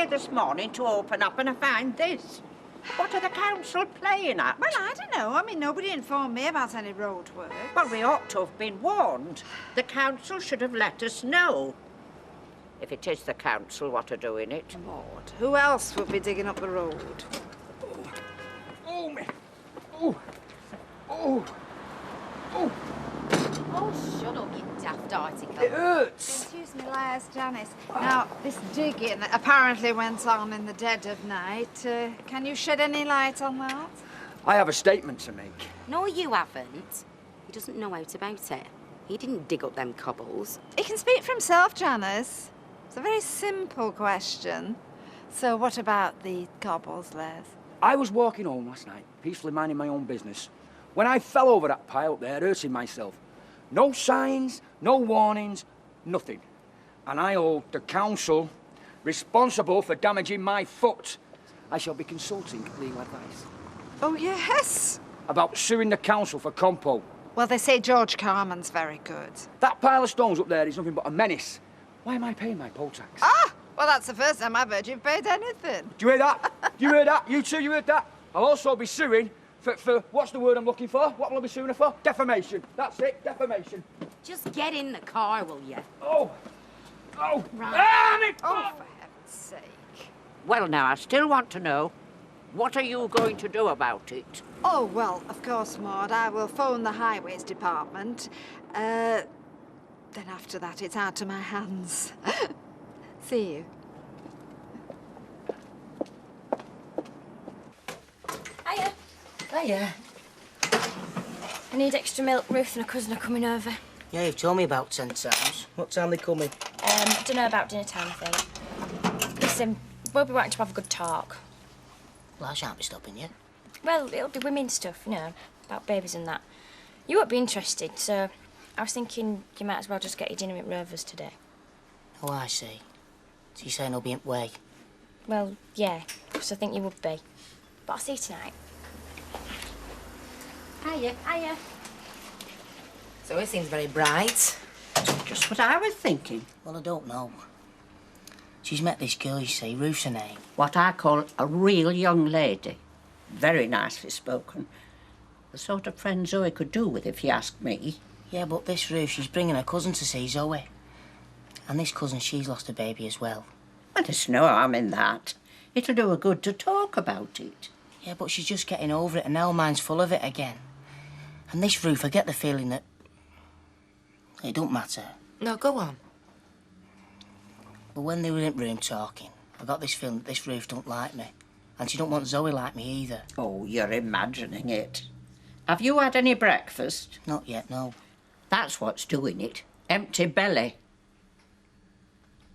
this morning to open up and I find this. What are the council playing at? Well, I don't know. I mean, nobody informed me about any road work. Well, we ought to have been warned. The council should have let us know. If it is the council what are doing it. Lord, who else would be digging up the road? Oh, me. Oh. Oh. Oh. Oh, shut up, you daft article. It hurts. Excuse me, Lias, Janice. Now, this digging apparently went on in the dead of night. Can you shed any light on that? I have a statement to make. No, you haven't. He doesn't know out about it. He didn't dig up them cobbles. He can speak for himself, Janice. It's a very simple question. So what about the cobbles, Les? I was walking home last night, peacefully minding my own business, when I fell over that pile up there, hurting myself. No signs, no warnings, nothing. And I hold the council responsible for damaging my foot. I shall be consulting legal advice. Oh, yes. About suing the council for compo. Well, they say George Carman's very good. That pile of stones up there is nothing but a menace. Why am I paying my poll tax? Ah! Well, that's the first time I've heard you've paid anything. Do you hear that? You heard that? You two, you heard that? I'll also be suing for what's the word I'm looking for? What will I be suing her for? Defamation. That's it, defamation. Just get in the car, will you? Oh! Oh! Right. Ah, me Oh, foot! for heaven's sake. Well, now, I still want to know, what are you going to do about it? Oh, well, of course, Maud. I will phone the Highways Department. Then after that, it's out of my hands. See you. Hiya. Hiya. I need extra milk. Ruth and her cousin are coming over. Yeah, you've told me about 10 times. What time they coming? Don't know about dinner time, I think. Listen, we'll be wanting to have a good talk. Well, I shan't be stopping you. Well, it'll be women stuff, you know, about babies and that. You won't be interested, so I was thinking you might as well just get your dinner at Rover's today. Oh, I see. So you're saying I'll be in way? Well, yeah, because I think you would be. But I'll see you tonight. Hiya. Hiya. So it seems very bright. Just what I was thinking. Well, I don't know. She's met this girl, you see, Ruth's her name. What I call a real young lady. Very nicely spoken. The sort of friend Zoe could do with, if you ask me. Yeah, but this Ruth, she's bringing her cousin to see Zoe. And this cousin, she's lost a baby as well. Well, there's no harm in that. It'll do her good to talk about it. Yeah, but she's just getting over it, and now her mind's full of it again. And this Ruth, I get the feeling that it don't matter. No, go on. But when they were in the room talking, I got this feeling that this Ruth don't like me. And she don't want Zoe like me either. Oh, you're imagining it. Have you had any breakfast? Not yet, no. That's what's doing it. Empty belly.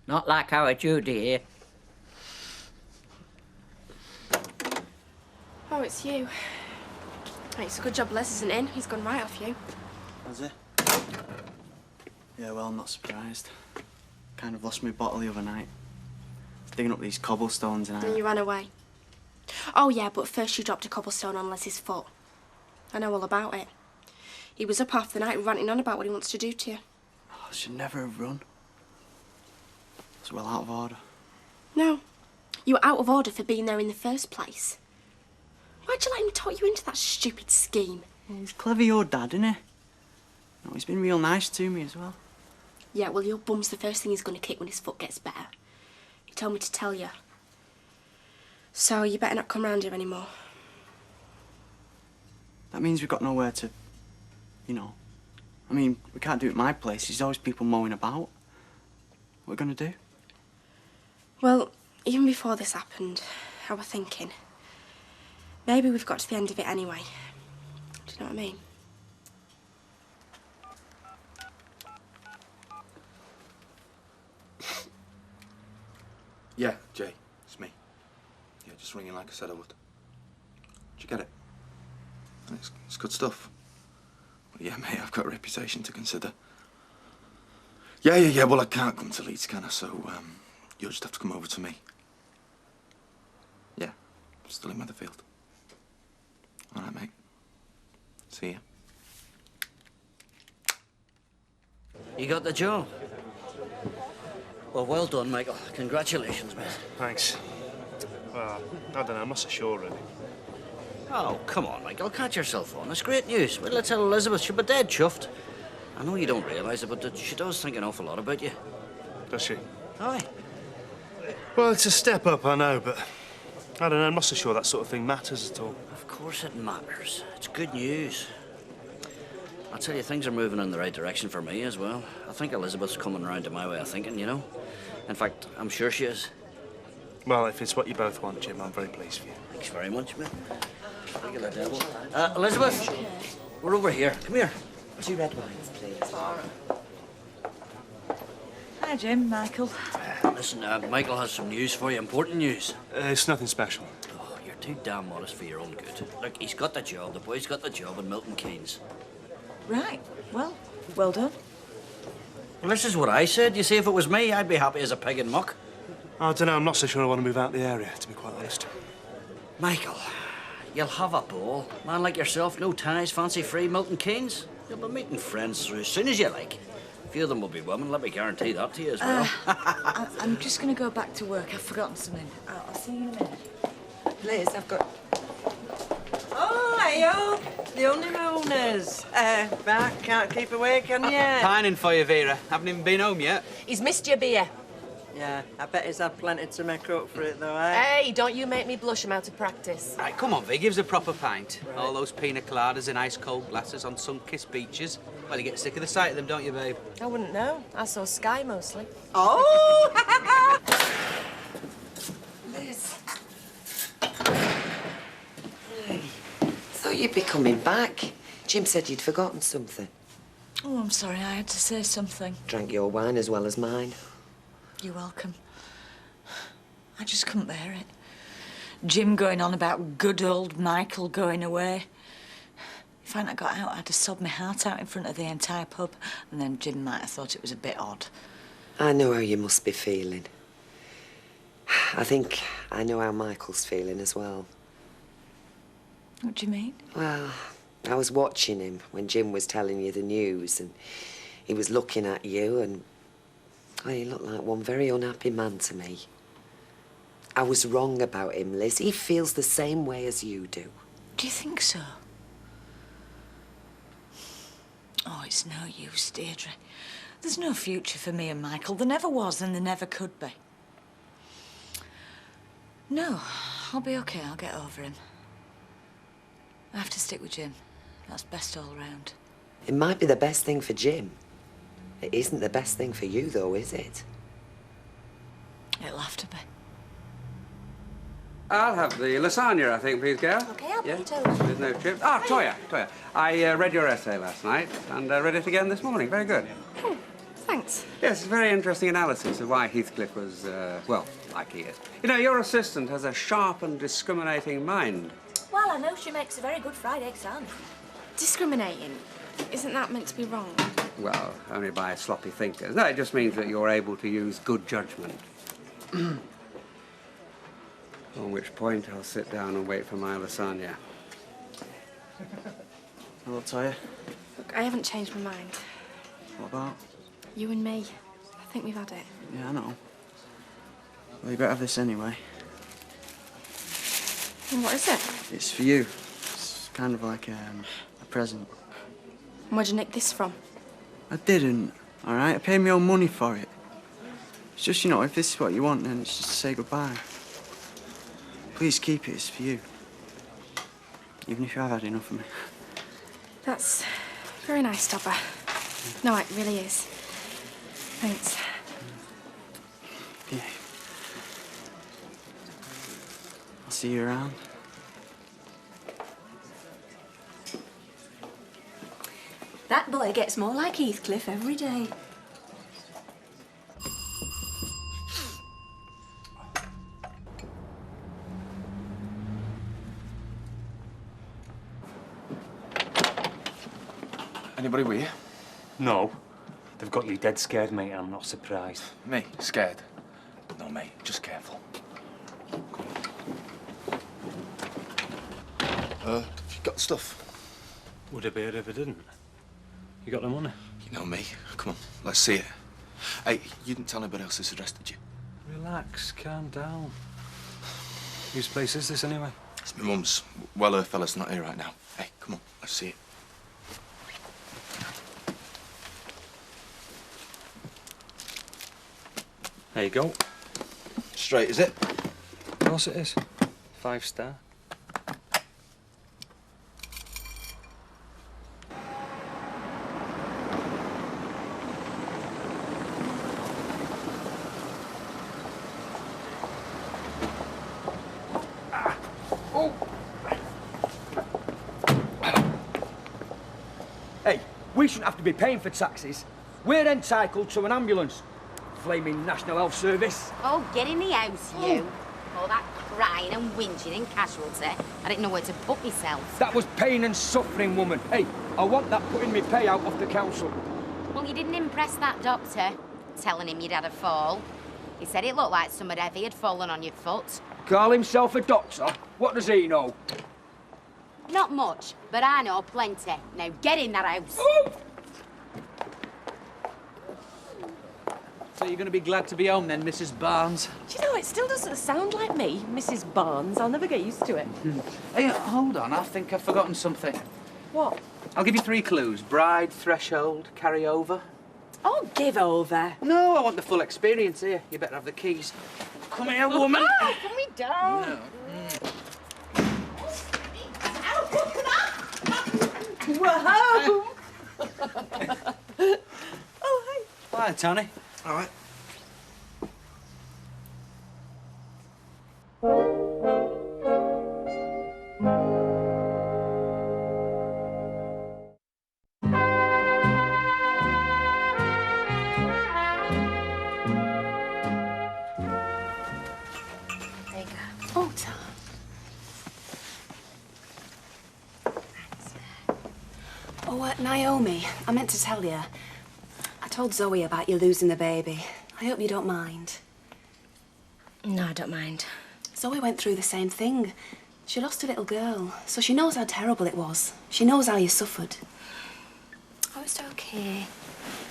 Not like our Judy here. Oh, it's you. Hey, it's a good job Les isn't in. He's gone right off you. Has it? Yeah, well, I'm not surprised. Kind of lost my bottle the other night. Digging up these cobblestones and And you ran away. Oh, yeah, but first you dropped a cobblestone on Les's foot. I know all about it. He was up half the night ranting on about what he wants to do to you. I should never have run. It's well out of order. No. You were out of order for being there in the first place. Why'd you let him talk you into that stupid scheme? Yeah, he's clever, your dad, isn't he? No, he's been real nice to me as well. Yeah, well, your bum's the first thing he's going to kick when his foot gets better. He told me to tell you. So you better not come round here anymore. That means we've got nowhere to, you know. I mean, we can't do it at my place. There's always people mowing about. What are we going to do? Well, even before this happened, I was thinking, maybe we've got to the end of it anyway. Do you know what I mean? Yeah, Jay, it's me. Yeah, just ringing like I said I would. Did you get it? It's good stuff. Well, yeah, mate, I've got a reputation to consider. Yeah, well, I can't come to Leeds, can I? So, you'll just have to come over to me. Yeah, still in Weatherfield. All right, mate. See ya. You got the job? Well, well done, Michael. Congratulations, mate. Thanks. Well, I don't know, I'm not so sure, really. Oh, come on, Michael. Catch yourself on. It's great news. Well, let's tell Elizabeth. She'll be dead chuffed. I know you don't realise it, but she does think an awful lot about you. Does she? Aye. Well, it's a step up, I know, but I don't know, I'm not so sure that sort of thing matters at all. Of course it matters. It's good news. I'll tell you, things are moving in the right direction for me as well. I think Elizabeth's coming around to my way of thinking, you know? In fact, I'm sure she is. Well, if it's what you both want, Jim, I'm very pleased for you. Thanks very much, mate. Look at that devil. Elizabeth, we're over here. Come here. 2 red wines, please. Hi, Jim, Michael. Listen, Michael has some news for you, important news. It's nothing special. Oh, you're too damn modest for your own good. Look, he's got the job. The boy's got the job in Milton Keynes. Right, well done. Well, this is what I said. You see, if it was me, I'd be happy as a pig in muck. I don't know, I'm not so sure I want to move out the area, to be quite honest. Michael, you'll have a ball. Man like yourself, no ties, fancy-free, Milton Keynes. You'll be meeting friends through as soon as you like. A few of them will be women, let me guarantee that to you as well. I'm just going to go back to work. I've forgotten something. I'll see you in a minute. Liz, I've got... Oh, hey-o, the honeymooners. Back, can't keep away, can you? Pining for you, Vera. Haven't even been home yet. He's missed your beer. Yeah, I bet he's had plenty to make up for it, though, eh? Hey, don't you make me blush. I'm out of practice. Right, come on, V, give us a proper pint. Right. All those pina coladas in ice-cold glasses on sun-kissed beaches. Well, you get sick of the sight of them, don't you, babe? I wouldn't know. I saw Sky mostly. Oh! Liz. Hey, thought you'd be coming back. Jim said you'd forgotten something. Oh, I'm sorry. I had to say something. Drank your wine as well as mine. You're welcome. I just couldn't bear it. Jim going on about good old Michael going away. If I hadn't got out, I'd have sobbed my heart out in front of the entire pub, and then Jim might have thought it was a bit odd. I know how you must be feeling. I think I know how Michael's feeling as well. What do you mean? Well, I was watching him when Jim was telling you the news, and he was looking at you, and well, he looked like one very unhappy man to me. I was wrong about him, Liz. He feels the same way as you do. Do you think so? Oh, it's no use, Deirdre. There's no future for me and Michael. There never was and there never could be. No, I'll be okay. I'll get over him. I have to stick with Jim. That's best all round. It might be the best thing for Jim. It isn't the best thing for you, though, is it? It'll have to be. I'll have the lasagna, I think, please, Gail. OK, I'll Yeah. put it over. There's no chips. Ah, Toya. I read your essay last night and read it again this morning. Very good. Oh, thanks. Yes, it's a very interesting analysis of why Heathcliff was, well, like he is. You know, your assistant has a sharp and discriminating mind. Well, I know she makes a very good fried egg sandwich. Discriminating? Isn't that meant to be wrong? Well, only by sloppy thinkers. No, it just means that you're able to use good judgment. On which point I'll sit down and wait for my lasagna. Hello, Toya. Look, I haven't changed my mind. What about? You and me. I think we've had it. Yeah, I know. Well, you better have this anyway. And what is it? It's for you. It's kind of like a present. And where'd you nick this from? I didn't, all right? I paid my own money for it. It's just, you know, if this is what you want, then it's just to say goodbye. Please keep it, it's for you. Even if you have had enough of me. That's very nice, Topper. No, it really is. Thanks. Yeah. I'll see you around. That boy gets more like Heathcliff every day. Anybody with you? No. They've got you dead scared, mate, and I'm not surprised. Me? Scared? No, mate. Just careful. You got the stuff? Would it be if I didn't? You got the money? You know me. Come on, let's see it. Hey, you didn't tell anybody else this address, did you? Relax, calm down. Whose place is this, anyway? It's my mum's. Well, her fella's not here right now. Hey, come on, let's see it. There you go. Straight, is it? Of course it is. 5-star. Hey, we shouldn't have to be paying for taxis. We're entitled to an ambulance. Flaming National Health Service. Oh, get in the house, you. All that crying and whinging in casualty. I didn't know where to put myself. That was pain and suffering, woman. Hey, I want that putting me payout off the council. Well, you didn't impress that doctor, telling him you'd had a fall. He said it looked like somebody heavy had fallen on your foot. Call himself a doctor? What does he know? Not much, but I know plenty. Now get in that house. So you're going to be glad to be home then, Mrs. Barnes? Do you know, it still doesn't sound like me, Mrs. Barnes. I'll never get used to it. Hey, hold on, I think I've forgotten something. What? I'll give you 3 clues. Bride, threshold, carry over. Oh, give over. No, I want the full experience here. You better have the keys. Come here, woman. Oh, put me down. Whoa! Oh, hey. Hi, Tony. All right. There you go. Oh, Tom. Oh, Naomi, I meant to tell you. I told Zoe about you losing the baby. I hope you don't mind. No, I don't mind. Zoe went through the same thing. She lost a little girl, so she knows how terrible it was. She knows how you suffered. Oh, it's okay.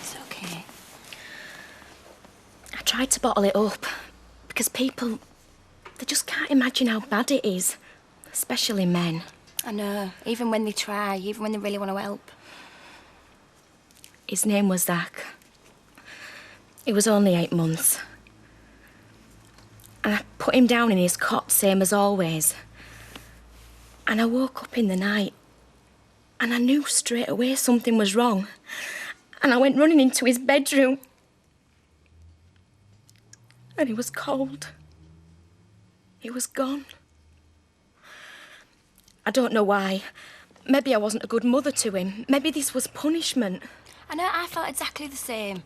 It's okay. I tried to bottle it up because people, they just can't imagine how bad it is, especially men. I know, even when they try, even when they really want to help. His name was Zach. He was only 8 months. And I put him down in his cot, same as always. And I woke up in the night and I knew straight away something was wrong. And I went running into his bedroom. And he was cold. He was gone. I don't know why. Maybe I wasn't a good mother to him. Maybe this was punishment. I know, I felt exactly the same.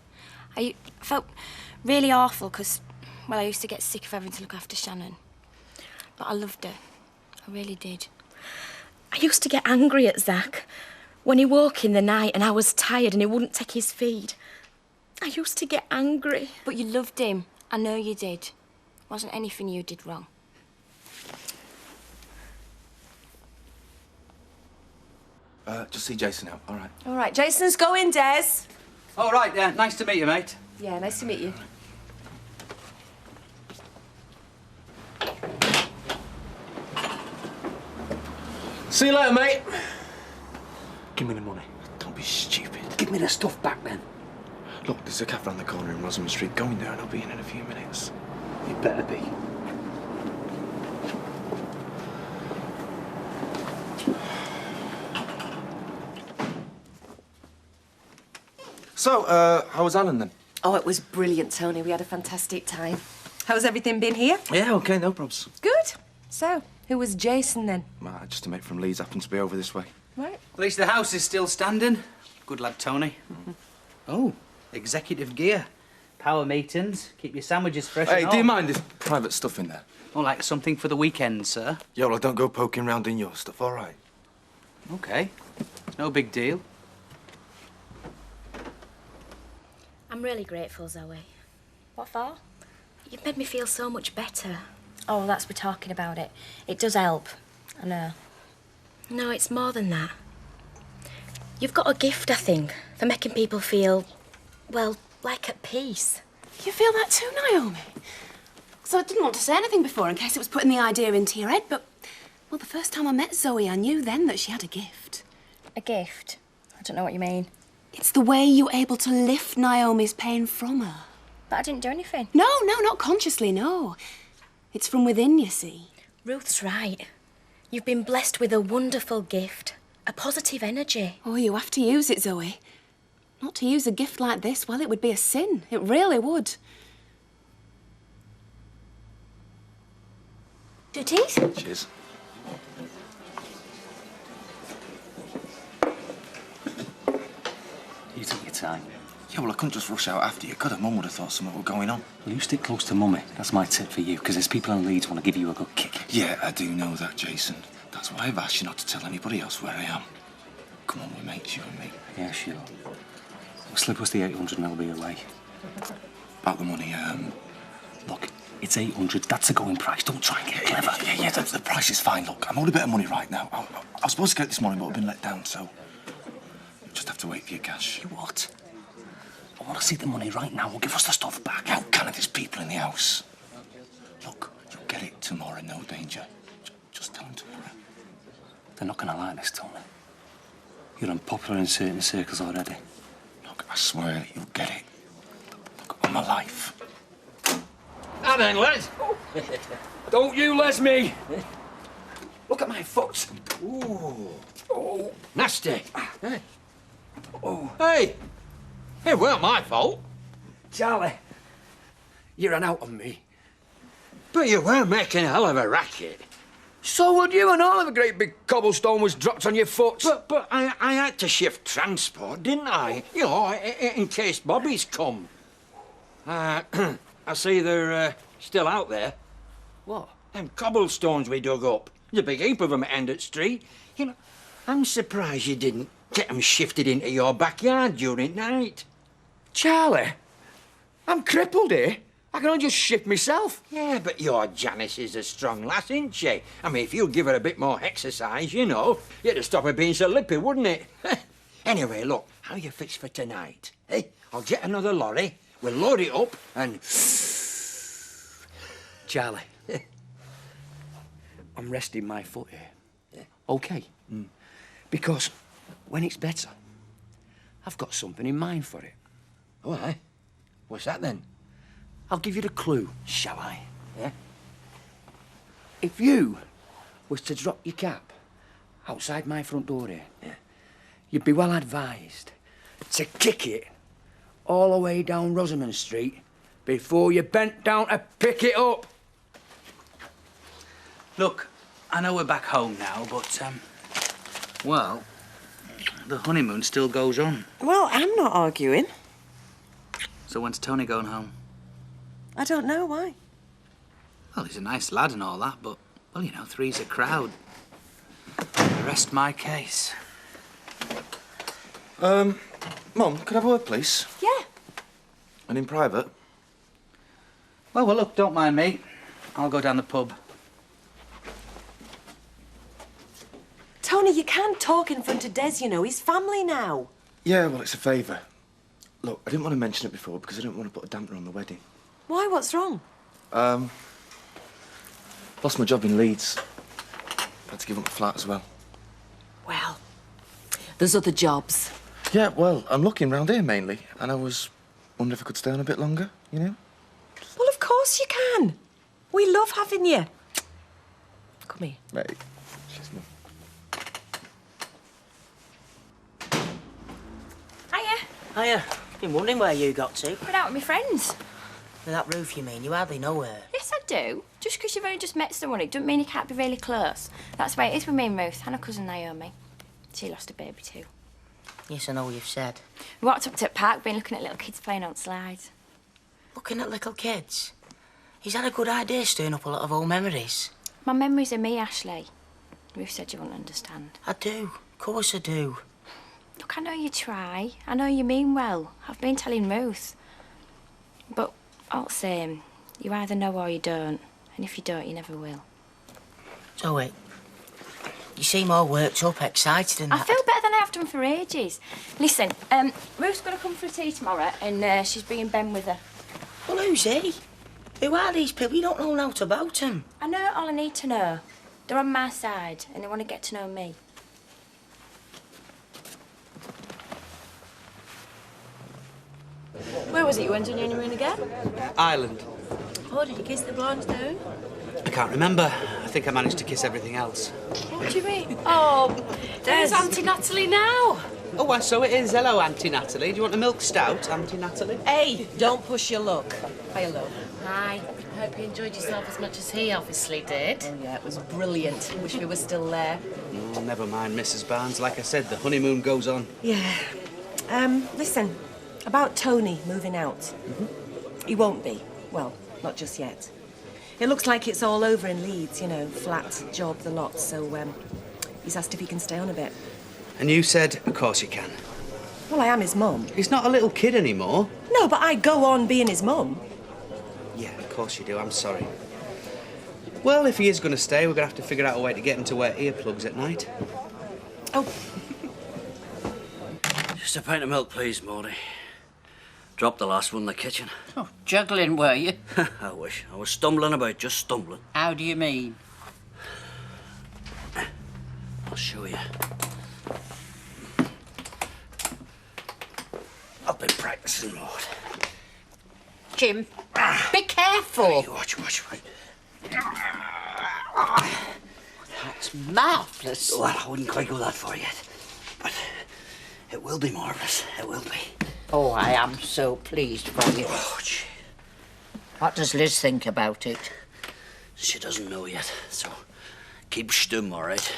I felt really awful because, well, I used to get sick of having to look after Shannon. But I loved her. I really did. I used to get angry at Zach when he woke in the night and I was tired and he wouldn't take his feed. I used to get angry. But you loved him. I know you did. Wasn't anything you did wrong. Just see Jason out, all right. All right, Jason's going, Des. All right, nice to meet you, mate. Yeah, nice to meet you. See you later, mate. Give me the money. Don't be stupid. Give me the stuff back, then. Look, there's a cafe around the corner in Rosamond Street. Go in there and I'll be in a few minutes. You better be. So, how was Alan then? Oh, it was brilliant, Tony. We had a fantastic time. How's everything been here? Yeah, okay, no probs. Good. So, who was Jason then? Just a mate from Leeds happened to be over this way. Right. At least the house is still standing. Good lad, Tony. Oh, executive gear. Power meetings. Keep your sandwiches fresh. Hey, and do you all. mind this private stuff in there? More like something for the weekend, sir. Yeah, well, don't go poking round in your stuff, all right? Okay. It's no big deal. I'm really grateful, Zoe. What for? You've made me feel so much better. Oh, that's we're talking about it. It does help. I know. No, it's more than that. You've got a gift, I think, for making people feel, well, like at peace. You feel that too, Naomi? So I didn't want to say anything before in case it was putting the idea into your head, but... Well, the first time I met Zoe, I knew then that she had a gift. A gift? I don't know what you mean. It's the way you're able to lift Naomi's pain from her. But I didn't do anything. No, not consciously, no. It's from within, you see. Ruth's right. You've been blessed with a wonderful gift. A positive energy. Oh, you have to use it, Zoe. Not to use a gift like this, well, it would be a sin. It really would. Do teas? Cheers. You take your time. Yeah, well, I couldn't just rush out after you, could I? Mum would have thought something were going on. Well, you stick close to Mummy. That's my tip for you, because there's people in Leeds want to give you a good kick. Yeah, I do know that, Jason. That's why I've asked you not to tell anybody else where I am. Come on, we're mates, you and me. Yeah, sure. We'll slip us the 800 and I'll be away. About the money, Look, it's 800. That's a going price. Don't try and get clever. Yeah, the price is fine. Look, I'm owed a bit of money right now. I was supposed to get it this morning, but I've been let down, so... Just have to wait for your cash. You what? I want to see the money right now. We'll give us the stuff back. How can it? There's people in the house. Look, you'll get it tomorrow, no danger. Just tell them tomorrow. They're not going to like this, Tony. You're unpopular in certain circles already. Look, I swear you'll get it. Look, on my life. Now then, Les. Don't you les me. Look at my foot. Ooh. Oh, nasty. Oh. Hey! It weren't my fault. Charlie, you ran out on me. But you were making a hell of a racket. So would you, and all of a great big cobblestone was dropped on your foot. But I had to shift transport, didn't I? You know, in case Bobby's come. I see they're still out there. What? Them cobblestones we dug up. There's a big heap of them at End of Street. You know, I'm surprised you didn't get them shifted into your backyard during night. Charlie, I'm crippled here. I can only just shift myself. Yeah, but your Janice is a strong lass, isn't she? I mean, if you give her a bit more exercise, you know, it'd stop her being so lippy, wouldn't it? Anyway, look, how you fixed for tonight? Hey, I'll get another lorry, we'll load it up, and... Charlie, I'm resting my foot here. Yeah. OK? Because when it's better, I've got something in mind for it. Oh, aye? What's that, then? I'll give you the clue, shall I? Yeah? If you was to drop your cap outside my front door here, you'd be well advised to kick it all the way down Rosamond Street before you bent down to pick it up. Look, I know we're back home now, but, well, the honeymoon still goes on. Well, I'm not arguing. So when's Tony going home? I don't know why. Well, he's a nice lad and all that, but, well, you know, three's a crowd. I rest my case. Mum, could I have a word, please? Yeah. And in private? Well, look, don't mind me. I'll go down the pub. Tony, you can't talk in front of Des, you know. He's family now. Yeah, well, it's a favour. Look, I didn't want to mention it before because I didn't want to put a damper on the wedding. Why? What's wrong? Lost my job in Leeds. Had to give up my flat as well. Well, there's other jobs. Yeah, well, I'm looking round here mainly, and I was wondering if I could stay on a bit longer, you know? Well, of course you can. We love having you. Come here. Mate, she's not. Hiya. Been wondering where you got to. Been out with my friends. With that Ruth, you mean? You hardly know her. Yes, I do. Just because you've only just met someone, it doesn't mean you can't be really close. That's the way it is with me and Ruth, and her cousin Naomi. She lost a baby too. Yes, I know what you've said. We walked up to the park, been looking at little kids playing on slides. Looking at little kids? He's had a good idea stirring up a lot of old memories. My memories are me, Ashley. Ruth said you wouldn't understand. I do. Of course I do. Look, I know you try. I know you mean well. I've been telling Ruth. But all the same, you either know or you don't. And if you don't, you never will. So wait. You seem all worked up, excited and I that. feel better than have done for ages. Listen, Ruth's going to come for tea tomorrow and she's bringing Ben with her. Well, who's he? Who are these people? You don't know naught about them. I know all I need to know. They're on my side and they want to get to know me. Where was it you went on your honeymoon again? Ireland. Oh, did you kiss the blonde too? I can't remember. I think I managed to kiss everything else. What do you mean? Oh, There's Auntie Natalie now. Oh, well, so it is. Hello, Auntie Natalie. Do you want a milk stout, Auntie Natalie? Hey, don't push your luck. Hello. Hi. I hope you enjoyed yourself as much as he obviously did. Oh, yeah, it was brilliant. Wish we were still there. Oh, never mind, Mrs. Barnes. Like I said, the honeymoon goes on. Yeah. Listen, about Tony moving out. He won't be. Well, not just yet. It looks like it's all over in Leeds, you know, flat, job, the lot, so, he's asked if he can stay on a bit. And you said, of course you can. Well, I am his mum. He's not a little kid anymore. No, but I go on being his mum. Yeah, of course you do. I'm sorry. Well, if he is going to stay, we're going to have to figure out a way to get him to wear earplugs at night. Oh. Just a pint of milk, please, Maudie. Dropped the last one in the kitchen. Oh, juggling, were you? I wish. I was stumbling about, just stumbling. How do you mean? I'll show you. I've been practicing, Maud. Jim, be careful. Watch. That's marvellous. Well, I wouldn't quite go that far yet. But it will be marvellous. It will be. Oh, I am so pleased for you. Oh, gee. What does Liz think about it? She doesn't know yet, so keep stum, all right?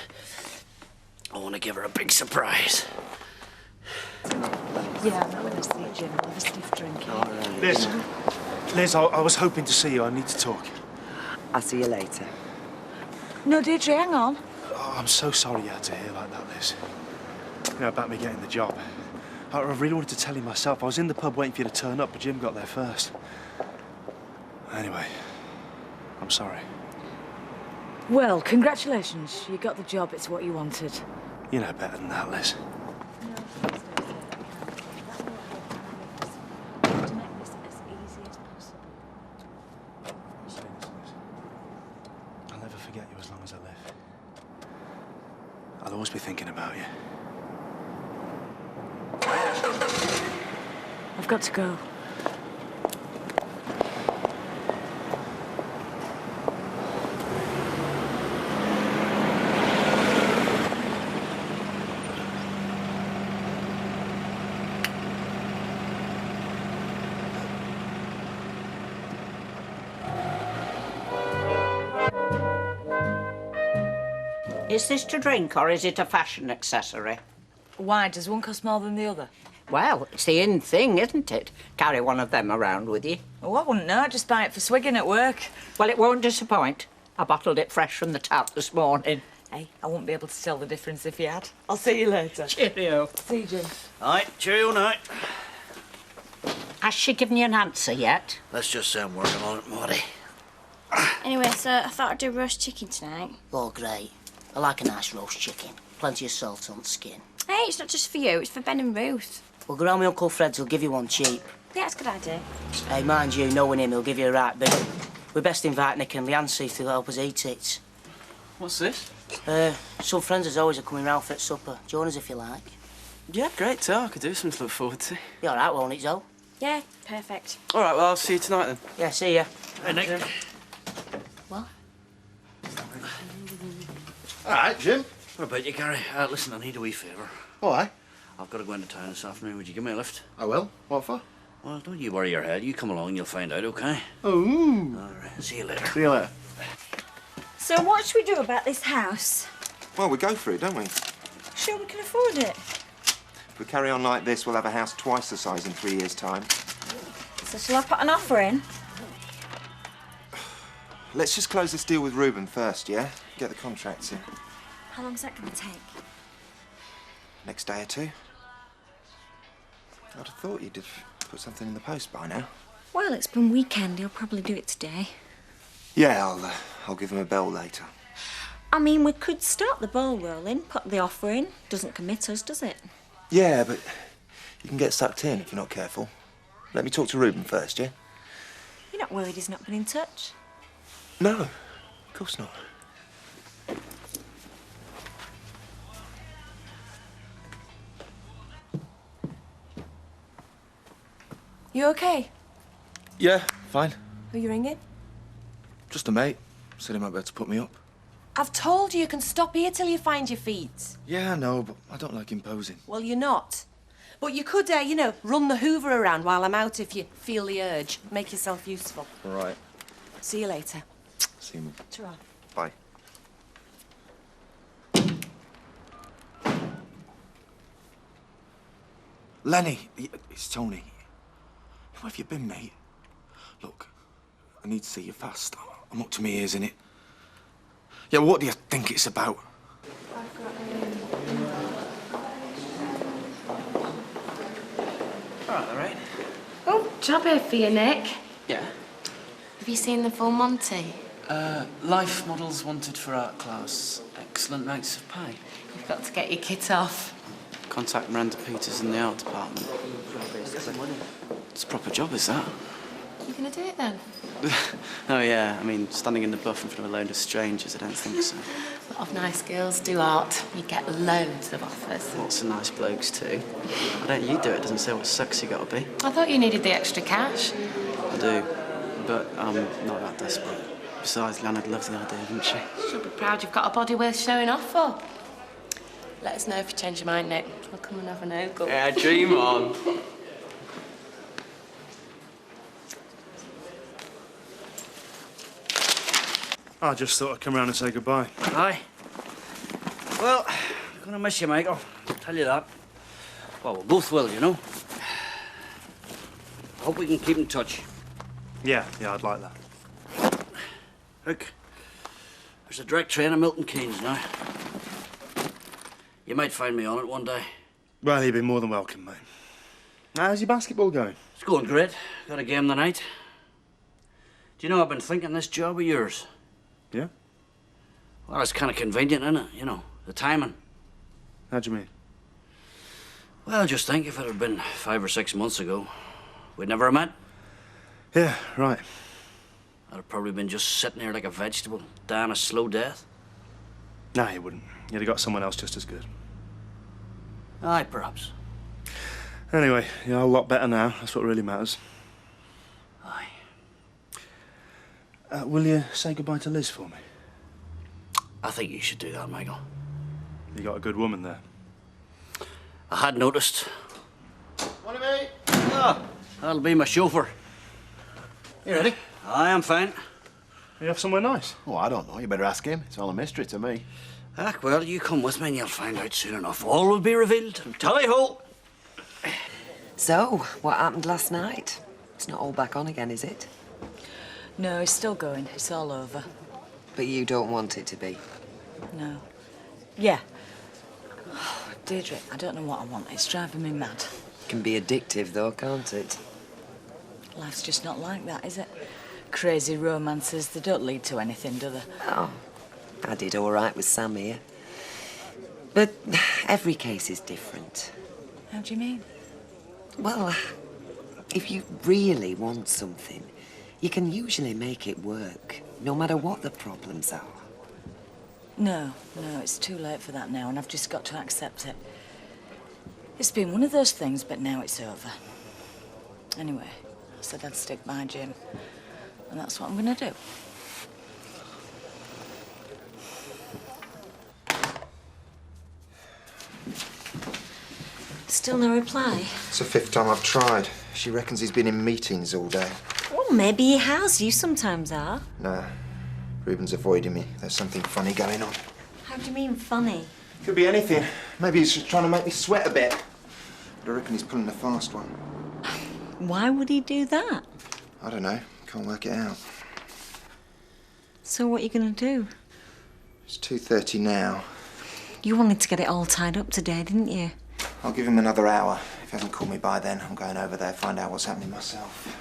I want to give her a big surprise. Yeah, I'm not going to see Jim. I'll have a stiff drink. Liz, I was hoping to see you. I need to talk. I'll see you later. No, Deirdre, hang on. Oh, I'm so sorry you had to hear like that, Liz. You know, about me getting the job. I really wanted to tell you myself. I was in the pub waiting for you to turn up, but Jim got there first. Anyway, I'm sorry. Well, congratulations. You got the job. It's what you wanted. You know better than that, Liz. I'll never forget you as long as I live. I'll always be thinking about you. I've got to go. Is this to drink or is it a fashion accessory? Why? Does one cost more than the other? Well, it's the in thing, isn't it? Carry one of them around with you. Oh, I wouldn't know. I'd just buy it for swigging at work. Well, it won't disappoint. I bottled it fresh from the tap this morning. Hey, I wouldn't be able to tell the difference if you had. I'll see you later. Cheerio. See you, Jim. All right, cheerio night. Has she given you an answer yet? Let's just say I'm working on it, Maudie. Anyway, so I thought I'd do roast chicken tonight. Oh, great. I like a nice roast chicken. Plenty of salt on the skin. Hey, it's not just for you, it's for Ben and Ruth. Well, go round my Uncle Fred's, he'll give you one cheap. Yeah, that's a good idea. Hey, mind you, knowing him, he'll give you a right bit. We best invite Nick and Leanne, see if they'll help us eat it. What's this? Some friends as always are coming round for supper. Join us if you like. Yeah, great, too. I could do something to look forward to. You all right, won't it, Zoe? Yeah, perfect. All right, well, I'll see you tonight, then. Yeah, see ya. Hey, Nick. What? All right, Jim. What about you, Gary? Listen, I need a wee favour. Why? I've got to go into town this afternoon. Would you give me a lift? I will. What for? Well, don't you worry your head. You come along, you'll find out, OK? Oh. All right, see you later. See you later. So what should we do about this house? Well, we go for it, don't we? Sure we can afford it? If we carry on like this, we'll have a house twice the size in 3 years' time. So shall I put an offer in? Let's just close this deal with Reuben first, yeah? Get the contracts in. How long's that going to take? Next day or two. I'd have thought you'd have put something in the post by now. Well, it's been weekend. He'll probably do it today. Yeah, I'll give him a bell later. I mean, we could start the ball rolling, put the offer in. Doesn't commit us, does it? Yeah, but you can get sucked in if you're not careful. Let me talk to Reuben first, yeah? You're not worried he's not been in touch? No, of course not. You okay? Yeah, fine. Who you ringing? Just a mate. Said he might be able to put me up. I've told you can stop here till you find your feet. Yeah, I know, but I don't like imposing. Well, you're not. But you could, you know, run the Hoover around while I'm out if you feel the urge. Make yourself useful. All right. See you later. See you. Ta-ra. Bye. Lenny, it's Tony. Where have you been, mate? Look, I need to see you fast. I'm up to my ears in it. Yeah, what do you think it's about? All right. Oh, job here for you, Nick. Yeah. Have you seen the full Monty? Life models wanted for art class. Excellent rates of pay. You've got to get your kit off. Contact Miranda Peters in the art department. It's a proper job, is that? You gonna do it then? Oh, yeah. I mean, standing in the buff in front of a load of strangers, I don't think so. A lot of nice girls do art. You get loads of offers. Lots of nice blokes, too. Why don't you do it? Doesn't say what sex you gotta be. I thought you needed the extra cash. I do, but I'm not that desperate. Besides, Leonard loves the idea, doesn't she? She'll be proud you've got a body worth showing off for. Let us know if you change your mind, Nick. We'll come and have an ogle. Yeah, dream on. I just thought I'd come round and say goodbye. Aye. Well, I'm gonna miss you, Michael. I'll tell you that. Well, we both will, you know. Hope we can keep in touch. Yeah, I'd like that. Look, there's a direct train to Milton Keynes now. You might find me on it one day. Well, you'd be more than welcome, mate. How's your basketball going? It's going great. Got a game tonight. Do you know, I've been thinking this job of yours. Yeah? Well, it's kind of convenient, isn't it? You know, the timing. How do you mean? Well, just think if it had been 5 or 6 months ago, we'd never have met. Yeah, right. I'd have probably been just sitting here like a vegetable, dying a slow death. No, you wouldn't. You'd have got someone else just as good. Aye, perhaps. Anyway, you're a lot better now. That's what really matters. Aye. Will you say goodbye to Liz for me? I think you should do that, Michael. You got a good woman there. I had noticed. Morning, mate. Ah, that'll be my chauffeur. You ready? I am fine. You have somewhere nice? Oh, I don't know. You better ask him. It's all a mystery to me. Ah, well, you come with me and you'll find out soon enough. All will be revealed. Tally-ho! So, what happened last night? It's not all back on again, is it? No, it's still going. It's all over. But you don't want it to be. No. Yeah. Deirdre, I don't know what I want. It's driving me mad. Can be addictive, though, can't it? Life's just not like that, is it? Crazy romances, they don't lead to anything, do they? Oh, I did all right with Sam here. But every case is different. How do you mean? Well, if you really want something, you can usually make it work, no matter what the problems are. No, it's too late for that now, and I've just got to accept it. It's been one of those things, but now it's over. Anyway, I said I'd stick by Jim, and that's what I'm going to do. Still no reply? It's the 5th time I've tried. She reckons he's been in meetings all day. Well, maybe he has. You sometimes are. Nah, Reuben's avoiding me. There's something funny going on. How do you mean funny? Could be anything. Maybe he's just trying to make me sweat a bit. But I reckon he's pulling a fast one. Why would he do that? I don't know. Can't work it out. So what are you going to do? It's 2:30 now. You wanted to get it all tied up today, didn't you? I'll give him another hour. If he hasn't called me by then, I'm going over there, find out what's happening myself.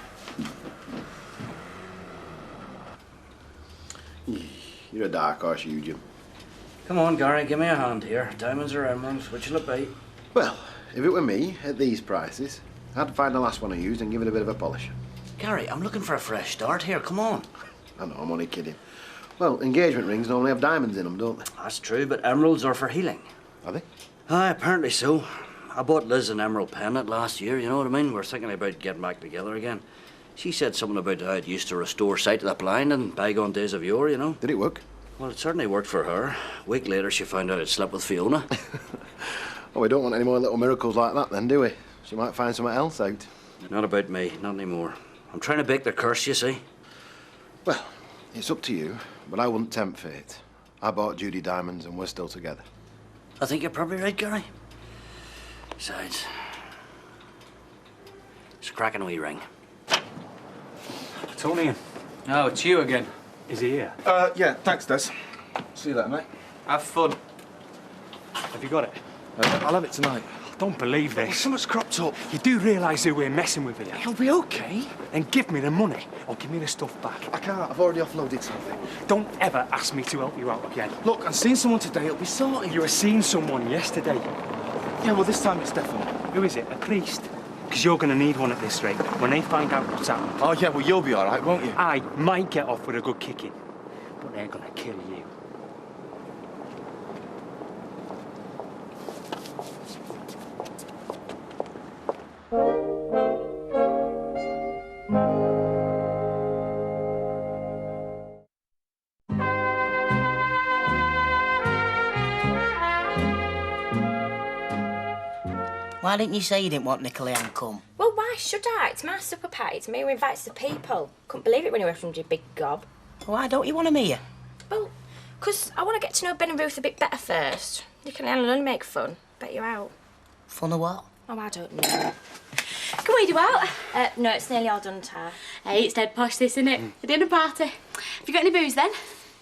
You're a dark horse, you, Jim. Come on, Gary, give me a hand here. Diamonds or emeralds, which'll it be? Well, if it were me, at these prices, I'd find the last one I used and give it a bit of a polish. Gary, I'm looking for a fresh start here. Come on. I know, I'm only kidding. Well, engagement rings normally have diamonds in them, don't they? That's true, but emeralds are for healing. Are they? Aye, apparently so. I bought Liz an emerald pendant last year, you know what I mean? We're thinking about getting back together again. She said something about how it used to restore sight to the blind in bygone days of yore, you know. Did it work? Well, it certainly worked for her. A week later, she found out it slept with Fiona. Oh, we don't want any more little miracles like that then, do we? She might find something else out. Not about me, not anymore. I'm trying to break their curse, you see. Well, it's up to you, but I wouldn't tempt fate. I bought Judy diamonds and we're still together. I think you're probably right, Gary. Besides, it's a cracking wee ring. Tony. Oh, it's you again. Is he here? Yeah, thanks, Des. See you later, mate. Have fun. Have you got it? I'll have it tonight. I don't believe this. Well, something's cropped up. You do realise who we're messing with here? He'll be okay. Then give me the money or give me the stuff back. I can't. I've already offloaded something. Don't ever ask me to help you out again. Look, I'm seeing someone today. It'll be sorted. You were seeing someone yesterday. Yeah, well, this time it's definite. Who is it? A priest? Because you're going to need one at this rate when they find out what's happened. Oh, yeah, well, you'll be all right, won't you? I might get off with a good kicking, but they're going to kill you. Why didn't you say you didn't want Nicola Ann come? Well, why should I? It's my supper party. It's me who invites the people. Couldn't believe it when you were from your big gob. Why don't you want to meet her? Well, 'cause I want to get to know Ben and Ruth a bit better first. Nicola Ann will only make fun. Bet you out. Fun or what? Oh, I don't know. Can we do out? No, it's nearly all done, Tar. Hey, it's dead posh, this, isn't it? A dinner party. Have you got any booze, then?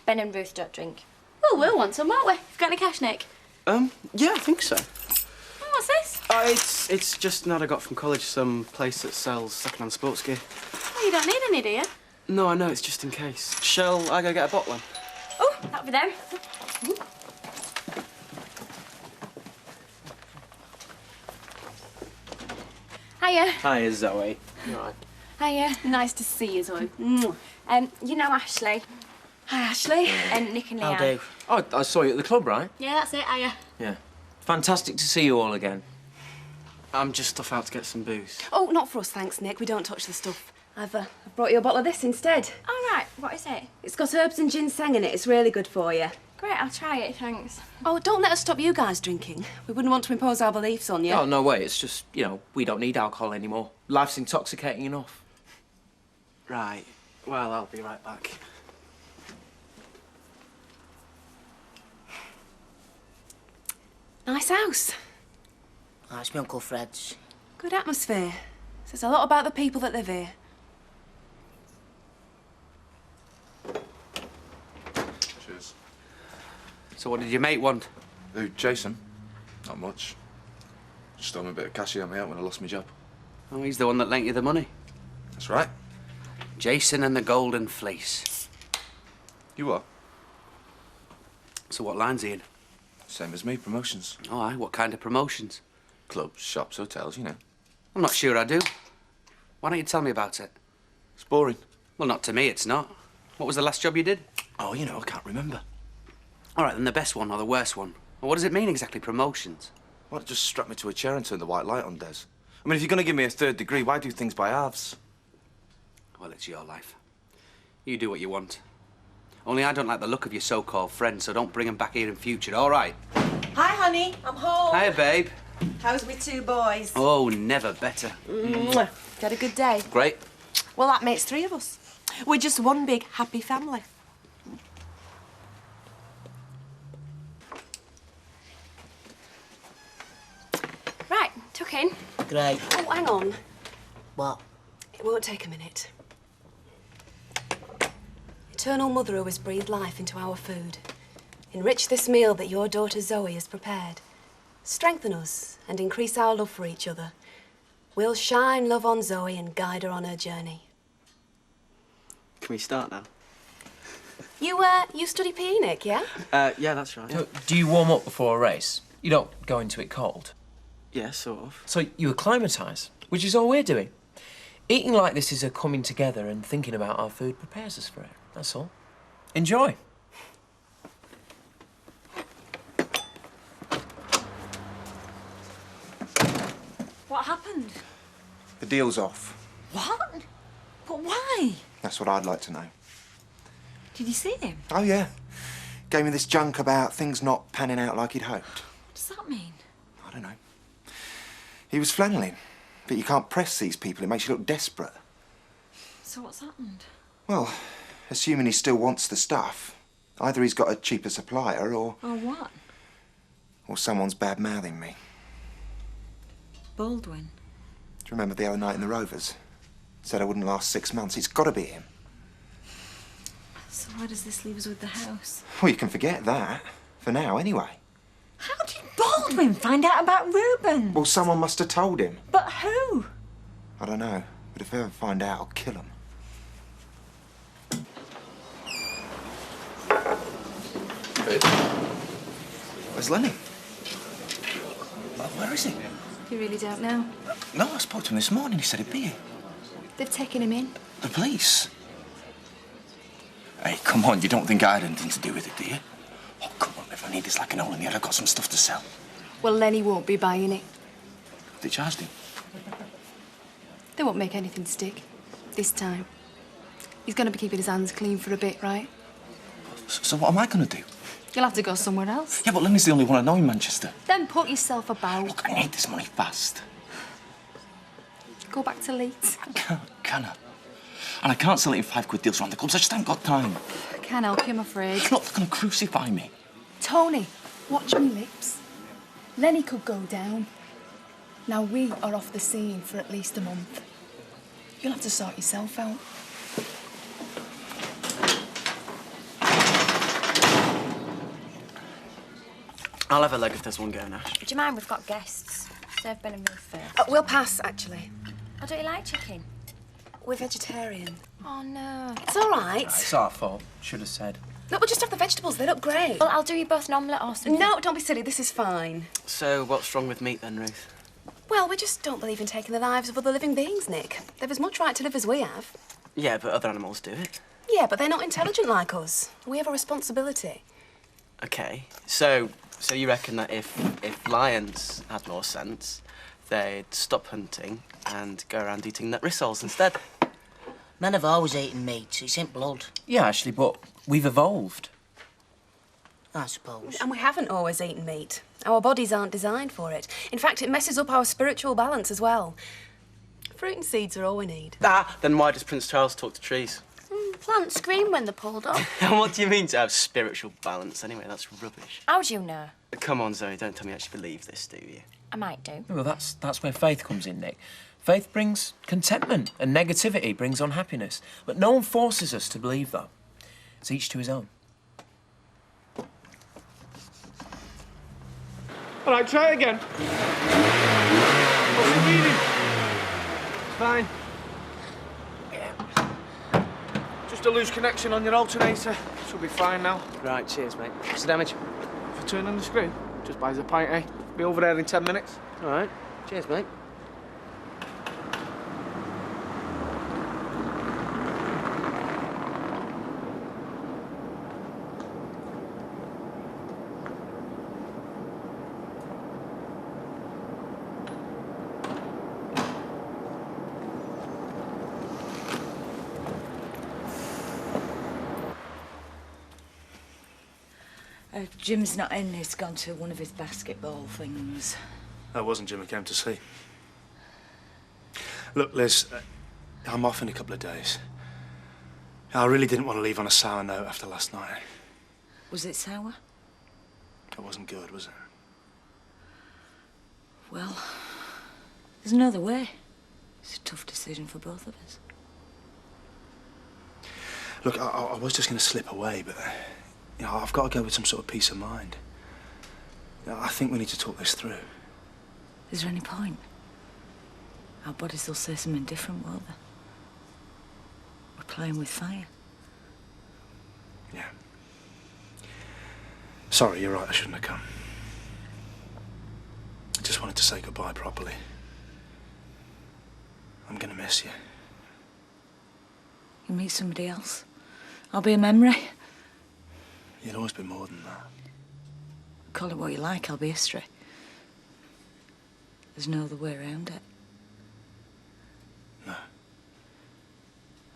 Ben and Ruth don't drink. Oh, we'll want some, won't we? Have you got any cash, Nick? Yeah, I think so. Oh, what's this? It's just an ad I got from college, some place that sells second-hand sports gear. Oh, you don't need any, do you? No, I know, it's just in case. Shall I go get a bottle then? Oh, that'll be them. Hiya. Hi, Zoe. You all right? Hiya. Nice to see you, Zoe. You know Ashley. Hi, Ashley. And Nick and Leanne. How do? Oh, I saw you at the club, right? Yeah, that's it, hiya. Yeah. Fantastic to see you all again. I'm just off out to get some booze. Oh, not for us, thanks, Nick. We don't touch the stuff. I've brought you a bottle of this instead. All right, what is it? It's got herbs and ginseng in it. It's really good for you. Great, I'll try it, thanks. Oh, don't let us stop you guys drinking. We wouldn't want to impose our beliefs on you. Oh, no way. It's just, you know, we don't need alcohol anymore. Life's intoxicating enough. Right. Well, I'll be right back. Nice house. Oh, it's my Uncle Fred's. Good atmosphere. Says a lot about the people that live here. Cheers. So what did your mate want? Who, Jason? Not much. Just owed me a bit of cash he helped me out when I lost my job. Oh, he's the one that lent you the money. That's right. Jason and the Golden Fleece. You are? So what line's he in? Same as me, promotions. Oh, aye, what kind of promotions? Clubs, shops, hotels, you know. I'm not sure I do. Why don't you tell me about it? It's boring. Well, not to me, it's not. What was the last job you did? Oh, you know, I can't remember. All right, then the best one or the worst one. Well, what does it mean exactly, promotions? Well, it just strapped me to a chair and turned the white light on, Des. I mean, if you're going to give me a third degree, why do things by halves? Well, it's your life. You do what you want. Only I don't like the look of your so-called friends, so don't bring them back here in future, all right? Hi, honey. I'm home. Hiya, babe. How's we two boys? Oh, never better. Mwah. Had a good day? Great. Well, that makes three of us. We're just one big happy family. Right, tuck in. Great. Oh, hang on. What? It won't take a minute. Eternal Mother who has breathed life into our food, enrich this meal that your daughter Zoe has prepared. Strengthen us and increase our love for each other. We'll shine love on Zoe and guide her on her journey. Can we start now? You study PE, Nick, yeah? Yeah, that's right. So, do you warm up before a race? You don't go into it cold? Yeah, sort of. So you acclimatise, which is all we're doing. Eating like this is a coming together and thinking about our food prepares us for it, that's all. Enjoy. What happened? The deal's off. What? But why? That's what I'd like to know. Did you see him? Oh, yeah. Gave me this junk about things not panning out like he'd hoped. What does that mean? I don't know. He was flanneling, but you can't press these people. It makes you look desperate. So what's happened? Well, assuming he still wants the stuff, either he's got a cheaper supplier or Or what? someone's bad-mouthing me. Baldwin. Do you remember the other night in the Rovers? Said I wouldn't last 6 months. It's got to be him. So why does this leave us with the house? Well, you can forget that. For now, anyway. How did Baldwin find out about Reuben? Well, someone must have told him. But who? I don't know. But if I ever find out, I'll kill him. Where's Lenny? Where is he? You really don't know? No, I spoke to him this morning. He said he'd be here. They've taken him in. The police? Hey, come on. You don't think I had anything to do with it, do you? Oh, come on. If I need this like an hole in the head, I've got some stuff to sell. Well, Lenny won't be buying it. They charged him. They won't make anything stick. This time. He's going to be keeping his hands clean for a bit, right? So what am I going to do? You'll have to go somewhere else. Yeah, but Lenny's the only one I know in Manchester. Then put yourself about. Look, I need this money fast. Go back to Leeds. Can I? And I can't sell it in £5 deals around the clubs. I just haven't got time. Can't help you, I'm afraid. Look, they're going to crucify me. Tony, watch your lips. Lenny could go down. Now we are off the scene for at least a month. You'll have to sort yourself out. I'll have a leg if there's one going, Ash. Do you mind? We've got guests. Serve Ben and Ruth first. We'll pass, actually. Oh, don't you like chicken? We're vegetarian. Oh, no. It's all right. It's our fault. Should have said. No, we'll just have the vegetables. They look great. Well, I'll do you both an omelette or something. No, don't be silly. This is fine. So, what's wrong with meat then, Ruth? Well, we just don't believe in taking the lives of other living beings, Nick. They've as much right to live as we have. Yeah, but other animals do it. Yeah, but they're not intelligent like us. We have a responsibility. Okay, so you reckon that if lions had more sense, they'd stop hunting and go around eating nut rissoles instead? Men have always eaten meat. It's in blood. Yeah, actually, but we've evolved. I suppose. And we haven't always eaten meat. Our bodies aren't designed for it. In fact, it messes up our spiritual balance as well. Fruit and seeds are all we need. Ah, then why does Prince Charles talk to trees? Plants scream when they're pulled up. And what do you mean to have spiritual balance anyway? That's rubbish. How do you know? Come on, Zoe, don't tell me you actually believe this, do you? I might do. Well, that's where faith comes in, Nick. Faith brings contentment and negativity brings unhappiness. But no one forces us to believe that. It's each to his own. All right, try it again. What's the meaning? Fine. Just a loose connection on your alternator. Should be fine now. Right, cheers, mate. What's the damage? If you turn on the screen, just buys a pint, eh? Be over there in 10 minutes. All right. Cheers, mate. Jim's not in. He's gone to one of his basketball things. That wasn't Jim I came to see. Look, Liz, I'm off in a couple of days. I really didn't want to leave on a sour note after last night. Was it sour? It wasn't good, was it? Well, there's another way. It's a tough decision for both of us. Look, I was just going to slip away, but you know, I've got to go with some sort of peace of mind. You know, I think we need to talk this through. Is there any point? Our bodies will say something different, won't they? We're playing with fire. Yeah. Sorry, you're right, I shouldn't have come. I just wanted to say goodbye properly. I'm gonna miss you. You meet somebody else, I'll be a memory. You'll always be more than that. Call it what you like, I'll be history. There's no other way around it. No.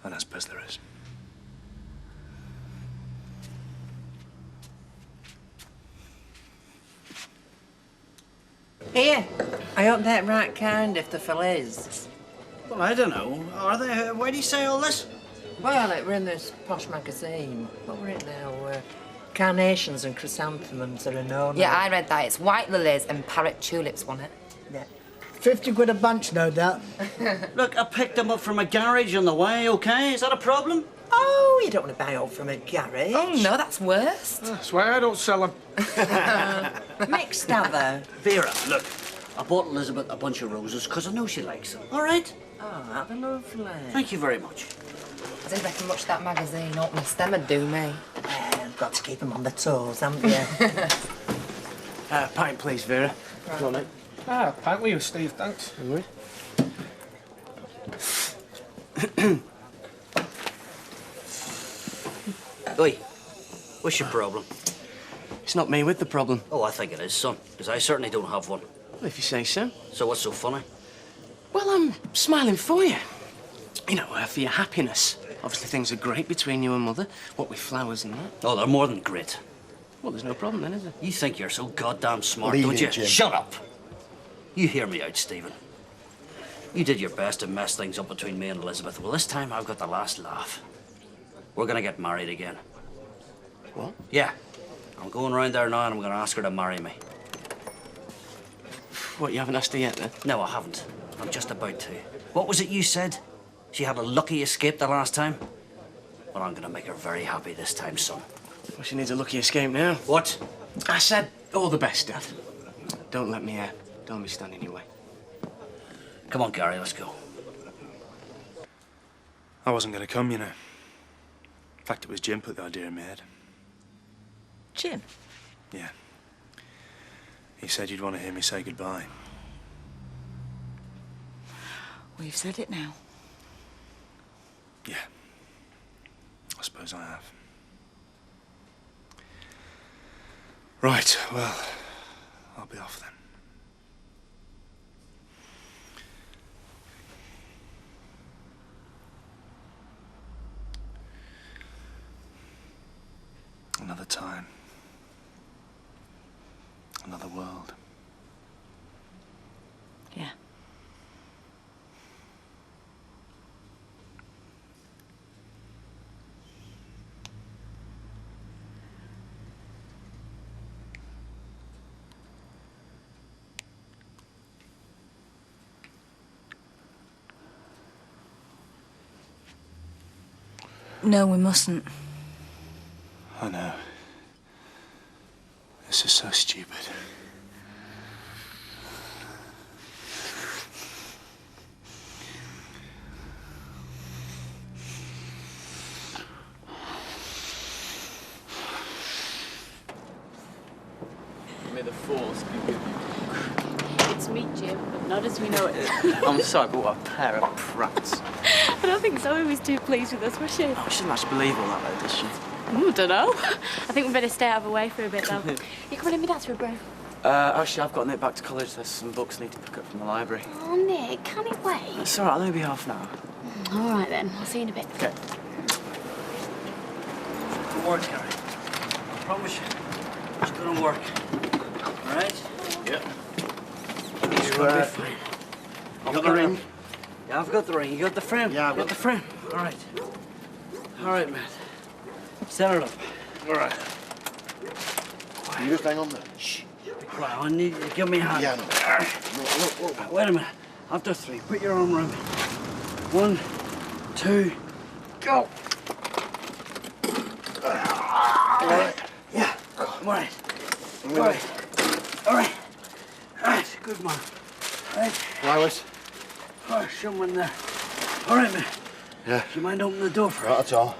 And I suppose there is. Here, I hope they're right kind if they're for Liz. Well, I don't know. Are they? Why do you say all this? Well, it were in this posh magazine. What were it now? Carnations and chrysanthemums are a no-no. Yeah, I read that. It's white lilies and parrot tulips, wasn't it? Yeah. 50 quid a bunch, no doubt. Look, I picked them up from a garage on the way, OK? Is that a problem? Oh, you don't want to buy up from a garage. Oh, no, that's worse. That's why I don't sell them. Mixed other. Vera, look, I bought Elizabeth a bunch of roses because I know she likes them, all right? Oh, that'd be lovely. Thank you very much. I didn't reckon much that magazine opening stem would do me. I've got to keep them on their toes, haven't you? Pint, please, Vera. Right. Go on, mate. Ah, pint with you, Steve, thanks. No worries. Oi, what's your problem? It's not me with the problem. Oh, I think it is, son, because I certainly don't have one. Well, if you say so. So what's so funny? Well, I'm smiling for you. You know, for your happiness. Obviously, things are great between you and Mother. What with flowers and that. Oh, they're more than great. Well, there's no problem then, is there? You think you're so goddamn smart, Leave don't it, you? Jim. Shut up! You hear me out, Stephen. You did your best to mess things up between me and Elizabeth. Well, this time I've got the last laugh. We're gonna get married again. What? Yeah. I'm going round there now and I'm gonna ask her to marry me. What, you haven't asked her yet, then? No, I haven't. I'm just about to. What was it you said? She had a lucky escape the last time? Well, I'm gonna make her very happy this time, son. Well, she needs a lucky escape now. What? I said all the best, Dad. Don't let me stand in your way. Come on, Gary, let's go. I wasn't going to come, you know. In fact, it was Jim put the idea in my head. Jim? Yeah. He said you'd want to hear me say goodbye. Well, you've said it now. Yeah. I suppose I have. Right, well, I'll be off then. Another time. Another world. Yeah. No, we mustn't. I know. This is so stupid. May the force be with you. It's me, Jim, but not as we know it. I'm sorry, but what a pair of prats. I don't think Zoe was too pleased with us, was she? Oh, she didn't actually believe all that, though, does she? Don't know. I think we better stay out of the way for a bit, though. You coming in with Dad for a brew? Actually, I've got Nick back to college. There's some books I need to pick up from the library. Oh, Nick, can he wait? It's all right, I'll only be half an hour. All right, then. I'll see you in a bit. Okay. Good work, Gary. I promise you. It's gonna work. All right? Yep. It's gonna be fine. You got the ring? Yeah, I've got the ring. You got the frame? Yeah, I've got the frame. All right. All right, Matt. Set it up. All right. You just hang on there. Shh. Be quiet. I need you to give me a hand. Yeah, no. Look. Wait a minute. After 3, put your arm around me. 1, 2, go. All right. Yeah. All right. All right. All right. All right. Good man. All right. Flowers? Oh, someone there. All right, man. Yeah. Do you mind opening the door for Right, that's all.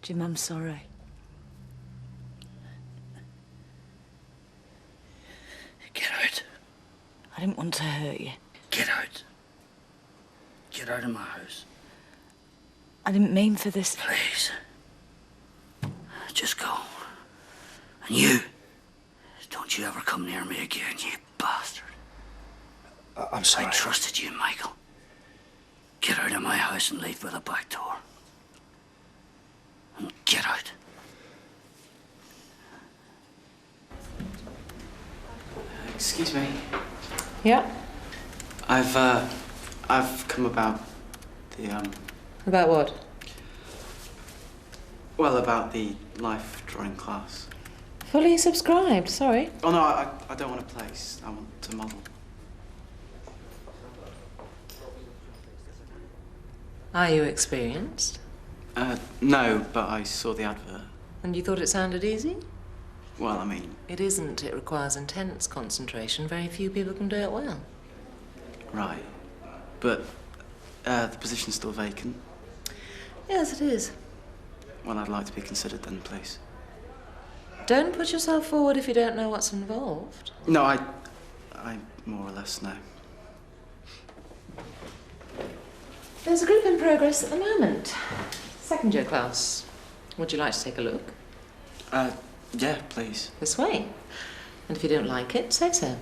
Jim, I'm sorry. Get out. I didn't want to hurt you. Get out. Get out of my house. I didn't mean for this. Please. Just go. And you, don't you ever come near me again, you bastard. I'm sorry. I trusted you, Michael. Get out of my house and leave by the back door. And get out. Excuse me. Yeah? I've come about the, About what? well, about the life drawing class. Fully subscribed, sorry. Oh, no, I don't want a place. I want to model. Are you experienced? No, but I saw the advert. And you thought it sounded easy? Well, I mean... It isn't. It requires intense concentration. Very few people can do it well. Right. But, the position's still vacant. Yes, it is. Well, I'd like to be considered then, please. Don't put yourself forward if you don't know what's involved. No, I more or less know. There's a group in progress at the moment. Second year class. Would you like to take a look? Yeah, please. This way. And if you don't like it, say so.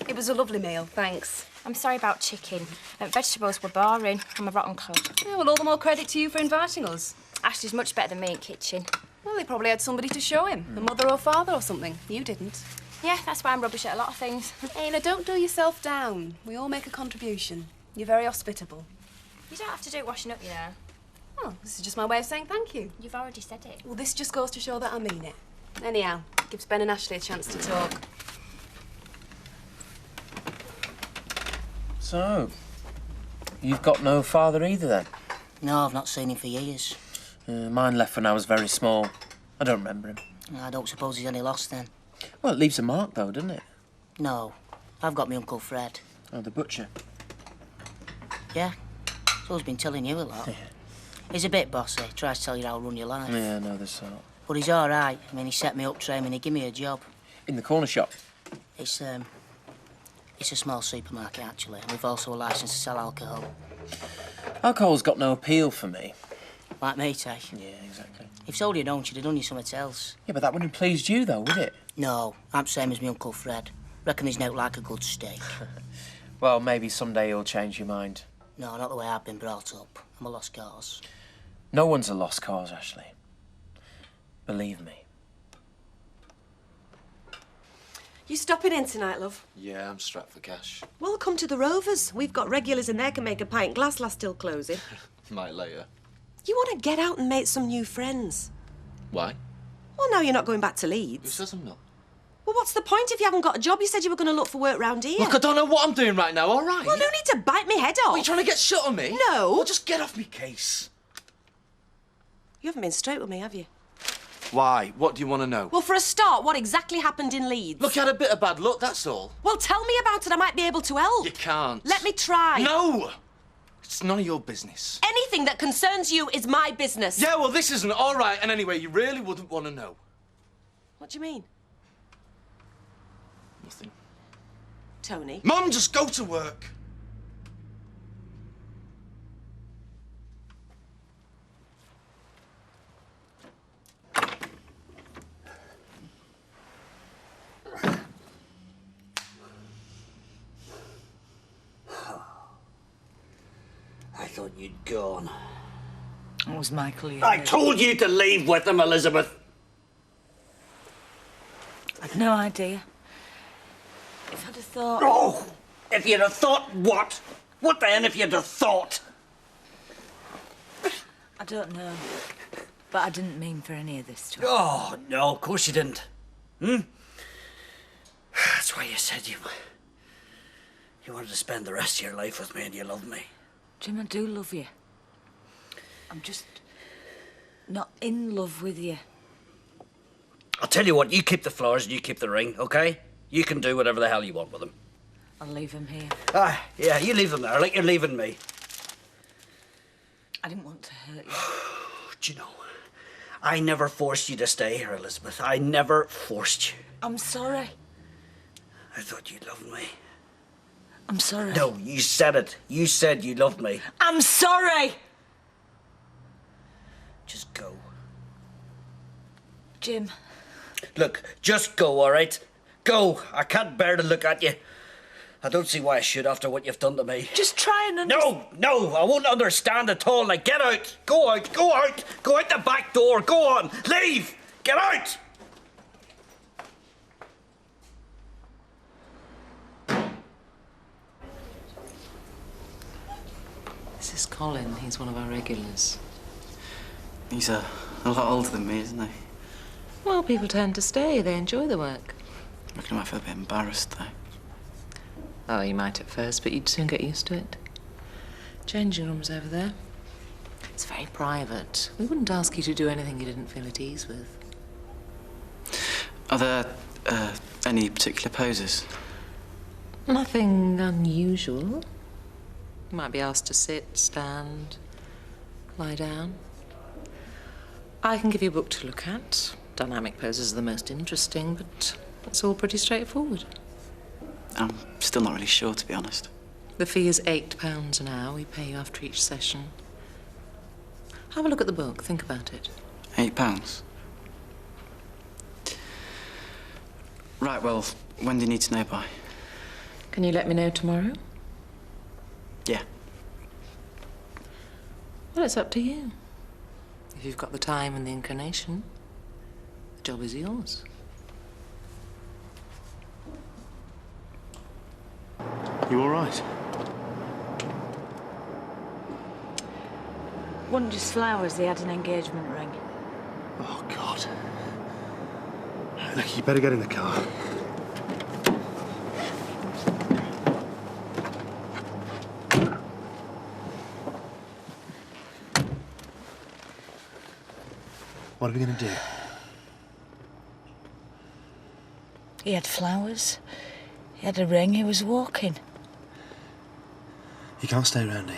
It was a lovely meal, thanks. I'm sorry about chicken. Vegetables were boring. I'm a rotten cook. Yeah, well, all the more credit to you for inviting us. Ashley's much better than me in kitchen. Well, they probably had somebody to show him. A mother or father or something. You didn't. Yeah, that's why I'm rubbish at a lot of things. Hey, now, don't do yourself down. We all make a contribution. You're very hospitable. You don't have to do washing up, you know. Oh, this is just my way of saying thank you. You've already said it. Well, this just goes to show that I mean it. Anyhow, gives Ben and Ashley a chance to talk. So, you've got no father either then? No, I've not seen him for years. Mine left when I was very small. I don't remember him. I don't suppose he's any lost then. Well, it leaves a mark though, doesn't it? No, I've got my Uncle Fred. Oh, the butcher. Yeah, so he's been telling you a lot. Yeah. He's a bit bossy, tries to tell you how to run your life. Yeah, I know the sort. But he's all right. I mean, he set me up training, he gave me a job. In the corner shop? It's a small supermarket, actually, and we've also a licence to sell alcohol. Alcohol's got no appeal for me. Like me, Tay. Yeah, exactly. If sold you don't, you'd have done you something else. Yeah, but that wouldn't have pleased you, though, would it? No, I'm the same as my Uncle Fred. Reckon he's not like a good steak. Well, maybe someday you'll change your mind. No, not the way I've been brought up. I'm a lost cause. No one's a lost cause, Ashley. Believe me. You stopping in tonight, love? Yeah, I'm strapped for cash. Well, come to the Rovers. We've got regulars in there can make a pint glass last till closing. Might later. You want to get out and make some new friends. Why? Well, now you're not going back to Who Leeds. says I'm not? Well, what's the point if you haven't got a job? You said you were going to look for work round here. Look, I don't know what I'm doing right now, all right? Well, no need to bite me head off. Are you trying to get shut on me? No. Well, just get off me case. You haven't been straight with me, have you? Why? What do you want to know? Well, for a start, what exactly happened in Leeds? Look, I had a bit of bad luck, that's all. Well, tell me about it. I might be able to help. You can't. Let me try. No! It's none of your business. Anything that concerns you is my business. Yeah, well, this isn't all right. And anyway, you really wouldn't want to know. What do you mean? Nothing. Tony? Mum, just go to work. I thought you'd gone. It was Michael. I told you to leave with him, Elizabeth. I'd no idea. If I'd have thought... Oh! If you'd have thought what? What then if you'd have thought? I don't know. But I didn't mean for any of this stuff. Oh, no, of course you didn't. Hmm? That's why you said you wanted to spend the rest of your life with me and you loved me. Jim, I do love you. I'm just not in love with you. I'll tell you what, you keep the flowers and you keep the ring, OK? You can do whatever the hell you want with them. I'll leave him here. Ah, yeah, you leave them there like you're leaving me. I didn't want to hurt you. Do you know, I never forced you to stay here, Elizabeth. I never forced you. I'm sorry. I thought you loved me. I'm sorry. No, you said it. You said you loved me. I'm sorry! Just go. Jim. Look, just go, all right? Go. I can't bear to look at you. I don't see why I should after what you've done to me. Just try and understand. No, I won't understand at all. Like, get out. Go out. Go out. Go out the back door. Go on. Leave. Get out. This is Colin. He's one of our regulars. He's a lot older than me, isn't he? Well, people tend to stay. They enjoy the work. I reckon I might feel a bit embarrassed, though. Oh, you might at first, but you'd soon get used to it. Changing room's over there. It's very private. We wouldn't ask you to do anything you didn't feel at ease with. Are there any particular poses? Nothing unusual. You might be asked to sit, stand, lie down. I can give you a book to look at. Dynamic poses are the most interesting, but it's all pretty straightforward. I'm still not really sure, to be honest. The fee is £8 an hour. We pay you after each session. Have a look at the book. Think about it. £8? Right, well, when do you need to know by? Can you let me know tomorrow? Yeah. Well, it's up to you. If you've got the time and the inclination, the job is yours. You all right? Wasn't just flowers, they had an engagement ring. Oh, God. Look, you better get in the car. What are we going to do? He had flowers. He had a ring. He was walking. You can't stay around here.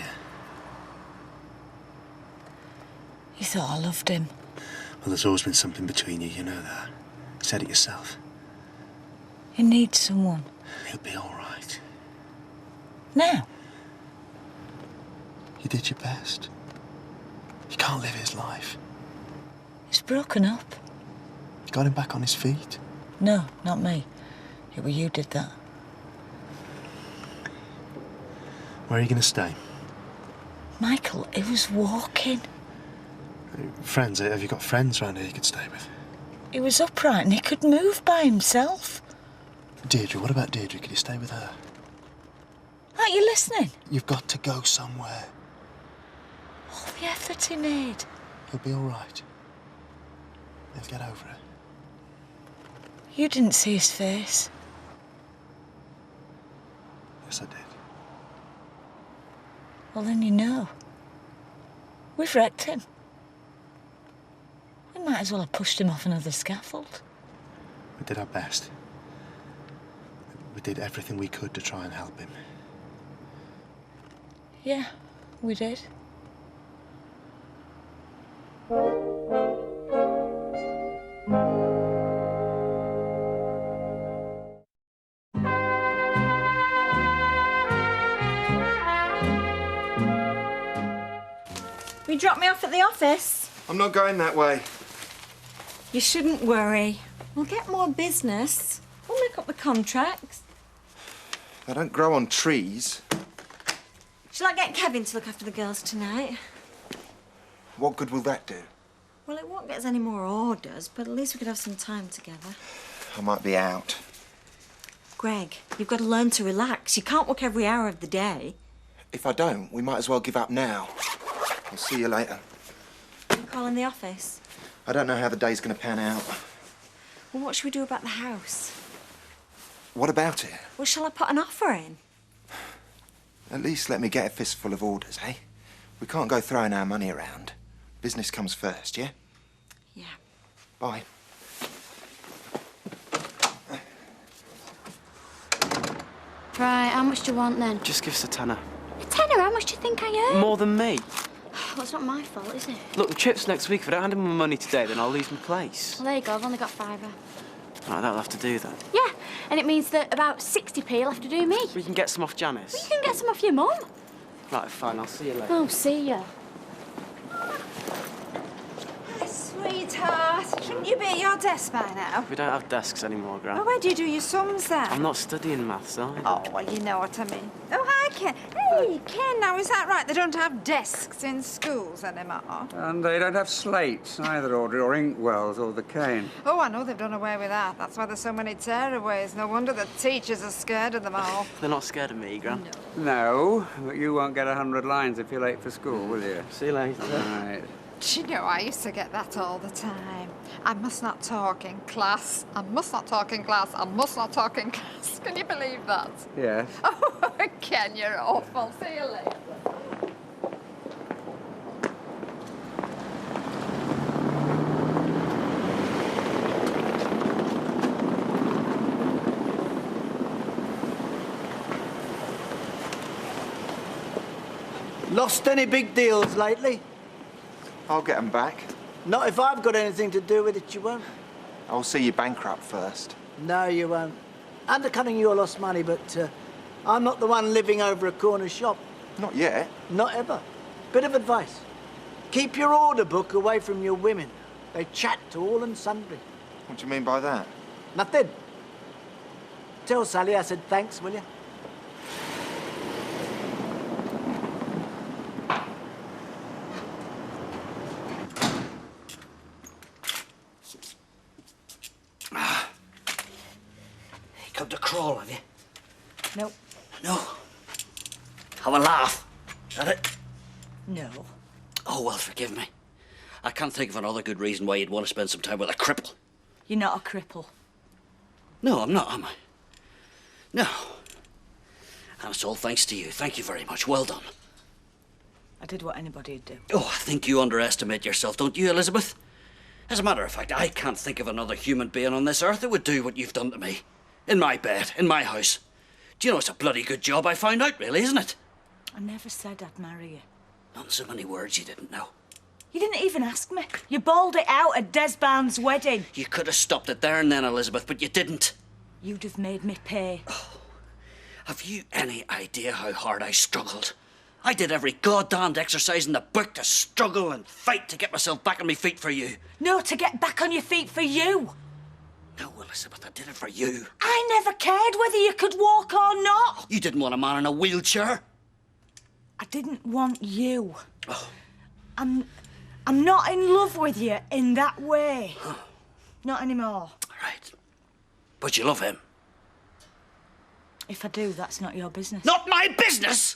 You thought I loved him. Well, there's always been something between you, you know that. You said it yourself. He needs someone. He'll be all right. Now? You did your best. You can't live his life. He's broken up. You got him back on his feet. No, not me. It was you did that. Where are you going to stay? Michael, he was walking. Friends, have you got friends around here you could stay with? He was upright and he could move by himself. Deirdre, what about Deirdre? Could you stay with her? Aren't you listening? You've got to go somewhere. All the effort he made. He'll be all right. He'll get over it. You didn't see his face. Yes, I did. Well, then you know. We've wrecked him. We might as well have pushed him off another scaffold. We did our best. We did everything we could to try and help him. Yeah, we did. Will you drop me off at the office? I'm not going that way. You shouldn't worry. We'll get more business. We'll make up the contracts. They don't grow on trees. Shall I get Kevin to look after the girls tonight? What good will that do? Well, it won't get us any more orders, but at least we could have some time together. I might be out. Greg, you've got to learn to relax. You can't work every hour of the day. If I don't, we might as well give up now. I'll see you later. I'm calling the office. I don't know how the day's going to pan out. Well, what should we do about the house? What about it? Well, shall I put an offer in? At least let me get a fistful of orders, eh? We can't go throwing our money around. Business comes first, yeah? Yeah. Bye. Right, how much do you want then? Just give us a tenner. A tenner? How much do you think I earn? More than me. Well, it's not my fault, is it? Look, the trip's next week. If I don't hand him my money today, then I'll lose my place. Well, there you go. I've only got £5. Right, that'll have to do then. Yeah, and it means that about 60p will have to do me. We can get some off Janice. Well, you can get some off your mum. Right, fine. I'll see you later. Oh, see ya. Sweetheart, shouldn't you be at your desk by now? We don't have desks anymore, Gran. Oh, where do you do your sums then? I'm not studying maths, are I? Oh, well, you know what I mean. Oh, hi, Ken. Hey, Ken, now, is that right? They don't have desks in schools anymore? And they don't have slates either, Audrey, or inkwells, or the cane. Oh, I know they've done away with that. That's why there's so many tearaways. No wonder the teachers are scared of them all. They're not scared of me, Gran. No, but you won't get 100 lines if you're late for school, will you? See you later. Right. Do you know, I used to get that all the time. I must not talk in class. I must not talk in class. I must not talk in class. Can you believe that? Yes. Oh, Ken, you're awful. See you later. Lost any big deals lately? I'll get them back. Not if I've got anything to do with it, you won't. I'll see you bankrupt first. No, you won't. Undercutting you, I lost money, but I'm not the one living over a corner shop. Not yet. Not ever. Bit of advice. Keep your order book away from your women. They chat to all and sundry. What do you mean by that? Nothing. Tell Sally I said thanks, will you? Come to crawl, have you? Nope. No. Have a laugh. Is that it? No. Oh, well, forgive me. I can't think of another good reason why you'd want to spend some time with a cripple. You're not a cripple. No, I'm not, am I? No. And it's all thanks to you. Thank you very much. Well done. I did what anybody'd do. Oh, I think you underestimate yourself, don't you, Elizabeth? As a matter of fact, I can't think of another human being on this earth that would do what you've done to me. In my bed, in my house. Do you know, it's a bloody good job I found out, really, isn't it? I never said I'd marry you. Not so many words you didn't know. You didn't even ask me. You bawled it out at Desbarn's wedding. You could have stopped it there and then, Elizabeth, but you didn't. You'd have made me pay. Have you any idea how hard I struggled? I did every goddamned exercise in the book to struggle and fight to get myself back on my feet for you. No, to get back on your feet for you. No, Elizabeth, I did it for you. I never cared whether you could walk or not. You didn't want a man in a wheelchair. I didn't want you. Oh. I'm not in love with you in that way. Huh. Not anymore. Right. But you love him. If I do, that's not your business. Not my business?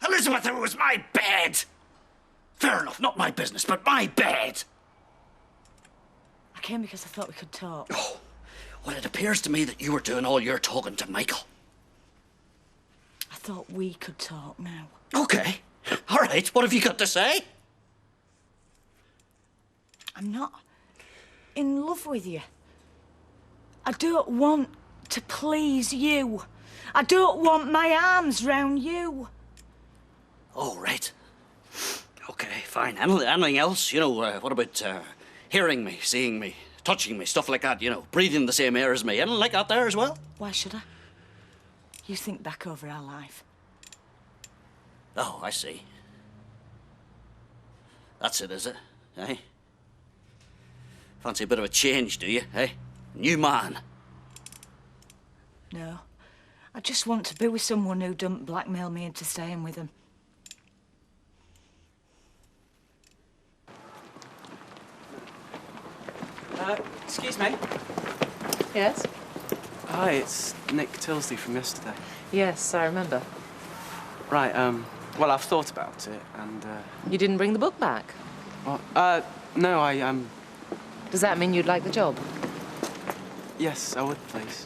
Elizabeth, it was my bed. Fair enough, not my business, but my bed. I came because I thought we could talk. Oh, well, it appears to me that you were doing all your talking to Michael. I thought we could talk now. Okay. All right, what have you got to say? I'm not in love with you. I don't want to please you. I don't want my arms round you. Oh, right. Okay, fine. Anything else? You know, what about hearing me, seeing me, touching me, stuff like that, you know, breathing the same air as me? Anything like that there as well? Why should I? You think back over our life. Oh, I see. That's it, is it? Eh? Fancy a bit of a change, do you, eh? New man. No. I just want to be with someone who don't blackmail me into staying with them. Excuse me. Yes? Hi, it's Nick Tilsley from yesterday. Yes, I remember. Right, well, I've thought about it, and, You didn't bring the book back? What? No, Does that mean you'd like the job? Yes, I would, please.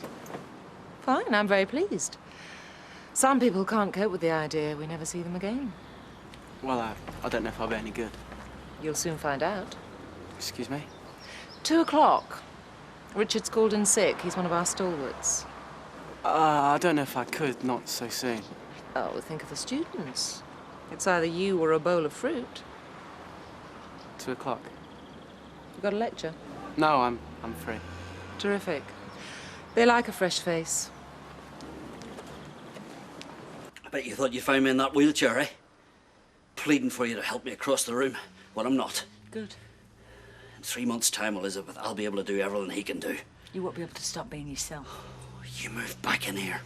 Fine, I'm very pleased. Some people can't cope with the idea we never see them again. Well, I don't know if I'll be any good. You'll soon find out. Excuse me? 2 o'clock. Richard's called in sick. He's one of our stalwarts. I don't know if I could, not so soon. Oh, think of the students. It's either you or a bowl of fruit. 2 o'clock. You got a lecture? No, I'm free. Terrific. They like a fresh face. I bet you thought you found me in that wheelchair, eh? Pleading for you to help me across the room. Well, I'm not. Good. In 3 months' time, Elizabeth, I'll be able to do everything he can do. You won't be able to stop being yourself. You moved back in here.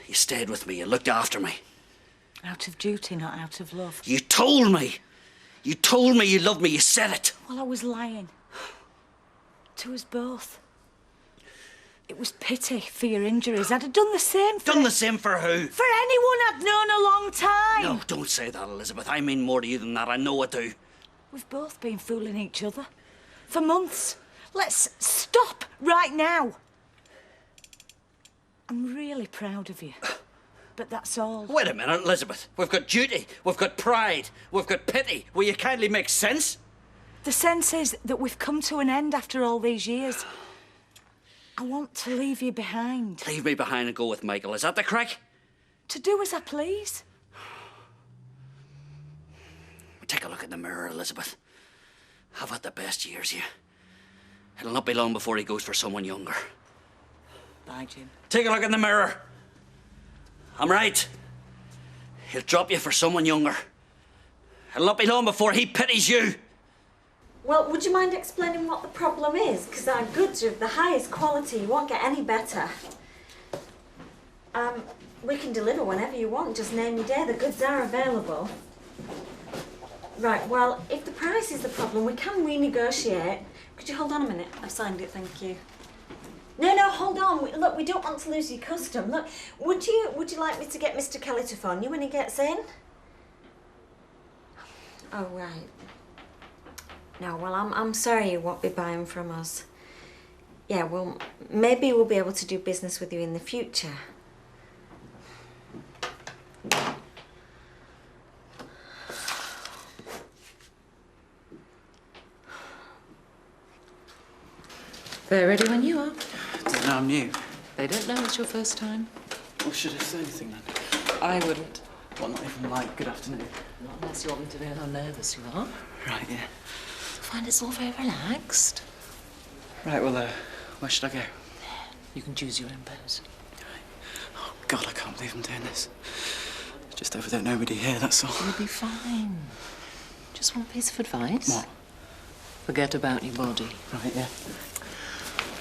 You stayed with me. You looked after me. Out of duty, not out of love. You told me. You told me you loved me. You said it. Well, I was lying. To us both. It was pity for your injuries. I'd have done the same for... Done the same for who? For anyone I'd known a long time. No, don't say that, Elizabeth. I mean more to you than that. I know I do. We've both been fooling each other. For months. Let's stop right now. I'm really proud of you. But that's all. Wait a minute, Elizabeth. We've got duty. We've got pride. We've got pity. Will you kindly make sense? The sense is that we've come to an end after all these years. I want to leave you behind. Leave me behind and go with Michael. Is that the crack? To do as I please. Take a look in the mirror, Elizabeth. I've had the best years, yeah. It'll not be long before he goes for someone younger. Bye, Jim. Take a look in the mirror. I'm right. He'll drop you for someone younger. It'll not be long before he pities you. Well, would you mind explaining what the problem is? Because our goods are of the highest quality. You won't get any better. We can deliver whenever you want. Just name your day. The goods are available. Right, well, if the price is the problem, we can renegotiate. Could you hold on a minute? I've signed it, thank you. No, hold on. Look, we don't want to lose your custom. Look, would you like me to get Mr. Kelly to phone you when he gets in? Oh, right. No, well, I'm sorry you won't be buying from us. Yeah, well, maybe we'll be able to do business with you in the future. They're ready when you are. Don't know I'm new. They don't know it's your first time. Well, should I say anything then? I wouldn't. Well, not even like good afternoon. Not unless you want them to know how nervous you are. Right, yeah. You'll find it's all very relaxed. Right, well, where should I go? You can choose your own pose. Oh, God, I can't believe I'm doing this. Just hope I don't nobody here, that's all. You'll be fine. Just one piece of advice. What? Forget about your body. Right, yeah.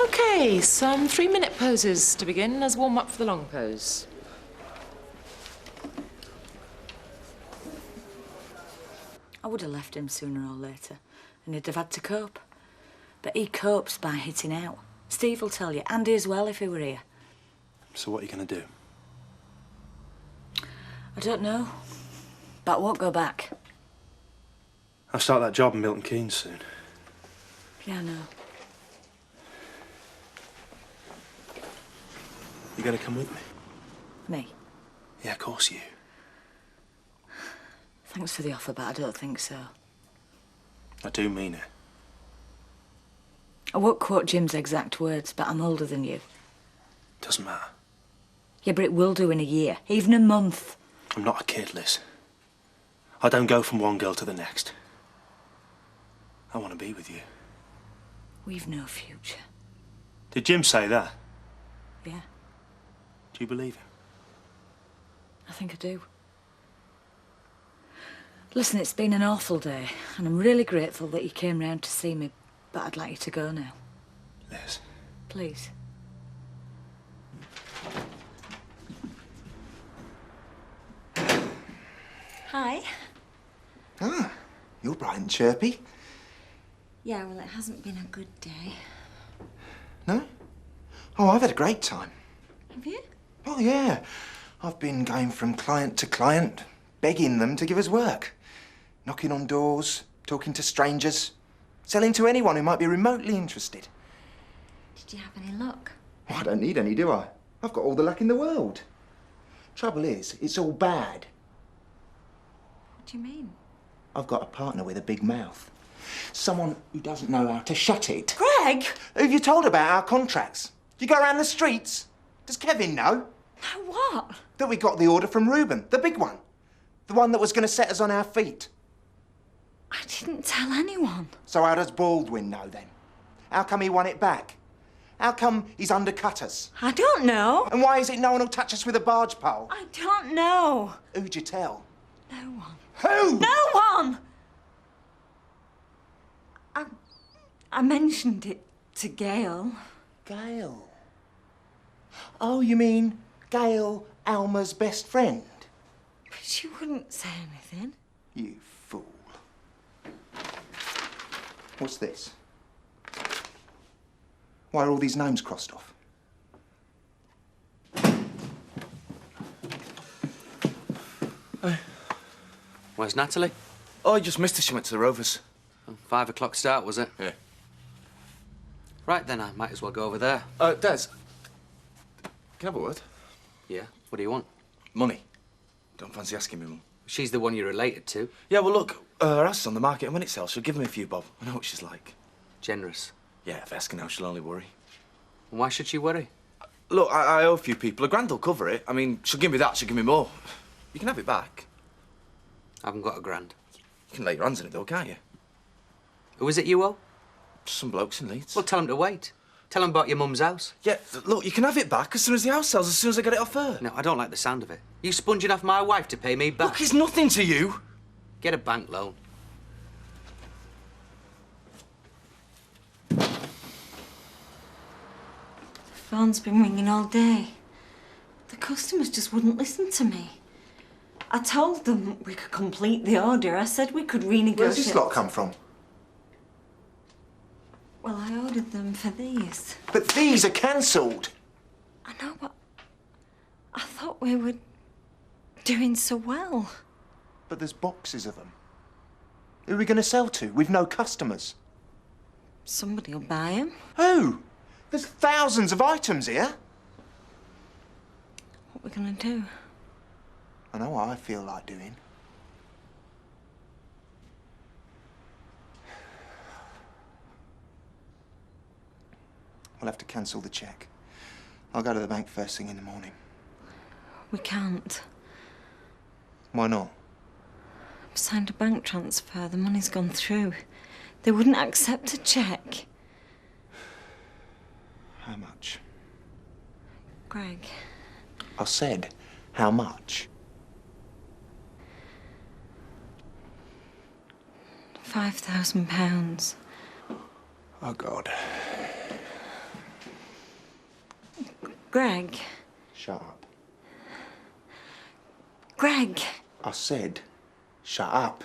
Okay, some 3-minute poses to begin as warm-up for the long pose. I would have left him sooner or later, and he'd have had to cope. But he copes by hitting out. Steve will tell you, Andy as well if he were here. So what are you going to do? I don't know, but I won't go back. I'll start that job in Milton Keynes soon. Yeah, I know. You going to come with me? Me? Yeah, of course you. Thanks for the offer, but I don't think so. I do mean it. I won't quote Jim's exact words, but I'm older than you. Doesn't matter. Yeah, but it will do in a year, even a month. I'm not a kid, Liz. I don't go from one girl to the next. I want to be with you. We've no future. Did Jim say that? Yeah, Do you believe him? I think I do. Listen, it's been an awful day, and I'm really grateful that you came round to see me, but I'd like you to go now. Liz. Please. Hi. Ah, you're bright and chirpy. Yeah, well, it hasn't been a good day. No? Oh, I've had a great time. Have you? Oh, yeah. I've been going from client to client, begging them to give us work. Knocking on doors, talking to strangers, selling to anyone who might be remotely interested. Did you have any luck? Well, I don't need any, do I? I've got all the luck in the world. Trouble is, it's all bad. What do you mean? I've got a partner with a big mouth. Someone who doesn't know how to shut it. Greg! Who've you told about our contracts? You go around the streets. Does Kevin know? No, what? That we got the order from Reuben, the big one. The one that was going to set us on our feet. I didn't tell anyone. So how does Baldwin know then? How come he won it back? How come he's undercut us? I don't know. And why is it no one will touch us with a barge pole? I don't know. Who'd you tell? No one. Who? No one! I mentioned it to Gail. Gail? Oh, you mean Gail, Alma's best friend? But she wouldn't say anything. You fool. What's this? Why are all these names crossed off? Where's Natalie? Oh, I just missed her. She went to the Rovers. 5 o'clock start, was it? Yeah. Right then, I might as well go over there. Des. Can I have a word? Yeah? What do you want? Money. Don't fancy asking me, Mum. She's the one you're related to. Yeah, well, look, her house is on the market, and when it sells, she'll give me a few bob. I know what she's like. Generous. Yeah, if I ask her now, she'll only worry. Why should she worry? Look, I owe a few people. £1,000 will cover it. I mean, she'll give me that, she'll give me more. You can have it back. I haven't got £1,000. You can lay your hands on it, though, can't you? Who is it you owe? Some blokes in Leeds. Well, tell them to wait. Tell them about your mum's house. Yeah, look, you can have it back as soon as the house sells, as soon as I get it off her. No, I don't like the sound of it. You sponging off my wife to pay me back. Look, it's nothing to you. Get a bank loan. The phone's been ringing all day. The customers just wouldn't listen to me. I told them we could complete the order. I said we could renegotiate. Where's this lot come from? Well, I ordered them for these. But these are cancelled. I know, but I thought we were doing so well. But there's boxes of them. Who are we going to sell to? We've no customers. Somebody will buy them. Who? There's thousands of items here. What are we going to do? I know what I feel like doing. We'll have to cancel the cheque. I'll go to the bank first thing in the morning. We can't. Why not? I've signed a bank transfer. The money's gone through. They wouldn't accept a cheque. How much? Greg. I said, how much? £5,000. Oh, God. Greg. Shut up. Greg. I said, shut up.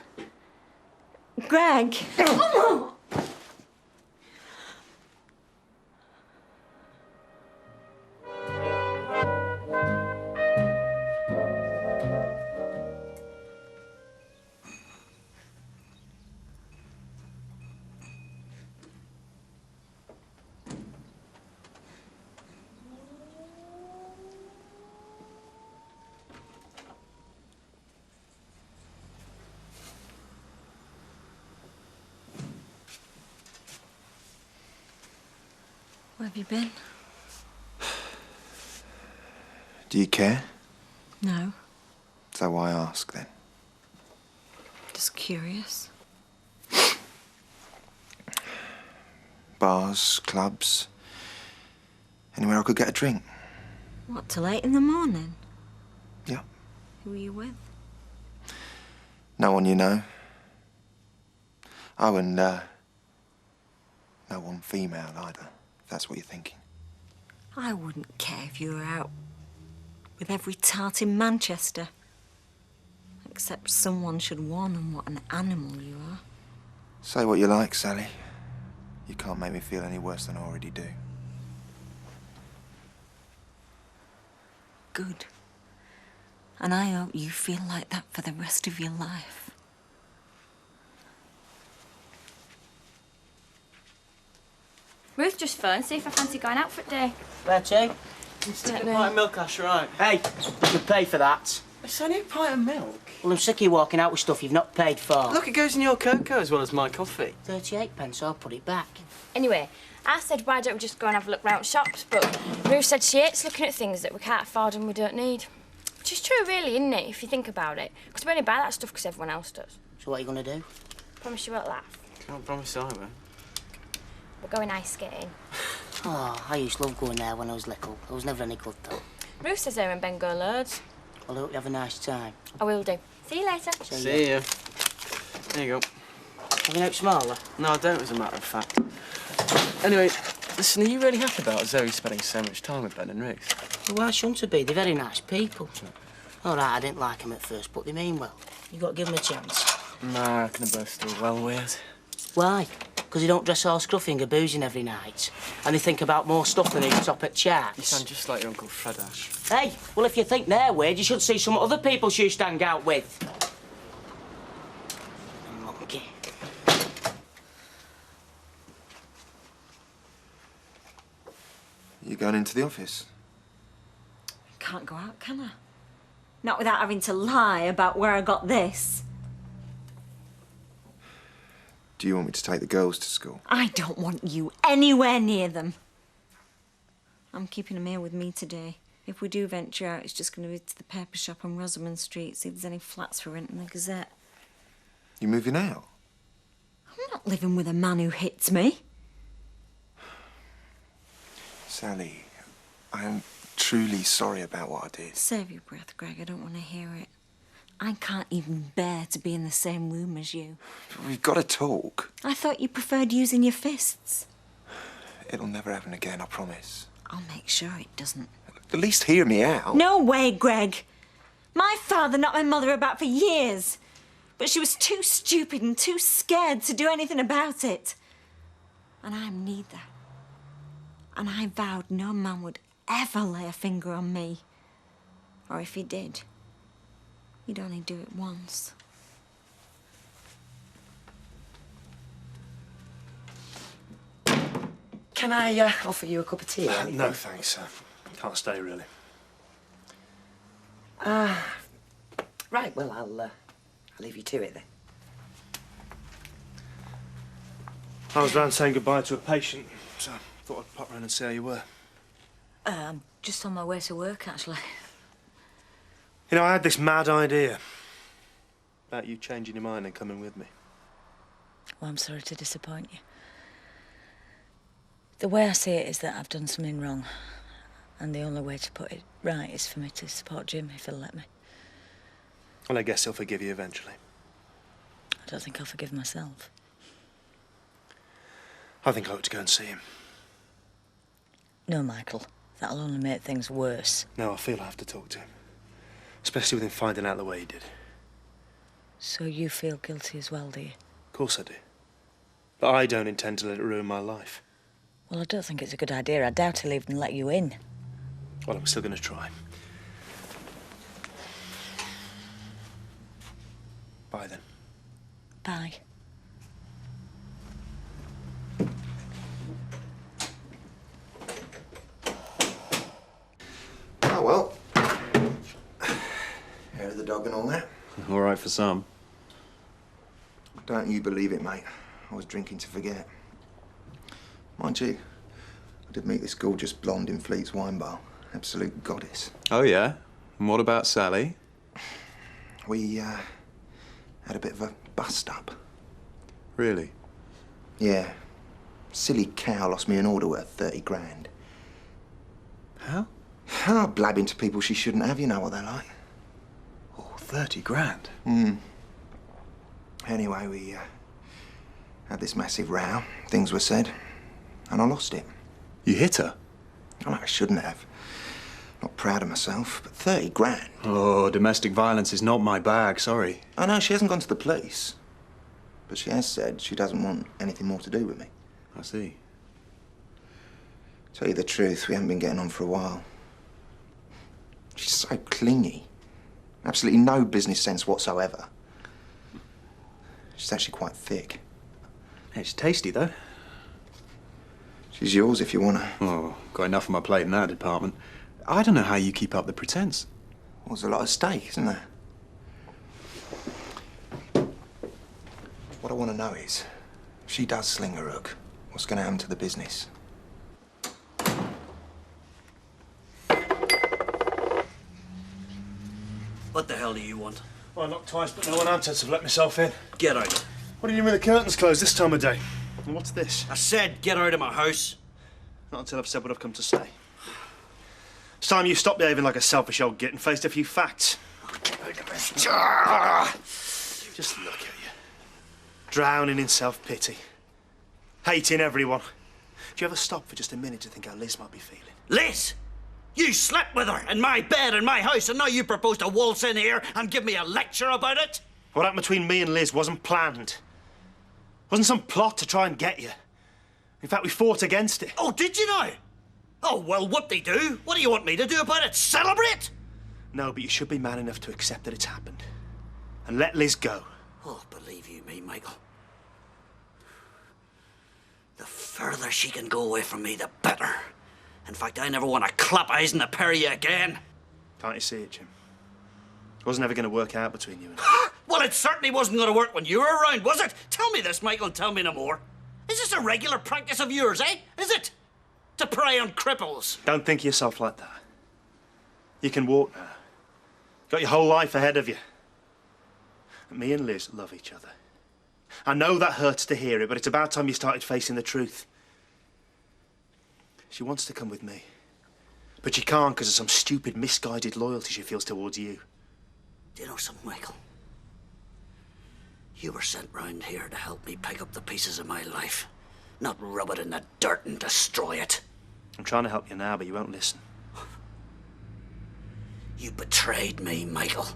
Greg. Where have you been? Do you care? No. Is that why I ask, then? Just curious. Bars, clubs, anywhere I could get a drink. What, till 8 in the morning? Yeah. Who are you with? No one you know. Oh, and, no one female either, if that's what you're thinking. I wouldn't care if you were out with every tart in Manchester. Except someone should warn them what an animal you are. Say what you like, Sally. You can't make me feel any worse than I already do. Good. And I hope you feel like that for the rest of your life. Ruth just phoned, see if I fancy going out for a day. Where to? Stick a pint of milk, Ash, right? Hey, you should pay for that. It's only a pint of milk. Well, I'm sick of you walking out with stuff you've not paid for. Look, it goes in your cocoa as well as my coffee. 38p, I'll put it back. Anyway, I said, why don't we just go and have a look round shops? But Ruth said she hates looking at things that we can't afford and we don't need. Which is true, really, isn't it, if you think about it? Because we only buy that stuff because everyone else does. So what are you going to do? Promise you won't laugh. Can't promise I won't. We're going ice skating. Oh, I used to love going there when I was little. I was never any good, though. Ruth says her and Ben go loads. Well, I hope you have a nice time. I will do. See you later. See ya. There you go. Have you out smaller? No, I don't, as a matter of fact. Anyway, listen, are you really happy about Zoe spending so much time with Ben and Ruth? Well, why shouldn't I be? They're very nice people. All right, I didn't like them at first, but they mean well. You got to give them a chance. No, I reckon they're both still well weird. Why? Because they don't dress all scruffy and go boozing every night. And they think about more stuff than they top at charts. You sound just like your Uncle Fred, Ash. Hey, well, if you think they're weird, you should see some other people she used to hang out with. Monkey. You going into the office? Can't go out, can I? Not without having to lie about where I got this. Do you want me to take the girls to school? I don't want you anywhere near them. I'm keeping them here with me today. If we do venture out, it's just going to be to the paper shop on Rosamond Street, see if there's any flats for rent in the Gazette. You moving out? I'm not living with a man who hits me. Sally, I am truly sorry about what I did. Save your breath, Greg. I don't want to hear it. I can't even bear to be in the same room as you. But we've got to talk. I thought you preferred using your fists. It'll never happen again, I promise. I'll make sure it doesn't. At least hear me out. No way, Greg. My father knocked my mother about for years. But she was too stupid and too scared to do anything about it. And I'm neither. And I vowed no man would ever lay a finger on me. Or if he did, he'd only do it once. Can I offer you a cup of tea? No, thanks. Can't stay, really. Right, well, I'll leave you to it then. I was round saying goodbye to a patient, so I thought I'd pop round and see how you were. I'm just on my way to work, actually. You know, I had this mad idea about you changing your mind and coming with me. Well, I'm sorry to disappoint you. The way I see it is that I've done something wrong, and the only way to put it right is for me to support Jim, if he'll let me. Well, I guess he'll forgive you eventually. I don't think I'll forgive myself. I think I ought to go and see him. No, Michael. That'll only make things worse. No, I feel I have to talk to him. Especially with him finding out the way he did. So you feel guilty as well, do you? Of course I do. But I don't intend to let it ruin my life. Well, I don't think it's a good idea. I doubt he'll even let you in. Well, I'm still going to try. Bye, then. Bye. Oh, well. Hair of the dog and all that. All right for some. Don't you believe it, mate. I was drinking to forget. Mind you, I did meet this gorgeous blonde in Fleet's wine bar. Absolute goddess. Oh, yeah? And what about Sally? We, had a bit of a bust-up. Really? Yeah. Silly cow lost me an order worth 30 grand. How? Ah, blabbing to people she shouldn't have, you know what they're like. Oh, 30 grand? Anyway, we, had this massive row. Things were said. And I lost it. You hit her? Well, I shouldn't have. Not proud of myself, but 30 grand. Oh, domestic violence is not my bag, sorry. I know she hasn't gone to the police. But she has said she doesn't want anything more to do with me. I see. Tell you the truth, we haven't been getting on for a while. She's so clingy. Absolutely no business sense whatsoever. She's actually quite thick. It's tasty, though. She's yours if you want her. Oh, got enough on my plate in that department. I don't know how you keep up the pretense. Well, there's a lot at stake, isn't there? What I want to know is, if she does sling a hook, what's going to happen to the business? hell do you want? Well, I knocked twice, but no one answered, so I've let myself in. Get out. What do you mean with the curtains closed this time of day? And what's this? I said get out of my house. Not until I've said what I've come to say. It's time you stopped behaving like a selfish old git and faced a few facts. Just look at you. Drowning in self-pity. Hating everyone. Do you ever stop for just a minute to think how Liz might be feeling? Liz! You slept with her in my bed in my house, and now you propose to waltz in here and give me a lecture about it? What happened between me and Liz wasn't planned. Wasn't some plot to try and get you. In fact, we fought against it. Oh, did you now? Oh, well, whoop-de-doo. What do you want me to do about it? Celebrate? No, but you should be man enough to accept that it's happened. And let Liz go. Oh, believe you me, Michael. The further she can go away from me, the better. In fact, I never want to clap eyes in the pair of you again. Can't you see it, Jim? It wasn't ever going to work out between you and Well, it certainly wasn't going to work when you were around, was it? Tell me this, Michael, tell me no more. Is this a regular practice of yours, eh? Is it? To prey on cripples? Don't think of yourself like that. You can walk now. Got your whole life ahead of you. Me and Liz love each other. I know that hurts to hear it, but it's about time you started facing the truth. She wants to come with me. But she can't because of some stupid, misguided loyalty she feels towards you. Do you know something, Michael? You were sent round here to help me pick up the pieces of my life, not rub it in the dirt and destroy it. I'm trying to help you now, but you won't listen. You betrayed me, Michael.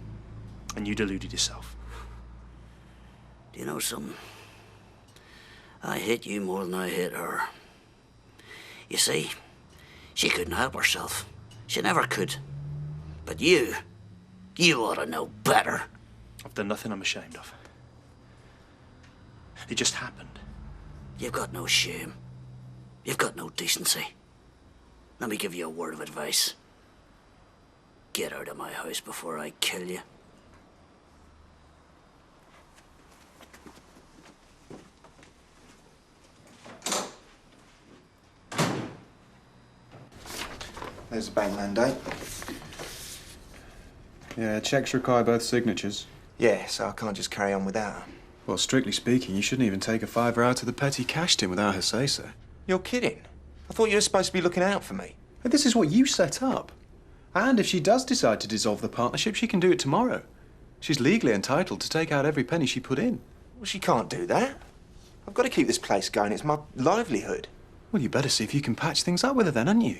And you deluded yourself. Do you know something? I hate you more than I hate her. You see, she couldn't help herself. She never could. But you ought to know better. I've done nothing I'm ashamed of. It just happened. You've got no shame. You've got no decency. Let me give you a word of advice. Get out of my house before I kill you. There's a bank mandate. Yeah, checks require both signatures. Yeah, so I can't just carry on without her. Well, strictly speaking, you shouldn't even take a fiver out of the petty cash tin without her say-so. You're kidding? I thought you were supposed to be looking out for me. But this is what you set up. And if she does decide to dissolve the partnership, she can do it tomorrow. She's legally entitled to take out every penny she put in. Well, she can't do that. I've got to keep this place going. It's my livelihood. Well, you better see if you can patch things up with her then, haven't you?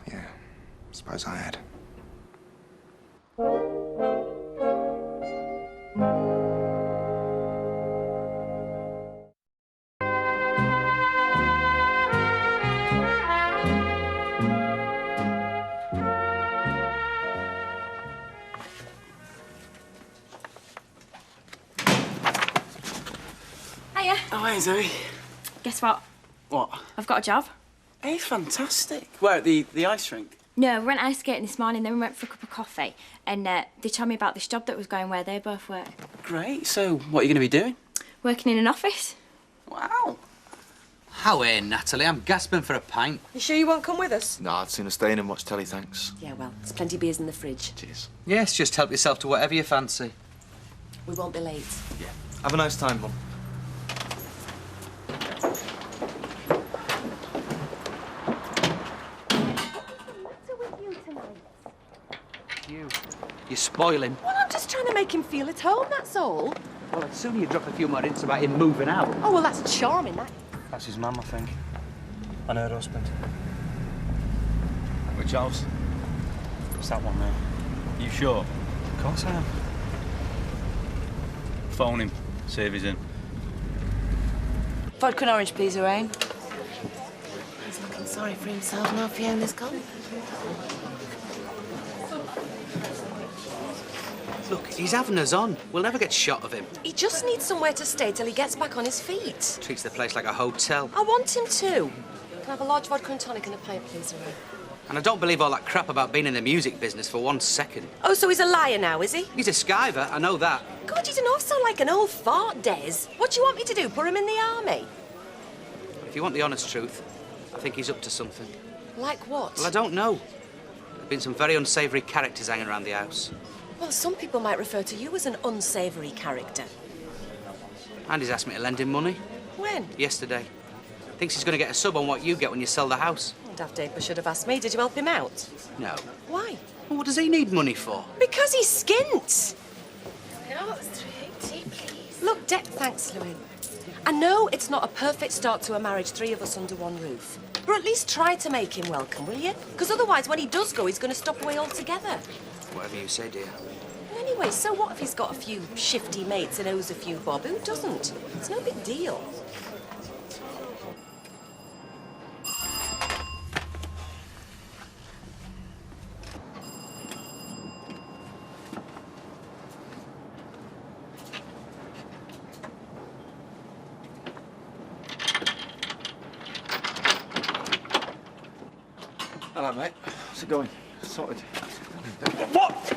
Yeah, suppose I had. Hiya. Oh, hey, Zoe. Guess what? What? I've got a job. Hey, fantastic. Where, at the ice rink? No, we went ice skating this morning, then we went for a cup of coffee, and they told me about this job that was going where they both work. Great. So, what are you going to be doing? Working in an office. Wow. How Natalie? I'm gasping for a pint. You sure you won't come with us? No, I'd sooner stay in and watch telly, thanks. Yeah, well, there's plenty of beers in the fridge. Cheers. Yes, just help yourself to whatever you fancy. We won't be late. Yeah. Have a nice time, Mum. You're spoiling. Well, I'm just trying to make him feel at home, that's all. Well, I'd sooner you drop a few more hints about him moving out. Oh, well, that's charming, that. That's his mum, I think. And her husband. Which house? It's that one there. You sure? Of course I am. Phone him. See if he's in. Vodka and orange, please, Lorraine. He's looking sorry for himself now Fiona's gone. Look, he's having us on. We'll never get shot of him. He just needs somewhere to stay till he gets back on his feet. Treats the place like a hotel. I want him to. Can I have a large vodka and tonic and a pint, please, Lorraine? And I don't believe all that crap about being in the music business for 1 second. Oh, so he's a liar now, is he? He's a skiver, I know that. God, you don't sound like an old fart, Des. What do you want me to do, put him in the army? If If you want the honest truth, I think he's up to something. Like what? Well, I don't know. There have been some very unsavoury characters hanging around the house. Well, some people might refer to you as an unsavoury character. And he's asked me to lend him money. When? Yesterday. Thinks he's going to get a sub on what you get when you sell the house. Daft Aper should have asked me. Did you help him out? No. Why? Well, what does he need money for? Because he's skint. No, it's 380, please. Look, thanks, Lewin. I know it's not a perfect start to a marriage, three of us under one roof. But at least try to make him welcome, will you? Because otherwise, when he does go, he's going to stop away altogether. Whatever you say, dear. Anyway, so what if he's got a few shifty mates and owes a few bob? Who doesn't? It's no big deal. Hello, mate. How's it going? Sorted. What?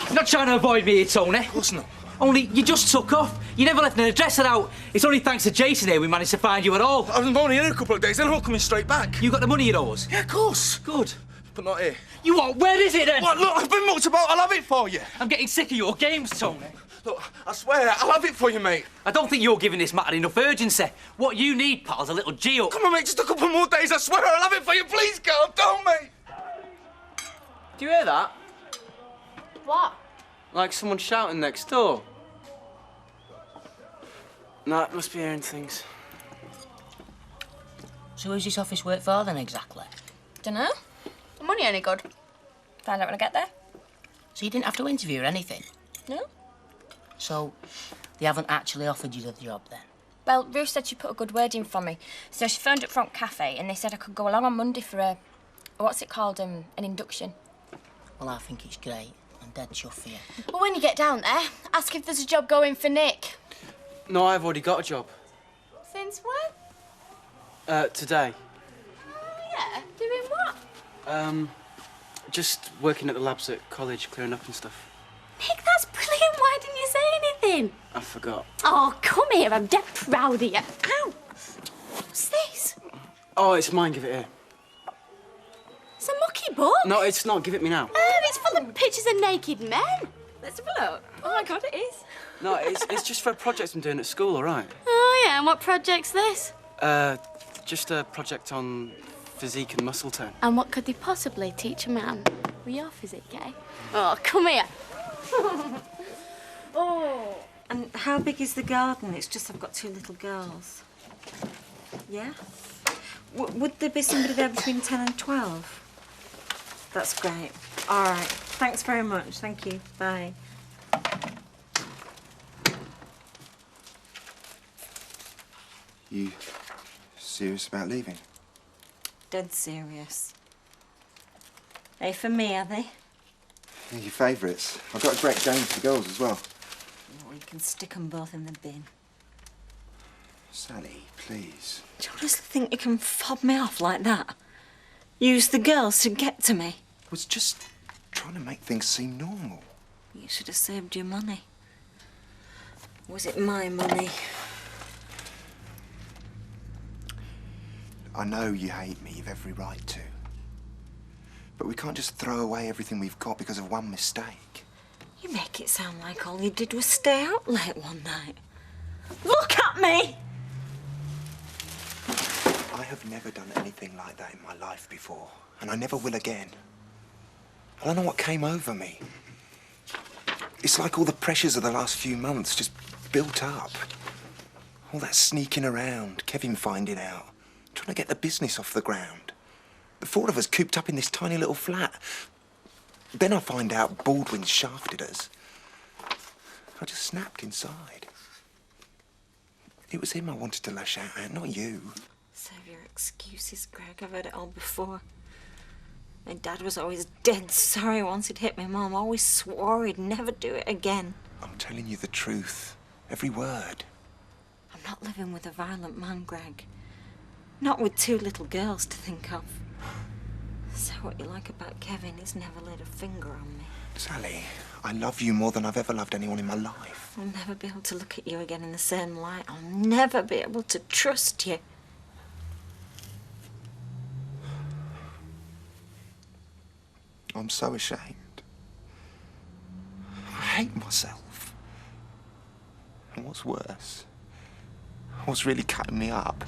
You're not trying to avoid me here, Tony. Of course not. Only you just took off. You never left an address out. It's only thanks to Jason here we managed to find you at all. I was only here a couple of days, then I'm coming straight back. You got the money yours? Yeah, of course. Good. But not here. You what? Where is it then? What? Look, I've been mucked about. I'll have it for you. I'm getting sick of your games, Tony. Look, I swear, I'll have it for you, mate. I don't think you're giving this matter enough urgency. What you need, pal, is a little G-up. Come on, mate, just a couple more days. I swear I'll have it for you. Please, girl, don't, mate. Do you hear that? What? Like someone shouting next door. Nah, it must be hearing things. So who's this office work for then, exactly? Dunno. The money any good? Find out when I get there. So you didn't have to interview or anything? No. So they haven't actually offered you the job then? Well, Ruth said she put a good word in for me. So she phoned up Front Cafe and they said I could go along on Monday for a... what's it called? An induction. Well, I think it's great. I'm dead chuffed for you. Well, when you get down there, ask if there's a job going for Nick. No, I've already got a job. Since when? Today. Yeah, doing what? Just working at the labs at college, clearing up and stuff. Nick, that's brilliant. Why didn't you say anything? I forgot. Oh, come here. I'm dead proud of you. Ow! What's this? Oh, it's mine. Give it here. It's a mucky book. No, it's not. Give it me now. It's full of pictures of naked men. Let's have a look. Oh, my God, it is. No, it's just for a project I'm doing at school, all right? Oh, yeah. And what project's this? Just a project on physique and muscle tone. And what could they possibly teach a man with your physique, eh? Oh, come here. Oh. And how big is the garden? It's just I've got two little girls. Yeah? Would there be somebody there between 10 and 12? That's great. All right. Thanks very much. Thank you. Bye. You serious about leaving? Dead serious. Hey, for me, are they? They're your favourites. I've got a great game for the girls as well. Oh, you can stick them both in the bin. Sally, please. Do you honestly think you can fob me off like that? Use the girls to get to me? I was just trying to make things seem normal. You should have saved your money. Was it my money? I know you hate me, you've every right to. But we can't just throw away everything we've got because of one mistake. You make it sound like all you did was stay out late one night. Look at me! I have never done anything like that in my life before, and I never will again. I don't know what came over me. It's like all the pressures of the last few months just built up. All that sneaking around, Kevin finding out, trying to get the business off the ground. The four of us cooped up in this tiny little flat. Then I find out Baldwin's shafted us. I just snapped inside. It was him I wanted to lash out at, not you. Save your excuses, Greg. I've heard it all before. My dad was always dead sorry once he'd hit my mum. Always swore he'd never do it again. I'm telling you the truth. Every word. I'm not living with a violent man, Greg. Not with two little girls to think of. So what you like about Kevin is never laid a finger on me. Sally, I love you more than I've ever loved anyone in my life. I'll never be able to look at you again in the same light. I'll never be able to trust you. I'm so ashamed. I hate myself. And what's worse, what's really cutting me up,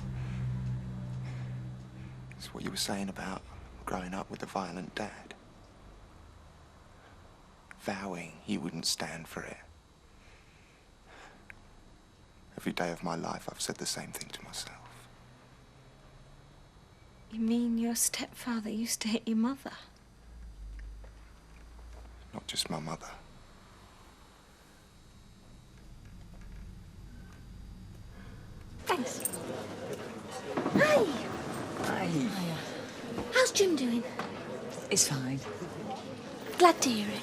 is what you were saying about growing up with a violent dad. Vowing you wouldn't stand for it. Every day of my life I've said the same thing to myself. You mean your stepfather used to hit your mother? Not just my mother. Thanks. Hi. Hi. How's Jim doing? It's fine. Glad to hear it.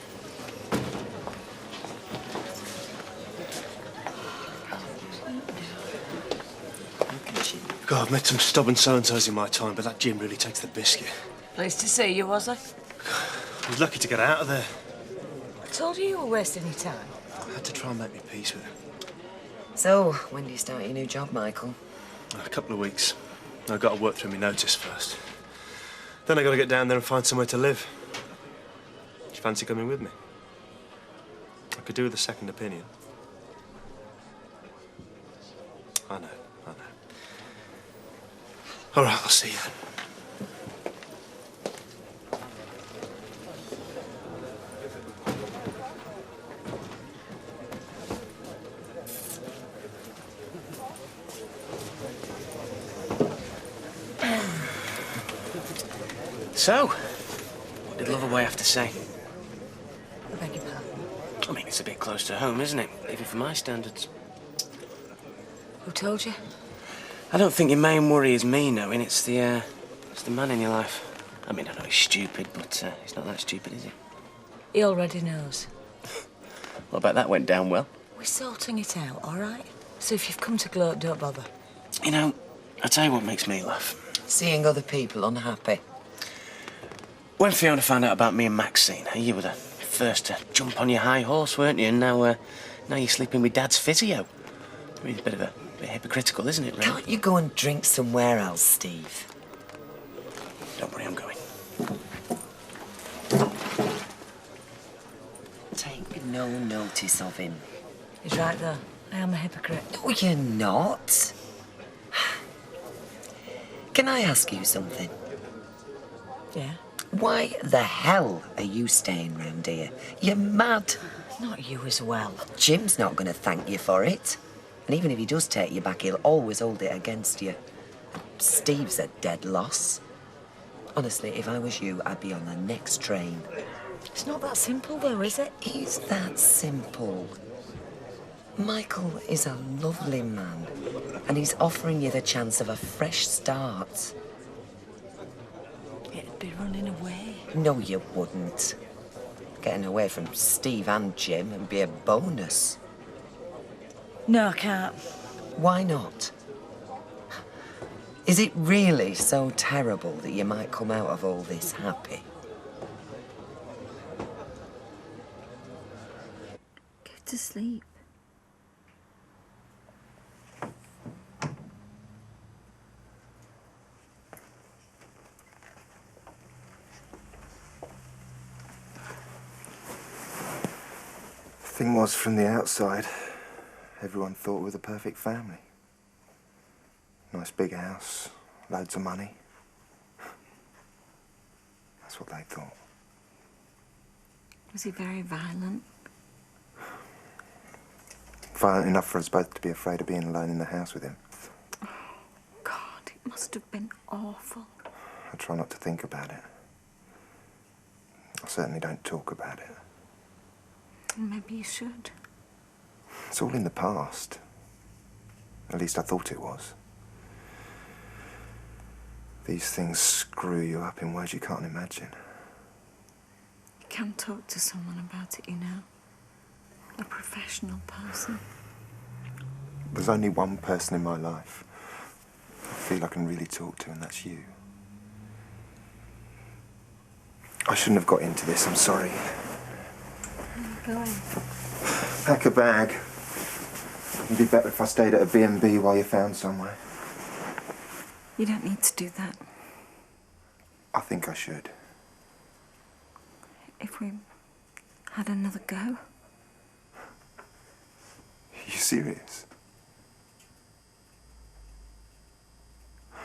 God, I've met some stubborn so-and-sos in my time, but that Jim really takes the biscuit. Pleased to see you, was I? I was lucky to get out of there. I told you you were wasting your time. I had to try and make me peace with him. So, when do you start your new job, Michael? A couple of weeks. I've got to work through my notice first. Then I've got to get down there and find somewhere to live. Do you fancy coming with me? I could do with a second opinion. I know. All right, I'll see you then. So, what did Loverboy have to say? I beg your pardon? I mean, it's a bit close to home, isn't it? Even for my standards. Who told you? I don't think your main worry is me knowing. It's the man in your life. I mean, I know he's stupid, but he's not that stupid, is he? He already knows. Well, I bet that went down well. We're sorting it out, all right? So if you've come to gloat, don't bother. You know, I'll tell you what makes me laugh. Seeing other people unhappy. When Fiona found out about me and Maxine, you were the first to jump on your high horse, weren't you? And now you're sleeping with Dad's physio. I mean, it's a bit hypocritical, isn't it, really? Can't you go and drink somewhere else, Steve? Don't worry, I'm going. Take no notice of him. He's right, though. I am a hypocrite. No, you're not. Can I ask you something? Yeah? Why the hell are you staying round here? You're mad. Not you as well. Jim's not going to thank you for it. And even if he does take you back, he'll always hold it against you. Steve's a dead loss. Honestly, if I was you, I'd be on the next train. It's not that simple, though, is it? Is that simple? Michael is a lovely man, and he's offering you the chance of a fresh start. It'd be running away. No, you wouldn't. Getting away from Steve and Jim would be a bonus. No, I can't. Why not? Is it really so terrible that you might come out of all this happy? Go to sleep. The thing was, from the outside, everyone thought we were the perfect family. Nice big house, loads of money. That's what they thought. Was he very violent? Violent enough for us both to be afraid of being alone in the house with him. God, it must have been awful. I try not to think about it. I certainly don't talk about it. Maybe you should. It's all in the past. At least I thought it was. These things screw you up in ways you can't imagine. You can talk to someone about it, you know. A professional person. There's only one person in my life I feel I can really talk to, and that's you. I shouldn't have got into this, I'm sorry. Where are you going? Pack a bag. It'd be better if I stayed at a B&B while you found somewhere. You don't need to do that. I think I should. If we had another go. Are you serious?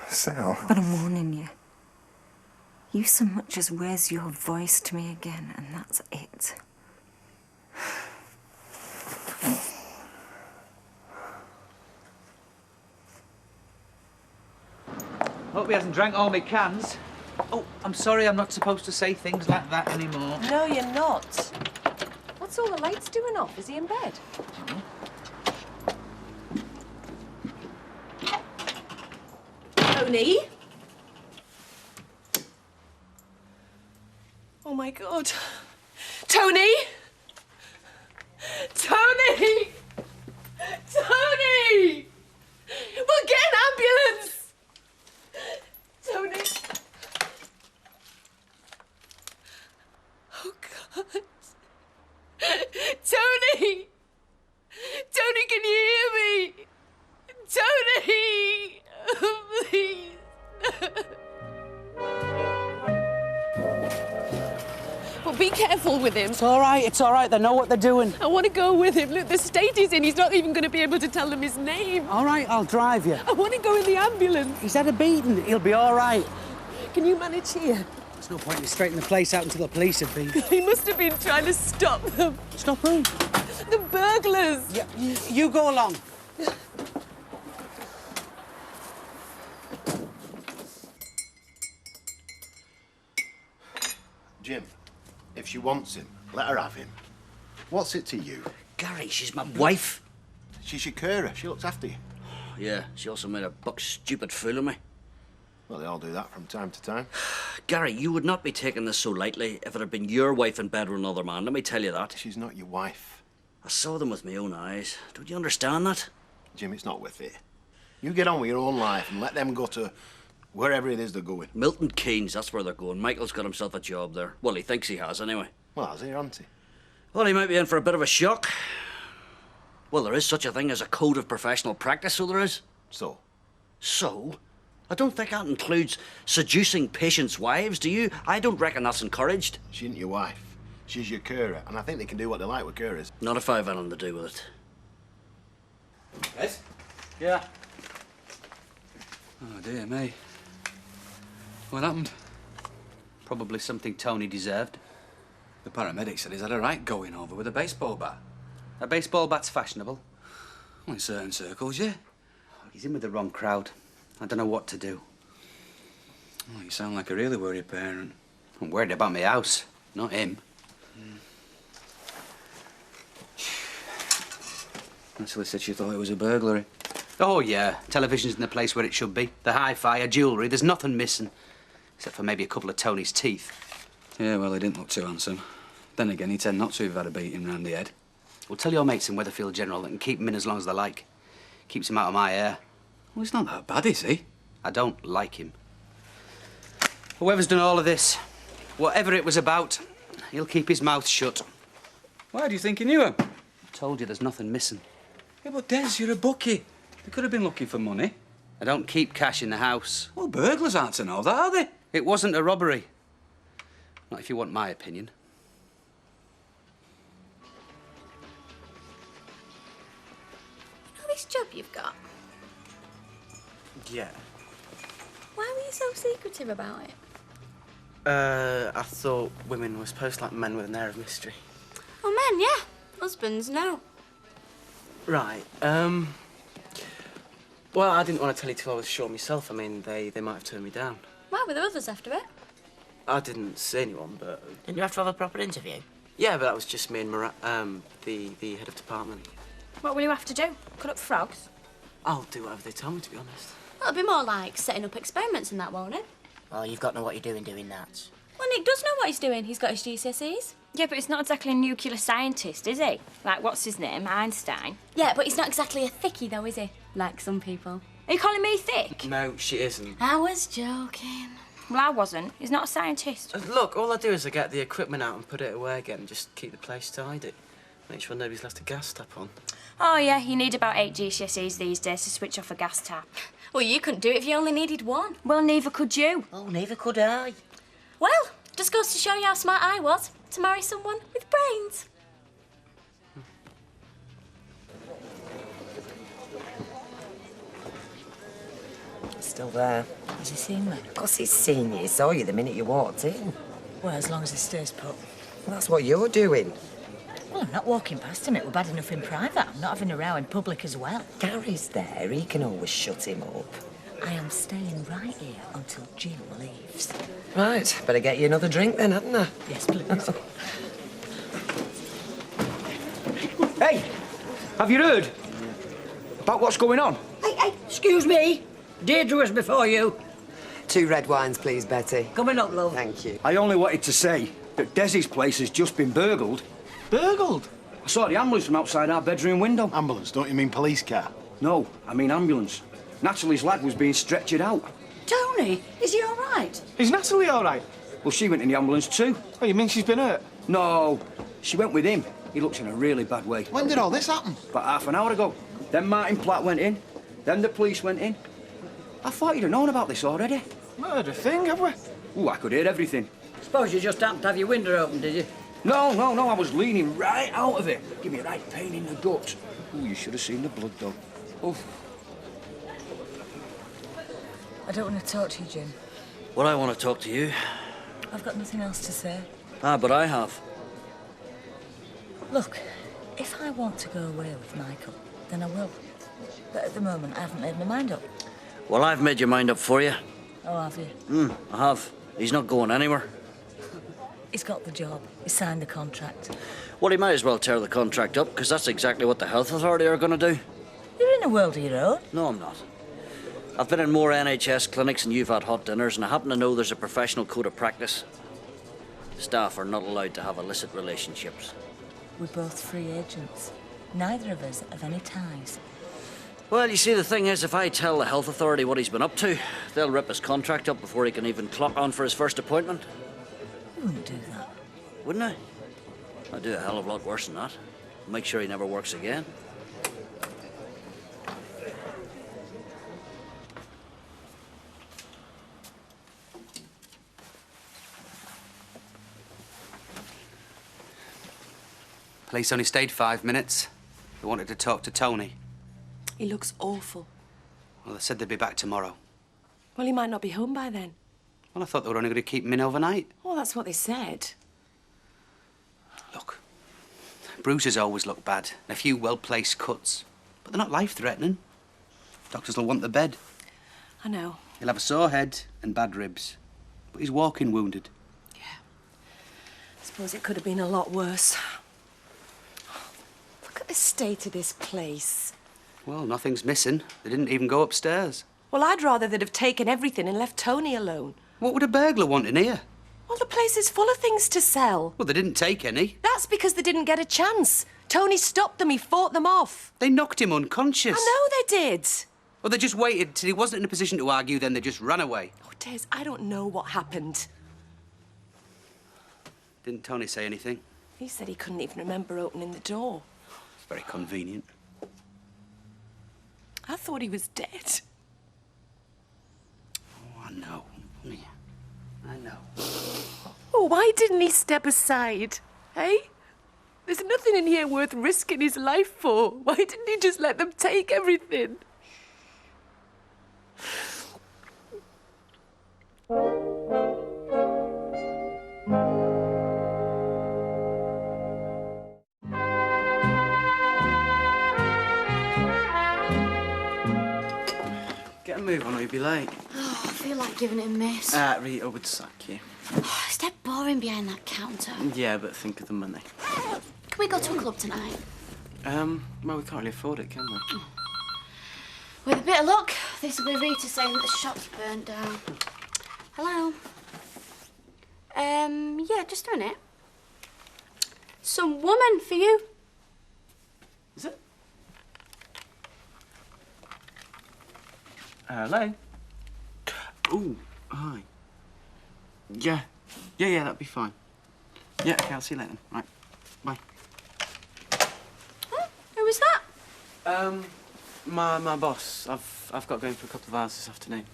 Sal. But I'm warning you. You so much as raise your voice to me again, and that's it. Hope he hasn't drank all my cans. Oh, I'm sorry, I'm not supposed to say things like that anymore. No, you're not. What's all the lights doing off? Is he in bed? Tony? Oh my God. Tony! Tony! Tony! We'll get an ambulance! Tony! Oh, God. Tony! Tony, can you hear me? Tony! Please. Well, be careful with him. It's all right, they know what they're doing. I want to go with him. Look, the state he's in, he's not even going to be able to tell them his name. All right, I'll drive you. I want to go in the ambulance. He's had a beating, he'll be all right. Can you manage here? There's no point in straightening the place out until the police have been. He must have been trying to stop them. Stop who? The burglars. Yeah, you go along. Jim, if she wants him, let her have him. What's it to you? Gary, she's my wife. She's your carer. She looks after you. Yeah, she also made a buck stupid fool of me. Well, they all do that from time to time. Gary, you would not be taking this so lightly if it had been your wife in bed with another man. Let me tell you that. She's not your wife. I saw them with my own eyes. Don't you understand that? Jim, it's not worth it. You get on with your own life and let them go to wherever it is they're going. Milton Keynes, that's where they're going. Michael's got himself a job there. Well, he thinks he has, anyway. Well, has he, hasn't he? Well, he might be in for a bit of a shock. Well, there is such a thing as a code of professional practice, so there is. So? So? I don't think that includes seducing patients' wives, do you? I don't reckon that's encouraged. She isn't your wife. She's your carer, and I think they can do what they like with carers. Not if I've anything to do with it. Yes? Yeah. Oh, dear me. What happened? Probably something Tony deserved. The paramedic said he's had a right going over with a baseball bat. A baseball bat's fashionable. Well, in certain circles, yeah. He's in with the wrong crowd. I don't know what to do. Well, you sound like a really worried parent. I'm worried about my house, not him. Natalie said she thought it was a burglary. Oh, yeah. Television's in the place where it should be. The hi-fi, her jewellery, there's nothing missing. Except for maybe a couple of Tony's teeth. Yeah, well, he didn't look too handsome. Then again, he'd tend not to have had a beating round the head. Well, tell your mates in Weatherfield General that can keep him in as long as they like. Keeps him out of my hair. Well, he's not that bad, is he? I don't like him. Whoever's done all of this, whatever it was about, he'll keep his mouth shut. Why do you think he knew him? I told you there's nothing missing. Yeah, but Des, you're a bookie. They could have been looking for money. I don't keep cash in the house. Well, burglars aren't to know that, are they? It wasn't a robbery. Not if you want my opinion. You know this job you've got? Yeah. Why were you so secretive about it? I thought women were supposed to like men with an air of mystery. Oh, men, yeah. Husbands, no. Right, well, I didn't want to tell you till I was sure myself. I mean, they might have turned me down. Why were there others after it? I didn't see anyone, but... Didn't you have to have a proper interview? Yeah, but that was just me and the head of department. What will you have to do? Cut up frogs? I'll do whatever they tell me, to be honest. That'll be more like setting up experiments and that, won't it? Well, you've got to know what you're doing that. Well, Nick does know what he's doing. He's got his GCSEs. Yeah, but he's not exactly a nuclear scientist, is he? Like, what's his name? Einstein? Yeah, but he's not exactly a thickie, though, is he? Like some people. Are you calling me thick? No, she isn't. I was joking. Well, I wasn't. He's not a scientist. Look, all I do is I get the equipment out and put it away again and just keep the place tidy. Make sure nobody's left a gas tap on. Oh, yeah, you need about 8 GCSEs these days to switch off a gas tap. Well, you couldn't do it if you only needed one. Well, neither could you. Oh, neither could I. Well, just goes to show you how smart I was to marry someone with brains. Still there. Has he seen me? Of course he's seen you. He saw you the minute you walked in. Well, as long as he stays put. Well, that's what you're doing. Well, I'm not walking past him. It were bad enough in private. I'm not having a row in public as well. Gary's there. He can always shut him up. I am staying right here until Jim leaves. Right. Better get you another drink then, hadn't I? Yes, please. Hey, have you heard about what's going on? Hey, excuse me. Deirdre was before you. 2 red wines, please, Betty. Coming up, love. Thank you. I only wanted to say that Desi's place has just been burgled. Burgled? I saw the ambulance from outside our bedroom window. Ambulance? Don't you mean police car? No, I mean ambulance. Natalie's lad was being stretchered out. Tony, is he all right? Is Natalie all right? Well, she went in the ambulance too. Oh, you mean she's been hurt? No, she went with him. He looks in a really bad way. When did all this happen? About half an hour ago. Then Martin Platt went in. Then the police went in. I thought you'd have known about this already. Not heard a thing, have we? Ooh, I could hear everything. Suppose you just happened to have your window open, did you? No, I was leaning right out of it. Give me a right pain in the gut. Ooh, you should have seen the blood, though. Oof. I don't want to talk to you, Jim. Well, I want to talk to you. I've got nothing else to say. But I have. Look, if I want to go away with Michael, then I will. But at the moment, I haven't made my mind up. Well, I've made your mind up for you. Oh, have you? I have. He's not going anywhere. He's got the job. He signed the contract. Well, he might as well tear the contract up, because that's exactly what the health authority are going to do. You're in a world of your own. No, I'm not. I've been in more NHS clinics than you've had hot dinners, and I happen to know there's a professional code of practice. Staff are not allowed to have illicit relationships. We're both free agents. Neither of us have any ties. Well, you see, the thing is, if I tell the health authority what he's been up to, they'll rip his contract up before he can even clock on for his first appointment. You wouldn't do that. Wouldn't I? I'd do a hell of a lot worse than that. Make sure he never works again. Police only stayed 5 minutes. They wanted to talk to Tony. He looks awful. Well, they said they'd be back tomorrow. Well, he might not be home by then. Well, I thought they were only going to keep him in overnight. Well, that's what they said. Look, bruises always look bad, and a few well-placed cuts. But they're not life-threatening. Doctors will want the bed. I know. He'll have a sore head and bad ribs. But he's walking wounded. I suppose it could have been a lot worse. Look at the state of this place. Well, nothing's missing. They didn't even go upstairs. Well, I'd rather they'd have taken everything and left Tony alone. What would a burglar want in here? Well, the place is full of things to sell. Well, they didn't take any. That's because they didn't get a chance. Tony stopped them. He fought them off. They knocked him unconscious. I know they did. Well, they just waited till he wasn't in a position to argue, then they just ran away. Oh, Des, I don't know what happened. Didn't Tony say anything? He said he couldn't even remember opening the door. It's very convenient. I thought he was dead. Oh, I know. I know. Oh, why didn't he step aside? Hey? There's nothing in here worth risking his life for. Why didn't he just let them take everything? Get a move on or you'll be late. Oh, I feel like giving it a miss. Rita would sack you. Oh, it's dead boring behind that counter. Yeah, but think of the money. Can we go to a club tonight? Well, we can't really afford it, can we? With a bit of luck, this will be Rita saying that the shop's burnt down. Hello? Yeah, just a minute. Some woman for you. Is it? Hello? Ooh, hi. Yeah. Yeah, that'd be fine. Yeah, okay, I'll see you later then. Right, bye. Who was that? My boss. I've got to go in for a couple of hours this afternoon.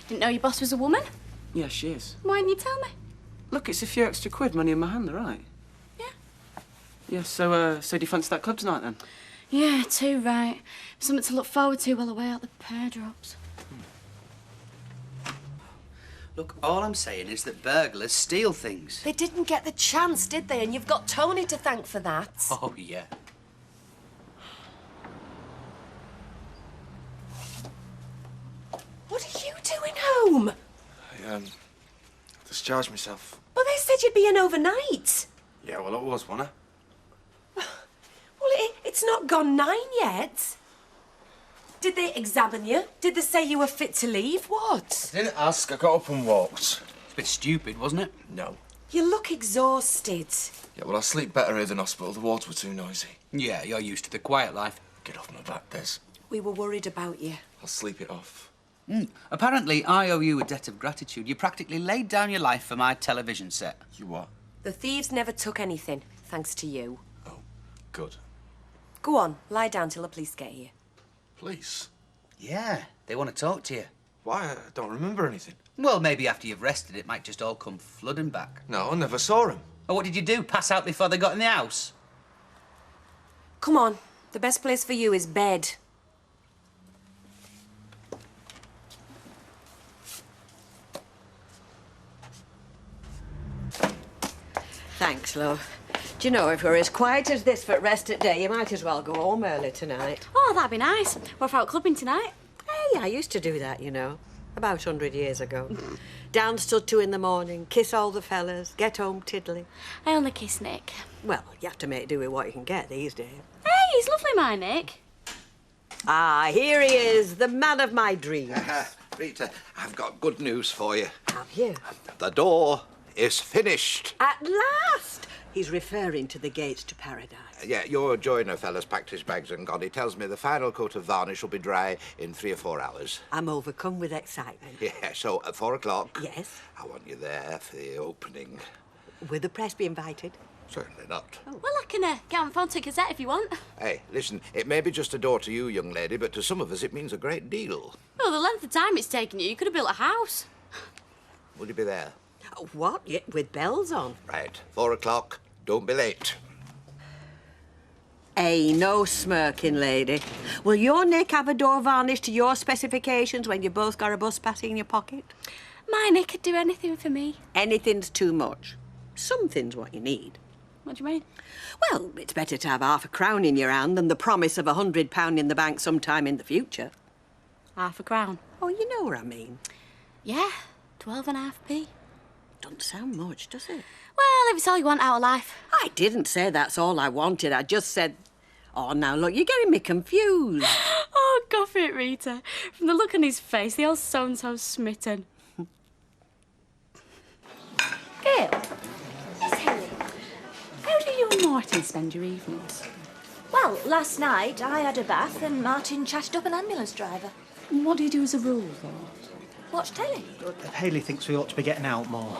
Didn't know your boss was a woman. Yeah, she is. Why didn't you tell me? Look, it's a few extra quid, money in my hand, all right? Yeah. Yeah, so do you fancy that club tonight, then? Yeah, too right. Something to look forward to while I weigh out the pear drops. Look, all I'm saying is that burglars steal things. They didn't get the chance, did they? And you've got Tony to thank for that. Oh, yeah. What are you doing home? I discharged myself. Well, they said you'd be in overnight. Yeah, well, it was, wasn't Well, it's not gone 9 yet. Did they examine you? Did they say you were fit to leave? What? I didn't ask. I got up and walked. It's a bit stupid, wasn't it? No. You look exhausted. Yeah, well, I sleep better here than hospital. The wards were too noisy. Yeah, you're used to the quiet life. Get off my back, Des. We were worried about you. I'll sleep it off. Apparently, I owe you a debt of gratitude. You practically laid down your life for my television set. You what? The thieves never took anything, thanks to you. Oh, good. Go on, lie down till the police get here. Police? Yeah, they want to talk to you. Why? I don't remember anything. Well, maybe after you've rested, it might just all come flooding back. No, I never saw him. Oh, what did you do? Pass out before they got in the house? Come on, the best place for you is bed. Thanks, love. Do you know, if we're as quiet as this for rest at day, you might as well go home early tonight. Oh, that'd be nice. We're out clubbing tonight. Hey, I used to do that, you know, about 100 years ago. Dance till 2 in the morning, kiss all the fellas, get home tiddly. I only kiss Nick. Well, you have to make do with what you can get these days. Hey, he's lovely, my Nick. Ah, here he is, the man of my dreams. Rita, I've got good news for you. Have you? The door is finished. At last! He's referring to the gates to paradise. Yeah, your joiner fella's packed his bags and gone. He tells me the final coat of varnish will be dry in 3 or 4 hours. I'm overcome with excitement. Yeah, so at 4 o'clock... Yes? I want you there for the opening. Will the press be invited? Certainly not. Well, I can get on phone to Gazette if you want. Hey, listen, it may be just a door to you, young lady, but to some of us it means a great deal. Well, the length of time it's taken you could have built a house. Will you be there? Oh, what? Yeah, with bells on? Right, 4 o'clock. Don't be late. Hey, no smirking, lady. Will your Nick have a door varnish to your specifications when you both got a bus passing in your pocket? My Nick could do anything for me. Anything's too much. Something's what you need. What do you mean? Well, it's better to have £50 in your hand than the promise of £100 in the bank sometime in the future. £0.50. Oh, you know what I mean. Yeah, 12.5p. Doesn't sound much, does it? Well, if it's all you want out of life. I didn't say that's all I wanted. I just said... Oh, now, look, you're getting me confused. Oh, goff it, Rita. From the look on his face, the old so-and-so's smitten. Gail, Miss Henry, how do you and Martin spend your evenings? Well, last night I had a bath and Martin chatted up an ambulance driver. And what do you do as a rule, though? Watch telly. Hayley thinks we ought to be getting out more.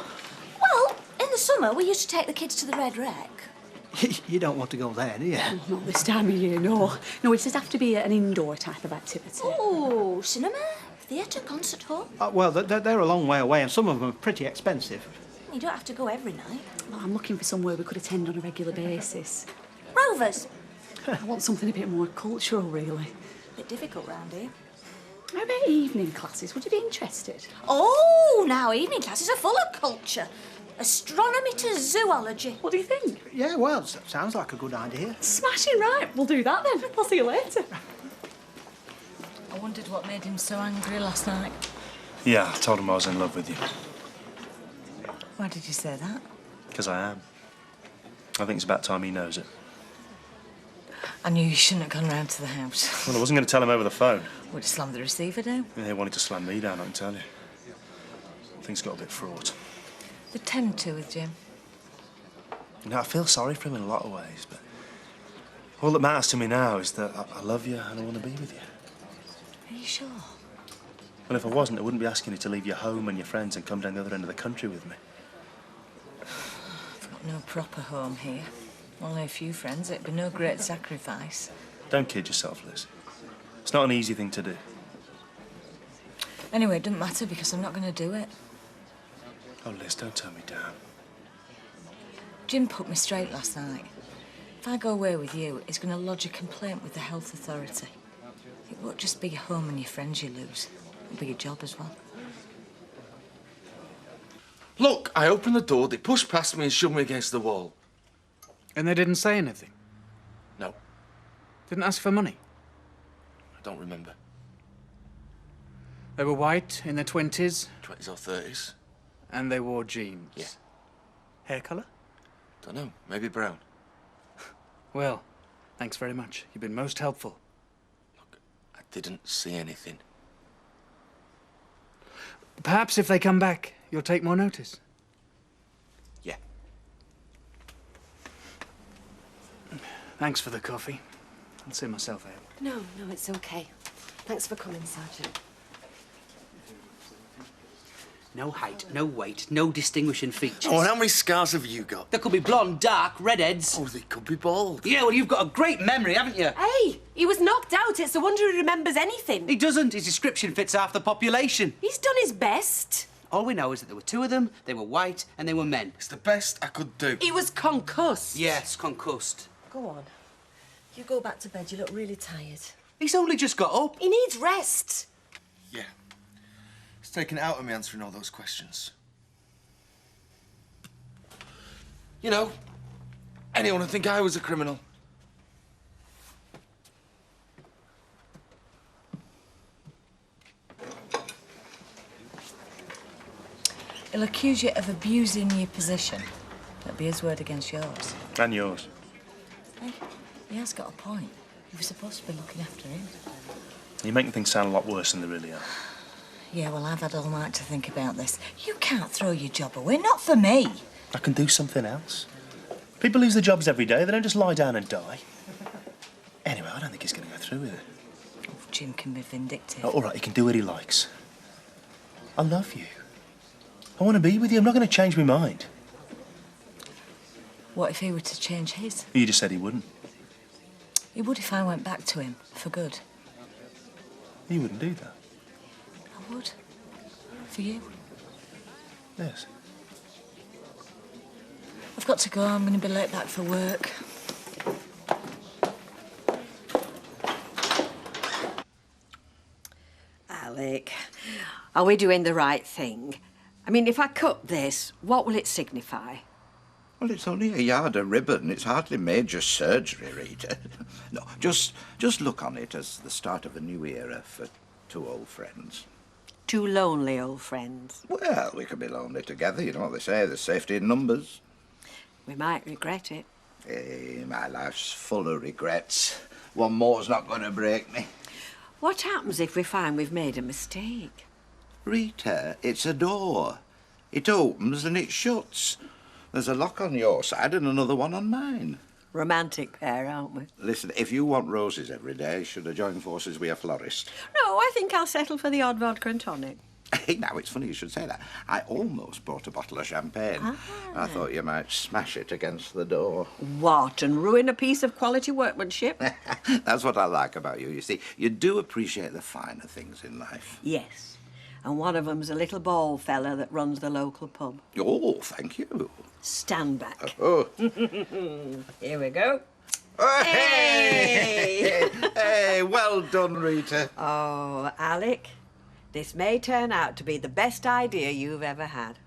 Well, in the summer we used to take the kids to the Red Wreck. You don't want to go there, do you? Not this time of year, no. No, it does have to be an indoor type of activity. Oh, cinema, theatre, concert hall. Well, they're a long way away, and some of them are pretty expensive. You don't have to go every night. Well, I'm looking for somewhere we could attend on a regular basis. Rovers. I want something a bit more cultural, really. Bit difficult round here. How about evening classes? Would you be interested? Oh, now evening classes are full of culture. Astronomy to zoology. What do you think? Yeah, well, sounds like a good idea. Smashing right. We'll do that then. I'll see you later. I wondered what made him so angry last night. Yeah, I told him I was in love with you. Why did you say that? Because I am. I think it's about time he knows it. I knew you shouldn't have gone round to the house. Well, I wasn't going to tell him over the phone. Would you slam the receiver down? Yeah, he wanted to slam me down, I can tell you. Things got a bit fraught. The tend to with Jim. You know, I feel sorry for him in a lot of ways, but all that matters to me now is that I love you and I want to be with you. Are you sure? Well, if I wasn't, I wouldn't be asking you to leave your home and your friends and come down the other end of the country with me. I've got no proper home here. Only a few friends. It'd be no great sacrifice. Don't kid yourself, Liz. It's not an easy thing to do. Anyway, it doesn't matter because I'm not going to do it. Oh, Liz, don't turn me down. Jim put me straight last night. If I go away with you, he's going to lodge a complaint with the health authority. It won't just be your home and your friends you lose. It'll be your job as well. Look, I opened the door, they pushed past me and shoved me against the wall. And they didn't say anything? No. Didn't ask for money? I don't remember. They were white, in their 20s? 20s or 30s. And they wore jeans? Yeah. Hair colour? Don't know, maybe brown. Well, thanks very much. You've been most helpful. I didn't see anything. Perhaps if they come back, you'll take more notice. Yeah. Thanks for the coffee. I'll see myself out. No, it's okay. Thanks for coming, Sergeant. No height, no weight, no distinguishing features. Oh, and how many scars have you got? They could be blonde, dark, redheads. Oh, they could be bald. Yeah, well, you've got a great memory, haven't you? Hey, he was knocked out. It's a wonder he remembers anything. He doesn't. His description fits half the population. He's done his best. All we know is that there were two of them, they were white, and they were men. It's the best I could do. He was concussed. Yes, concussed. Go on. You go back to bed. You look really tired. He's only just got up. He needs rest. Yeah. It's taken it out of me answering all those questions. You know, anyone would think I was a criminal. He'll accuse you of abusing your position. That'd be his word against yours. And yours. Hey, he has got a point. You were supposed to be looking after him. You're making things sound a lot worse than they really are. Yeah, well, I've had all night to think about this. You can't throw your job away, not for me. I can do something else. People lose their jobs every day. They don't just lie down and die. Anyway, I don't think he's going to go through with it. Oh, Jim can be vindictive. Oh, all right, he can do what he likes. I love you. I want to be with you. I'm not going to change my mind. What if he were to change his? You just said he wouldn't. He would if I went back to him, for good. He wouldn't do that. I would. For you. Yes. I've got to go. I'm going to be late back for work. Alec, are we doing the right thing? I mean, if I cut this, what will it signify? Well, it's only a yard of ribbon. It's hardly major surgery, Rita. No, just look on it as the start of a new era for two old friends. Two lonely old friends. Well, we could be lonely together. You know what they say, there's safety in numbers. We might regret it. My life's full of regrets. One more's not going to break me. What happens if we find we've made a mistake? Rita, it's a door. It opens and it shuts. There's a lock on your side and another one on mine. Romantic pair, aren't we? Listen, if you want roses every day, you should have joined forces with a florist. No, I think I'll settle for the odd vodka and tonic. Hey, now, it's funny you should say that. I almost bought a bottle of champagne. I thought you might smash it against the door. What, and ruin a piece of quality workmanship? That's what I like about you. You see, you do appreciate the finer things in life. Yes. And one of them's a little bald fella that runs the local pub. Oh, thank you. Stand back. Oh. Here we go. Hey! Hey, well done, Rita. Oh, Alec, this may turn out to be the best idea you've ever had.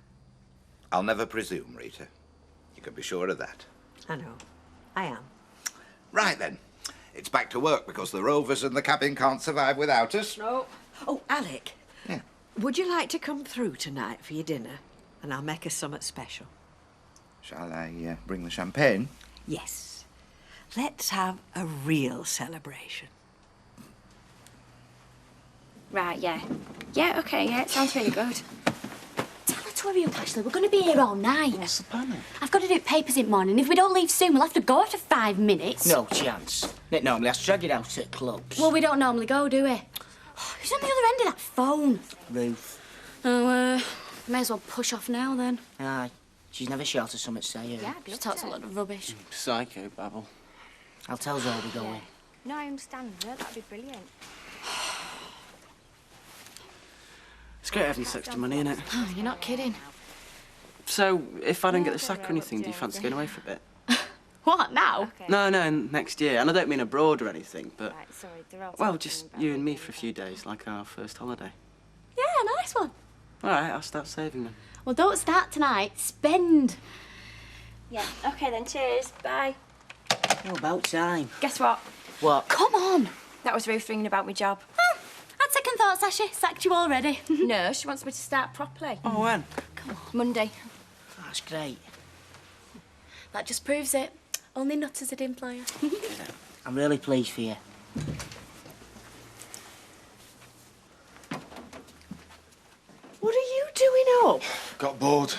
I'll never presume, Rita. You can be sure of that. I know. I am. Right, then. It's back to work because the rovers and the cabin can't survive without us. No. Oh, Alec. Yeah. Would you like to come through tonight for your dinner? And I'll make us something special. Shall I bring the champagne? Yes. Let's have a real celebration. Right, yeah. Yeah, OK, yeah, it sounds really good. Tell her to hurry up, Ashley. We're going to be here all night. What's the plan? I've got to do papers in the morning. If we don't leave soon, we'll have to go after 5 minutes. No chance. Nick normally has to drag it out at clubs. Well, we don't normally go, do we? Who's on the other end of that phone? Ruth. Oh, may as well push off now then. Aye. She's never short of something to say, Yeah, she talks a lot of rubbish. Psycho babble. I'll tell Zoe we're going. No, I understand. Yeah, that'd be brilliant. It's great having this extra money, innit? Oh, you're not kidding. So, if I don't get the sack or anything, do you fancy going away for a bit? What, now? No, next year. And I don't mean abroad or anything, but... Right, sorry, they're all well, talking just about you and me for a few days, like our first holiday. Yeah, nice one. All right, I'll start saving them. Well, don't start tonight. Spend. Yeah, okay then. Cheers. Bye. Oh, about time. Guess what? What? Come on. That was Ruth ringing about my job. Had second thoughts, has she? Sacked you already? No, she wants me to start properly. Oh, when? Come on. Monday. That's great. That just proves it. Only nutters at employer. I'm really pleased for you. What are you doing up? Got bored.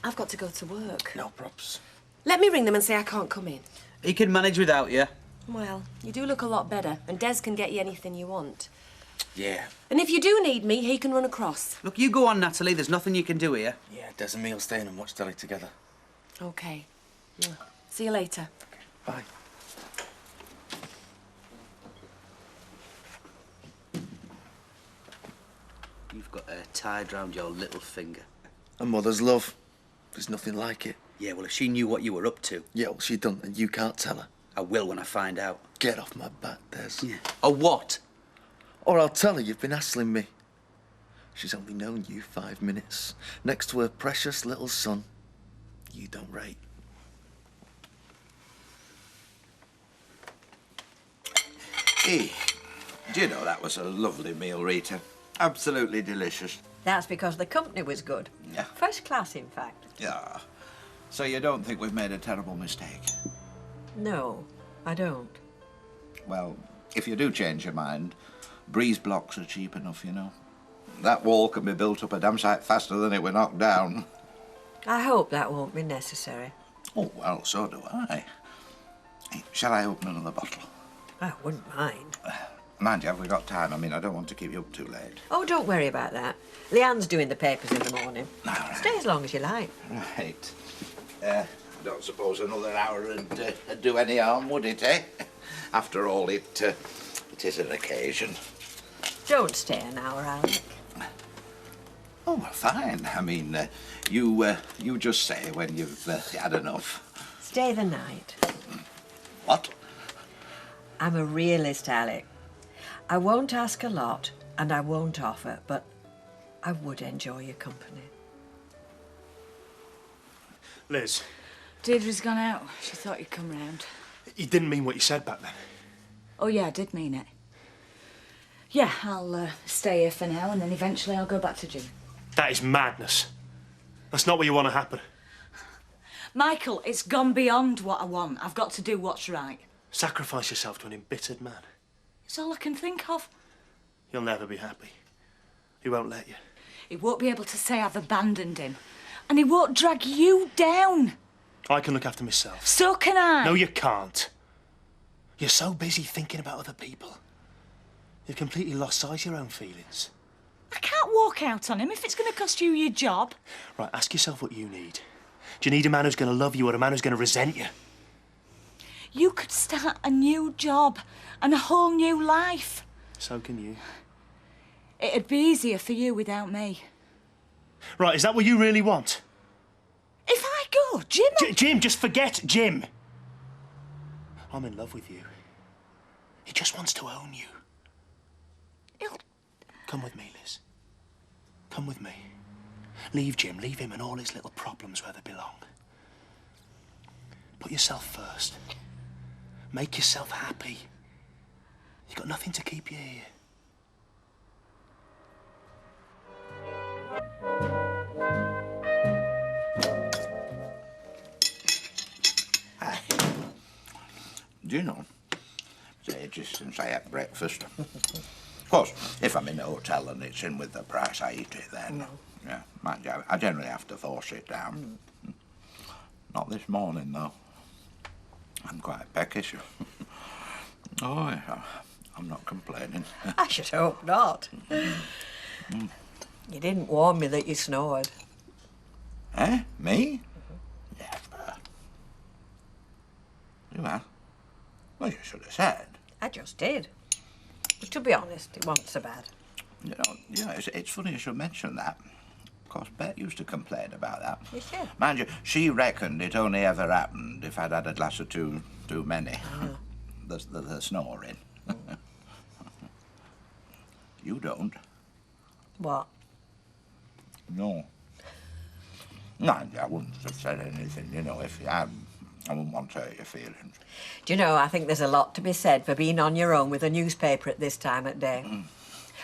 I've got to go to work. No props. Let me ring them and say I can't come in. He can manage without you. Well, you do look a lot better, and Des can get you anything you want. Yeah. And if you do need me, he can run across. Look, you go on, Natalie. There's nothing you can do here. Yeah, Des and me'll stay in and watch telly together. Okay. Yeah. See you later. Bye. You've got a tied round your little finger. A mother's love. There's nothing like it. Yeah, well, if she knew what you were up to... Yeah, well, she done, and you can't tell her. I will when I find out. Get off my back, Des. Yeah. Or what? Or I'll tell her you've been hassling me. She's only known you 5 minutes. Next to her precious little son. You don't rate. Hey, do you know that was a lovely meal, Rita? Absolutely delicious. That's because the company was good. Yeah. First class, in fact. Yeah. So you don't think we've made a terrible mistake? No, I don't. Well, if you do change your mind, breeze blocks are cheap enough, you know. That wall can be built up a damn sight faster than it were knocked down. I hope that won't be necessary. Oh, well, so do I. Hey, shall I open another bottle? I wouldn't mind. Mind you, have we got time? I mean, I don't want to keep you up too late. Oh, don't worry about that. Leanne's doing the papers in the morning. All right. Stay as long as you like. Right. I don't suppose another hour would do any harm, would it, eh? After all, it is an occasion. Don't stay an hour, Alec. Oh, well, fine. I mean, you just say when you've had enough. Stay the night. What? I'm a realist, Alec. I won't ask a lot, and I won't offer, but I would enjoy your company. Liz. Deirdre's gone out. She thought you'd come round. You didn't mean what you said back then. Oh, yeah, I did mean it. Yeah, I'll stay here for now, and then eventually I'll go back to Jim. That is madness. That's not what you want to happen. Michael, it's gone beyond what I want. I've got to do what's right. Sacrifice yourself to an embittered man. It's all I can think of. You'll never be happy. He won't let you. He won't be able to say I've abandoned him. And he won't drag you down. I can look after myself. So can I. No, you can't. You're so busy thinking about other people. You've completely lost sight of your own feelings. I can't walk out on him if it's going to cost you your job. Right, ask yourself what you need. Do you need a man who's going to love you or a man who's going to resent you? You could start a new job and a whole new life. So can you. It'd be easier for you without me. Right, is that what you really want? If I go, Jim... Jim, just forget Jim. I'm in love with you. He just wants to own you. Come with me, Liz. Come with me. Leave Jim, leave him and all his little problems where they belong. Put yourself first. Make yourself happy. You've got nothing to keep you here. Hi. Do you know, it's ages since I had breakfast. Of course, if I'm in a hotel and it's in with the price, I eat it then. No. Yeah, mind you, I generally have to force it down. Not this morning, though. I'm quite peckish. Oh, yeah. I'm not complaining. I should hope not. You didn't warn me that you snored. Eh? Me? Never. You have? Well, you should have said. I just did. But to be honest, it wasn't so bad. You know, it's funny you should mention that. Of course, Bet used to complain about that. You should. Mind you, she reckoned it only ever happened if I'd had a glass or two too many. The snoring. You don't. What? No. No, I wouldn't have said anything, you know, if you had. I wouldn't want to hurt your feelings. Do you know, I think there's a lot to be said for being on your own with a newspaper at this time of day.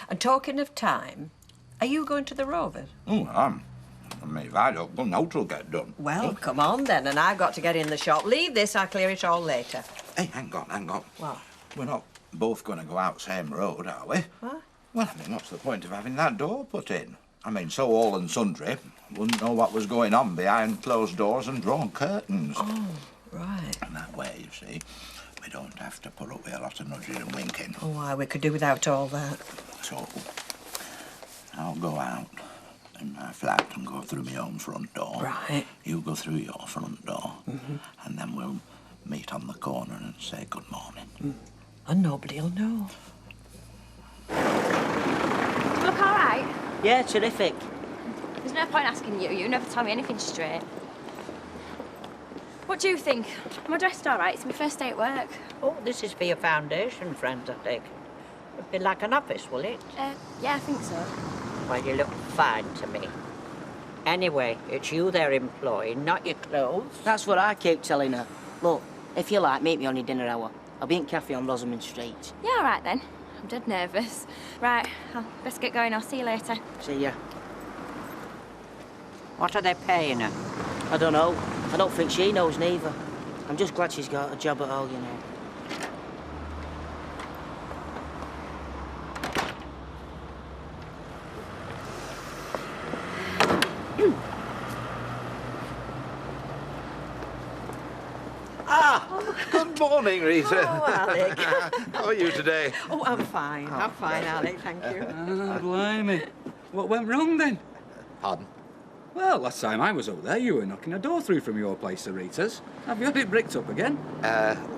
And talking of time, are you going to the Rovers? Oh, I mean, if I don't, well, no will get done. Well, come on then, and I've got to get in the shop. Leave this, I'll clear it all later. Hey, hang on. What? We're not both going to go out same road, are we? What? Well, I mean, what's the point of having that door put in? I mean, so all and sundry wouldn't know what was going on behind closed doors and drawn curtains. Oh, right. And that way, you see, we don't have to put up with a lot of nudging and winking. Oh, why, we could do without all that. So, I'll go out in my flat and go through my own front door. Right. You go through your front door. And then we'll meet on the corner and say good morning. And nobody'll know. Do you look all right? Yeah, terrific. There's no point asking you. You never tell me anything straight. What do you think? Am I dressed all right? It's my first day at work. Oh, this is for your foundation, friends, I think. It'll be like an office, will it? Yeah, I think so. Well, you look fine to me. Anyway, it's you they're employing, not your clothes. That's what I keep telling her. Look, if you like, meet me on your dinner hour. I'll be in cafe on Rosamond Street. Yeah, all right then. I'm dead nervous. Right, I'll best get going. I'll see you later. See ya. What are they paying her? I don't know. I don't think she knows neither. I'm just glad she's got a job at all, you know. Good morning, Rita. Oh, Alec. How are you today? Oh, I'm fine, Alec, thank you. Blimey. What went wrong then? Pardon? Well, last time I was over there, you were knocking a door through from your place to Rita's. Have you had it bricked up again?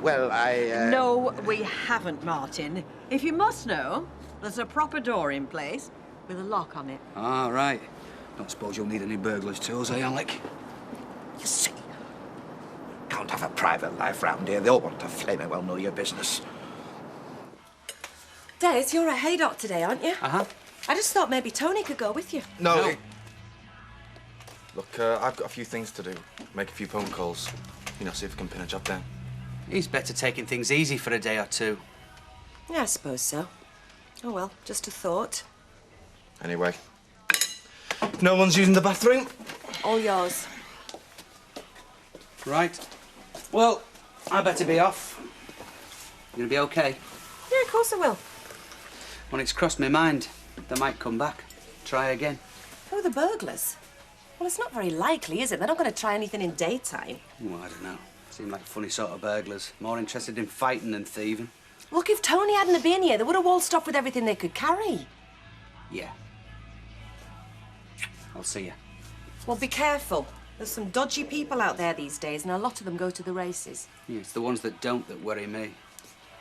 Well, No, we haven't, Martin. If you must know, there's a proper door in place with a lock on it. Ah, right. Don't suppose you'll need any burglar's tools, eh, Alec? You see, can't have a private life round here. They all want to flaming well know your business. Des, you're a haydock today, aren't you? Uh-huh. I just thought maybe Tony could go with you. No. Look, I've got a few things to do. Make a few phone calls. You know, see if we can pin a job down. He's better taking things easy for a day or two. Yeah, I suppose so. Oh, well, just a thought. Anyway, no one's using the bathroom. All yours. Right. Well, I better be off. You gonna be okay? Yeah, of course I will. Well, it's crossed my mind. They might come back. Try again. Who are the burglars? Well, it's not very likely, is it? They're not going to try anything in daytime. Well, I don't know. Seem like funny sort of burglars. More interested in fighting than thieving. Look, if Tony hadn't been here, they would have waltzed off with everything they could carry. Yeah. I'll see you. Well, be careful. There's some dodgy people out there these days, and a lot of them go to the races. Yeah, it's the ones that don't that worry me.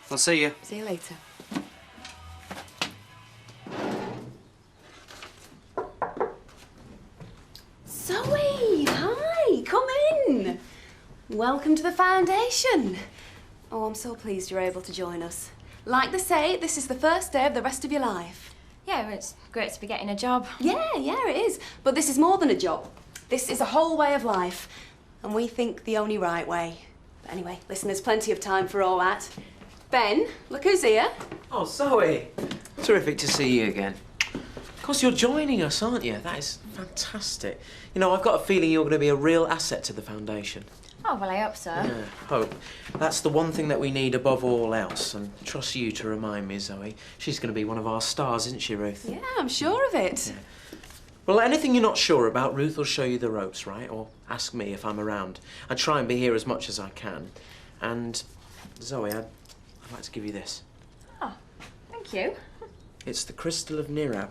I'll see you. See you later. Zoe, hi, come in. Welcome to the foundation. Oh, I'm so pleased you're able to join us. Like they say, this is the first day of the rest of your life. Yeah, well, it's great to be getting a job. Yeah, it is. But this is more than a job. This is a whole way of life. And we think the only right way. But anyway, listen, there's plenty of time for all that. Ben, look who's here. Oh, Zoe. Terrific to see you again. Of course, you're joining us, aren't you? That is fantastic. You know, I've got a feeling you're going to be a real asset to the foundation. Oh, well, I hope so. Yeah, hope. That's the one thing that we need above all else. And trust you to remind me, Zoe. She's going to be one of our stars, isn't she, Ruth? Yeah, I'm sure of it. Yeah. Well, anything you're not sure about, Ruth will show you the ropes, right? Or ask me if I'm around. I try and be here as much as I can. And, Zoe, I'd like to give you this. Oh, Thank you. It's the Crystal of Nirab.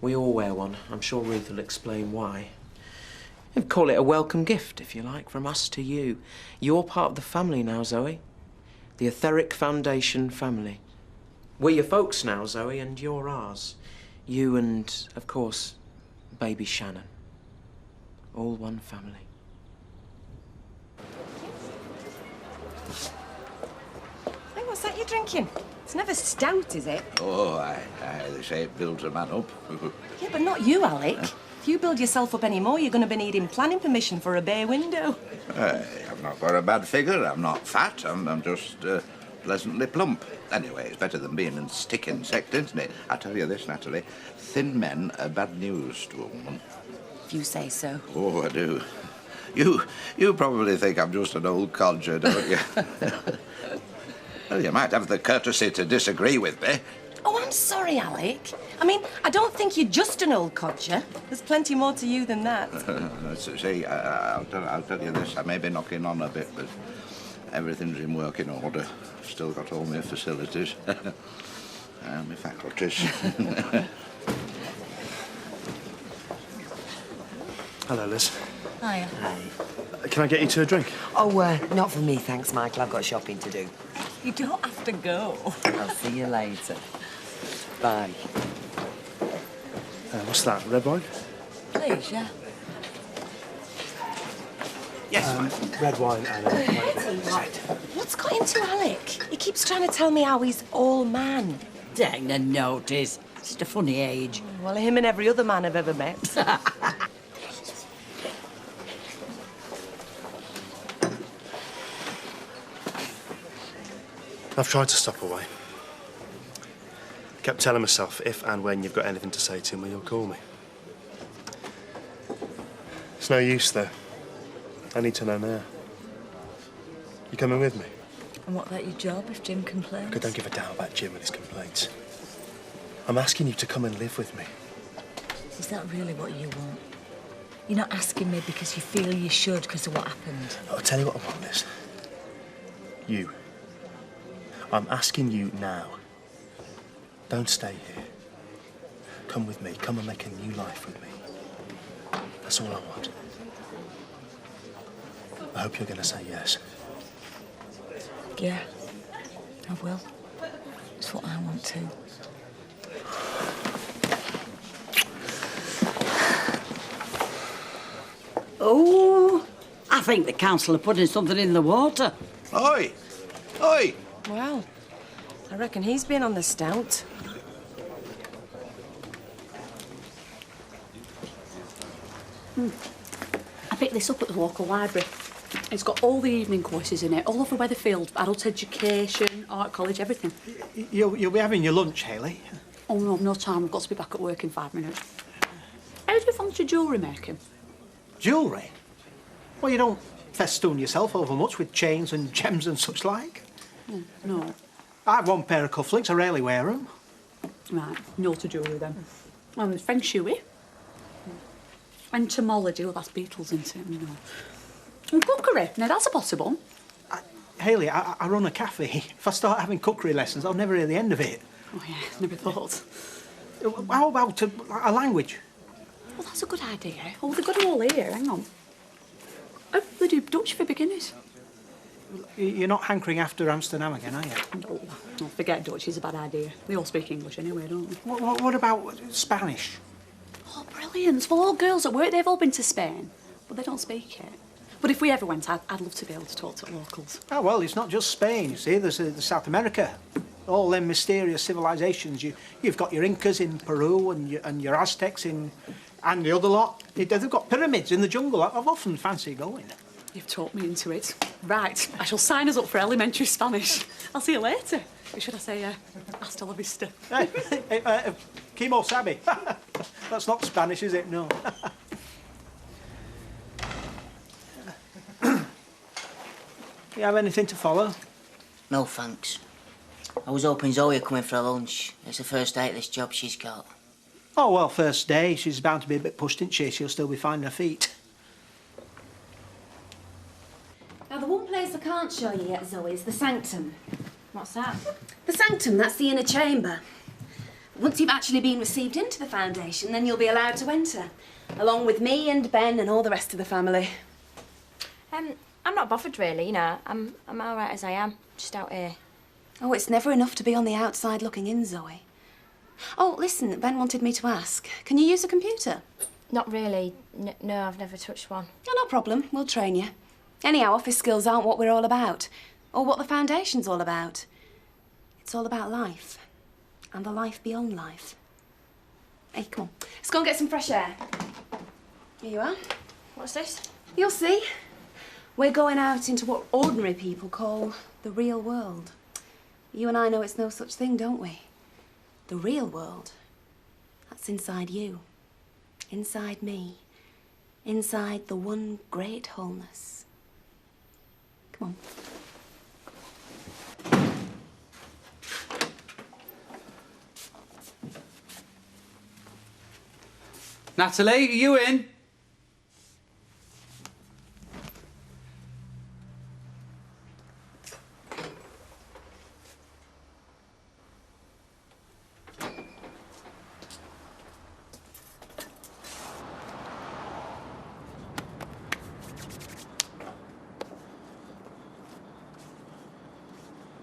We all wear one. I'm sure Ruth will explain why. You'd call it a welcome gift, if you like, from us to you. You're part of the family now, Zoe. The Etheric Foundation family. We're your folks now, Zoe, and you're ours. You and, of course, baby Shannon. All one family. Hey, what's that you're drinking? It's never stout, is it? Oh, aye, they say it builds a man up. Yeah, but not you, Alec. If you build yourself up any more, you're going to be needing planning permission for a bay window. I've not got a bad figure. I'm not fat. I'm just pleasantly plump. Anyway, it's better than being a stick insect, isn't it? I tell you this, Natalie. Thin men are bad news to a woman. If you say so. Oh, I do. You probably think I'm just an old codger, don't you? Well, you might have the courtesy to disagree with me. Oh, I'm sorry, Alec. I mean, I don't think you're just an old codger. There's plenty more to you than that. See, I'll tell you this. I may be knocking on a bit, but everything's in working order. I've still got all my facilities. And my faculties. Hello, Liz. Hiya. Can I get you two a drink? Oh, not for me, thanks, Michael. I've got shopping to do. You don't have to go. I'll see you later. Bye. What's that, red wine? Please, yeah. Yes, red wine and What's got into Alec? He keeps trying to tell me how he's all man. Take no notice. It's just a funny age. Well, him and every other man I've ever met. I've tried to stop away. Kept telling myself, if and when you've got anything to say to me, you'll call me. It's no use, though. I need to know now. You coming with me? And what about your job if Jim complains? I don't give a damn about Jim and his complaints. I'm asking you to come and live with me. Is that really what you want? You're not asking me because you feel you should because of what happened. I'll tell you what I want, Liz. You. I'm asking you now. Don't stay here. Come with me. Come and make a new life with me. That's all I want. I hope you're going to say yes. Yeah, I will. It's what I want to. Oh, I think the council are putting something in the water. Oi! Oi! Well, I reckon he's been on the stout. I picked this up at the local library. It's got all the evening courses in it, all over Weatherfield, adult education, art college, everything. You'll be having your lunch, Hayley. Oh no, I've no time. I've got to be back at work in 5 minutes. How do you fancy jewellery making? Jewellery? Well, you don't festoon yourself over much with chains and gems and such like. No. I have one pair of cufflinks. I rarely wear them. Right, no to jewellery then. There's feng shui. Entomology, well, that's beetles, isn't it? You know. And cookery, now that's a possible. Hayley, I run a cafe. If I start having cookery lessons, I'll never hear the end of it. Oh yeah, never thought. How about a language? Well, that's a good idea. Oh, they've got them all here, hang on. Oh, they do Dutch for beginners. You're not hankering after Amsterdam again, are you? No, forget Dutch, it's a bad idea. They all speak English anyway, don't they? What about Spanish? Oh, brilliant. Well, all girls at work, they've all been to Spain, but they don't speak it. But if we ever went, I'd love to be able to talk to locals. Oh, well, it's not just Spain, you see. There's South America. All them mysterious civilizations. You've got your Incas in Peru and your Aztecs in... And the other lot. They've got pyramids in the jungle. I've often fancied going. You've talked me into it. Right, I shall sign us up for elementary Spanish. I'll see you later. Or should I say, hasta la vista? Kimo sabe. That's not Spanish, is it? No. You have anything to follow? No, thanks. I was hoping Zoe would come in for a lunch. It's the first day at this job she's got. Oh, well, first day. She's bound to be a bit pushed, isn't she? She'll still be finding her feet. Now, the one place I can't show you yet, Zoe, is the sanctum. What's that? The sanctum, that's the inner chamber. Once you've actually been received into the foundation, then you'll be allowed to enter, along with me and Ben and all the rest of the family. I'm not bothered really, you know. I'm all right as I am, just out here. Oh, it's never enough to be on the outside looking in, Zoe. Oh, listen, Ben wanted me to ask, can you use a computer? Not really. No, I've never touched one. Oh, no problem, we'll train you. Anyhow, office skills aren't what we're all about, or what the foundation's all about. It's all about life, and the life beyond life. Hey, come on, let's go and get some fresh air. Here you are. What's this? You'll see. We're going out into what ordinary people call the real world. You and I know it's no such thing, don't we? The real world, that's inside you, inside me, inside the one great wholeness. Come on. Natalie, are you in?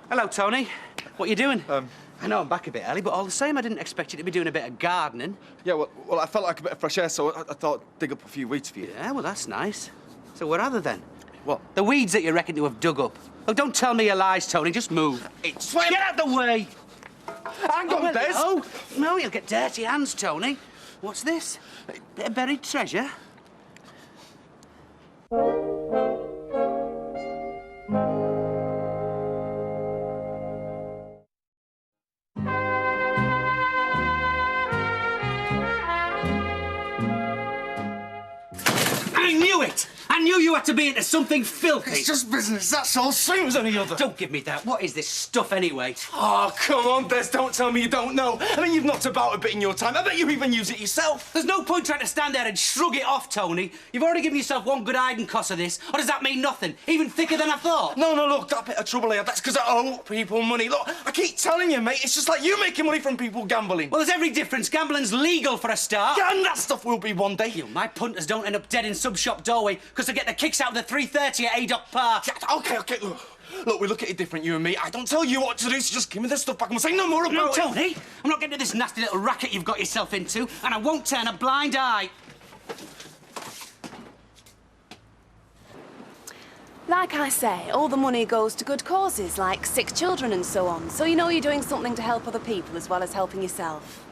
Hello, Tony. What are you doing? I know I'm back a bit early, but all the same, I didn't expect you to be doing a bit of gardening. Yeah, well, I felt like a bit of fresh air, so I thought I'd dig up a few weeds for you. Yeah, well, that's nice. So where are they then? What? The weeds that you reckon to have dug up. Oh, don't tell me your lies, Tony. Just move. Get out the way! Hang on, Des! No, you'll get dirty hands, Tony. What's this? Bit of buried treasure? I knew it! I knew you had to be into something filthy. It's just business, that's all. Same as any other. Don't give me that. What is this stuff anyway? Oh, come on, Des, don't tell me you don't know. I mean, you've knocked about a bit in your time. I bet you even use it yourself. There's no point trying to stand there and shrug it off, Tony. You've already given yourself one good hiding cost of this, or does that mean nothing? Even thicker than I thought? No, look, that bit of trouble here, that's because I owe people money. Look, I keep telling you, mate, it's just like you making money from people gambling. Well, there's every difference. Gambling's legal for a start. Yeah, and that stuff will be one day. My punters don't end up dead in some shop doorway because they get the kicks out of the 3:30 at Adoc Park. Yeah, okay, look, we look at it different, you and me. I don't tell you what to do, so just give me the stuff back and we'll say no more about it. No, Tony, I'm not getting into this nasty little racket you've got yourself into, and I won't turn a blind eye. Like I say, all the money goes to good causes, like sick children and so on. So you know you're doing something to help other people as well as helping yourself.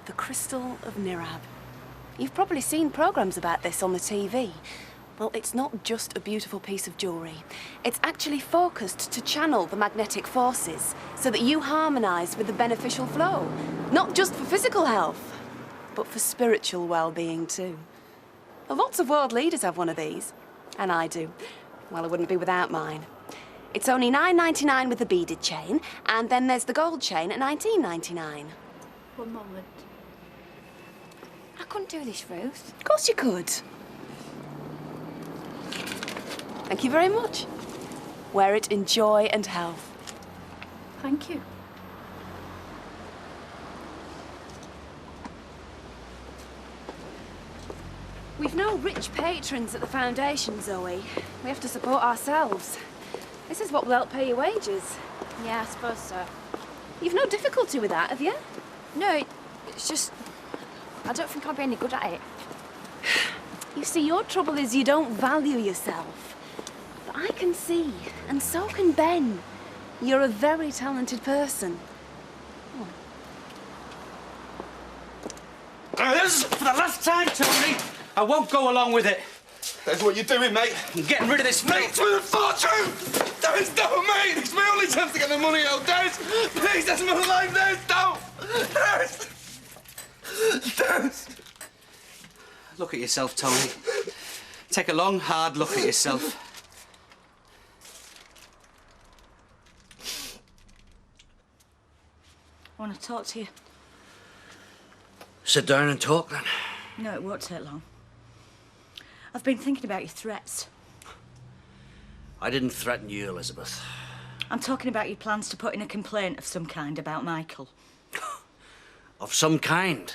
The Crystal of Nirab. You've probably seen programmes about this on the TV. Well, it's not just a beautiful piece of jewellery. It's actually focused to channel the magnetic forces so that you harmonise with the beneficial flow. Not just for physical health, but for spiritual well-being too. Lots of world leaders have one of these, and I do. Well, I wouldn't be without mine. It's only $9.99 with the beaded chain, and then there's the gold chain at $19.99. One moment. I couldn't do this, Ruth. Of course you could. Thank you very much. Wear it in joy and health. Thank you. We've no rich patrons at the foundation, Zoe. We have to support ourselves. This is what will help pay your wages. Yeah, I suppose so. You've no difficulty with that, have you? No, it's just... I don't think I'll be any good at it. You see, your trouble is you don't value yourself. But I can see, and so can Ben. You're a very talented person. This is for the last time, Tony. I won't go along with it. That's what you're doing, mate. I'm getting rid of this mate. It's with a fortune! Des, no, mate! It's my only chance to get the money out, Des! Please, that's my life, Des! Don't! Des! Des! Look at yourself, Tony. Take a long, hard look at yourself. I want to talk to you. Sit down and talk, then. No, it won't take long. I've been thinking about your threats. I didn't threaten you, Elizabeth. I'm talking about your plans to put in a complaint of some kind about Michael. Of some kind?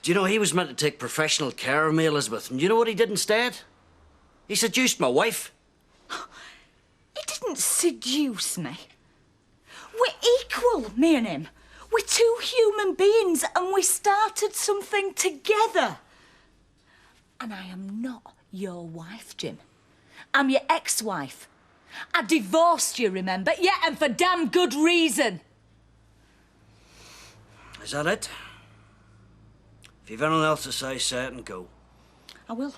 Do you know, he was meant to take professional care of me, Elizabeth, and do you know what he did instead? He seduced my wife. He didn't seduce me. We're equal, me and him. We're two human beings and we started something together. And I am not your wife, Jim. I'm your ex-wife. I divorced you, remember? Yeah, and for damn good reason. Is that it? If you've anything else to say it and go. I will.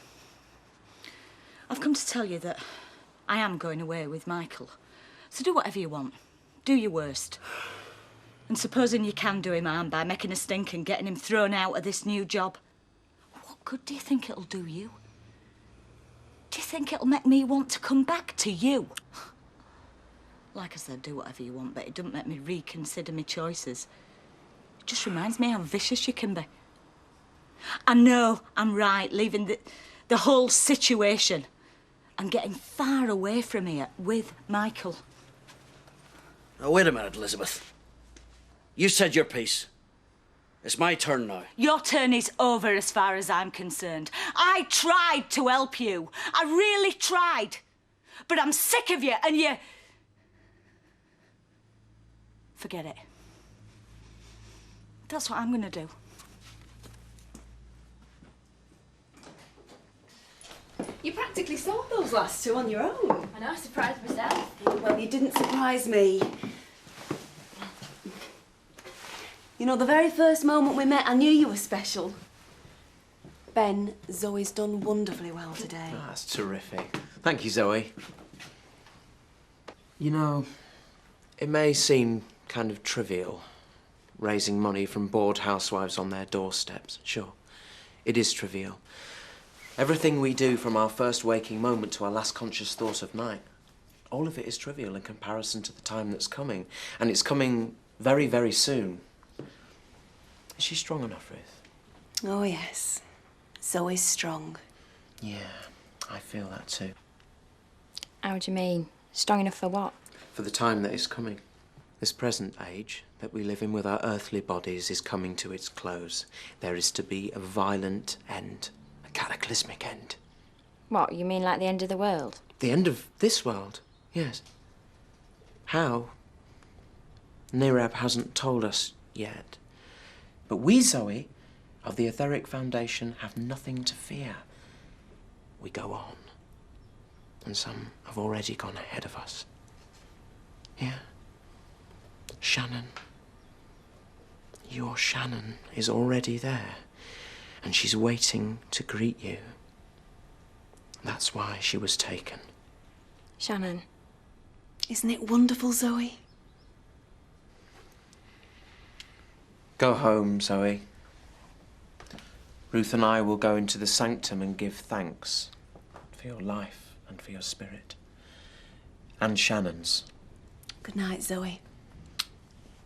I've come to tell you that I am going away with Michael. So do whatever you want. Do your worst. And supposing you can do him harm by making a stink and getting him thrown out of this new job, what good do you think it'll do you? Do you think it'll make me want to come back to you? Like I said, do whatever you want, but it doesn't make me reconsider my choices. It just reminds me how vicious you can be. I know I'm right, leaving the whole situation and getting far away from here with Michael. Now, wait a minute, Elizabeth. You said your piece. It's my turn now. Your turn is over as far as I'm concerned. I tried to help you. I really tried. But I'm sick of you and you... Forget it. That's what I'm going to do. You practically solved those last two on your own. I know, I surprised myself. Well, you didn't surprise me. You know, the very first moment we met, I knew you were special. Ben, Zoe's done wonderfully well today. Oh, that's terrific. Thank you, Zoe. You know, it may seem kind of trivial, raising money from bored housewives on their doorsteps. Sure, it is trivial. Everything we do from our first waking moment to our last conscious thought of night, all of it is trivial in comparison to the time that's coming. And it's coming very, very soon. Is she strong enough, Ruth? Oh, yes. Zoe's strong. Yeah, I feel that too. How do you mean? Strong enough for what? For the time that is coming. This present age that we live in with our earthly bodies is coming to its close. There is to be a violent end. A cataclysmic end. What, you mean like the end of the world? The end of this world, yes. How? Nirab hasn't told us yet. But we, Zoe, of the Etheric Foundation, have nothing to fear. We go on. And some have already gone ahead of us. Yeah. Shannon. Your Shannon is already there. And she's waiting to greet you. That's why she was taken. Shannon. Isn't it wonderful, Zoe? Go home, Zoe. Ruth and I will go into the sanctum and give thanks for your life and for your spirit. And Shannon's. Good night, Zoe.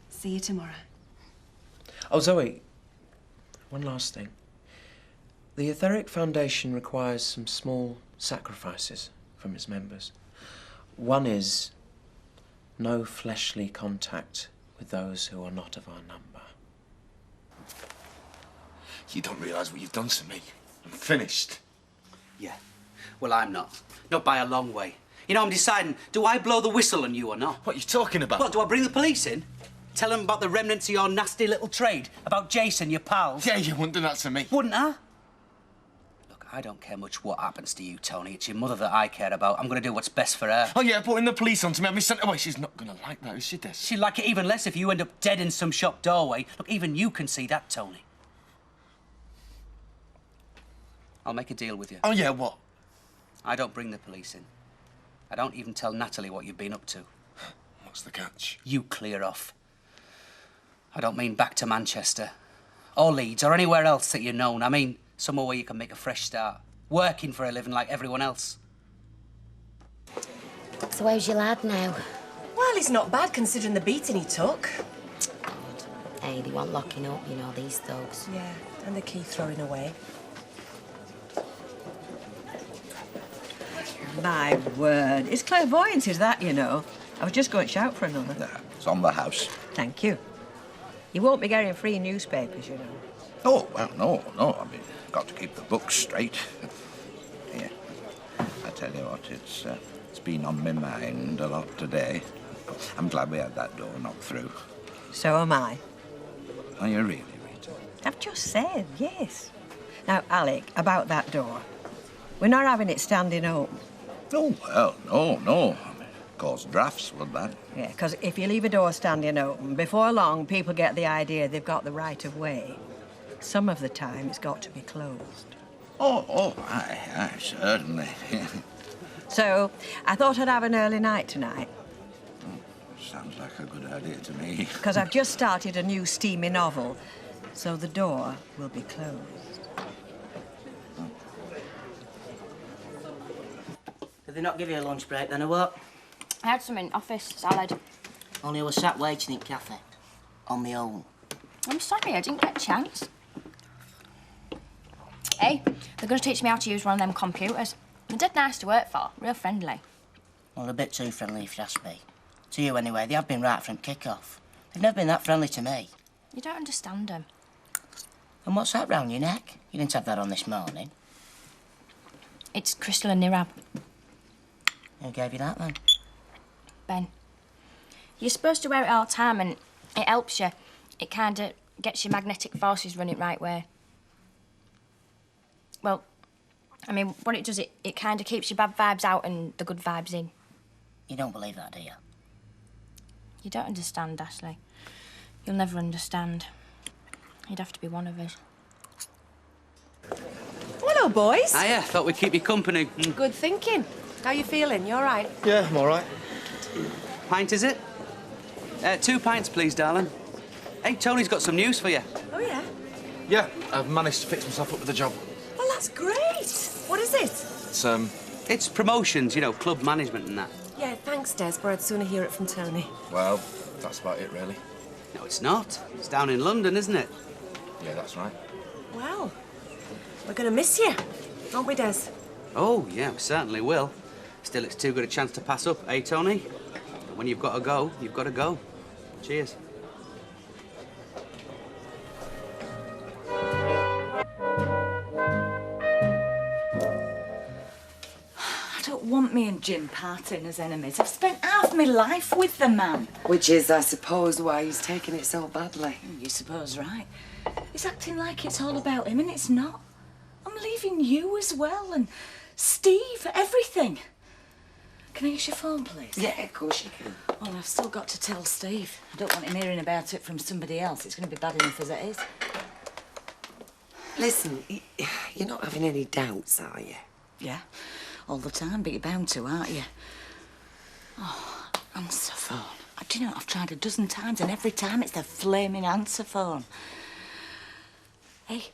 See you tomorrow. Oh, Zoe, one last thing. The Etheric Foundation requires some small sacrifices from its members. One is no fleshly contact with those who are not of our number. You don't realise what you've done to me. I'm finished. Yeah. Well, I'm not. Not by a long way. You know, I'm deciding, do I blow the whistle on you or not? What are you talking about? What, do I bring the police in? Tell them about the remnants of your nasty little trade? About Jason, your pals? Yeah, you wouldn't do that to me. Wouldn't I? Look, I don't care much what happens to you, Tony. It's your mother that I care about. I'm going to do what's best for her. Oh, yeah, putting the police onto me, have me sent away. She's not going to like that, is she, Des? She'd like it even less if you end up dead in some shop doorway. Look, even you can see that, Tony. I'll make a deal with you. Oh, yeah, what? I don't bring the police in. I don't even tell Natalie what you've been up to. What's the catch? You clear off. I don't mean back to Manchester, or Leeds, or anywhere else that you're known. I mean somewhere where you can make a fresh start, working for a living like everyone else. So how's your lad now? Well, he's not bad considering the beating he took. Hey, they want locking up, you know, these thugs. Yeah, and the key throwing away. My word. It's clairvoyance, is that, you know? I was just going to shout for another. Yeah, it's on the house. Thank you. You won't be getting free newspapers, you know. Oh, well, no. I mean, got to keep the books straight. Here, I tell you what, it's been on my mind a lot today. I'm glad we had that door knocked through. So am I. Are you really, Rita? I've just said, yes. Now, Alec, about that door. We're not having it standing open. Oh, well, no. I mean, cause drafts, would that? Yeah, because if you leave a door standing open, before long, people get the idea they've got the right of way. Some of the time, it's got to be closed. Aye, certainly. So, I thought I'd have an early night tonight. Sounds like a good idea to me. Because I've just started a new steamy novel, so the door will be closed. Did they not give you a lunch break then, or what? I had some in office, salad. Only I was sat waiting in cafe. On my own. I'm sorry, I didn't get a chance. Hey, they're going to teach me how to use one of them computers. They're dead nice to work for, real friendly. Well, a bit too friendly, if you ask me. To you, anyway. They have been right from kick-off. They've never been that friendly to me. You don't understand them. And what's that round your neck? You didn't have that on this morning. It's Crystal and Nirab. Who gave you that, then? Ben. You're supposed to wear it all the time and it helps you. It kind of gets your magnetic forces running right way. Well, I mean, what it does, it kind of keeps your bad vibes out and the good vibes in. You don't believe that, do you? You don't understand, Ashley. You'll never understand. You'd have to be one of us. Hello, boys. Hiya, thought we'd keep you company. Good thinking. How you feeling? You all right? Yeah, I'm all right. Pint, is it? 2 pints, please, darling. Hey, Tony's got some news for you. Oh, yeah? Yeah, I've managed to fix myself up with a job. Well, that's great. What is it? It's promotions, you know, club management and that. Yeah, thanks, Des, but I'd sooner hear it from Tony. Well, that's about it, really. No, it's not. It's down in London, isn't it? Yeah, that's right. Well, we're going to miss you, won't we, Des? Oh, yeah, we certainly will. Still, it's too good a chance to pass up, eh, Tony? When you've got to go, you've got to go. Cheers. I don't want me and Jim parting as enemies. I've spent half my life with the man. Which is, I suppose, why he's taking it so badly. You suppose right. He's acting like it's all about him, and it's not. I'm leaving you as well, and Steve, everything. Can I use your phone, please? Yeah, of course you can. Well, I've still got to tell Steve. I don't want him hearing about it from somebody else. It's going to be bad enough as it is. Listen, you're not having any doubts, are you? Yeah, all the time, but you're bound to, aren't you? Oh, answer phone. Do you know, I've tried a dozen times, and every time it's the flaming answer phone. Hey,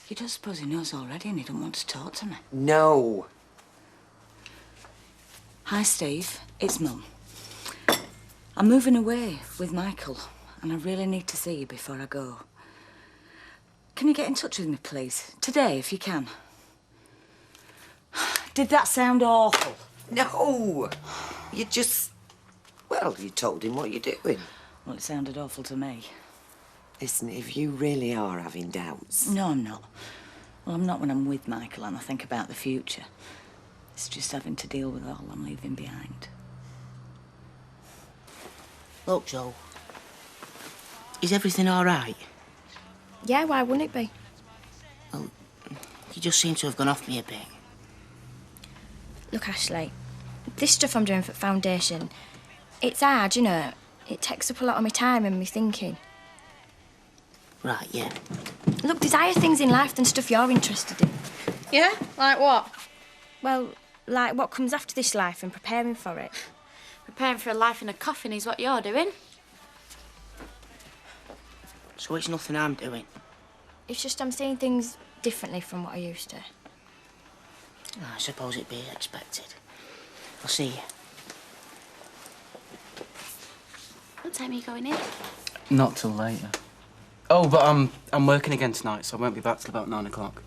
you don't suppose he knows already and he don't want to talk to me? No. Hi, Steve. It's Mum. I'm moving away with Michael, and I really need to see you before I go. Can you get in touch with me, please? Today, if you can. Did that sound awful? No. You just... Well, you told him what you're doing. Well, it sounded awful to me. Listen, if you really are having doubts... No, I'm not. Well, I'm not when I'm with Michael and I think about the future. It's just having to deal with all I'm leaving behind. Look, Joe. Is everything all right? Yeah, why wouldn't it be? Well, you just seem to have gone off me a bit. Look, Ashley, this stuff I'm doing for Foundation, it's hard, you know. It takes up a lot of my time and my thinking. Right, yeah. Look, there's higher things in life than stuff you're interested in. Yeah? Like what? Well, like what comes after this life and preparing for it. Preparing for a life in a coffin is what you're doing. So it's nothing I'm doing? It's just I'm seeing things differently from what I used to. I suppose it'd be expected. I'll see you. What time are you going in? Not till later. Oh, but I'm working again tonight, so I won't be back till about 9 o'clock.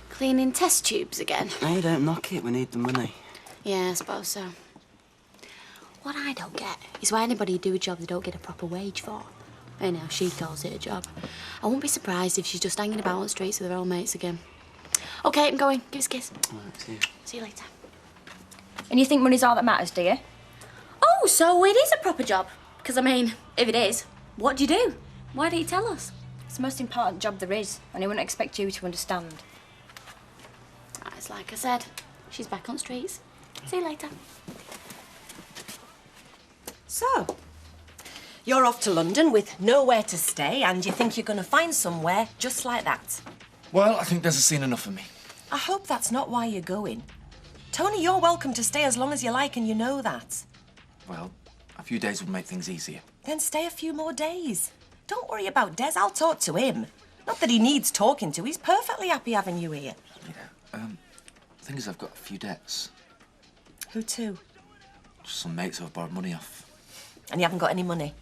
Cleaning test tubes again? Hey, don't knock it. We need the money. Yeah, I suppose so. What I don't get is why anybody do a job they don't get a proper wage for. Anyhow, she calls it a job. I won't be surprised if she's just hanging about on the streets with her old mates again. OK, I'm going. Give us a kiss. See you later. And you think money's all that matters, do you? Oh, so it is a proper job? Because, I mean, if it is, what do you do? Why don't you tell us? It's the most important job there is, and I wouldn't expect you to understand. It's like I said, she's back on streets. See you later. So, you're off to London with nowhere to stay, and you think you're going to find somewhere just like that. Well, I think there's seen enough of me. I hope that's not why you're going. Tony, you're welcome to stay as long as you like, and you know that. Well, a few days would make things easier. Then stay a few more days. Don't worry about Des, I'll talk to him. Not that he needs talking to, he's perfectly happy having you here. The thing is, I've got a few debts. Who to? Just some mates who I've borrowed money off. And you haven't got any money?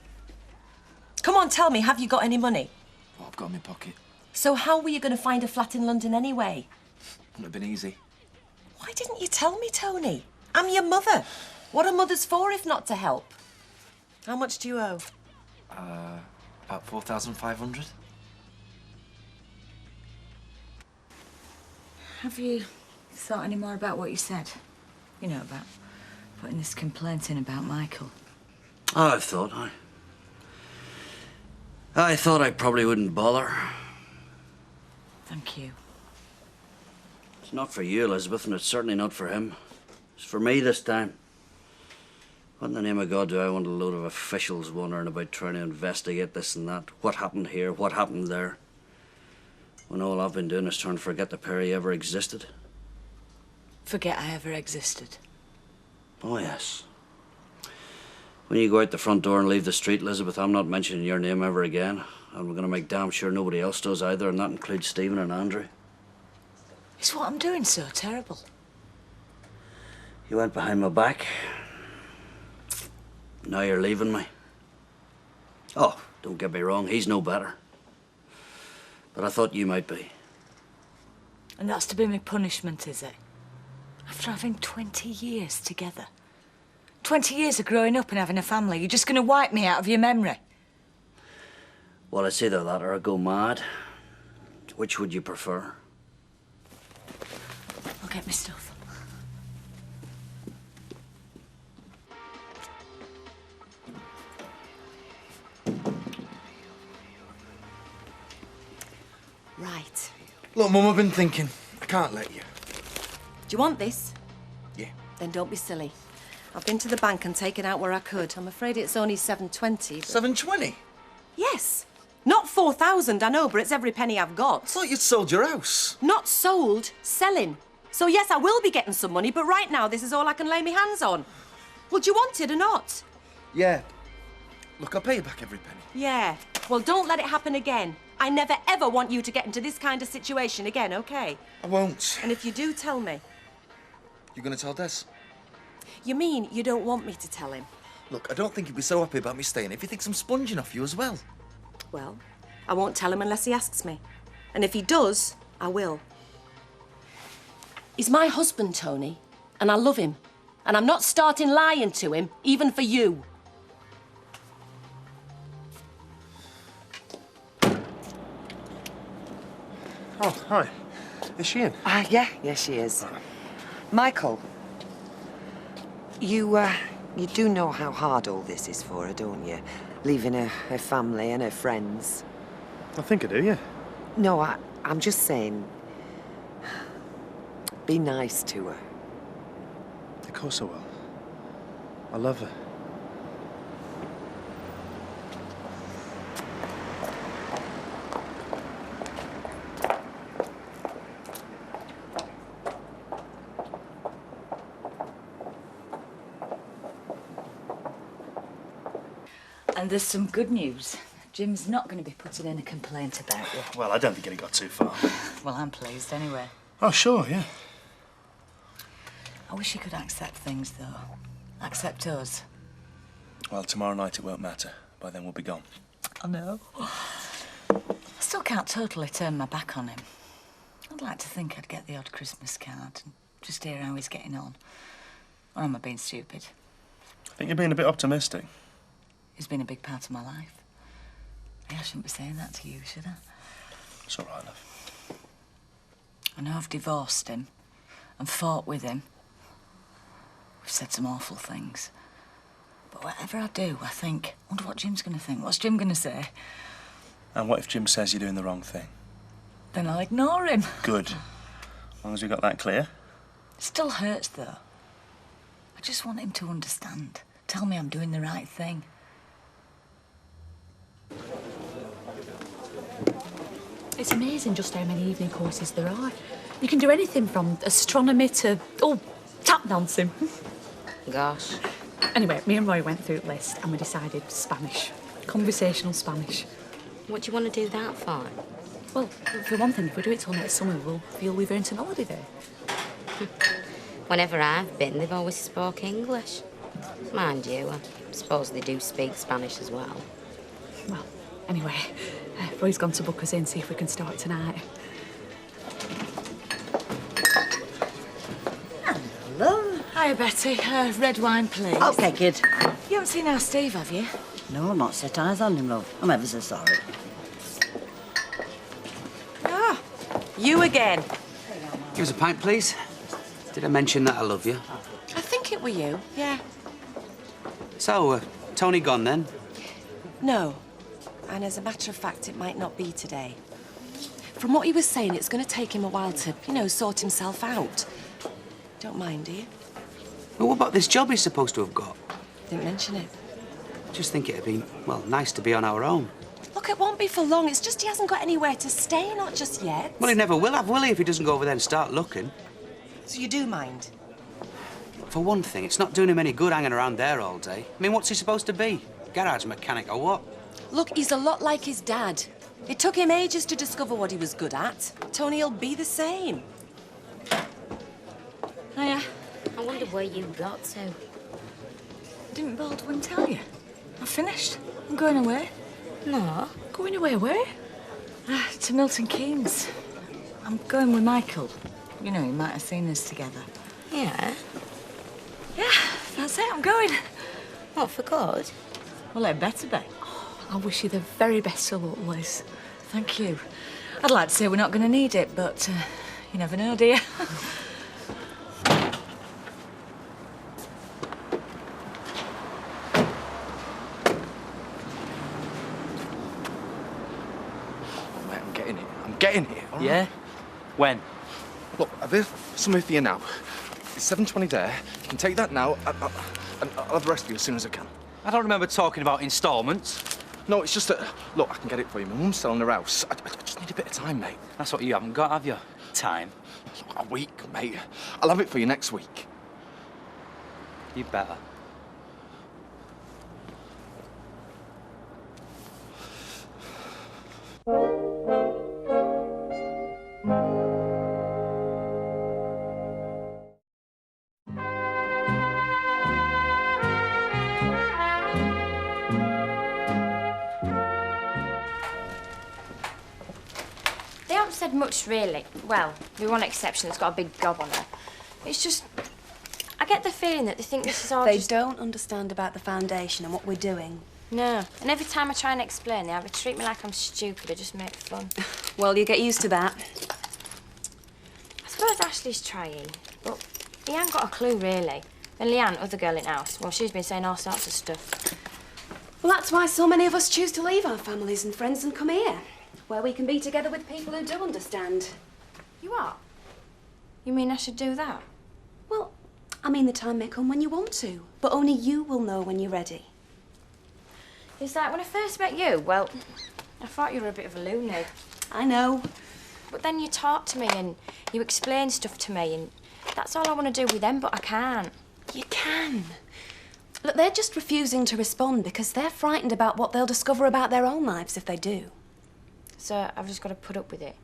Come on, tell me, have you got any money? What I've got in my pocket. So how were you going to find a flat in London anyway? Wouldn't have been easy. Why didn't you tell me, Tony? I'm your mother. What are mothers for if not to help? How much do you owe? About 4,500. Have you thought any more about what you said? You know, about putting this complaint in about Michael. Oh, I thought I probably wouldn't bother. Thank you. It's not for you, Elizabeth, and it's certainly not for him. It's for me this time. What in the name of God do I want a load of officials wondering about trying to investigate this and that? What happened here? What happened there? When all I've been doing is trying to forget that Perry ever existed. Forget I ever existed. Oh, yes. When you go out the front door and leave the street, Elizabeth, I'm not mentioning your name ever again. And we're going to make damn sure nobody else does either, and that includes Stephen and Andrew. Is what I'm doing so terrible? You went behind my back. Now you're leaving me. Oh, don't get me wrong, he's no better. But I thought you might be. And that's to be my punishment, is it? After having 20 years together. 20 years of growing up and having a family, you're just going to wipe me out of your memory? Well, it's either that or I go mad. Which would you prefer? I'll get my stuff. Right. Look, Mum, I've been thinking. I can't let you. Do you want this? Yeah. Then don't be silly. I've been to the bank and taken out where I could. I'm afraid it's only 720. But... 720? Yes. Not 4,000, I know, but it's every penny I've got. I thought you'd sold your house. Not sold, selling. So yes, I will be getting some money, but right now this is all I can lay my hands on. Well, do you want it or not? Yeah. Look, I'll pay you back every penny. Yeah. Well, don't let it happen again. I never, ever want you to get into this kind of situation again, OK? I won't. And if you do, tell me. You're going to tell Des? You mean you don't want me to tell him? Look, I don't think he'd be so happy about me staying if he thinks I'm sponging off you as well. Well, I won't tell him unless he asks me. And if he does, I will. He's my husband, Tony, and I love him. And I'm not starting lying to him, even for you. Oh, hi. Is she in? Yeah, she is. Michael, you do know how hard all this is for her, don't you? Leaving her family and her friends. I think I do, yeah. No, I'm just saying, be nice to her. Of course I will. I love her. And there's some good news. Jim's not going to be putting in a complaint about you. Well, I don't think it got too far. Well, I'm pleased anyway. Oh, sure, yeah. I wish he could accept things, though. Accept us. Well, tomorrow night it won't matter. By then we'll be gone. I know. I still can't totally turn my back on him. I'd like to think I'd get the odd Christmas card and just hear how he's getting on. Or am I being stupid? I think you're being a bit optimistic. He's been a big part of my life. Hey, I shouldn't be saying that to you, should I? It's all right, love. I know I've divorced him and fought with him. We've said some awful things. But whatever I do, I think, I wonder what Jim's going to think. What's Jim going to say? And what if Jim says you're doing the wrong thing? Then I'll ignore him. Good. As long as we got that clear. It still hurts, though. I just want him to understand. Tell me I'm doing the right thing. It's amazing just how many evening courses there are. You can do anything from astronomy to, tap dancing. Gosh. Anyway, me and Roy went through the list and we decided Spanish. Conversational Spanish. What do you want to do that for? Well, for one thing, if we do it till next summer, we'll feel we've earned an holiday there. Whenever I've been, they've always spoke English. Mind you, I suppose they do speak Spanish as well. Well, anyway, Roy's gone to book us in, see if we can start tonight. Hello. Hiya, Betty. Red wine, please. OK, kid. You haven't seen our Steve, have you? No, I've not set eyes on him, love. I'm ever so sorry. Ah, you again. Give us a pint, please. Did I mention that I love you? I think it were you, yeah. So, Tony gone then? No. And as a matter of fact, it might not be today. From what he was saying, it's going to take him a while to, sort himself out. Don't mind, do you? Well, what about this job he's supposed to have got? Didn't mention it. I just think it'd be, well, nice to be on our own. Look, it won't be for long. It's just he hasn't got anywhere to stay, not just yet. Well, he never will have, will he, if he doesn't go over there and start looking? So you do mind? For one thing, it's not doing him any good hanging around there all day. I mean, what's he supposed to be? Garage mechanic or what? Look, he's a lot like his dad. It took him ages to discover what he was good at. Tony'll be the same. Hiya. I wonder where you got to. Didn't Baldwin tell you? I've finished. I'm going away. No. Going away where? To Milton Keynes. I'm going with Michael. You know, you might have seen us together. Yeah? Yeah, that's it. I'm going. What, for good? Well, it better be. I wish you the very best of luck, Liz. Thank you. I'd like to say we're not going to need it, but you never know, do you? Mate, I'm getting it. I'm getting it, all right? Yeah? When? Look, I've here something for you now. It's 7:20 there. You can take that now, and I'll have the rest of you as soon as I can. I don't remember talking about instalments. No, it's just that... Look, I can get it for you. My mum's selling her house. I just need a bit of time, mate. That's what you haven't got, have you? Time. Look, a week, mate. I'll have it for you next week. You better. They haven't said much, really. Well, with one exception that's got a big gob on her. It's just... I get the feeling that they think this is all They just... don't understand about the foundation and what we're doing. No. And every time I try and explain, they either treat me like I'm stupid or just make fun. Well, you get used to that. I suppose Ashley's trying, but he ain't got a clue, really. And Leanne, other girl in house, well, she's been saying all sorts of stuff. Well, that's why so many of us choose to leave our families and friends and come here, where we can be together with people who do understand. You are? You mean I should do that? Well, I mean the time may come when you want to, but only you will know when you're ready. It's like when I first met you, well, I thought you were a bit of a loony. I know. But then you talk to me and you explain stuff to me and that's all I want to do with them, but I can't. You can. Look, they're just refusing to respond because they're frightened about what they'll discover about their own lives if they do. So I've just got to put up with it.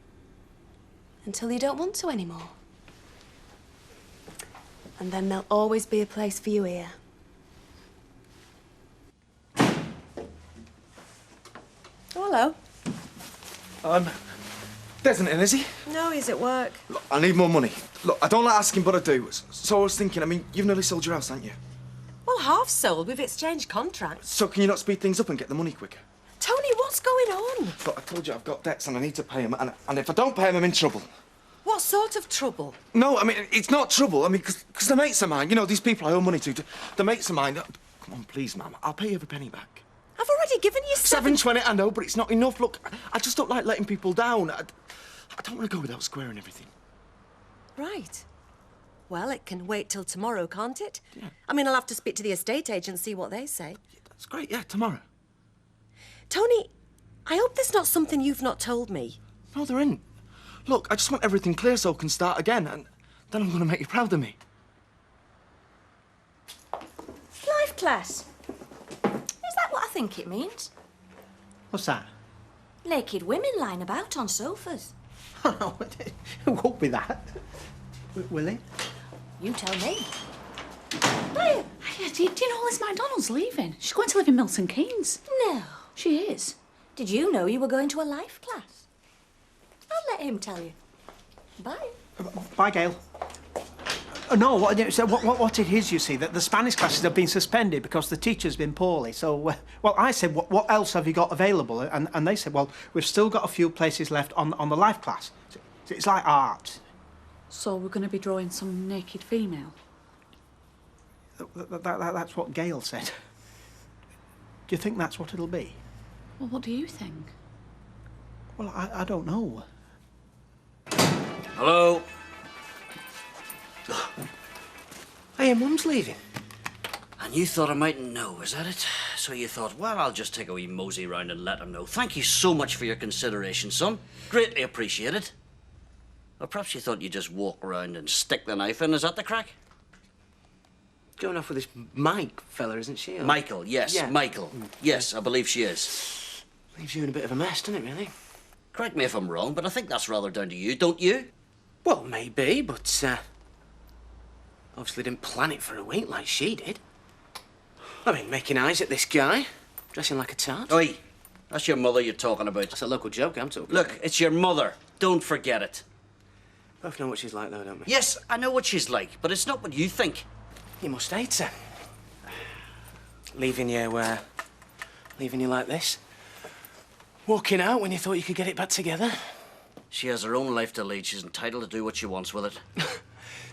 Until you don't want to anymore. And then there'll always be a place for you here. Oh, hello. Des isn't in, is he? No, he's at work. Look, I need more money. Look, I don't like asking, but I do. So I was thinking, I mean, you've nearly sold your house, haven't you? Well, half sold. We've exchanged contracts. So can you not speed things up and get the money quicker? Tony, what's going on? Look, I told you I've got debts and I need to pay them, and if I don't pay them, I'm in trouble. What sort of trouble? No, I mean, it's not trouble. I mean, because they're mates of mine. You know, these people I owe money to. They're mates of mine. Come on, please, ma'am. I'll pay every penny back. I've already given you $7.20, I know, but it's not enough. Look, I just don't like letting people down. I don't want to go without squaring everything. Right. Well, it can wait till tomorrow, can't it? Yeah. I mean, I'll have to speak to the estate agent, see what they say. Yeah, that's great, yeah, tomorrow. Tony, I hope there's not something you've not told me. No, there isn't. Look, I just want everything clear so I can start again, and then I'm going to make you proud of me. Life class. Is that what I think it means? What's that? Naked women lying about on sofas. It won't be that. Will it? You tell me. Yeah, do you know Liz MacDonald's leaving? She's going to live in Milton Keynes. No. She is. Did you know you were going to a life class? I'll let him tell you. Bye. Bye, Gail. No, what it is, you see, that the Spanish classes have been suspended because the teacher's been poorly. So, well, I said, what else have you got available? And they said, well, we've still got a few places left on the life class. So it's like art. So we're going to be drawing some naked female? That's what Gail said. Do you think that's what it'll be? Well, what do you think? Well, I don't know. Hello? Hey, your mum's leaving. And you thought I mightn't know, is that it? So you thought, well, I'll just take a wee mosey round and let him know. Thank you so much for your consideration, son. Greatly appreciated. Or perhaps you thought you'd just walk around and stick the knife in. Is that the crack? Going off with this Mike fella, isn't she? Or... Michael, yes, yeah. Michael. Yes, I believe she is. Leaves you in a bit of a mess, doesn't it, really? Correct me if I'm wrong, but I think that's rather down to you, don't you? Well, maybe, but, obviously didn't plan it for a week like she did. I mean, making eyes at this guy, dressing like a tart. Oi, that's your mother you're talking about. That's a local joke I'm talking Look, about. it's your mother. Don't forget it. Both know what she's like, though, don't we? Yes, I know what she's like, but it's not what you think. You must hate her. Leaving you like this. Walking out when you thought you could get it back together. She has her own life to lead. She's entitled to do what she wants with it.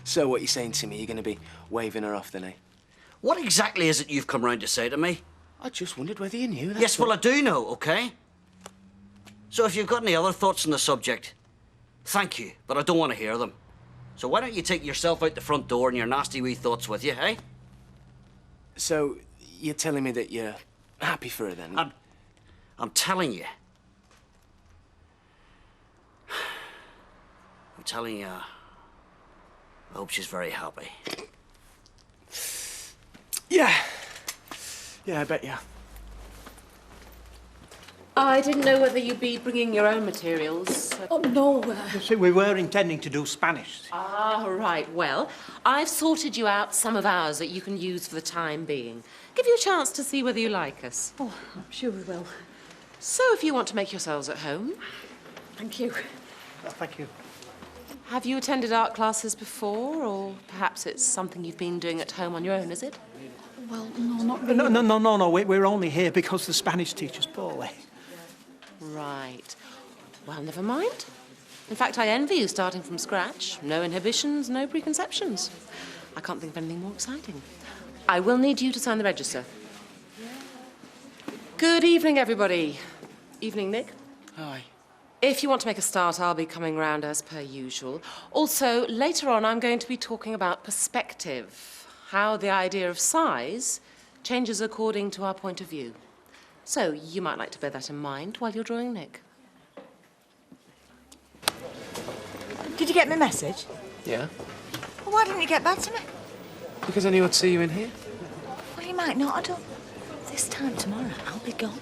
So what you're saying to me, you're going to be waving her off, then, eh? What exactly is it you've come round to say to me? I just wondered whether you knew. Yes, well, I do know, OK? So if you've got any other thoughts on the subject, thank you, but I don't want to hear them. So why don't you take yourself out the front door and your nasty wee thoughts with you, eh? So you're telling me that you're happy for her, then? I'm telling you. I'm telling you, I hope she's very happy. Yeah. Yeah, I bet you. I didn't know whether you'd be bringing your own materials. Oh, no. See, we were intending to do Spanish. Ah, right. Well, I've sorted you out some of ours that you can use for the time being. Give you a chance to see whether you like us. Oh, I'm sure we will. So if you want to make yourselves at home. Thank you. Oh, thank you. Have you attended art classes before, or perhaps it's something you've been doing at home on your own, is it? Well, no, not really. No. We're only here because the Spanish teacher's poorly. Right. Well, never mind. In fact, I envy you starting from scratch. No inhibitions, no preconceptions. I can't think of anything more exciting. I will need you to sign the register. Good evening, everybody. Evening, Nick. Hi. If you want to make a start, I'll be coming round as per usual. Also, later on, I'm going to be talking about perspective, how the idea of size changes according to our point of view. So you might like to bear that in mind while you're drawing Nick. Did you get my message? Yeah? Well, why didn't you get back to me? Because I knew I'd see you in here. Well, you might not. I don't... This time tomorrow, I'll be gone.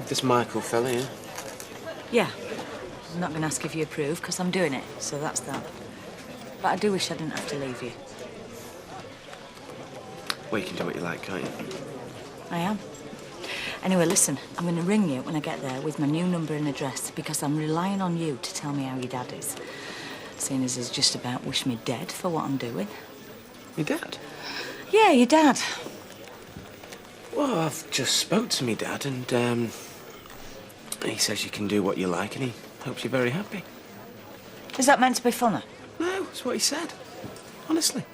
This Michael fella, yeah? Yeah. I'm not going to ask if you approve, because I'm doing it, so that's that. But I do wish I didn't have to leave you. Well, you can do what you like, can't you? I am. Anyway, listen, I'm going to ring you when I get there with my new number and address because I'm relying on you to tell me how your dad is. Seeing as he's just about wished me dead for what I'm doing. Your dad? Yeah, your dad. Well, I've just spoke to me dad and, he says you can do what you like and he hopes you're very happy. Is that meant to be funny? No, it's what he said. Honestly.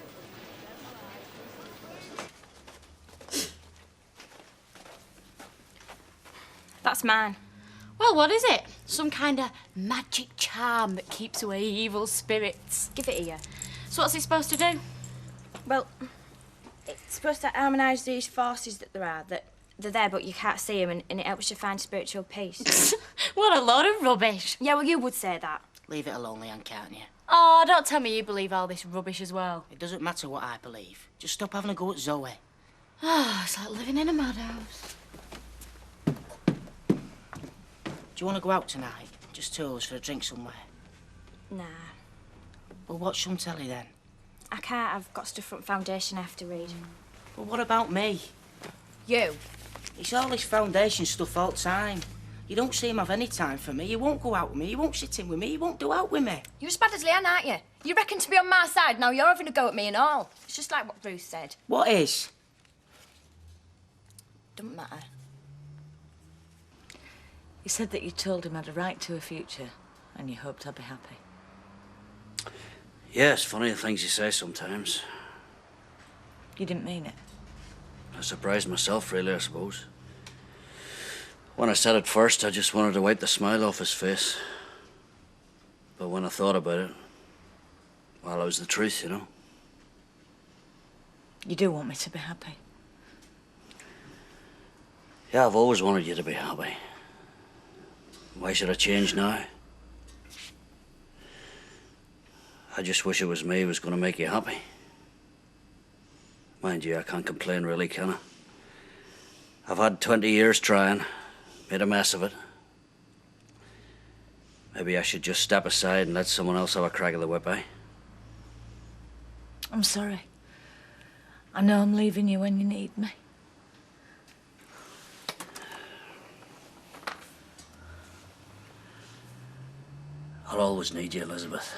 That's mine. Well, what is it? Some kind of magic charm that keeps away evil spirits. Give it here. So what's it supposed to do? Well, it's supposed to harmonise these forces that there are, that they're there but you can't see them, and it helps you find spiritual peace. What a load of rubbish. Yeah, well, you would say that. Leave it alone, Leanne, can't you? Oh, don't tell me you believe all this rubbish as well. It doesn't matter what I believe. Just stop having a go at Zoe. Oh, it's like living in a madhouse. Do you want to go out tonight? Just two of us for a drink somewhere? Nah. Well, watch some telly then. I can't. I've got stuff from Foundation I have to read. Well, what about me? You? It's all this Foundation stuff all the time. You don't seem to have any time for me. You won't go out with me. You won't sit in with me. You won't do out with me. You're as bad as Leanne, aren't you? You reckon to be on my side, now you're having a go at me and all. It's just like what Bruce said. What is? Doesn't matter. He said that you told him I had a right to a future and you hoped I'd be happy. Yeah, it's funny the things you say sometimes. You didn't mean it? I surprised myself, really, I suppose. When I said it first, I just wanted to wipe the smile off his face. But when I thought about it, well, it was the truth, you know. You do want me to be happy? Yeah, I've always wanted you to be happy. Why should I change now? I just wish it was me who was going to make you happy. Mind you, I can't complain really, can I? I've had 20 years trying, made a mess of it. Maybe I should just step aside and let someone else have a crack of the whip, eh? I'm sorry. I know I'm leaving you when you need me. I'll always need you, Elizabeth.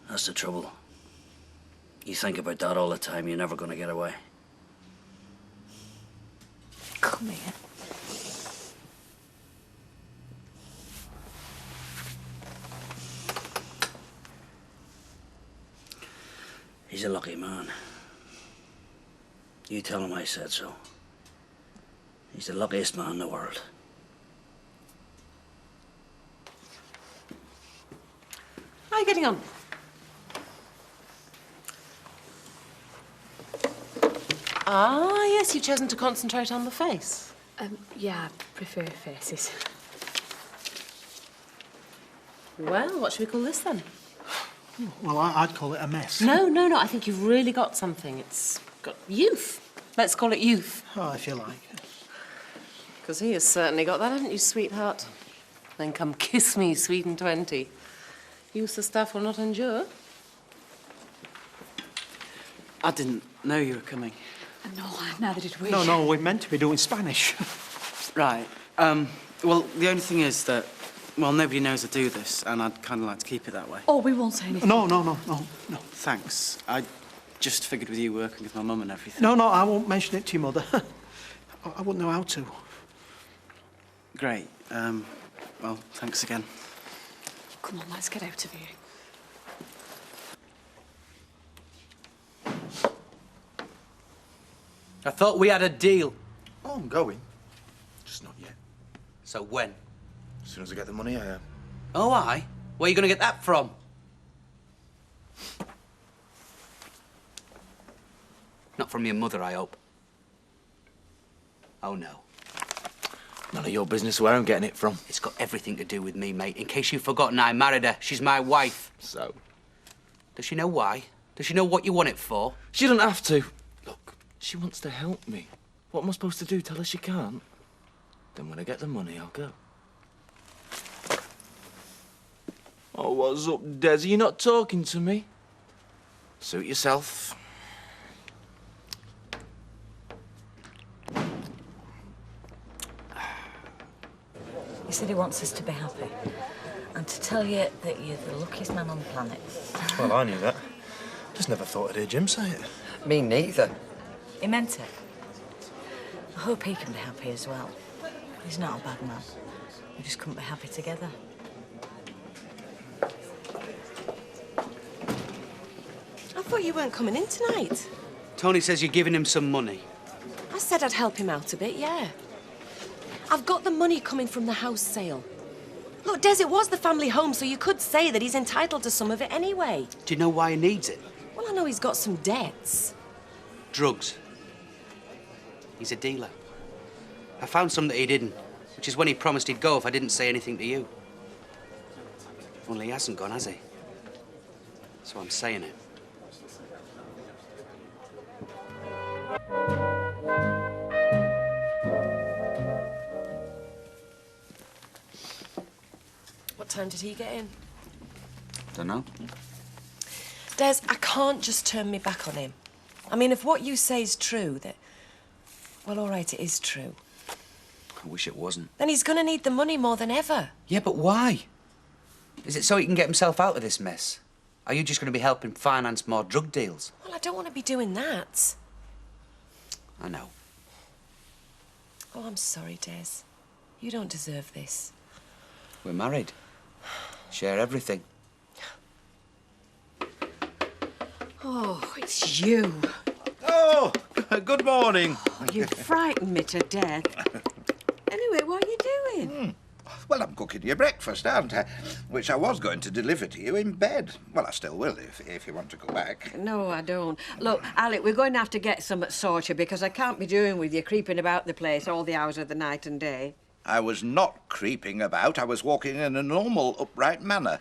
That's the trouble. You think about that all the time, you're never going to get away. Come here. He's a lucky man. You tell him I said so. He's the luckiest man in the world. How are you getting on? Ah, yes, you've chosen to concentrate on the face. Yeah, I prefer faces. Well, what should we call this then? Well, I'd call it a mess. No, I think you've really got something. It's got youth. Let's call it youth. Oh, if you like. Because he has certainly got that, haven't you, sweetheart? Then come kiss me, sweet and 20. Youth the stuff will not endure. I didn't know you were coming. No, neither did we. No, we're meant to be doing Spanish. Right. Well, the only thing is that, well, nobody knows I do this, and I'd kind of like to keep it that way. Oh, we won't say anything. No. Thanks. I just figured with you working with my mum and everything. No, I won't mention it to your mother. I wouldn't know how to. Great. Well, thanks again. Come on, let's get out of here. I thought we had a deal. Oh, I'm going. Just not yet. So when? As soon as I get the money, I am. Oh, aye? Where are you going to get that from? Not from your mother, I hope. Oh, no. None of your business where I'm getting it from. It's got everything to do with me, mate. In case you've forgotten, I married her. She's my wife. So? Does she know why? Does she know what you want it for? She doesn't have to. Look, she wants to help me. What am I supposed to do? Tell her she can't? Then when I get the money, I'll go. Oh, what's up, Des? Are you not talking to me? Suit yourself. said he wants us to be happy. And to tell you that you're the luckiest man on the planet. Well, I knew that. Just never thought I'd hear Jim say it. Me neither. He meant it. I hope he can be happy as well. He's not a bad man. We just couldn't be happy together. I thought you weren't coming in tonight. Tony says you're giving him some money. I said I'd help him out a bit, yeah. I've got the money coming from the house sale. Look, Des, it was the family home, so you could say that he's entitled to some of it anyway. Do you know why he needs it? Well, I know he's got some debts. Drugs. He's a dealer. I found some that he didn't, which is when he promised he'd go if I didn't say anything to you. Only he hasn't gone, has he? So I'm saying it. What time did he get in? Dunno. Des, I can't just turn me back on him. I mean, if what you say is true, that... Well, all right, it is true. I wish it wasn't. Then he's gonna need the money more than ever. Yeah, but why? Is it so he can get himself out of this mess? Are you just going to be helping finance more drug deals? Well, I don't want to be doing that. I know. Oh, I'm sorry, Des. You don't deserve this. We're married. Share everything. Oh, it's you. Oh, good morning. Oh, you frightened me to death. Anyway, what are you doing? Well, I'm cooking you breakfast, aren't I? Which I was going to deliver to you in bed. Well, I still will if you want to go back. No, I don't. Look, Alec, we're going to have to get some at Sorcha because I can't be doing with you creeping about the place all the hours of the night and day. I was not creeping about. I was walking in a normal, upright manner.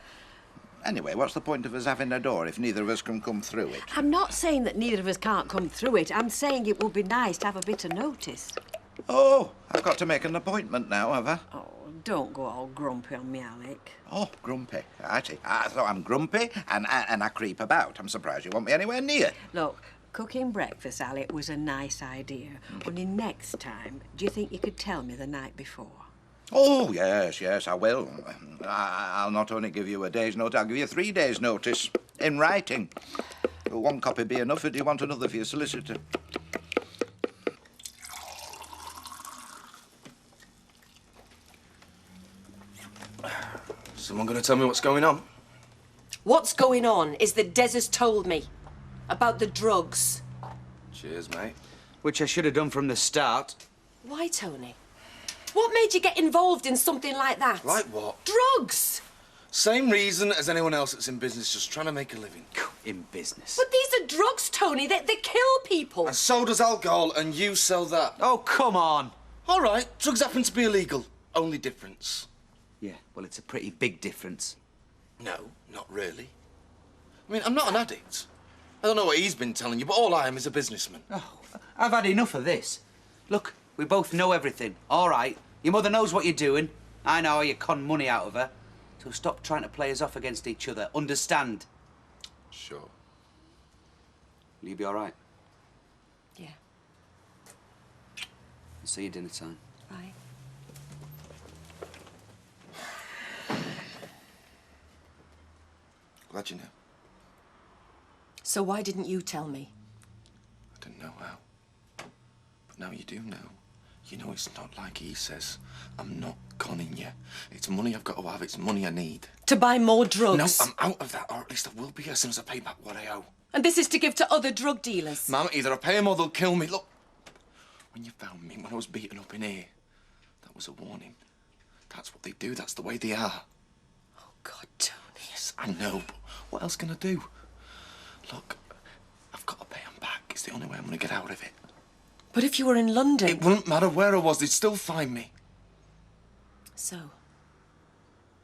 Anyway, what's the point of us having a door if neither of us can come through it? I'm not saying that neither of us can't come through it. I'm saying it would be nice to have a bit of notice. Oh, I've got to make an appointment now, have I? Oh, don't go all grumpy on me, Alec. Oh, grumpy. I see. So I'm grumpy and I creep about. I'm surprised you want me anywhere near. Look, cooking breakfast, Alec, was a nice idea. Only next time, do you think you could tell me the night before? Oh, yes, I will. I'll not only give you a day's notice, I'll give you 3 days' notice in writing. Will one copy be enough, or do you want another for your solicitor? Someone going to tell me what's going on? What's going on is that Des has told me about the drugs. Cheers, mate. Which I should have done from the start. Why, Tony? What made you get involved in something like that? Like what? Drugs! Same reason as anyone else that's in business, just trying to make a living. In business? But these are drugs, Tony. They kill people. And so does alcohol, and you sell that. Oh, come on. All right, drugs happen to be illegal. Only difference. Yeah, well, it's a pretty big difference. No, not really. I mean, I'm not an addict. I don't know what he's been telling you, but all I am is a businessman. Oh, I've had enough of this. Look, we both know everything. All right, your mother knows what you're doing. I know how you con money out of her. So stop trying to play us off against each other. Understand? Sure. Will you be all right? Yeah. I'll see you dinner time. Right. Glad you know. So why didn't you tell me? I didn't know how. But now you do know. You know it's not like he says. I'm not conning you. It's money I've got to have. It's money I need. To buy more drugs? No, I'm out of that, or at least I will be as soon as I pay back what I owe. And this is to give to other drug dealers? Mum, either I pay them or they'll kill me. Look, when you found me, when I was beaten up in here, that was a warning. That's what they do. That's the way they are. Oh, God, Tony. Yes, I know, but what else can I do? Look, I've got to pay them back. It's the only way I'm going to get out of it. But if you were in London... It wouldn't matter where I was. They'd still find me. So,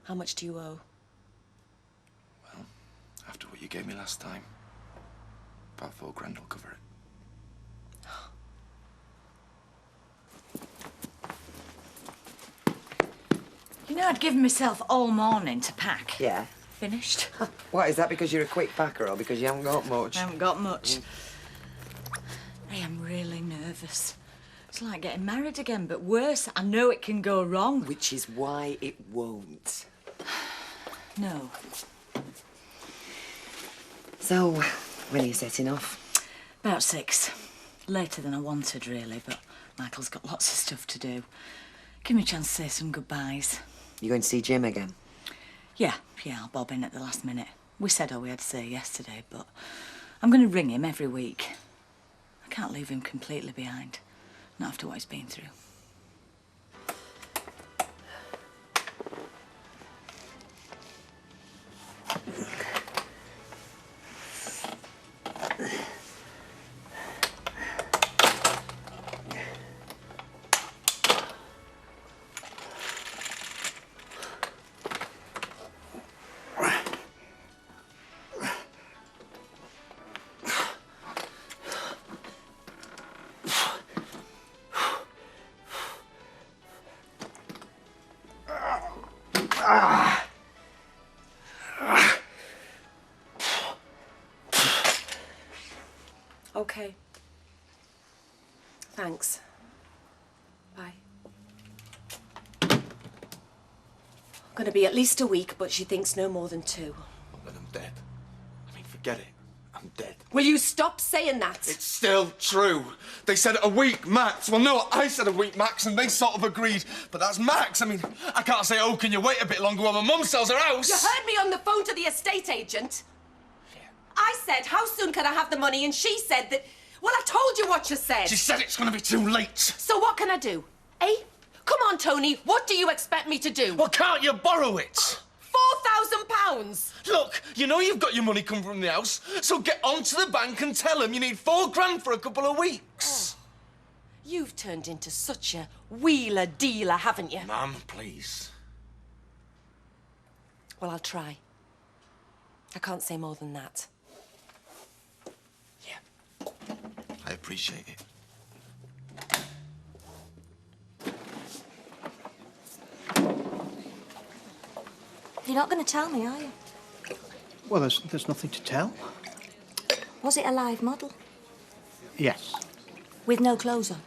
how much do you owe? Well, after what you gave me last time, about £4 will cover it. You know, I'd given myself all morning to pack. Yeah. Finished. What, is that because you're a quick packer or because you haven't got much? I haven't got much. I am really nervous. It's like getting married again, but worse. I know it can go wrong. Which is why it won't. No. So, when are you setting off? About 6. Later than I wanted, really, but Michael's got lots of stuff to do. Give me a chance to say some goodbyes. You going to see Jim again? Yeah, I'll bob in at the last minute. We said all we had to say yesterday, but I'm going to ring him every week. I can't leave him completely behind, not after what he's been through. Okay. Thanks. Bye. Gonna be at least a week, but she thinks no more than 2. Then I'm dead. I mean, forget it. I'm dead. Will you stop saying that? It's still true. They said a week max. Well, no, I said a week max, and they sort of agreed. But that's max. I mean, I can't say, oh, can you wait a bit longer while my mum sells her house? You heard me on the phone to the estate agent. Yeah. I said, how soon can I have the money? And she said that... Well, I told you what you said. She said it's going to be too late. So what can I do? Eh? Come on, Tony. What do you expect me to do? Well, can't you borrow it? £4,000. Look, you know you've got your money coming from the house, so get onto the bank and tell them you need £4 grand for a couple of weeks. Oh. You've turned into such a wheeler dealer, haven't you? Mum, please. Well, I'll try. I can't say more than that. I appreciate it. You're not going to tell me, are you? Well, there's nothing to tell. Was it a live model? Yes. With no clothes on?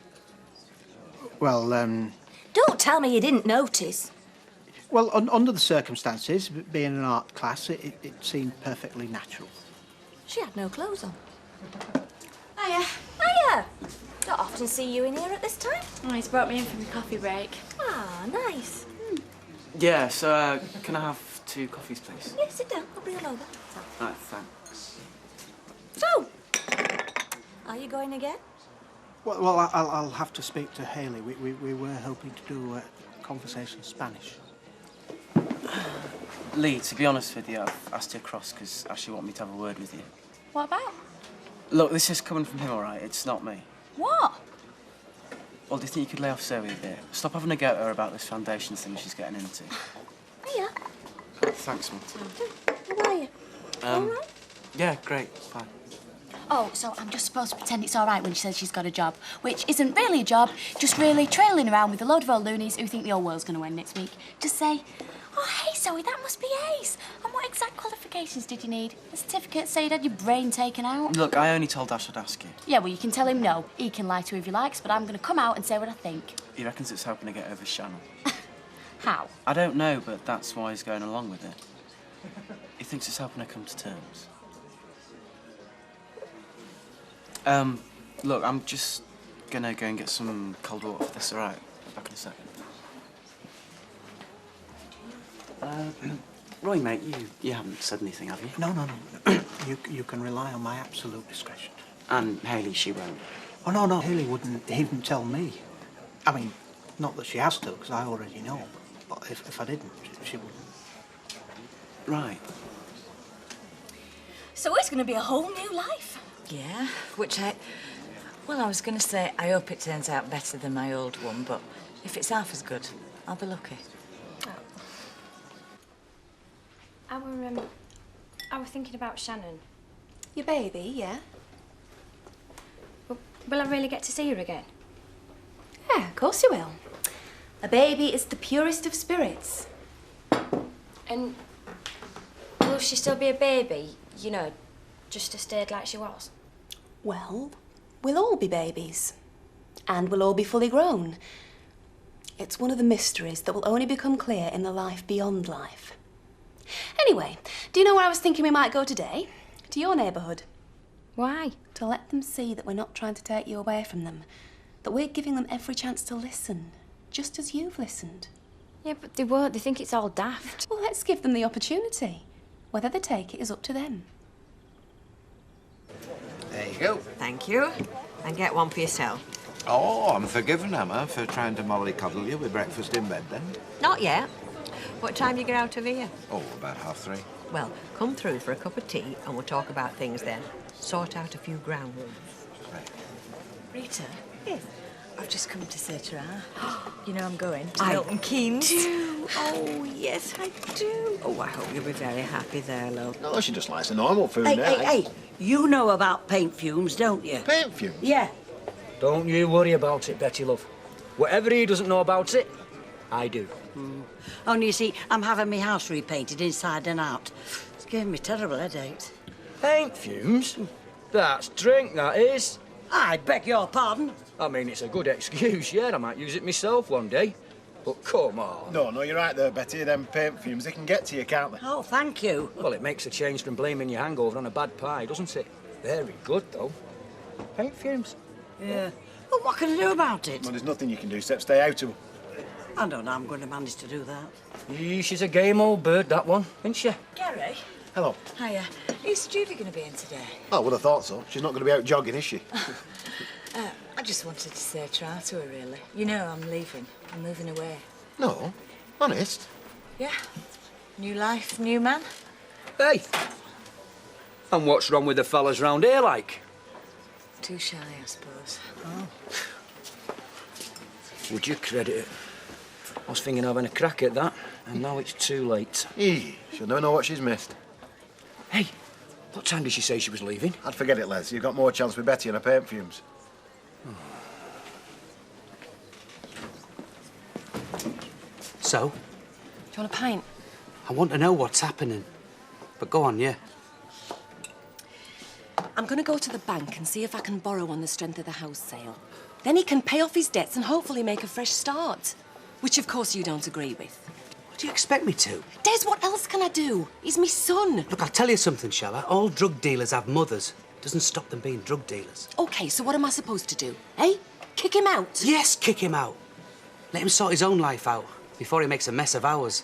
Well, Don't tell me you didn't notice. Well, under the circumstances, being an art class, it seemed perfectly natural. She had no clothes on. Hiya. Hiya! Don't often see you in here at this time. Oh, he's brought me in for my coffee break. Ah, nice. Yeah, so, can I have 2 coffees, please? Yeah, sit down. I'll bring them over. Right, thanks. So, are you going again? Well, I'll have to speak to Hayley. We were hoping to do conversation Spanish. Lee, to be honest with you, I've asked you across because Ashley wanted me to have a word with you. What about? Look, this is coming from him, all right? It's not me. What? Well, do you think you could lay off Zoe a bit? Stop having a go at her about this foundation thing she's getting into. Hiya. Thanks, Mum. How are you? All right? Yeah, great, fine. Oh, so I'm just supposed to pretend it's all right when she says she's got a job, which isn't really a job, just really trailing around with a load of old loonies who think the whole world's going to end next week. Just say, oh, hey, Zoe, that must be ace. And what exact qualifications did you need? A certificate say you'd had your brain taken out? Look, I only told Ash I'd ask you. Yeah, well, you can tell him no. He can lie to you if he likes, but I'm going to come out and say what I think. He reckons it's helping to get over Shannon. How? I don't know, but that's why he's going along with it. He thinks it's helping her come to terms. Look, I'm just gonna go and get some cold water for this, all right? Back in a second. Roy, mate, you haven't said anything, have you? No. You can rely on my absolute discretion. And Hayley, she won't. Oh, no, Hayley wouldn't even tell me. I mean, not that she has to, because I already know. But if I didn't, she wouldn't. Right. So it's going to be a whole new life. Yeah, which I was going to say, I hope it turns out better than my old one, but if it's half as good, I'll be lucky. I were thinking about Shannon. Your baby, yeah? Will I really get to see her again? Yeah, of course you will. A baby is the purest of spirits. And will she still be a baby, you know, just to stay like she was? Well, we'll all be babies. And we'll all be fully grown. It's one of the mysteries that will only become clear in the life beyond life. Anyway, do you know where I was thinking we might go today? To your neighbourhood. Why? To let them see that we're not trying to take you away from them. That we're giving them every chance to listen, just as you've listened. Yeah, but they won't. They think it's all daft. Well, let's give them the opportunity. Whether they take it is up to them. There you go. Thank you. And get one for yourself. Oh, I'm forgiven, Emma, for trying to mollycoddle you with breakfast in bed, then. Not yet. What time do you get out of here? Oh, about 3:30. Well, come through for a cup of tea and we'll talk about things then. Sort out a few ground rules. Right. Rita? Yes. I've just come to say to her. You know I'm going to I Milton Keynes. do. Oh, yes, I do. Oh, I hope you'll be very happy there, love. No, she just likes the normal food Hey, now. hey, hey, you know about paint fumes, don't you? Paint fumes? Yeah. Don't you worry about it, Betty, love. Whatever he doesn't know about it, I do. Only, you see, I'm having my house repainted inside and out. It's giving me terrible headaches. Paint fumes? That's drink, that is. I beg your pardon? I mean, it's a good excuse, yeah. I might use it myself one day. But come on. No, you're right there, Betty. Them paint fumes, they can get to you, can't they? Oh, thank you. Well, it makes a change from blaming your hangover on a bad pie, doesn't it? Very good, though. Paint fumes. Yeah. Well, what can I do about it? Well, there's nothing you can do except stay out of them. I don't know I'm going to manage to do that. She's a game old bird, that one, isn't she? Gary? Hello. Hiya. Is Judy going to be in today? Oh, I would have thought so. She's not going to be out jogging, is she? I just wanted to say try to her, really. You know I'm leaving. I'm moving away. No. Honest? Yeah. New life, new man. Hey. And what's wrong with the fellas round here, like? Too shy, I suppose. Oh. Would you credit it? I was thinking of having a crack at that, and now it's too late. She'll never know what she's missed. Hey, what time did she say she was leaving? I'd forget it, Les. You've got more chance with Betty and her paint fumes. So? Do you want a pint? I want to know what's happening. But go on, yeah. I'm going to go to the bank and see if I can borrow on the strength of the house sale. Then he can pay off his debts and hopefully make a fresh start. Which, of course, you don't agree with. What do you expect me to? Des, what else can I do? He's my son. Look, I'll tell you something, shall I? All drug dealers have mothers. Doesn't stop them being drug dealers. OK, so what am I supposed to do? Eh? Kick him out? Yes, kick him out. Let him sort his own life out before he makes a mess of ours.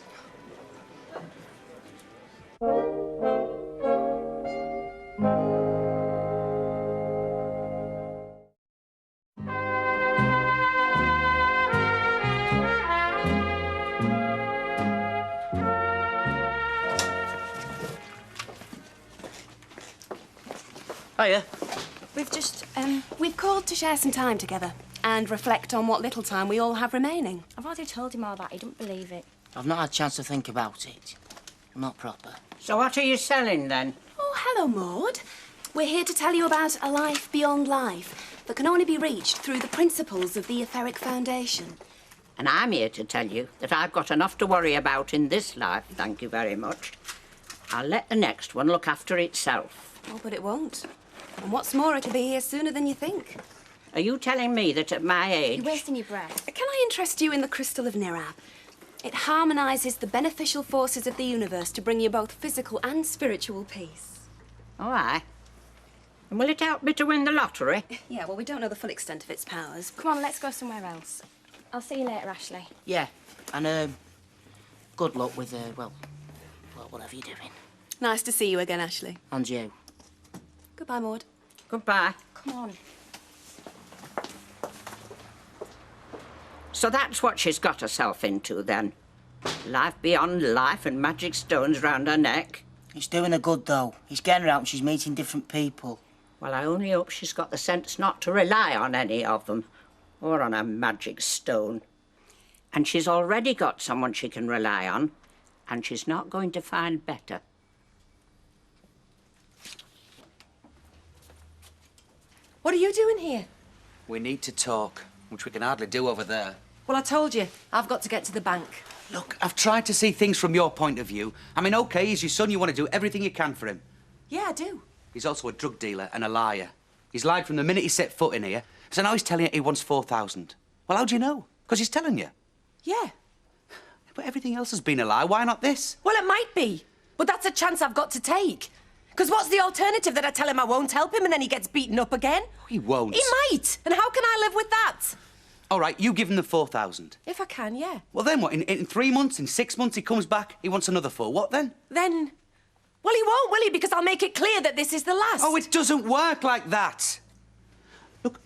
Hiya. We've called to share some time together and reflect on what little time we all have remaining. I've already told him all that. He don't believe it. I've not had a chance to think about it. Not proper. So what are you selling, then? Oh, hello, Maud. We're here to tell you about a life beyond life that can only be reached through the principles of the Etheric Foundation. And I'm here to tell you that I've got enough to worry about in this life, thank you very much. I'll let the next one look after itself. Oh, but it won't. And what's more, it'll be here sooner than you think. Are you telling me that at my age... You're wasting your breath. Can I interest you in the crystal of Nirab? It harmonises the beneficial forces of the universe to bring you both physical and spiritual peace. Oh, aye. And will it help me to win the lottery? Yeah, well, we don't know the full extent of its powers. Come on, let's go somewhere else. I'll see you later, Ashley. Yeah, and good luck with well, whatever you're doing. Nice to see you again, Ashley. And you. Goodbye, Maud. Goodbye. Come on. So that's what she's got herself into, then. Life beyond life and magic stones round her neck. It's doing her good, though. He's getting her out and she's meeting different people. Well, I only hope she's got the sense not to rely on any of them, or on a magic stone. And she's already got someone she can rely on, and she's not going to find better. What are you doing here? We need to talk, which we can hardly do over there. Well, I told you, I've got to get to the bank. Look, I've tried to see things from your point of view. I mean, OK, he's your son, you want to do everything you can for him. Yeah, I do. He's also a drug dealer and a liar. He's lied from the minute he set foot in here. So now he's telling you he wants 4,000. Well, how do you know? Because he's telling you. Yeah. But everything else has been a lie. Why not this? Well, it might be. But that's a chance I've got to take. Because what's the alternative? That I tell him I won't help him and then he gets beaten up again? He won't. He might. And how can I live with that? All right, you give him the 4,000. If I can, yeah. Well, then what? In 3 months, in 6 months, he comes back, he wants another 4. What then? Then... Well, he won't, will he? Because I'll make it clear that this is the last. Oh, it doesn't work like that. Look,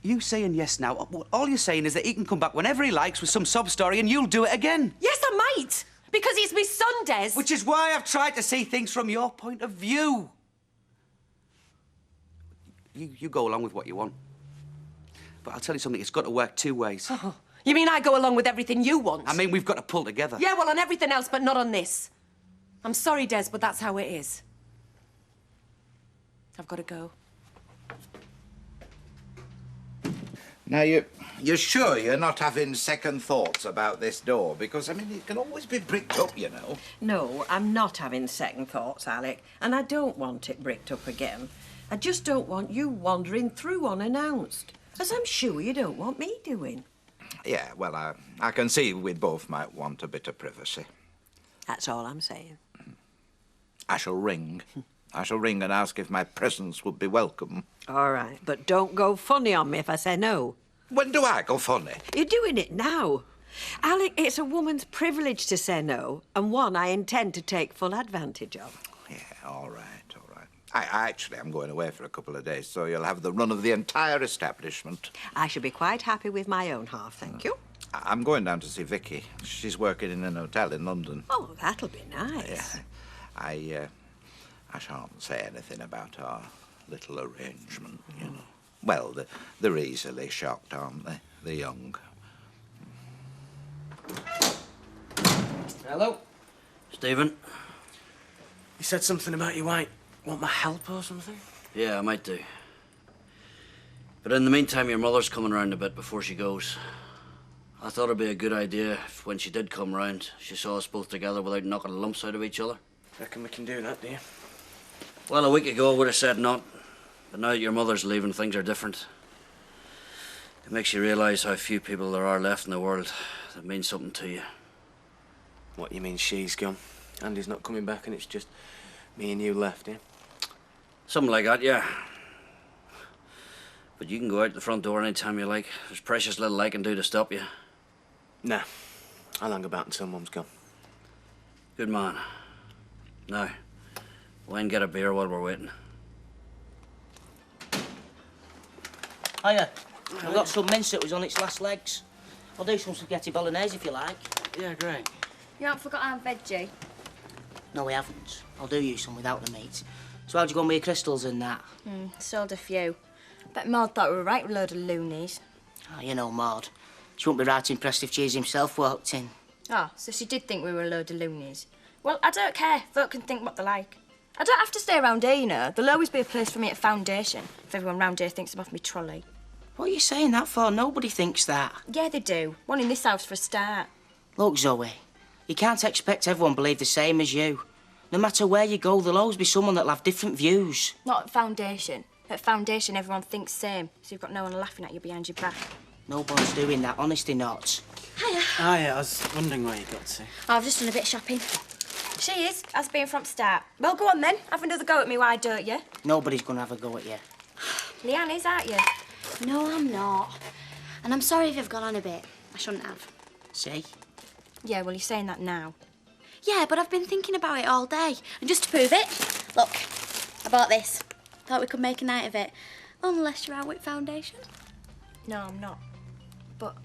you saying yes now, all you're saying is that he can come back whenever he likes with some sob story and you'll do it again. Yes, I might. Because he's my son, Des. Which is why I've tried to see things from your point of view. You go along with what you want. But I'll tell you something, it's got to work 2 ways. Oh, you mean I go along with everything you want? I mean, we've got to pull together. Yeah, well, on everything else, but not on this. I'm sorry, Des, but that's how it is. I've got to go. Now, you're sure you're not having second thoughts about this door? Because, I mean, it can always be bricked up, you know. No, I'm not having second thoughts, Alec. And I don't want it bricked up again. I just don't want you wandering through unannounced. As I'm sure you don't want me doing. Yeah, well, I can see we both might want a bit of privacy. That's all I'm saying. I shall ring. I shall ring and ask if my presence would be welcome. All right, but don't go funny on me if I say no. When do I go funny? You're doing it now. Alec, it's a woman's privilege to say no, and one I intend to take full advantage of. Yeah, all right, all right. I actually am going away for a couple of days, so you'll have the run of the entire establishment. I shall be quite happy with my own half, thank you. I'm going down to see Vicky. She's working in an hotel in London. Oh, that'll be nice. Yeah. I shan't say anything about our little arrangement, you know. Well, they're easily shocked, aren't they? The young. Hello? Stephen? You said something about you might want my help or something? Yeah, I might do. But in the meantime, your mother's coming round a bit before she goes. I thought it'd be a good idea if, when she did come round, she saw us both together without knocking lumps out of each other. Reckon we can do that, do you? Well, a week ago I would have said not. But now that your mother's leaving, things are different. It makes you realise how few people there are left in the world that mean something to you. What, you mean she's gone? Andy's not coming back and it's just me and you left, yeah? Something like that, yeah. But you can go out the front door any time you like. There's precious little I can do to stop you. Nah. I'll hang about until Mum's gone. Good man. Now, go and get a beer while we're waiting. Hiya. I've got some mince that was on its last legs. I'll do some spaghetti bolognese if you like. Yeah, great. You haven't forgot our veggie? No, we haven't. I'll do you some without the meat. So how'd you go on with your crystals and that? Sold a few. Bet Maud thought we were right with a load of loonies. Oh, you know Maud. She wouldn't be right impressed if Cheese himself walked in. Oh, so she did think we were a load of loonies. Well, I don't care. Folk can think what they like. I don't have to stay around here, you know. There'll always be a place for me at Foundation if everyone round here thinks I'm off me trolley. What are you saying that for? Nobody thinks that. Yeah, they do. One in this house for a start. Look, Zoe, you can't expect everyone to believe the same as you. No matter where you go, there'll always be someone that'll have different views. Not at Foundation. At Foundation, everyone thinks same, so you've got no one laughing at you behind your back. Nobody's doing that, honestly not. Hiya. Ah, yeah, I was wondering where you got to. Oh, I've just done a bit of shopping. She is, has been from start. Well, go on then. Have another go at me, why don't you? Nobody's going to have a go at you. Leanne is, aren't you? No, I'm not. And I'm sorry if I've gone on a bit. I shouldn't have. See? Yeah, well, you're saying that now. Yeah, but I've been thinking about it all day. And just to prove it, look, I bought this. Thought we could make a night of it. Unless you're out with Foundation. No, I'm not. But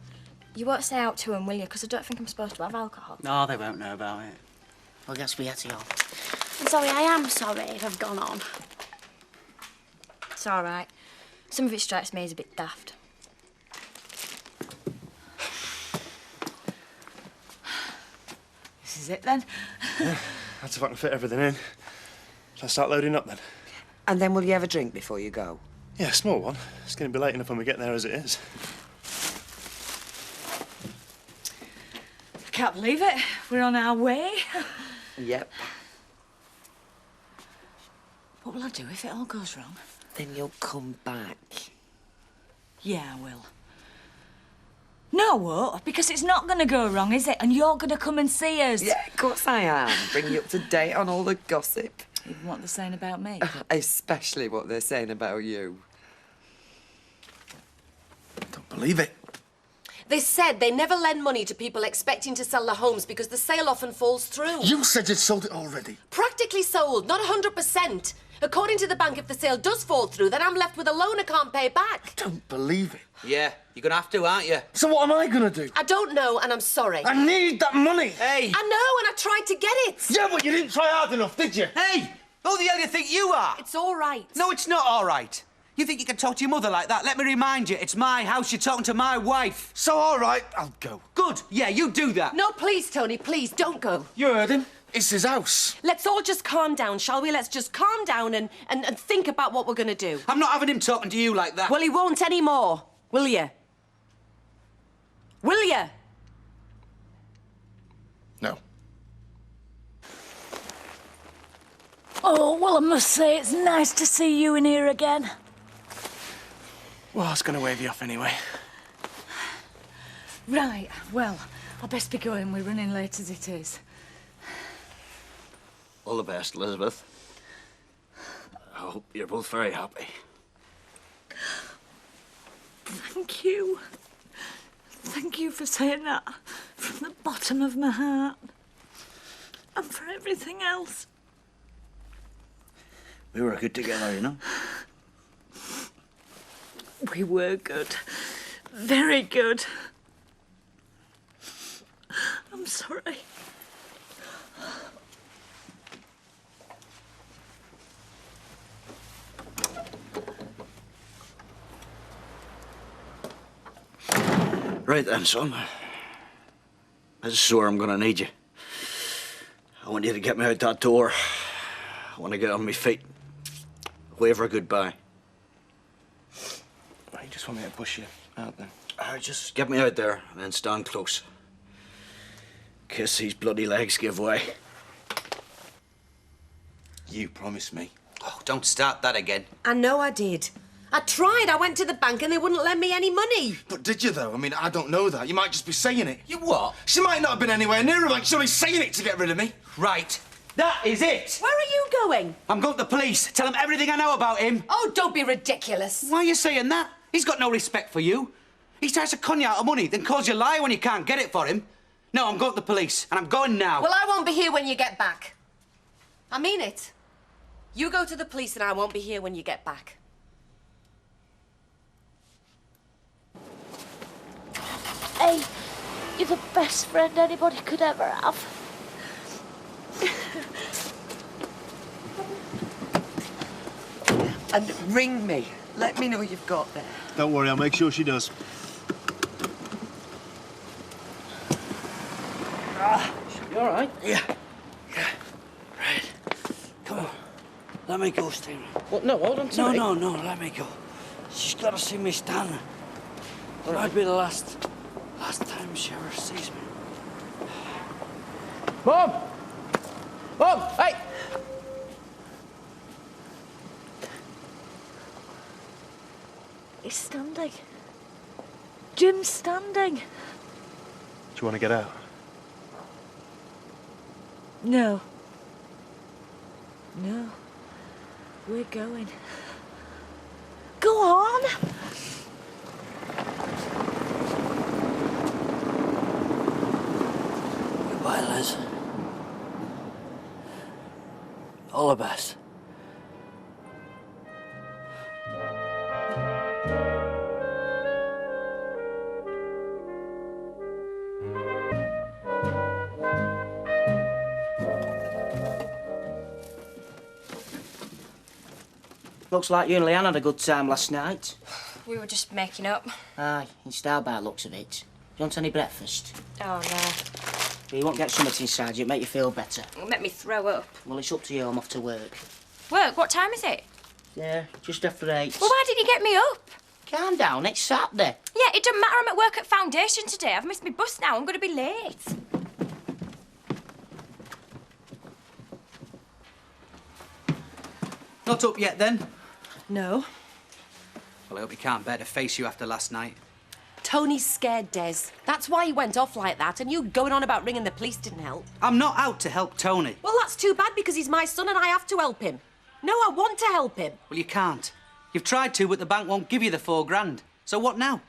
you won't say out to them, will you? Because I don't think I'm supposed to have alcohol. No, they won't know about it. Well, that's reality all. I'm sorry, I am sorry if I've gone on. It's all right. Some of it strikes me as a bit daft. This is it, then? Yeah, that's if I can fit everything in. Shall I start loading up, then? And then will you have a drink before you go? Yeah, a small one. It's going to be late enough when we get there as it is. I can't believe it. We're on our way. Yep. What will I do if it all goes wrong? Then you'll come back. Yeah, I will. No, I won't, because it's not going to go wrong, is it? And you're going to come and see us. Yeah, of course I am. Bring you up to date on all the gossip. Even what they're saying about me. Especially what they're saying about you. Don't believe it. They said they never lend money to people expecting to sell their homes because the sale often falls through. You said you'd sold it already. Practically sold, not 100%. According to the bank, if the sale does fall through, then I'm left with a loan I can't pay back. Don't believe it. Yeah, you're gonna have to, aren't you? So what am I gonna do? I don't know, and I'm sorry. I need that money. Hey! I know, and I tried to get it. Yeah, but you didn't try hard enough, did you? Hey! Who the hell do you think you are? It's all right. No, it's not all right. You think you can talk to your mother like that? Let me remind you, it's my house. You're talking to my wife. So, all right, I'll go. Good. Yeah, you do that. No, please, Tony, please, don't go. You heard him. It's his house. Let's all just calm down, shall we? Let's just calm down and think about what we're going to do. I'm not having him talking to you like that. Well, he won't anymore, will you? Will you? No. Oh, well, I must say, it's nice to see you in here again. Well, I was going to wave you off anyway. Right, well, I best be going. We're running late as it is. All the best, Elizabeth. I hope you're both very happy. Thank you. Thank you for saying that from the bottom of my heart. And for everything else. We were good together, you know. We were good. Very good. I'm sorry. Right then, son. This is where I'm gonna need you. I want you to get me out that door. I want to get on my feet. Wave her goodbye. You just want me to push you out then? Just get me out there and then stand close. In case these bloody legs give way. You promised me. Oh, don't start that again. I know I did. I tried. I went to the bank and they wouldn't lend me any money. But did you, though? I mean, I don't know that. You might just be saying it. You what? She might not have been anywhere near a bank. She's only saying it to get rid of me. Right. That is it. Where are you going? I'm going to the police. Tell them everything I know about him. Oh, don't be ridiculous. Why are you saying that? He's got no respect for you. He tries to con you out of money, then calls you a liar when you can't get it for him. No, I'm going to the police, and I'm going now. Well, I won't be here when you get back. I mean it. You go to the police and I won't be here when you get back. Hey, you're the best friend anybody could ever have. And ring me. Let me know you've got there. Don't worry, I'll make sure she does. You all right? Yeah. Right. Come on. Let me go, Stephen. What? No, hold on to me. No, let me go. She's got to see me stand. It might be the last time she ever sees me. Mom! Mom! Hey! He's standing. Jim's standing. Do you want to get out? No. No. We're going. Go on! Goodbye, Liz. All the best. Looks like you and Leanne had a good time last night. We were just making up. Aye, in style by the looks of it. Do you want any breakfast? Oh, no. You won't get something inside you, it'll make you feel better. It'll make me throw up. Well, it's up to you, I'm off to work. Work? What time is it? Yeah, just after 8. Well, why didn't you get me up? Calm down, it's Saturday. Yeah, it doesn't matter. I'm at work at Foundation today. I've missed my bus now. I'm going to be late. Not up yet, then? No. Well, I hope he can't bear to face you after last night. Tony's scared, Des. That's why he went off like that, and you going on about ringing the police didn't help. I'm not out to help Tony. Well, that's too bad because he's my son and I have to help him. No, I want to help him. Well, you can't. You've tried to, but the bank won't give you the £4,000. So what now?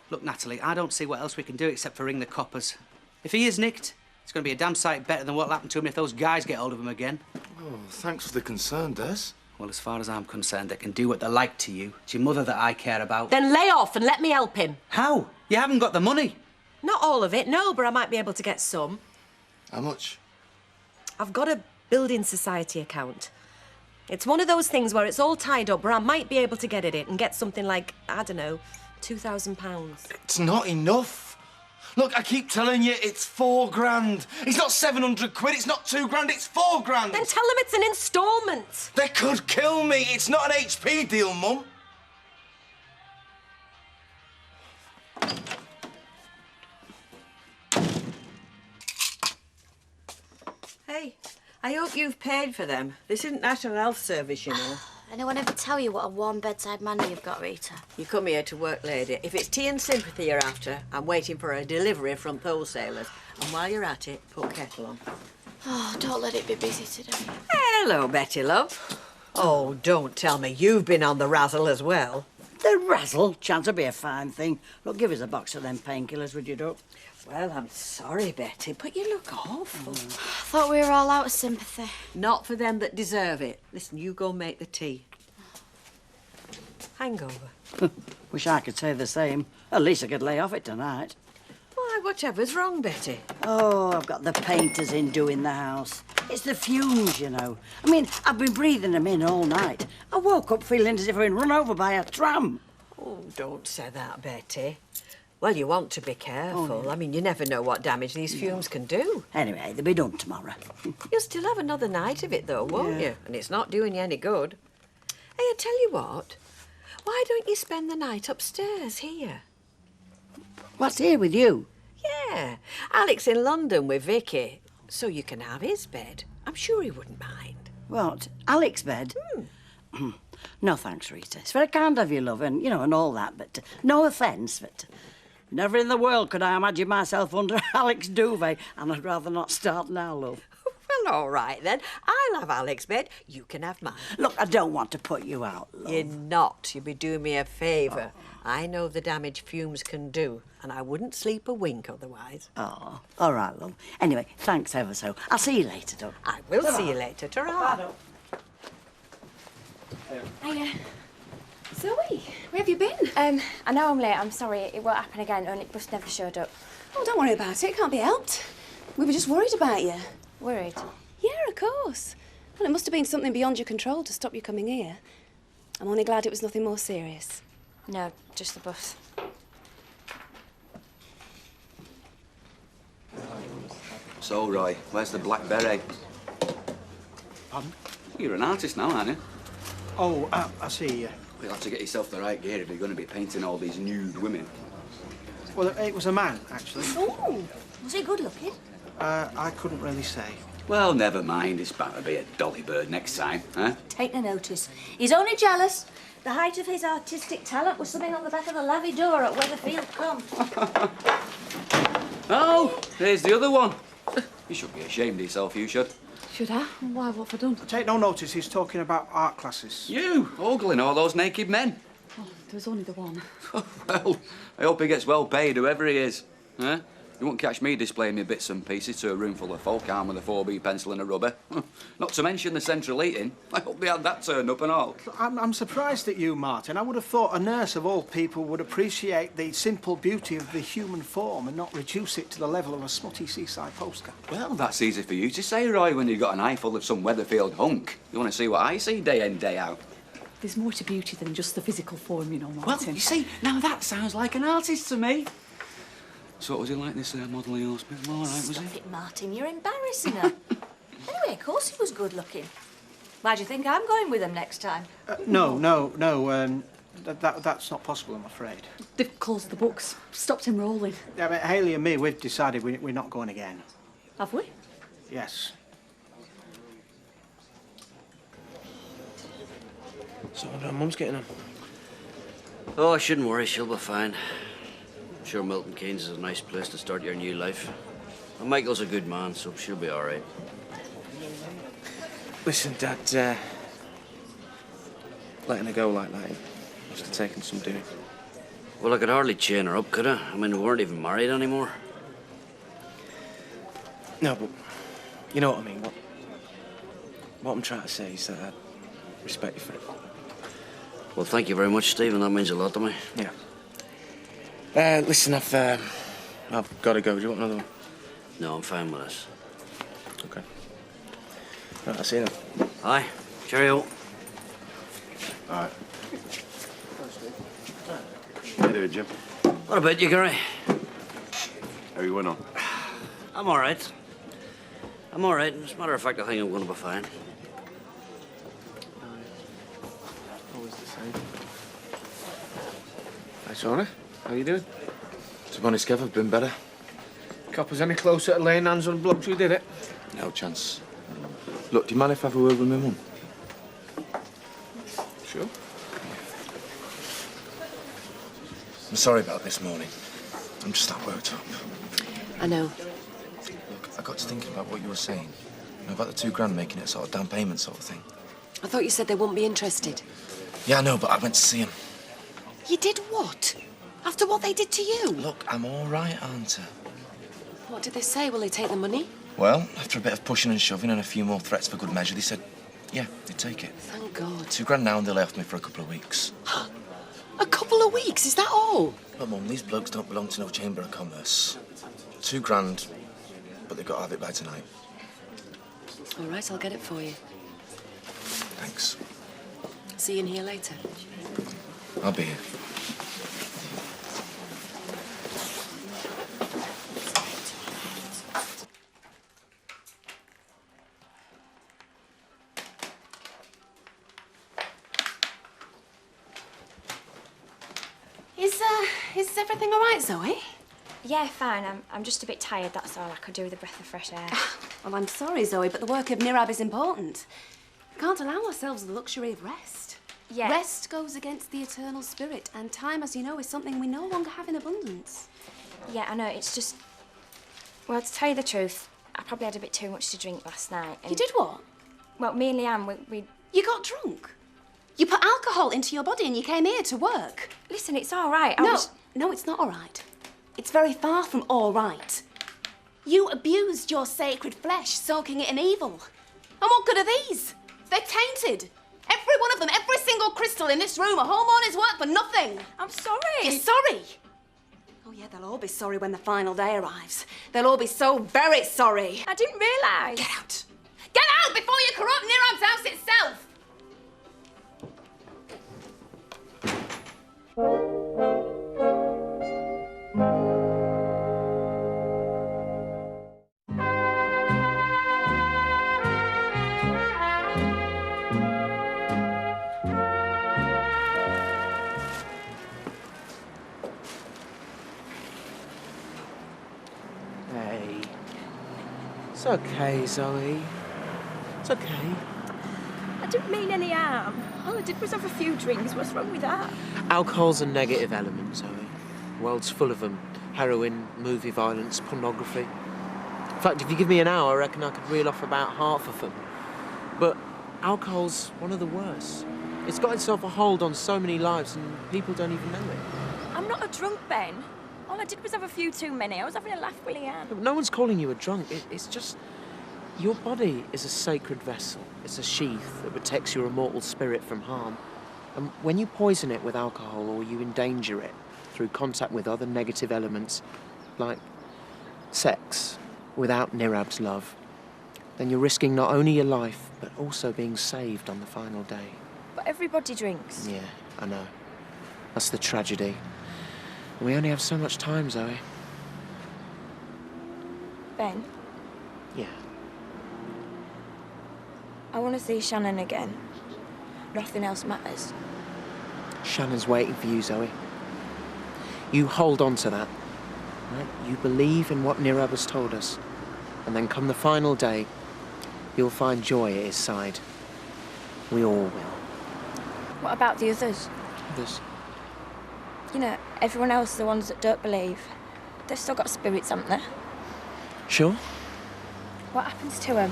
Look, Natalie, I don't see what else we can do except for ring the coppers. If he is nicked, it's going to be a damn sight better than what'll happen to him if those guys get hold of him again. Oh, thanks for the concern, Des. Well, as far as I'm concerned, they can do what they like to you. It's your mother that I care about. Then lay off and let me help him. How? You haven't got the money. Not all of it, no, but I might be able to get some. How much? I've got a building society account. It's one of those things where it's all tied up, where I might be able to get at it and get something like, I don't know, £2,000. It's not enough. Look, I keep telling you, it's £4,000. It's not 700 quid, it's not £2,000, it's £4,000. Then tell them it's an instalment. They could kill me. It's not an HP deal, Mum. Hey, I hope you've paid for them. This isn't National Health Service, you know. Anyone ever tell you what a warm bedside manner you've got, Rita? You come here to work, lady. If it's tea and sympathy you're after, I'm waiting for a delivery from wholesalers. And while you're at it, put kettle on. Oh, don't let it be busy today. Hello, Betty, love. Oh, don't tell me you've been on the razzle as well. The razzle? Chance to be a fine thing. Look, give us a box of them painkillers, would you, Duck? Well, I'm sorry, Betty, but you look awful. I thought we were all out of sympathy. Not for them that deserve it. Listen, you go make the tea. Hangover. Wish I could say the same. At least I could lay off it tonight. Why, whatever's wrong, Betty? Oh, I've got the painters in doing the house. It's the fumes, you know. I mean, I've been breathing them in all night. I woke up feeling as if I'd been run over by a tram. Oh, don't say that, Betty. Well, you want to be careful. Oh, yeah. I mean, you never know what damage these fumes can do. Anyway, they'll be done tomorrow. You'll still have another night of it, though, won't Yeah. you? And it's not doing you any good. Hey, I tell you what. Why don't you spend the night upstairs here? What's here with you? Yeah. Alex in London with Vicky. So you can have his bed. I'm sure he wouldn't mind. What? Alec's bed? No thanks, Rita. It's very kind of you, love, and, you know, and all that, but no offence, but never in the world could I imagine myself under Alec's duvet, and I'd rather not start now, love. Well, all right, then. I'll have Alex's bed. You can have mine. Look, I don't want to put you out, love. You're not. You'd be doing me a favour. I know the damage fumes can do, and I wouldn't sleep a wink otherwise. Oh, all right, love. Anyway, thanks ever so. I'll see you later, Doug. I will see you later. Ta-ra. Hiya. Zoe, where have you been? I know I'm late. I'm sorry. It won't happen again. Only bus never showed up. Oh, don't worry about it. It can't be helped. We were just worried about you. Worried? Yeah, of course. Well, it must have been something beyond your control to stop you coming here. I'm only glad it was nothing more serious. No, just the bus. So, Roy, where's the black beret? Pardon? You're an artist now, aren't you? Oh, I see. You'll have to get yourself the right gear if you're going to be painting all these nude women. Well, it was a man, actually. Oh, was he good looking? I couldn't really say. Well, never mind. It's bound to be a dolly bird next time, huh? Take no notice. He's only jealous. The height of his artistic talent was something on the back of the lavvy door at Weatherfield Come. Oh, there's the other one. You should be ashamed of yourself, you should. Should I? Why, what have I done? Take no notice, he's talking about art classes. You, ogling all those naked men. Oh, there was only the one. Well, I hope he gets well paid, whoever he is. Huh? You won't catch me displaying my bits and pieces to a room full of folk armed with a 4B pencil and a rubber. Not to mention the central heating. I hope they had that turned up and all. I'm surprised at you, Martin. I would have thought a nurse of all people would appreciate the simple beauty of the human form and not reduce it to the level of a smutty seaside postcard. Well, that's easy for you to say, Roy, when you've got an eye full of some Weatherfield hunk. You want to see what I see day in, day out. There's more to beauty than just the physical form, you know, Martin. Well, you see, now that sounds like an artist to me. So what was he like, this model of yours? All right, was he? Stop it, Martin. You're embarrassing her. Anyway, of course he was good looking. Why do you think I'm going with him next time? No. That's not possible, I'm afraid. They've closed the books, stopped enrolling. Yeah, but Hayley and me, we've decided we're not going again. Have we? Yes. So, Mum's getting on. Oh, I shouldn't worry. She'll be fine. I'm sure Milton Keynes is a nice place to start your new life. And Michael's a good man, so she'll be all right. Listen, Dad, letting her go like that must have taken some doing. Well, I could hardly chain her up, could I? I mean, we weren't even married anymore. No, but you know what I mean. What I'm trying to say is that I respect you for it. Well, thank you very much, Stephen. That means a lot to me. Yeah. Listen, I've got to go. Do you want another one? No, I'm fine with this. Okay. Right, I'll see you then. Aye. Cheerio. All right. How you doing, Jim? What about you, Gary? How you went on? I'm all right. I'm all right. As a matter of fact, I think I'm going to be fine. Always the same. Hi, Shauna. How you doing? To be honest, Kev, I've been better. Coppers any closer to laying hands on blokes who did it? No chance. Look, do you mind if I have a word with my mum? Sure. I'm sorry about this morning. I'm just that worked up. I know. Look, I got to thinking about what you were saying. You know, about the £2 making it a sort of down payment sort of thing. I thought you said they wouldn't be interested. Yeah, I know, but I went to see him. You did what? After what they did to you? Look, I'm all right, aren't I? What did they say? Will they take the money? Well, after a bit of pushing and shoving and a few more threats for good measure, they said, yeah, they'd take it. Thank God. £2 now and they lay off me for a couple of weeks. A couple of weeks? Is that all? But, Mum, these blokes don't belong to no Chamber of Commerce. £2, but they've got to have it by tonight. All right, I'll get it for you. Thanks. See you in here later. I'll be here. Is everything all right, Zoe? Yeah, fine. I'm just a bit tired, that's all. I could do with a breath of fresh air. Well, I'm sorry, Zoe, but the work of Nirab is important. We can't allow ourselves the luxury of rest. Yeah. Rest goes against the eternal spirit, and time, as you know, is something we no longer have in abundance. Yeah, I know, it's just... Well, to tell you the truth, I probably had a bit too much to drink last night. You did what? Well, me and Leanne, we... You got drunk? You put alcohol into your body and you came here to work? Listen, it's all right. No, it's not all right. It's very far from all right. You abused your sacred flesh, soaking it in evil. And what good are these? They're tainted. Every one of them, every single crystal in this room, a whole morning's work for nothing. I'm sorry. You're sorry? Oh, yeah, they'll all be sorry when the final day arrives. They'll all be so very sorry. I didn't realise. Get out. Get out before you corrupt Nirab's house itself. Hey. It's okay, Zoe. It's okay. I didn't mean any harm. All I did was have a few drinks. What's wrong with that? Alcohol's a negative element, Zoe. The world's full of them. Heroin, movie violence, pornography. In fact, if you give me an hour, I reckon I could reel off about half of them. But alcohol's one of the worst. It's got itself a hold on so many lives and people don't even know it. I'm not a drunk, Ben. All I did was have a few too many. I was having a laugh with Leanne. But no one's calling you a drunk. It's just... Your body is a sacred vessel. It's a sheath that protects your immortal spirit from harm. And when you poison it with alcohol or you endanger it through contact with other negative elements, like sex, without Nirab's love, then you're risking not only your life, but also being saved on the final day. But everybody drinks. Yeah, I know. That's the tragedy. And we only have so much time, Zoe. Ben, Yeah. I want to see Shannon again. Nothing else matters. Shannon's waiting for you, Zoe. You hold on to that. Right? You believe in what Nirab has told us. And then come the final day, you'll find joy at his side. We all will. What about the others? Others? You know, everyone else, the ones that don't believe, they've still got spirits, haven't they? Sure? What happens to them?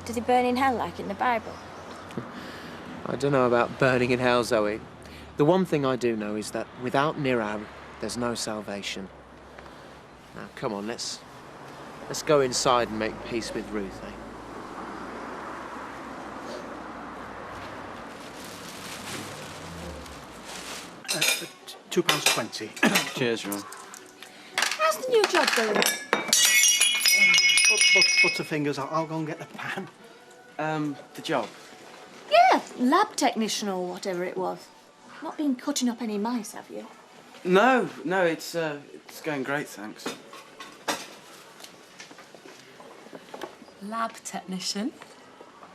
Do they burn in hell like in the Bible? I don't know about burning in hell, Zoe. The one thing I do know is that without Nirab, there's no salvation. Now, come on, let's go inside and make peace with Ruth, eh? £2.20. Cheers, Ron. How's the new job going? Butterfingers, I'll go and get the pan. The job? Yeah, lab technician or whatever it was. Not been cutting up any mice, have you? No, it's going great, thanks. Lab technician?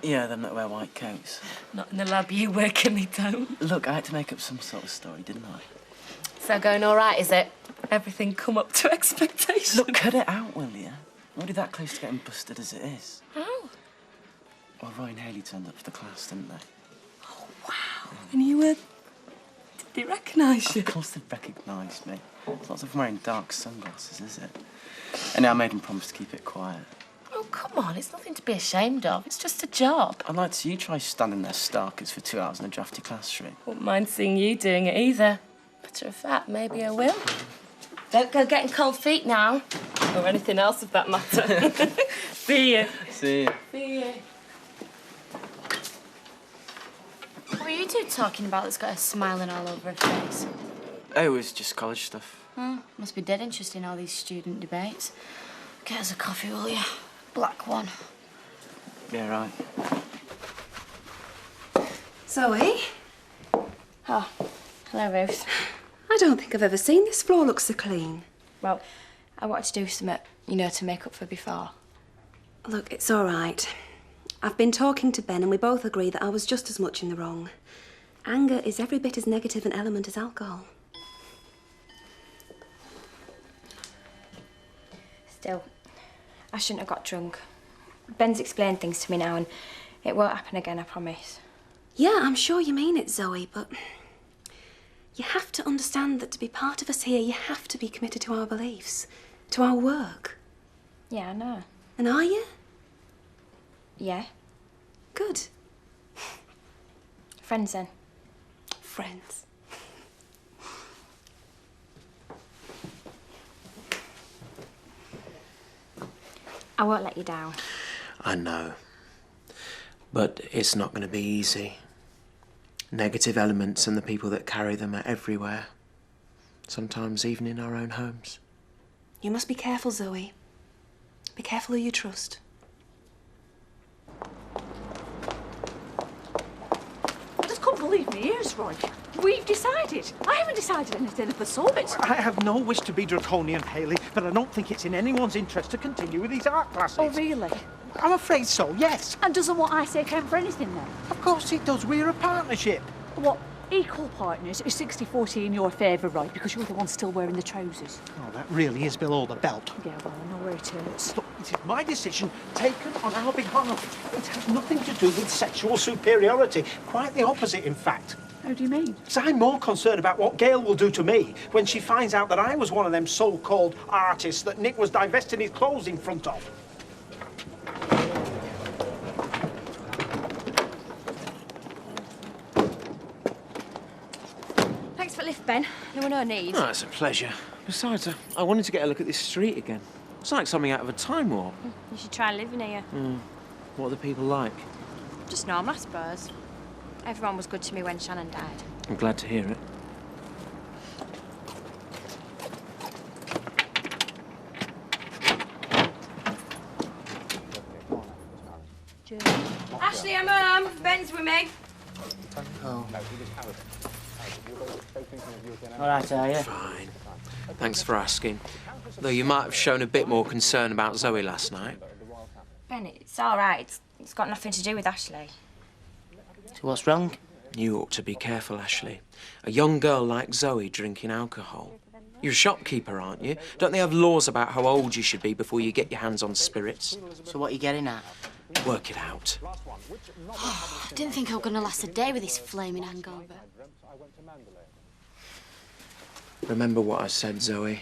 Yeah, them that wear white coats. Not in the lab you work and they don't. Look, I had to make up some sort of story, didn't I? So going all right, is it? Everything come up to expectation? Look, cut it out, will you? I'm already that close to getting busted as it is. How? Well, Roy and Hayley turned up for the class, didn't they? Oh, wow. And you were... Did they recognise you? Of course they recognised me. It's lots of wearing dark sunglasses, is it? And I made them promise to keep it quiet. Oh, come on, it's nothing to be ashamed of. It's just a job. I'd like to see you try standing there starkers for 2 hours in a drafty classroom. Wouldn't mind seeing you doing it either. Matter of fact, maybe I will. Don't go getting cold feet now. Or anything else of that matter. See you. See you. See you. What were you two talking about that's got her smiling all over her face? Oh, it was just college stuff. Oh, must be dead interesting, all these student debates. Get us a coffee, will you? Black one. Yeah, right. Zoe? Oh, hello, Ruth. I don't think I've ever seen this floor look so clean. Well, I wanted to do something, you know, to make up for before. Look, it's all right. I've been talking to Ben and we both agree that I was just as much in the wrong. Anger is every bit as negative an element as alcohol. Still, I shouldn't have got drunk. Ben's explained things to me now and it won't happen again, I promise. Yeah, I'm sure you mean it, Zoe, but you have to understand that to be part of us here, you have to be committed to our beliefs, to our work. Yeah, I know. And are you? Yeah. Good. Friends then? Friends. I won't let you down. I know. But it's not going to be easy. Negative elements and the people that carry them are everywhere. Sometimes even in our own homes. You must be careful, Zoe. Be careful who you trust. I just couldn't believe my ears, Roy. We've decided. I haven't decided anything of the sort. I have no wish to be draconian, Hayley, but I don't think it's in anyone's interest to continue with these art classes. Oh, really? I'm afraid so, yes. And doesn't what I say count for anything then? Of course it does. We're a partnership. What? Equal partners is 60-40 in your favour, right? Because you're the one still wearing the trousers. Oh, that really is below the belt. Yeah, well, I know where it is. Look, it is my decision taken on our behalf. It has nothing to do with sexual superiority. Quite the opposite, in fact. How do you mean? Because I'm more concerned about what Gail will do to me when she finds out that I was one of them so-called artists that Nick was divesting his clothes in front of. Thanks for the lift, Ben. There were no need. Oh, it's a pleasure. Besides, I wanted to get a look at this street again. It's like something out of a time warp. You should try living here. What are the people like? Just normal, I suppose. Everyone was good to me when Shannon died. I'm glad to hear it. Ashley, I'm home. Ben's with me. Oh. All right, are you? Fine. Thanks for asking. Though you might have shown a bit more concern about Zoe last night. Ben, it's all right. It's got nothing to do with Ashley. So what's wrong? You ought to be careful, Ashley. A young girl like Zoe drinking alcohol. You're a shopkeeper, aren't you? Don't they have laws about how old you should be before you get your hands on spirits? So what are you getting at? Work it out. I didn't think I was going to last a day with this flaming hangover. Remember what I said, Zoe.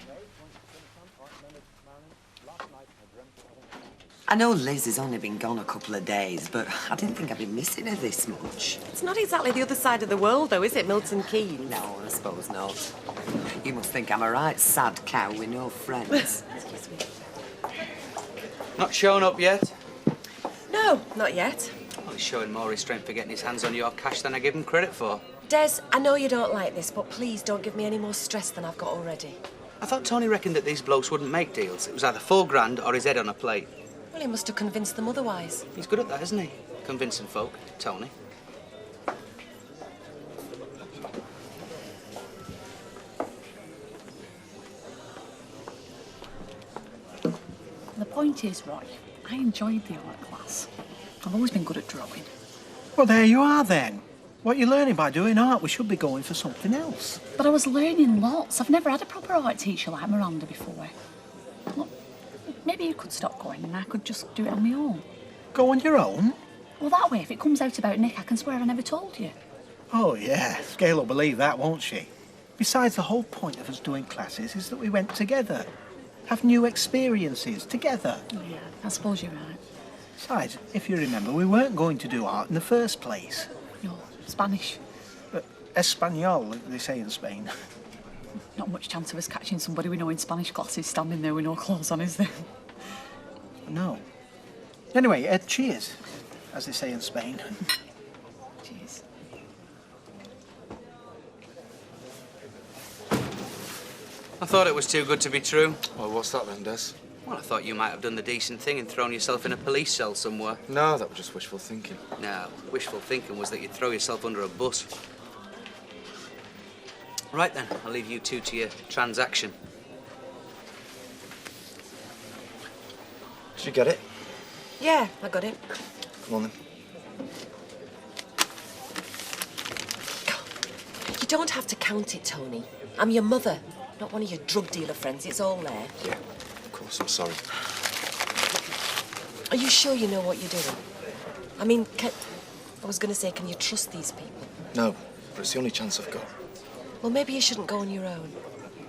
I know Liz has only been gone a couple of days, but I didn't think I'd be missing her this much. It's not exactly the other side of the world, though, is it, Milton Keynes? No, I suppose not. You must think I'm a right sad cow with no friends. Excuse me. Not shown up yet? No, not yet. Well, he's showing more restraint for getting his hands on your cash than I give him credit for. Des, I know you don't like this, but please don't give me any more stress than I've got already. I thought Tony reckoned that these blokes wouldn't make deals. It was either £4 or his head on a plate. Well, he must have convinced them otherwise. He's good at that, isn't he? Convincing folk, Tony. The point is, Roy, I enjoyed the art class. I've always been good at drawing. Well, there you are then. What you're learning by doing art, we should be going for something else. But I was learning lots. I've never had a proper art teacher like Miranda before. Look, maybe you could stop going and I could just do it on my own. Go on your own? Well, that way, if it comes out about Nick, I can swear I never told you. Oh, yeah. Scale will believe that, won't she? Besides, the whole point of us doing classes is that we went together. Have new experiences together. Yeah, I suppose you're right. Besides, if you remember, we weren't going to do art in the first place. No, Spanish. But Espanol, they say in Spain. Not much chance of us catching somebody we know in Spanish classes standing there with no clothes on, is there? No. Anyway, cheers, as they say in Spain. Cheers. I thought it was too good to be true. Well, what's that then, Des? Well, I thought you might have done the decent thing and thrown yourself in a police cell somewhere. No, that was just wishful thinking. No, wishful thinking was that you'd throw yourself under a bus. Right then, I'll leave you two to your transaction. Did you get it? Yeah, I got it. Come on then. You don't have to count it, Tony. I'm your mother, not one of your drug dealer friends. It's all there. Yeah, of course, I'm sorry. Are you sure you know what you're doing? I mean, I was going to say, can you trust these people? No, but it's the only chance I've got. Well, maybe you shouldn't go on your own.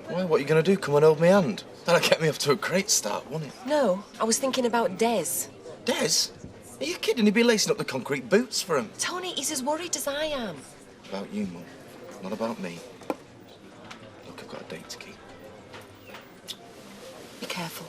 Why, what are you going to do? Come and hold me hand? That'd get me off to a great start, wouldn't it? No, I was thinking about Des. Des? Are you kidding? He'd be lacing up the concrete boots for him. Tony, he's as worried as I am. About you, Mum. Not about me. Look, I've got a date to keep. Be careful.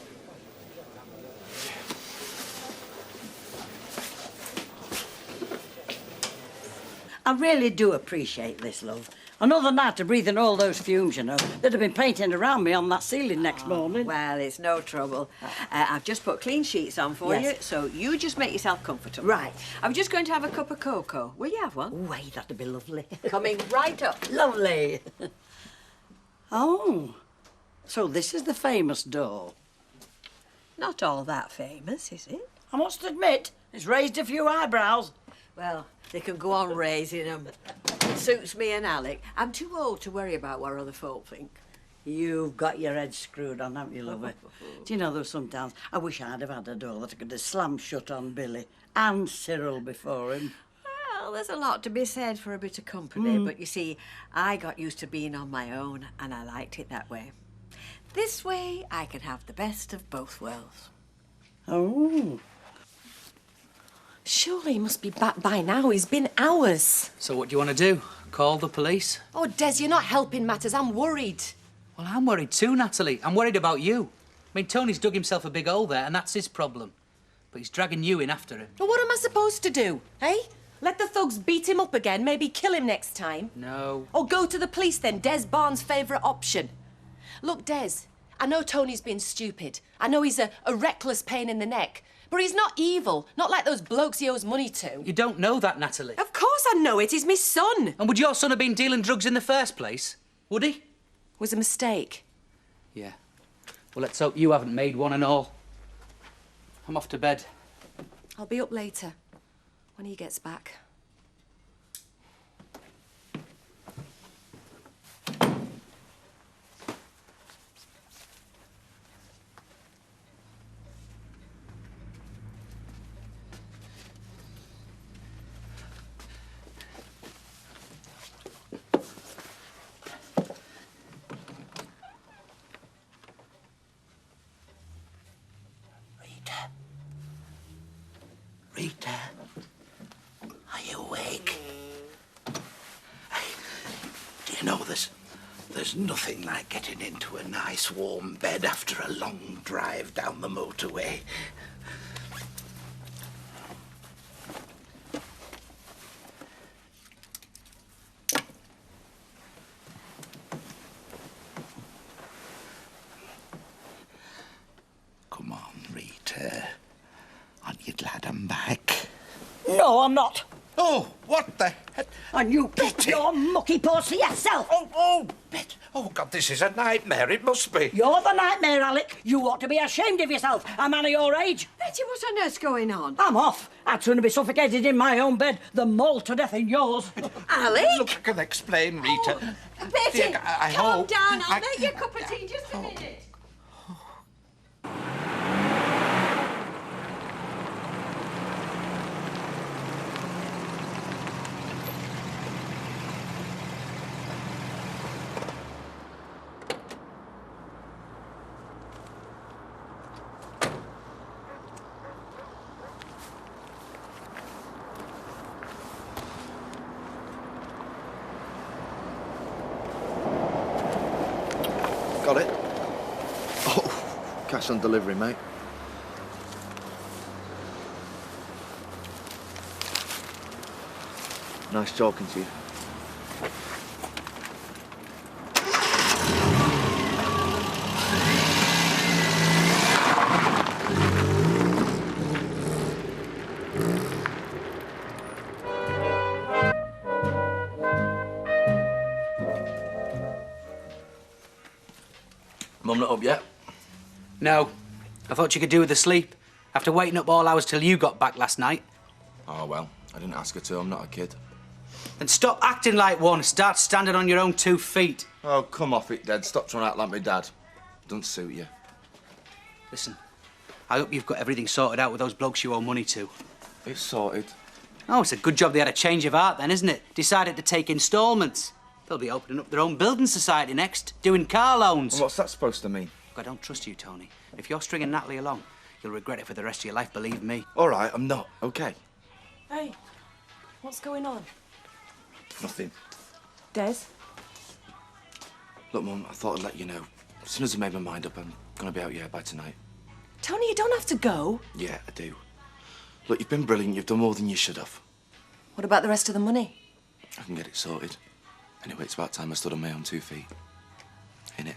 I really do appreciate this, love. Another night of breathing all those fumes, you know. They'd have been painting around me on that ceiling next morning. Well, it's no trouble. I've just put clean sheets on for Yes. you, so you just make yourself comfortable. Right. I'm just going to have a cup of cocoa. Will you have one? Wait, that'd be lovely. Coming right up. Lovely. Oh, so this is the famous doll. Not all that famous, is it? I must admit, it's raised a few eyebrows. Well, they can go on raising them. It suits me and Alec. I'm too old to worry about what other folk think. You've got your head screwed on, haven't you, lover? Do you know, though, sometimes I wish I'd have had a door that I could have slammed shut on Billy and Cyril before him. Well, there's a lot to be said for a bit of company, but you see, I got used to being on my own, and I liked it that way. This way, I could have the best of both worlds. Oh. Surely he must be back by now. He's been hours. So what do you want to do? Call the police? Oh, Des, you're not helping matters. I'm worried. Well, I'm worried too, Natalie. I'm worried about you. I mean, Tony's dug himself a big hole there, and that's his problem. But he's dragging you in after him. Well, what am I supposed to do, eh? Let the thugs beat him up again, maybe kill him next time? No. Or go to the police then, Des Barnes' favourite option. Look, Des, I know Tony's been stupid. I know he's a reckless pain in the neck. But he's not evil, not like those blokes he owes money to. You don't know that, Natalie. Of course I know it. He's my son. And would your son have been dealing drugs in the first place? Would he? Was a mistake. Yeah. Well, let's hope you haven't made one and all. I'm off to bed. I'll be up later, when he gets back. Rita, are you awake? Do you know there's nothing like getting into a nice warm bed after a long drive down the motorway. Come on, Rita. Aren't you glad I'm back? No, I'm not. Oh, what the heck? And you keep your mucky paws to yourself. Oh, Bet. Oh, God, this is a nightmare. It must be. You're the nightmare, Alec. You ought to be ashamed of yourself. A man of your age. Betty, what on earth's going on? I'm off. I'd sooner be suffocated in my own bed than mauled to death in yours. Alec? Look, I can explain, Rita. Betty, Dear, I calm hope. down. I'll make you a cup of tea. Just a minute. Got it. Oh, cash on delivery, mate. Nice talking to you. Mum not up yet? No. I thought you could do with the sleep. After waiting up all hours till you got back last night. Oh, well, I didn't ask her to. I'm not a kid. Then stop acting like one. Start standing on your own 2 feet. Oh, come off it, Dad. Stop trying to act like my dad. Doesn't suit you. Listen, I hope you've got everything sorted out with those blokes you owe money to. It's sorted. Oh, it's a good job they had a change of heart then, isn't it? Decided to take instalments. They'll be opening up their own building society next, doing car loans. And what's that supposed to mean? Look, I don't trust you, Tony. If you're stringing Natalie along, you'll regret it for the rest of your life, believe me. All right, I'm not, OK? Hey, what's going on? Nothing. Des? Look, Mum, I thought I'd let you know. As soon as I made my mind up, I'm going to be out here by tonight. Tony, you don't have to go. Yeah, I do. Look, you've been brilliant. You've done more than you should have. What about the rest of the money? I can get it sorted. Anyway, it's about time I stood on my own 2 feet. Ain't it?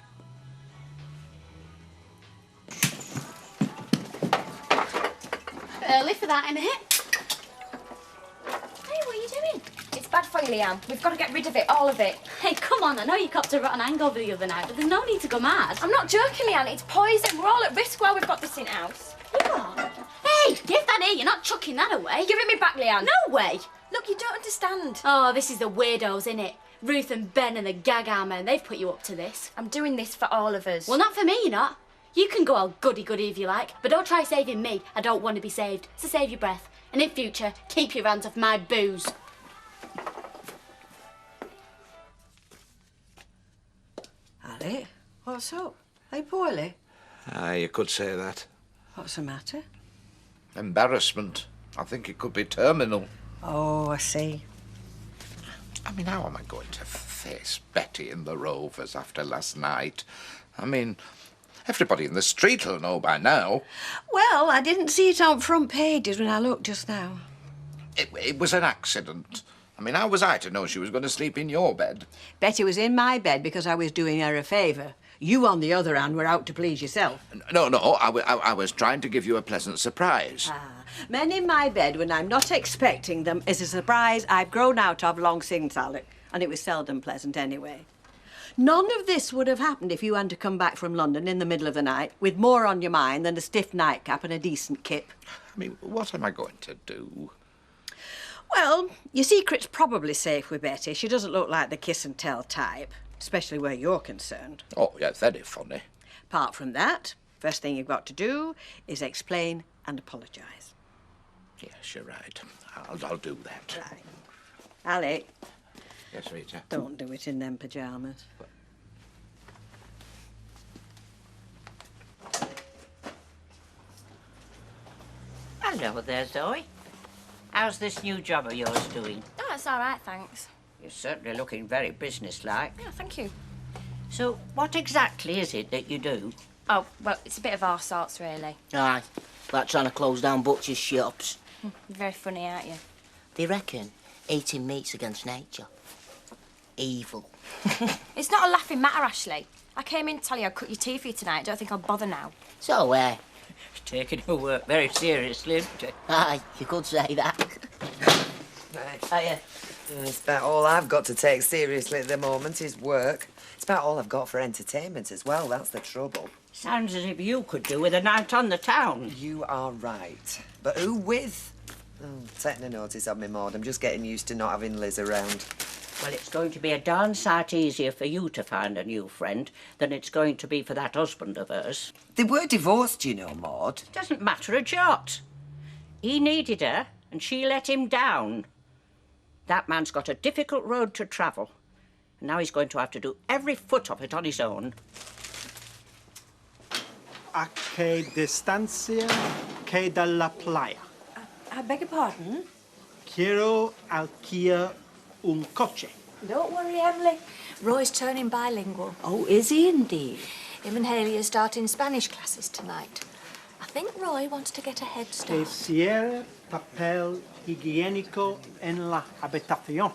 Early for that, isn't it? Hey, what are you doing? It's bad for you, Leanne. We've got to get rid of it, all of it. Hey, come on, I know you copped a rotten hangover the other night, but there's no need to go mad. I'm not joking, Leanne. It's poison. We're all at risk while we've got this in house. You are? Hey, give that here. You're not chucking that away. Give it me back, Leanne. No way. Look, you don't understand. Oh, this is the weirdos, innit? Ruth and Ben and the Gaga men, they've put you up to this. I'm doing this for all of us. Well, not for me, you're not. You can go all goody-goody if you like, but don't try saving me. I don't want to be saved, so save your breath. And in future, keep your hands off my booze. Alec, what's up? Are you poorly? You could say that. What's the matter? Embarrassment. I think it could be terminal. Oh, I see. I mean, how am I going to face Betty and the Rovers after last night? I mean, everybody in the street will know by now. Well, I didn't see it on front pages when I looked just now. It was an accident. I mean, how was I to know she was going to sleep in your bed? Betty was in my bed because I was doing her a favour. You, on the other hand, were out to please yourself. No, I was trying to give you a pleasant surprise. Men in my bed when I'm not expecting them is a surprise I've grown out of long since, Alec, and it was seldom pleasant anyway. None of this would have happened if you hadn't to come back from London in the middle of the night with more on your mind than a stiff nightcap and a decent kip. I mean, what am I going to do? Well, your secret's probably safe with Betty. She doesn't look like the kiss-and-tell type, especially where you're concerned. Oh, yeah, very funny. Apart from that, first thing you've got to do is explain and apologise. Yes, you're right. I'll do that. Right. Alec. Yes, Rita. Don't do it in them pyjamas. Hello there, Zoe. How's this new job of yours doing? Oh, it's all right, thanks. You're certainly looking very businesslike. Yeah, thank you. So, what exactly is it that you do? Oh, well, it's a bit of all sorts, really. Aye, like trying to close down butchers' shops. You're very funny, aren't you? They reckon eating meat's against nature. Evil. It's not a laughing matter, Ashley. I came in to tell you I'd cut your teeth for you tonight. Don't think I'll bother now. So, She's taking her work very seriously, isn't she? aye, you could say that. Hiya. It's about all I've got to take seriously at the moment is work. It's about all I've got for entertainment as well, that's the trouble. Sounds as if you could do with a night on the town. You are right. But who with? Oh, taking a notice of me, Maud. I'm just getting used to not having Liz around. Well, it's going to be a darn sight easier for you to find a new friend than it's going to be for that husband of hers. They were divorced, you know, Maud. Doesn't matter a jot. He needed her, and she let him down. That man's got a difficult road to travel, and now he's going to have to do every foot of it on his own. A que distancia queda la playa? I beg your pardon? Quiero alquilar un coche. Don't worry, Emily. Roy's turning bilingual. Oh, is he indeed? Him and Haley are starting Spanish classes tonight. I think Roy wants to get a head start. Quisiera papel higiénico en la habitación.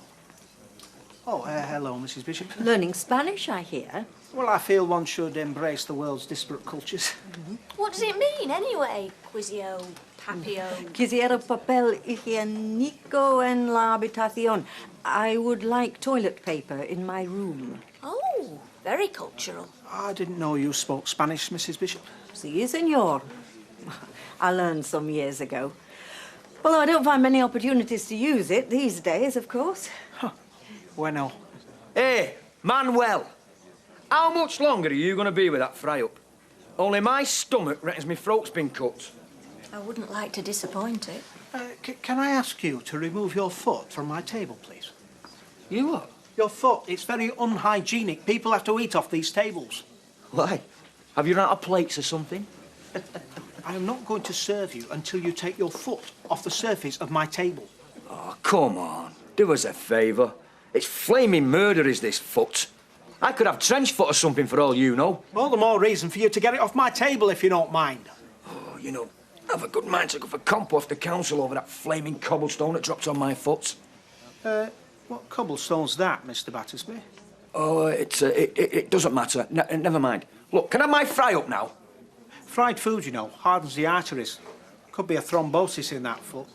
Oh, hello, Mrs. Bishop. Learning Spanish, I hear. Well, I feel one should embrace the world's disparate cultures. What does it mean, anyway? Quizio, papio. Quisiera papel higiénico en la habitación. I would like toilet paper in my room. Oh, very cultural. I didn't know you spoke Spanish, Mrs. Bishop. Si, senor. I learned some years ago. Although I don't find many opportunities to use it these days, of course. Bueno. Hey, Manuel. How much longer are you going to be with that fry-up? Only my stomach reckons my throat's been cut. I wouldn't like to disappoint it. Can I ask you to remove your foot from my table, please? You what? Your foot. It's very unhygienic. People have to eat off these tables. Why? Have you run out of plates or something? I am not going to serve you until you take your foot off the surface of my table. Oh, come on. Do us a favour. It's flaming murder, is this foot. I could have trench foot or something for all you know. All the more reason for you to get it off my table, if you don't mind. Oh, you know, I've a good mind to go for compo off the council over that flaming cobblestone that dropped on my foot. What cobblestone's that, Mr. Battersby? Oh, it doesn't matter. Never mind. Look, can I have my fry up now? Fried food, you know, hardens the arteries. Could be a thrombosis in that foot.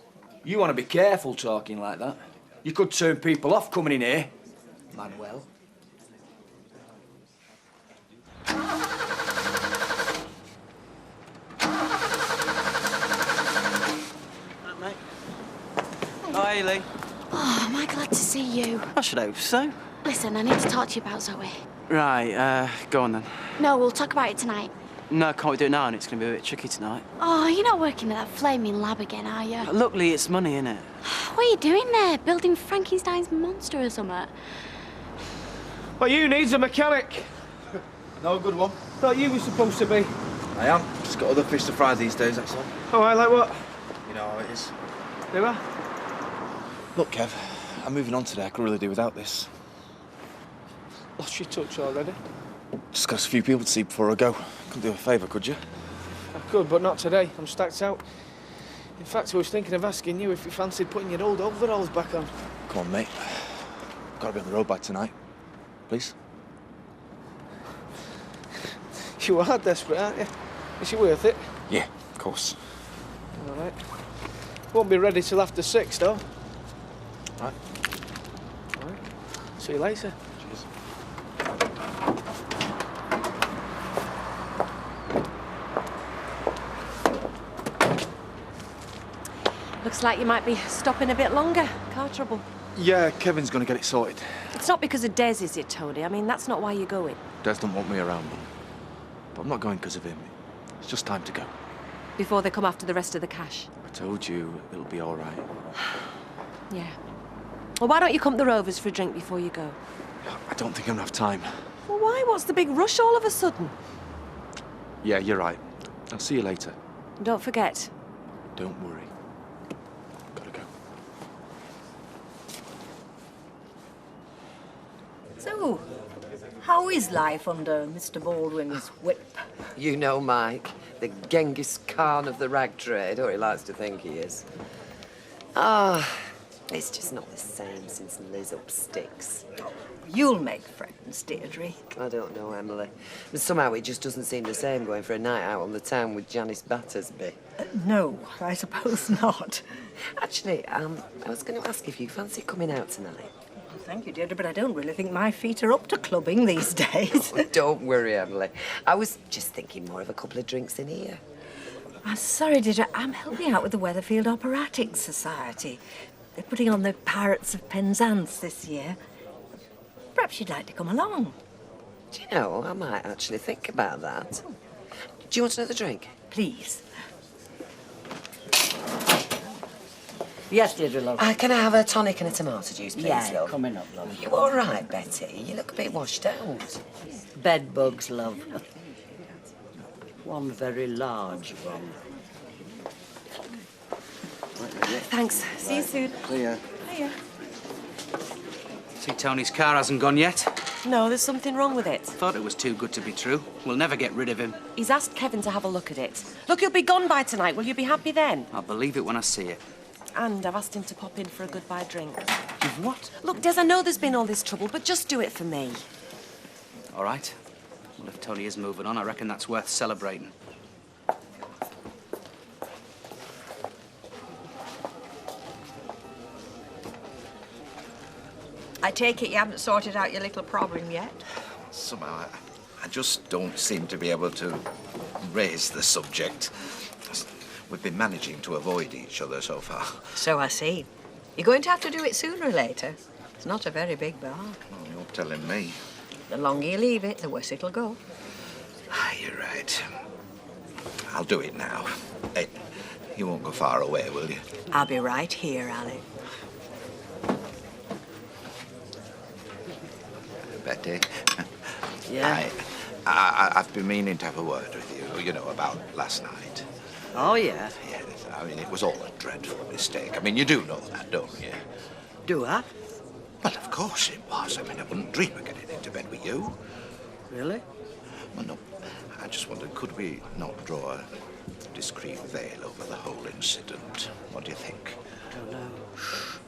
You want to be careful talking like that. You could turn people off coming in here, Manuel. Hi, Lee. Oh, am I glad to see you? I should hope so. Listen, I need to talk to you about Zoe. Right, go on then. No, we'll talk about it tonight. No, can't we do it now? And it's going to be a bit tricky tonight. Oh, you're not working at that flaming lab again, are you? Look, Lee, it's money, innit? What are you doing there? Building Frankenstein's monster or something? Well, you needs a mechanic. No, good one. Thought you were supposed to be. I am. Just got other fish to fry these days, that's all. All right, like what? You know how it is. Do I? Look, Kev, I'm moving on today. I could really do without this. Lost your touch already? Just got a few people to see before I go. Couldn't do a favour, could you? I could, but not today. I'm stacked out. In fact, I was thinking of asking you if you fancied putting your old overalls back on. Come on, mate. Got to be on the road by tonight. Please? You are desperate, aren't you? Is she worth it? Yeah, of course. All right. Won't be ready till after 6, though. Right. All right. See you later. Cheers. Looks like you might be stopping a bit longer. Car trouble. Yeah, Kevin's going to get it sorted. It's not because of Des, is it, Tony? I mean, that's not why you're going. Des don't want me around, but I'm not going because of him. It's just time to go. Before they come after the rest of the cash. I told you it'll be all right. Yeah. Well, why don't you come to the Rovers for a drink before you go? I don't think I'm going to have time. Well, why? What's the big rush all of a sudden? Yeah, you're right. I'll see you later. Don't forget. Don't worry. Gotta go. So, how is life under Mr. Baldwin's whip? You know Mike, the Genghis Khan of the rag trade, or he likes to think he is. Ah, it's just not the same since Liz up sticks. You'll make friends, Deirdre. I don't know, Emily. But somehow it just doesn't seem the same going for a night out on the town with Janice Battersby. No, I suppose not. Actually, I was going to ask if you fancy coming out tonight. Well, thank you, Deirdre, but I don't really think my feet are up to clubbing these days. Don't worry, Emily. I was just thinking more of a couple of drinks in here. I'm sorry, Deirdre. I'm helping out with the Weatherfield Operatic Society. They're putting on the Pirates of Penzance this year. Perhaps you'd like to come along. Do you know, I might actually think about that. Do you want another drink? Please. Yes, Deirdre, love. Can I have a tonic and a tomato juice, please, Yeah, love? coming up, love. You all right, Betty? You look a bit washed out. Bed bugs, love. One very large one. Thanks. See you soon. Clear. Hiya. See, Tony's car hasn't gone yet. No, there's something wrong with it. Thought it was too good to be true. We'll never get rid of him. He's asked Kevin to have a look at it. Look, he'll be gone by tonight. Will you be happy then? I'll believe it when I see it. And I've asked him to pop in for a goodbye drink. You've what? Look, Des, I know there's been all this trouble, but just do it for me. All right. Well, if Tony is moving on, I reckon that's worth celebrating. I take it you haven't sorted out your little problem yet? Somehow, I just don't seem to be able to raise the subject. We've been managing to avoid each other so far. So I see. You're going to have to do it sooner or later. It's not a very big bar. Oh, you're telling me. The longer you leave it, the worse it'll go. You're right. I'll do it now. Hey, you won't go far away, will you? I'll be right here, Ali. Betty. Yeah? I've been meaning to have a word with you, you know, about last night. Oh, yeah? Yes, I mean, it was all a dreadful mistake. I mean, you do know that, don't you? Do I? Well, of course it was. I mean, I wouldn't dream of getting into bed with you. Really? Well, no. I just wondered, could we not draw a discreet veil over the whole incident? What do you think? I don't know.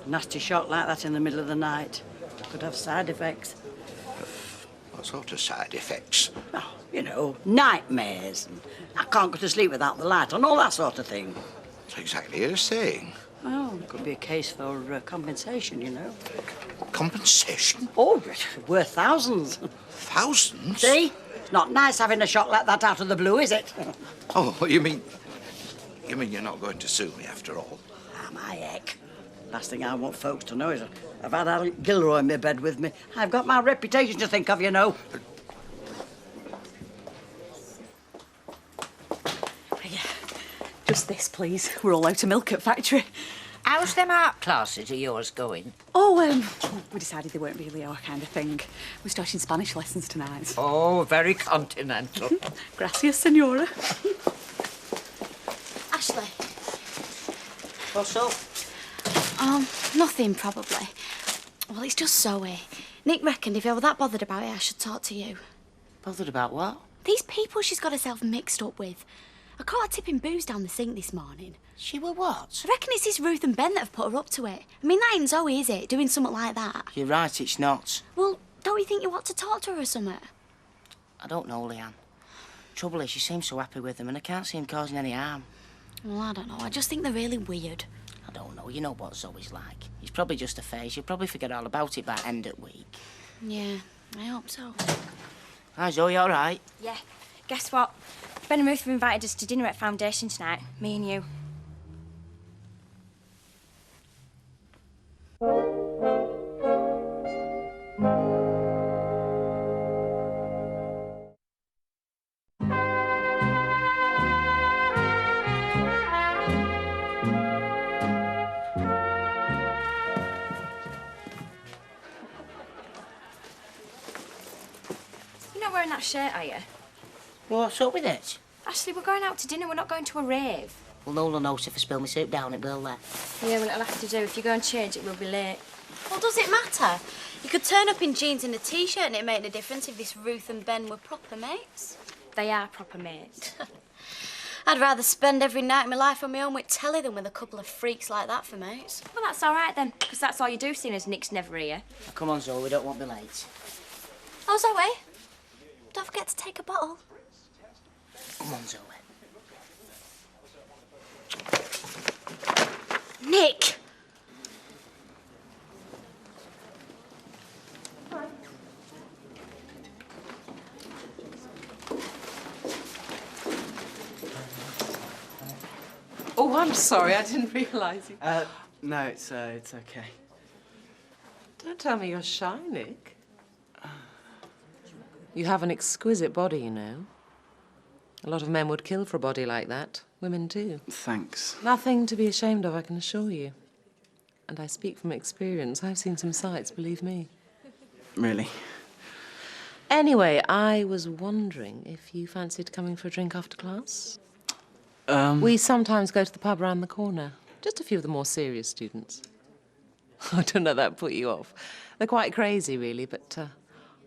Nasty shot like that in the middle of the night could have side effects. What sort of side effects? Oh, you know, nightmares. And I can't go to sleep without the light on, all that sort of thing. That's exactly what you're saying. Well, it could be a case for compensation, you know. Compensation? Oh, worth thousands. Thousands? See? It's not nice having a shot like that out of the blue, is it? Oh, you mean you're not going to sue me after all? Ah, my heck. Last thing I want folks to know is I've had Alec Gilroy in my bed with me. I've got my reputation to think of, you know. Just this, please. We're all out of milk at factory. How's them art classes of yours going? Oh, we decided they weren't really our kind of thing. We're starting Spanish lessons tonight. Oh, very continental. Gracias, senora. Ashley. What's up? Nothing, probably. Well, it's just Zoe. Nick reckoned if I were that bothered about it, I should talk to you. Bothered about what? These people she's got herself mixed up with. I caught her tipping booze down the sink this morning. She were what? I reckon it's this Ruth and Ben that have put her up to it. I mean, that ain't Zoe, is it? Doing something like that. You're right, it's not. Well, don't you think you want to talk to her or something? I don't know, Leanne. Trouble is, she seems so happy with them, and I can't see him causing any harm. Well, I don't know. I just think they're really weird. I don't know. You know what Zoe's like. It's probably just a phase. She'll probably forget all about it by end of week. Yeah, I hope so. Hi, Zoe, all right? Yeah. Guess what? Ben and Ruth have invited us to dinner at Foundation tonight. Me and you. You're not wearing that shirt, are you? What's up with it? Ashley, we're going out to dinner. We're not going to a rave. Well, no one will notice if I spill my soup down, it will there. Yeah, well, it'll have to do. If you go and change, it will be late. Well, does it matter? You could turn up in jeans and a t-shirt and it'd make no difference if this Ruth and Ben were proper mates. They are proper mates. I'd rather spend every night of my life on my own with telly than with a couple of freaks like that for mates. Well, that's all right then, because that's all you do, seeing as Nick's never here. Now, come on, Zoe, we don't want to be late. Oh, Zoe, don't forget to take a bottle. Come on, Zoe. Nick! Oh, I'm sorry, I didn't realise you. No, it's okay. Don't tell me you're shy, Nick. You have an exquisite body, you know. A lot of men would kill for a body like that. Women too. Thanks. Nothing to be ashamed of, I can assure you. And I speak from experience. I've seen some sights, believe me. Really? Anyway, I was wondering if you fancied coming for a drink after class? We sometimes go to the pub round the corner. Just a few of the more serious students. I don't know that put you off. They're quite crazy, really, but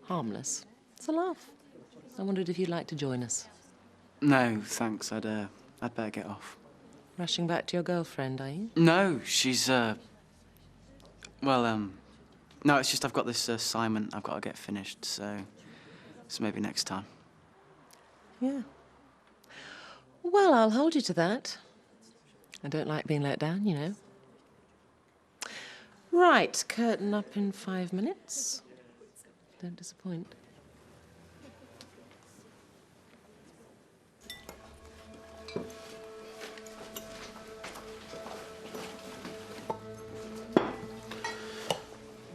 harmless. It's a laugh. I wondered if you'd like to join us. No, thanks. I'd better get off. Rushing back to your girlfriend, are you? No, she's, no, it's just I've got this assignment I've got to get finished, so maybe next time. Yeah. Well, I'll hold you to that. I don't like being let down, you know. Right, curtain up in 5 minutes. Don't disappoint.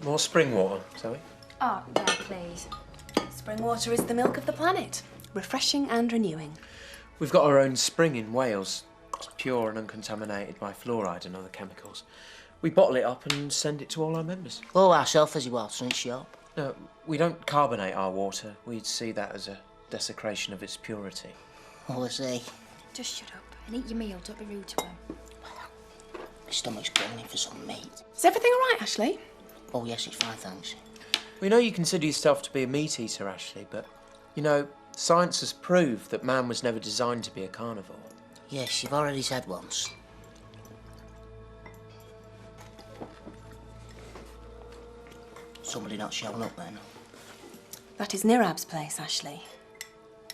More spring water, Zoe? Oh, yeah, please. Spring water is the milk of the planet. Refreshing and renewing. We've got our own spring in Wales. It's pure and uncontaminated by fluoride and other chemicals. We bottle it up and send it to all our members. Oh, ourself as well, so it's shop. No, we don't carbonate our water. We'd see that as a desecration of its purity. Oh, I see. Just shut up and eat your meal. Don't be rude to him. My stomach's groaning for some meat. Is everything all right, Ashley? Oh, yes, it's fine, thanks. We know you consider yourself to be a meat eater, Ashley, but, you know, science has proved that man was never designed to be a carnivore. Yes, you've already said once. Somebody not showing up then. That is Nirab's place, Ashley.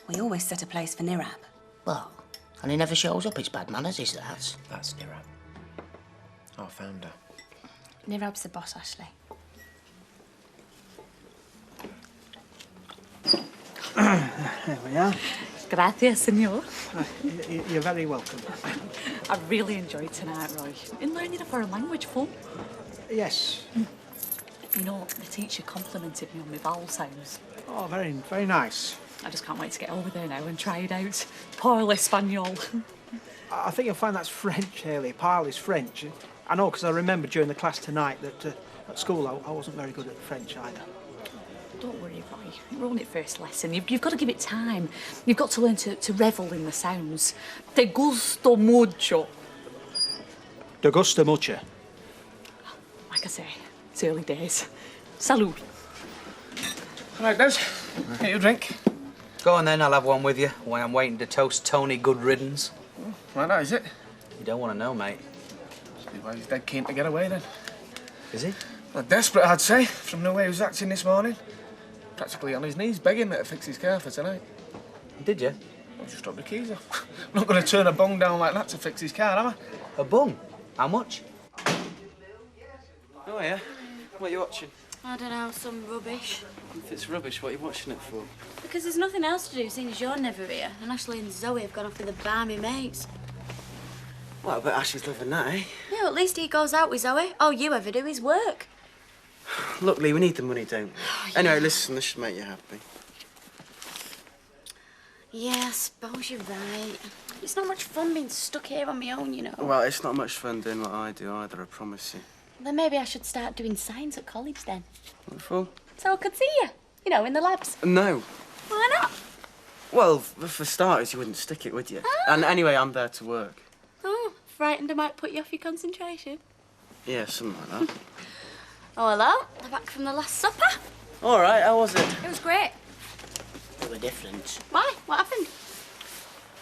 We always set a place for Nirab. What? And he never shows up, it's bad manners, is that? That's Nirab, our founder. Nirab's the boss, Ashley. There we are. Gracias, senor. You're very welcome. I really enjoyed tonight, Roy. In learning a foreign language, fun. Yes. You know, the teacher complimented me on my vowel sounds. Oh, very, very nice. I just can't wait to get over there now and try it out. Parle Espanol. I think you'll find that's French, Haley. Parle is French. I know, because I remember during the class tonight that at school I wasn't very good at French either. Don't worry, Roy. We're on it first lesson. You've got to give it time. You've got to learn to revel in the sounds. Te gusto mucho. Te gusta mucho. Like I say, it's early days. Salud. All right, Des. Get you a drink. Go on then, I'll have one with you when I'm waiting to toast Tony Good Riddance. Right, that is it. You don't want to know, mate. Well, he's dead keen to get away then. Is he? Well, desperate, I'd say, from the way he was acting this morning. Practically on his knees, begging me to fix his car for tonight. Did you? I just dropped the keys off. I'm not going to turn a bung down like that to fix his car, am I? A bung? How much? Oh, yeah? What are you watching? I don't know, some rubbish. If it's rubbish, what are you watching it for? Because there's nothing else to do, seeing as you're never here. And Ashley and Zoe have gone off with the balmy mates. Well, I bet Ashley's loving that, eh? Yeah, at least he goes out with Zoe. All you ever do is work. Look, Lee, we need the money, don't we? Anyway, listen, this should make you happy. Yeah, I suppose you're right. It's not much fun being stuck here on my own, you know. Well, it's not much fun doing what I do either, I promise you. Then maybe I should start doing science at college then. What for? So I could see you, you know, in the labs. No. Why not? Well, for starters, you wouldn't stick it, would you? And anyway, I'm there to work. Oh, frightened I might put you off your concentration. Yeah, something like that. Oh, hello. They're back from the Last Supper. All right, how was it? It was great. They were different. Why? What happened?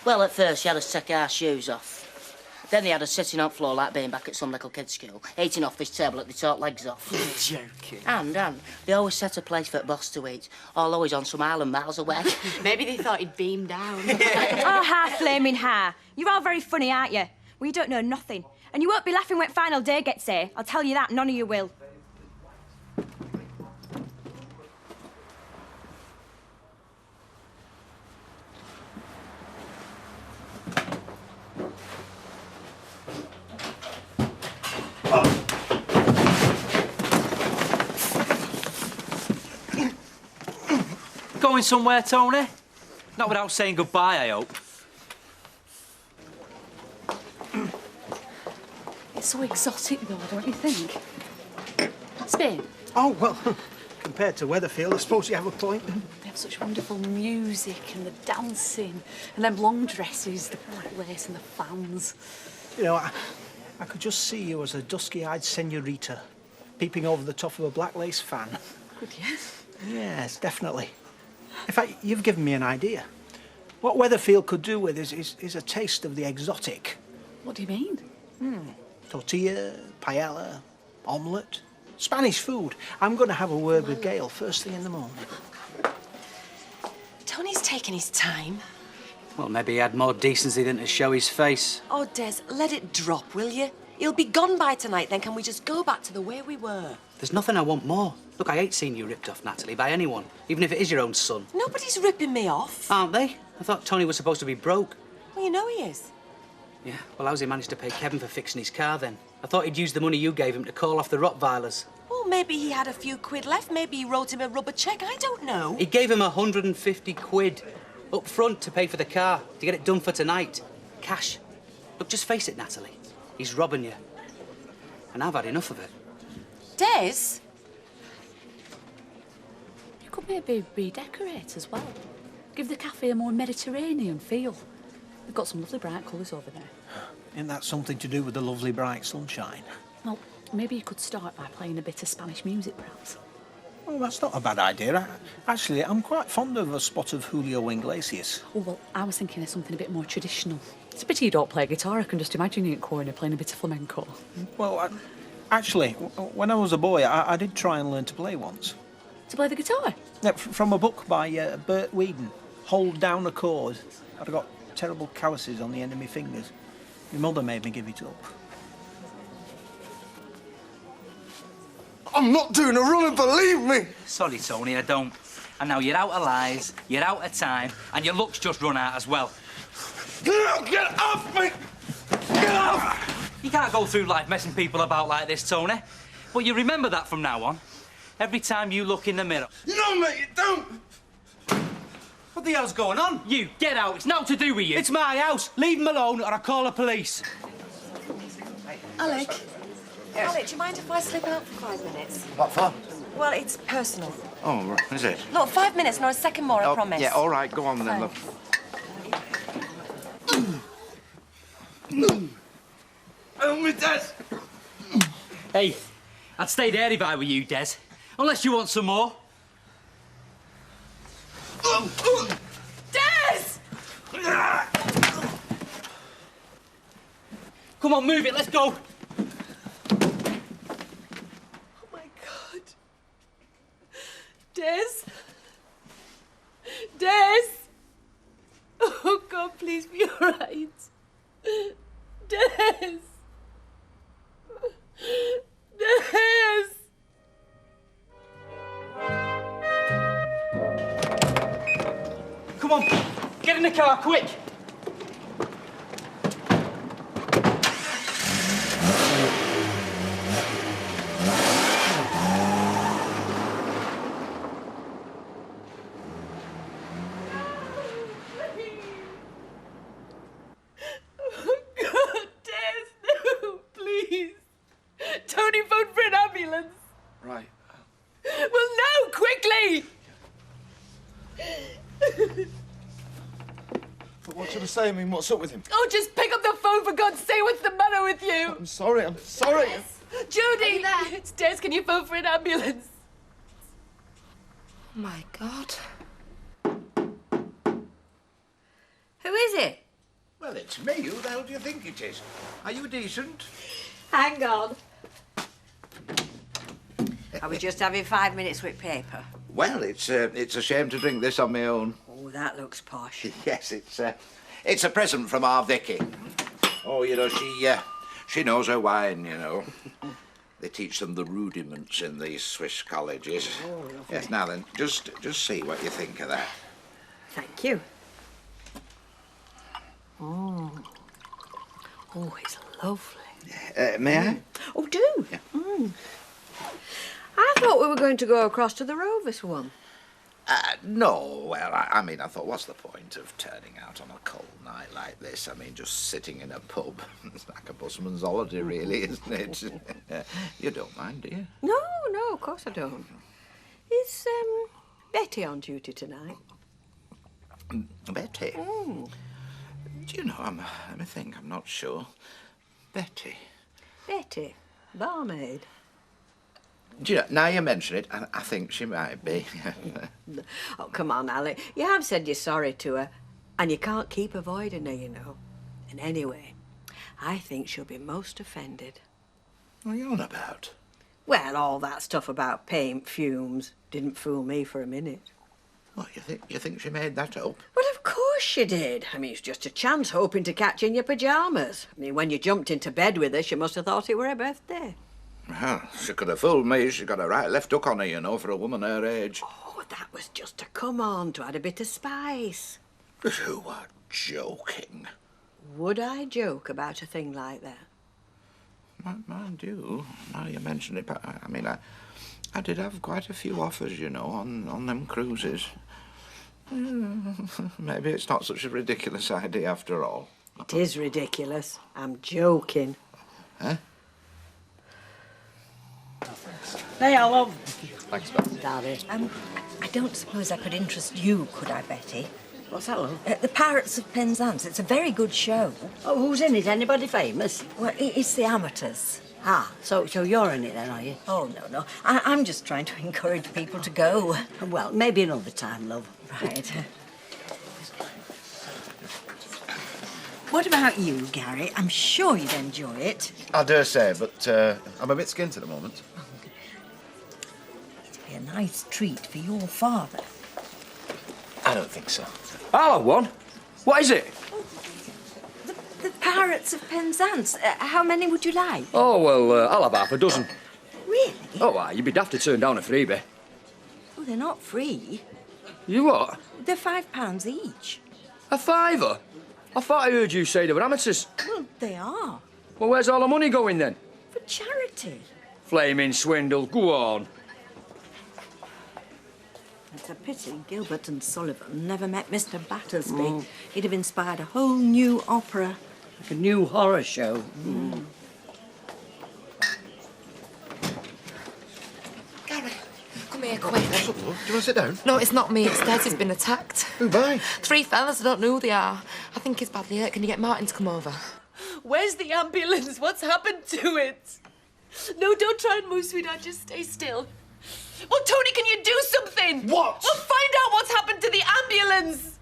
Well, at first, she had us take our shoes off. Then they had us sitting on the floor like being back at some little kid's school, eating off this table that they taught legs off. You're joking. And they always set a place for the boss to eat, although he's on some island miles away. Maybe they thought he'd beam down. Oh, ha, flaming ha. You're all very funny, aren't you? Well, you don't know nothing. And you won't be laughing when final day gets here. I'll tell you that, none of you will. Going somewhere, Tony? Not without saying goodbye, I hope. It's so exotic, though, don't you think? Spain. Oh, well, compared to Weatherfield, I suppose you have a point. They have such wonderful music and the dancing and them long dresses, the black lace and the fans. You know, I could just see you as a dusky-eyed senorita peeping over the top of a black lace fan. Could you? Yes, definitely. In fact, you've given me an idea. What Weatherfield could do with is a taste of the exotic. What do you mean? Tortilla, paella, omelette, Spanish food. I'm going to have a word with Gail first thing in the morning. Tony's taking his time. Well, maybe he had more decency than to show his face. Oh, Des, let it drop, will you? He'll be gone by tonight, then can we just go back to the way we were? There's nothing I want more. Look, I hate seeing you ripped off, Natalie, by anyone, even if it is your own son. Nobody's ripping me off. Aren't they? I thought Tony was supposed to be broke. Well, you know he is. Yeah, well, how's he managed to pay Kevin for fixing his car, then? I thought he'd use the money you gave him to call off the Rottweilers. Well, maybe he had a few quid left. Maybe he wrote him a rubber cheque. I don't know. He gave him 150 quid up front to pay for the car, to get it done for tonight. Cash. Look, just face it, Natalie. He's robbing you. And I've had enough of it. Des? You could maybe redecorate as well. Give the cafe a more Mediterranean feel. They've got some lovely bright colours over there. Isn't that something to do with the lovely bright sunshine? Well, maybe you could start by playing a bit of Spanish music, perhaps. Well, that's not a bad idea. Actually, I'm quite fond of a spot of Julio Iglesias. Oh, well, I was thinking of something a bit more traditional. It's a pity you don't play guitar. I can just imagine you at Corner playing a bit of flamenco. Well, actually, when I was a boy, I did try and learn to play once. To play the guitar? Yeah, from a book by Bert Whedon, Hold Down a Chord. I'd got terrible calluses on the end of my fingers. My mother made me give it up. I'm not doing a runner, believe me! Sorry, Tony, I don't. And now you're out of lies, you're out of time, and your luck's just run out as well. Get off me! Get off! You can't go through life messing people about like this, Tony. But you remember that from now on. Every time you look in the mirror. No, mate, you don't! What the hell's going on? You, get out. It's not to do with you. It's my house. Leave him alone or I'll call the police. Alec. Yes. Alec, do you mind if I slip out for 5 minutes? What for? Well, it's personal. Oh, right, is it? Look, 5 minutes, not a second more, I promise. Yeah, all right, go on then, love. Help me, Des! Hey, I'd stay there if I were you, Des. Unless you want some more. Des! Come on, move it, let's go. Oh, my God. Des? Des? Oh, God, please be all right. Des! Des! Come on, get in the car, quick. Oh, God, Des, no, please. Tony, phone for an ambulance. Right. Well, no, quickly! But what should I say? I mean, what's up with him? Oh, just pick up the phone, for God's sake. What's the matter with you? I'm sorry, I'm sorry. Yes. Judy! It's Des. Can you phone for an ambulance? Oh, my God. Who is it? Well, it's me. Who the hell do you think it is? Are you decent? Hang on. I was just having 5 minutes with paper. Well, it's a shame to drink this on my own. Oh, that looks posh. Yes, it's a present from our Vicky. Oh, you know, she knows her wine, you know. They teach them the rudiments in these Swiss colleges. Oh, lovely. Yes, now then, just see what you think of that. Thank you. Oh, it's lovely. May I? Oh, do. Yeah. I thought we were going to go across to the Rovers one. No, well, I mean, I thought, what's the point of turning out on a cold night like this? I mean, just sitting in a pub. It's like a busman's holiday, really, isn't it? You don't mind, do you? No, of course I don't. Is Betty on duty tonight? Betty? Mm. Do you know, let me think, I'm not sure. Betty? Betty, barmaid. Do you know, now you mention it, I think she might be. Oh, come on, Ali. You have said you're sorry to her, and you can't keep avoiding her, you know. And anyway, I think she'll be most offended. What are you on about? Well, all that stuff about paint fumes didn't fool me for a minute. What, you think she made that up? Well, of course she did. I mean, it's just a chance hoping to catch you in your pyjamas. I mean, when you jumped into bed with her, she must have thought it were her birthday. Well, she could have fooled me. She got a right left hook on her, you know, for a woman her age. Oh, that was just to come on, to add a bit of spice. You are joking. Would I joke about a thing like that? Mind you, now you mention it, but I mean, I did have quite a few offers, you know, on them cruises. Maybe it's not such a ridiculous idea after all. It is ridiculous. I'm joking. Huh? Hey, I love. Thanks, Beth. Daddy. I don't suppose I could interest you, could I, Betty? What's that, love? The Pirates of Penzance. It's a very good show. Oh, who's in it? Anybody famous? Well, it's the amateurs. Ah, so you're in it then, are you? Oh, no. I'm just trying to encourage people to go. Well, maybe another time, love. Right. What about you, Gary? I'm sure you'd enjoy it. I dare say, but I'm a bit skint at the moment. It'd be a nice treat for your father. I don't think so. I'll have one. What is it? The Pirates of Penzance. How many would you like? Oh, well, I'll have half a dozen. Really? Oh, why, you'd be daft to turn down a freebie. Oh, they're not free. You what? They're £5 each. A fiver? I thought I heard you say they were amateurs. Well, they are. Well, where's all the money going then? For charity. Flaming swindle, go on. It's a pity Gilbert and Sullivan never met Mr. Battersby. He'd have inspired a whole new opera. Like a new horror show. Gary, come here quick. What's up, love? Do you want to sit down? No, it's not me. It's Des. He's been attacked. Who by? 3 fellas. I don't know who they are. I think he's badly hurt. Can you get Martin to come over? Where's the ambulance? What's happened to it? No, don't try and move, sweetheart. Just stay still. Well, Tony, can you do something? What? Well, find out what's happened to the ambulance.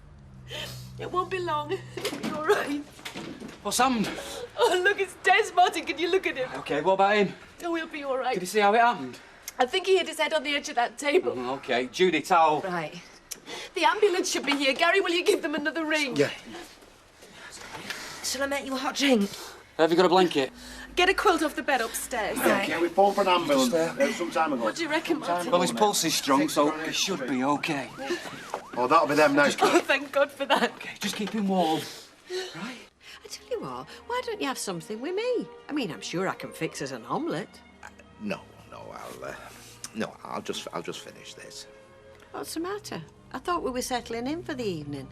It won't be long. It'll be all right. What's happened? Oh, look, it's Des, Martin. Can you look at him? Okay, what about him? Oh, he'll be all right. Did you see how it happened? I think he hit his head on the edge of that table. Okay, Judy, towel. Right. The ambulance should be here. Gary, will you give them another ring? Yeah. Shall I make you a hot drink? Have you got a blanket? Get a quilt off the bed upstairs. Okay, we phoned for an ambulance some time ago. What do you reckon, Martin? Well, his pulse is strong, so he should be okay. Oh, that'll be them now. Oh, thank God for that. Okay, just keep him warm. I tell you what, why don't you have something with me? I mean, I'm sure I can fix us an omelette. No, I'll just finish this. What's the matter? I thought we were settling in for the evening.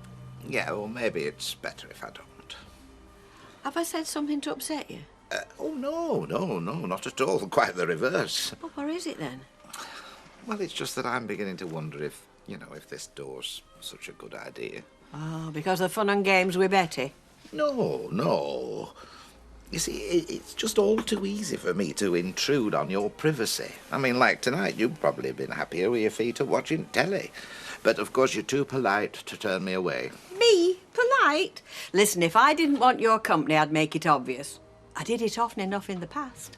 Yeah, well, maybe it's better if I don't. Have I said something to upset you? Oh, no, not at all. Quite the reverse. Well, what is it then? Well, it's just that I'm beginning to wonder if, if this door's such a good idea. Oh, because of fun and games with Betty? No. You see, it's just all too easy for me to intrude on your privacy. I mean, like tonight, you've probably been happier with your feet up watching telly. But, of course, you're too polite to turn me away. Me? Polite? Listen, if I didn't want your company, I'd make it obvious. I did it often enough in the past.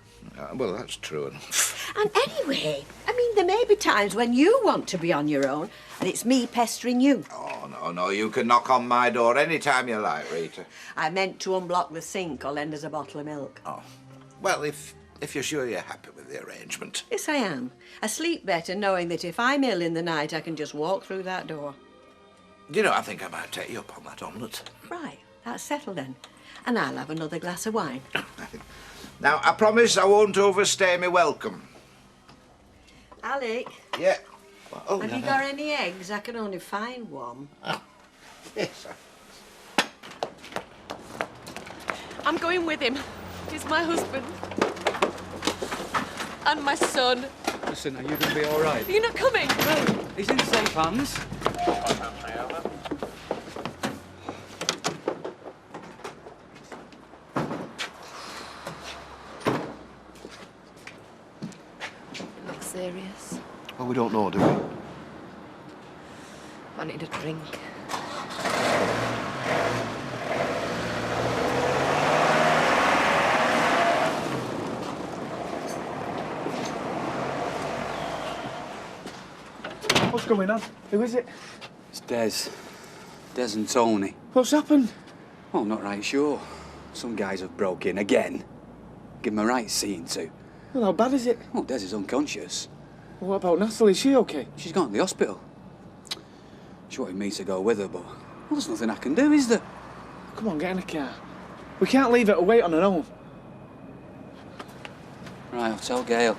Well, that's true enough. And anyway, I mean, there may be times when you want to be on your own, and it's me pestering you. Oh, no, you can knock on my door any time you like, Rita. I meant to unblock the sink or lend us a bottle of milk. Oh, well, if you're sure you're happy with the arrangement. Yes, I am. I sleep better knowing that if I'm ill in the night, I can just walk through that door. You know, I think I might take you up on that omelette. Right, that's settled then. And I'll have another glass of wine. Now, I promise I won't overstay my welcome. Alec? Yeah? Oh, have you got any eggs? I can only find one. Yes. I'm going with him. He's my husband. And my son. Listen, are you going to be all right? You're not coming? No, he's in safe hands. Looks serious. Well, we don't know, do we? I need a drink. What's going on? Who is it? It's Des. Des and Tony. What's happened? Well, I'm not right sure. Some guys have broke in again. Give them a right seeing to. Well, how bad is it? Well, Des is unconscious. Well, what about Natalie? Is she okay? She's gone to the hospital. She wanted me to go with her, but well, there's nothing I can do, is there? Come on, get in the car. We can't leave her to wait on her own. Right, I'll tell Gail.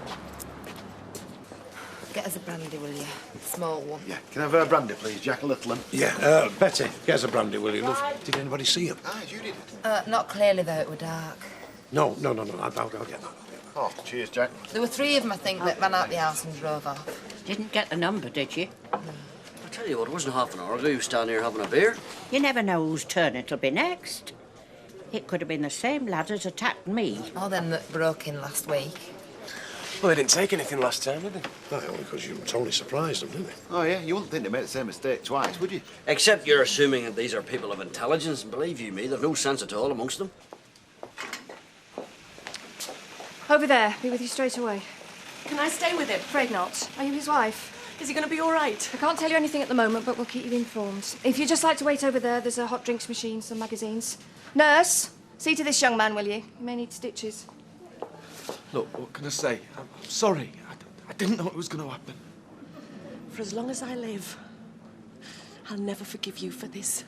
Get us a brandy, will you? Small one. Yeah. Can I have a brandy, please, Jack? A little one. Yeah, Betty, get us a brandy, will you, love? Did anybody see him? Ah, you did. Not clearly, though, it were dark. No, I'll get that. Oh, cheers, Jack. There were 3 of them, I think, that ran out the house and drove off. Didn't get the number, did you? I tell you what, it wasn't half an hour ago you were standing here having a beer. You never know whose turn it'll be next. It could have been the same lad as attacked me. Or them that broke in last week. Well, they didn't take anything last time, did they? No, only because you totally surprised them, didn't they? Oh, yeah? You wouldn't think they made the same mistake twice, would you? Except you're assuming that these are people of intelligence, and believe you me, they've no sense at all amongst them. Over there. Be with you straight away. Can I stay with him? Afraid not. Are you his wife? Is he going to be all right? I can't tell you anything at the moment, but we'll keep you informed. If you'd just like to wait over there, there's a hot drinks machine, some magazines. Nurse, see to this young man, will you? He may need stitches. Look, what can I say? I'm sorry. I didn't know it was going to happen. For as long as I live, I'll never forgive you for this.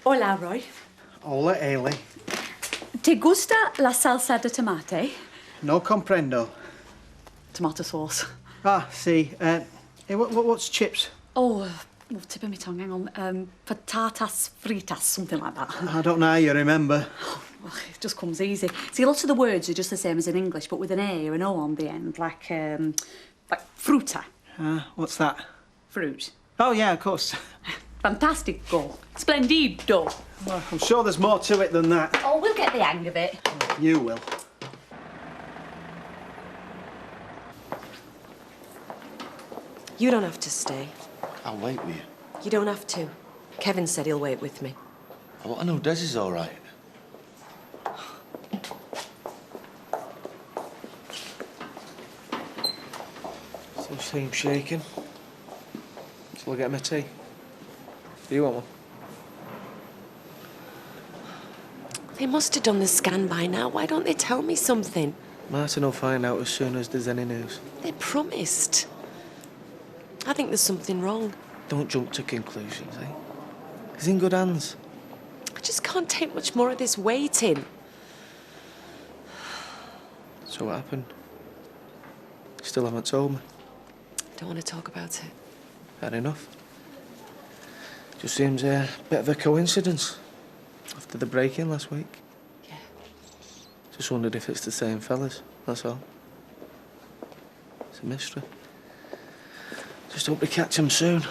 Hola, Roy. Hola, Ailey. ¿Te gusta la salsa de tomate? No comprendo. Tomato sauce. Ah, see. Hey, what's chips? Oh, tip of my tongue, hang on. Patatas fritas, something like that. I don't know how you remember. Well, it just comes easy. See, lots of the words are just the same as in English, but with an A or an O on the end, like fruta. What's that? Fruit. Oh, yeah, of course. Fantastico. Splendido. Well, I'm sure there's more to it than that. Oh, we'll get the hang of it. You will. You don't have to stay. I'll wait with you. You don't have to. Kevin said he'll wait with me. I want to know Des is all right. Still seem shaking. Shall I get him a tea? Do you want one? They must have done the scan by now. Why don't they tell me something? Martin will find out as soon as there's any news. They promised. I think there's something wrong. Don't jump to conclusions, eh? He's in good hands. I just can't take much more of this waiting. So what happened? Still haven't told me. Don't want to talk about it. Fair enough. Just seems a bit of a coincidence. After the break-in last week. Yeah. Just wondered if it's the same fellas, that's all. It's a mystery. Just hope we catch him soon.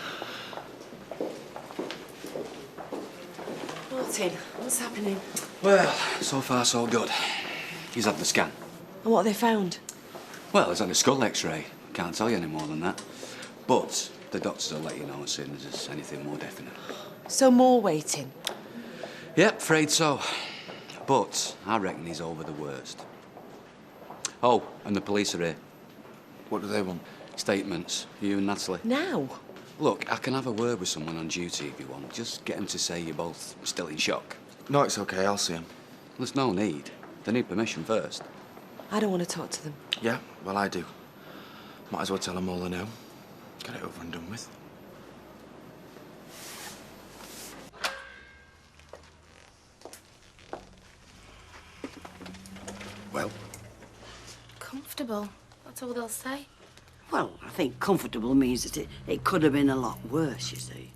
Martin, what's happening? Well, so far so good. He's had the scan. And what have they found? Well, he's had a skull x-ray. Can't tell you any more than that. But the doctors will let you know as soon as there's anything more definite. So more waiting? Yep, afraid so. But I reckon he's over the worst. Oh, and the police are here. What do they want? Statements. You and Natalie. Now? Look, I can have a word with someone on duty if you want. Just get them to say you're both still in shock. No, it's okay. I'll see him. There's no need. They need permission first. I don't want to talk to them. Yeah, well, I do. Might as well tell them all I know. Get it over and done with. Well? Comfortable. That's all they'll say. Well, I think comfortable means that it could have been a lot worse, you see.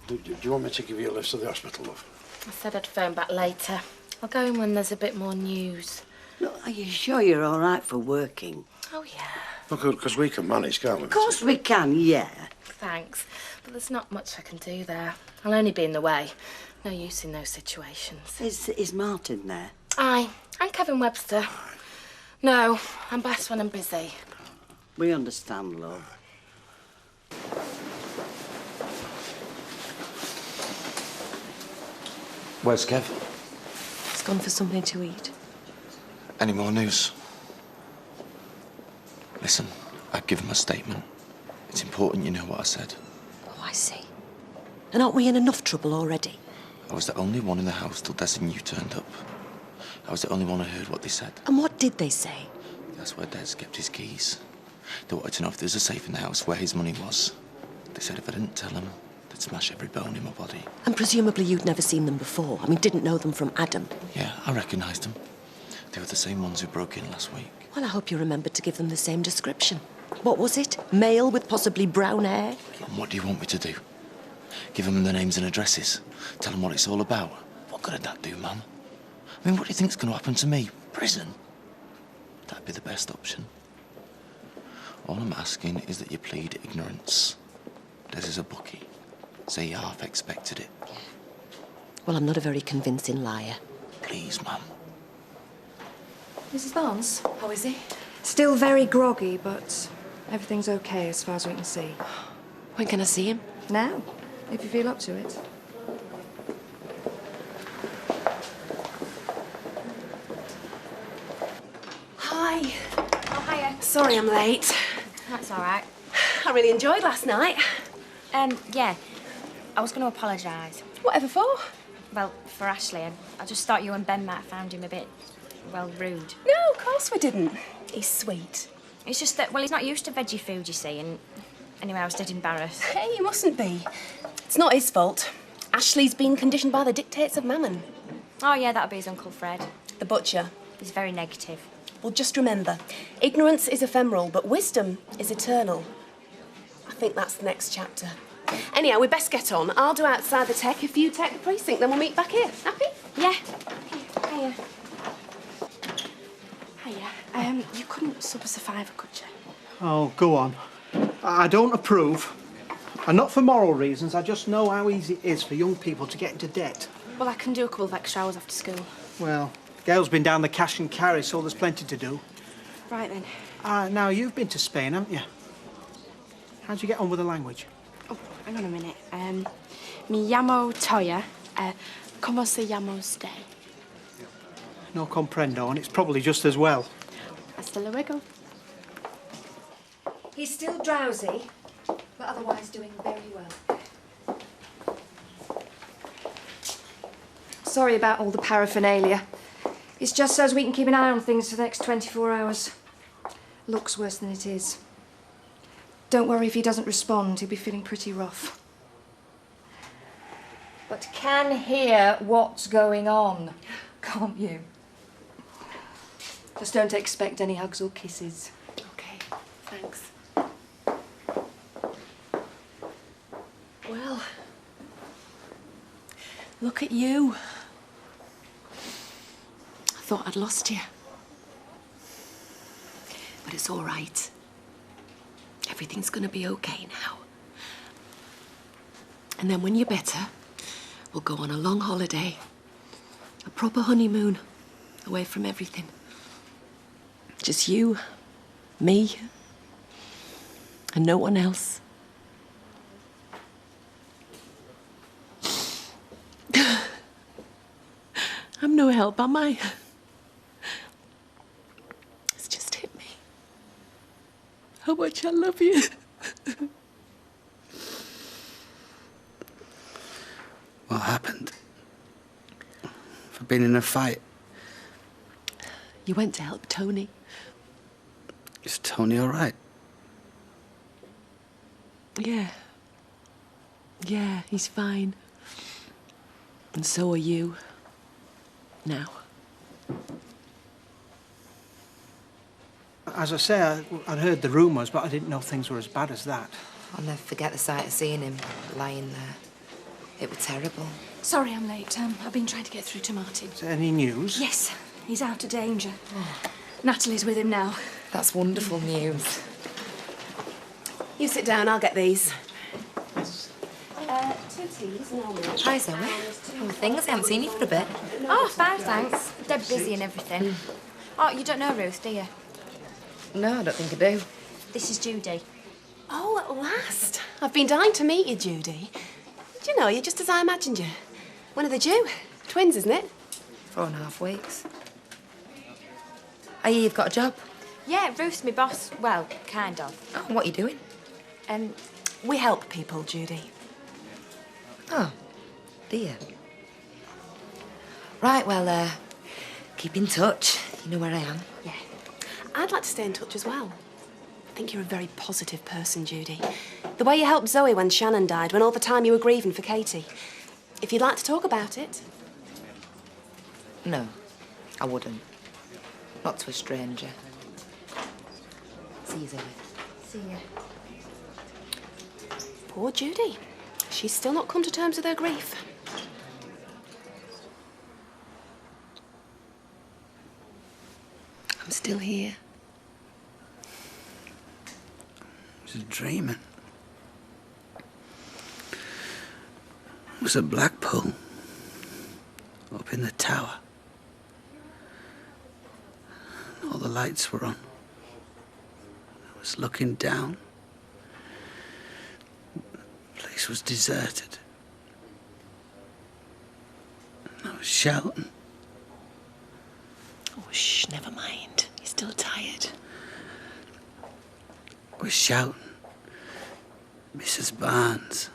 Do you want me to give you a lift to the hospital, love? I said I'd phone back later. I'll go in when there's a bit more news. Look, are you sure you're all right for working? Oh, yeah. Well, good, because we can manage, can't we? Of course we can, yeah. Thanks. But there's not much I can do there. I'll only be in the way. No use in those situations. Is Martin there? Aye. And Kevin Webster. No, I'm best when I'm busy. We understand, love. Where's Kev? He's gone for something to eat. Any more news? Listen, I've given a statement. It's important you know what I said. Oh, I see. And aren't we in enough trouble already? I was the only one in the house till Des and you turned up. I was the only one who heard what they said. And what did they say? That's where Des kept his keys. They wanted to know if there was a safe in the house where his money was. They said if I didn't tell them, they'd smash every bone in my body. And presumably you'd never seen them before. I mean, didn't know them from Adam. Yeah, I recognised them. They were the same ones who broke in last week. Well, I hope you remembered to give them the same description. What was it? Male with possibly brown hair? And what do you want me to do? Give them the names and addresses? Tell them what it's all about? What good would that do, man? I mean, what do you think's going to happen to me? Prison? That'd be the best option. All I'm asking is that you plead ignorance. Des is a bookie. Say you half expected it. Well, I'm not a very convincing liar. Please, ma'am. Mrs. Barnes, how is he? Still very groggy, but everything's okay as far as we can see. When can I see him? Now, if you feel up to it. Hi. Oh, hiya. Sorry I'm late. That's all right. I really enjoyed last night. Yeah. I was going to apologise. Whatever for? Well, for Ashley. I just thought you and Ben might have found him a bit, well, rude. No, of course we didn't. He's sweet. It's just that, well, he's not used to veggie food, you see, and anyway, I was dead embarrassed. Hey, you mustn't be. It's not his fault. Ashley's been conditioned by the dictates of Mammon. Oh, yeah, that'll be his Uncle Fred. The butcher. He's very negative. Well, just remember, ignorance is ephemeral, but wisdom is eternal. I think that's the next chapter. Anyhow, we best get on. I'll do outside the tech. If you take the precinct, then we'll meet back here. Happy? Yeah. Hiya. Hiya. You couldn't sub us a fiver, could you? Oh, go on. I don't approve. And not for moral reasons, I just know how easy it is for young people to get into debt. Well, I can do a couple of extra hours after school. Well, Gail's been down the cash and carry, so there's plenty to do. Right then. Now, you've been to Spain, haven't you? How'd you get on with the language? Oh, hang on a minute. Me llamo Toya. ¿Cómo se llama usted? No comprendo, and it's probably just as well. Hasta luego. He's still drowsy, but otherwise doing very well. Sorry about all the paraphernalia. It's just so as we can keep an eye on things for the next 24 hours. Looks worse than it is. Don't worry if he doesn't respond, he'll be feeling pretty rough. but can hear what's going on. Can't you? Just don't expect any hugs or kisses. Okay, thanks. Well, look at you. I thought I'd lost you. But it's all right. Everything's gonna be okay now. And then when you're better, we'll go on a long holiday. A proper honeymoon, away from everything. Just you, me, and no one else. I'm no help, am I? It's just hit me. How much I love you. What happened? For being in a fight? You went to help Tony. Is Tony all right? Yeah. Yeah, he's fine. And so are you. Now. As I say, I'd heard the rumours, but I didn't know things were as bad as that. I'll never forget the sight of seeing him lying there. It was terrible. Sorry I'm late. I've been trying to get through to Martin. Is there any news? Yes, he's out of danger. Natalie's with him now. That's wonderful news. You sit down, I'll get these. 2 teas, normal. Hi, Zoe. How are things? I haven't seen you for a bit. Oh, fine, thanks. Dead busy and everything. Oh, you don't know Ruth, do you? No, I don't think I do. This is Judy. Oh, at last. I've been dying to meet you, Judy. Do you know, you're just as I imagined you. When are they due? Twins, isn't it? 4.5 weeks. Oh, you've got a job? Yeah, Ruth's my boss. Well, kind of. Oh, what are you doing? We help people, Judy. Oh, dear. Right, well, keep in touch. You know where I am. Yeah. I'd like to stay in touch as well. I think you're a very positive person, Judy. The way you helped Zoe when Shannon died, when all the time you were grieving for Katie. If you'd like to talk about it. No, I wouldn't. Not to a stranger. See you, Zoe. See you. Poor Judy. She's still not come to terms with her grief. I'm still here. I was dreaming. It was at Blackpool, up in the tower. All the lights were on. I was looking down. The place was deserted. I was shouting. Oh, shh, never mind. You're still tired. I was shouting. Mrs. Barnes.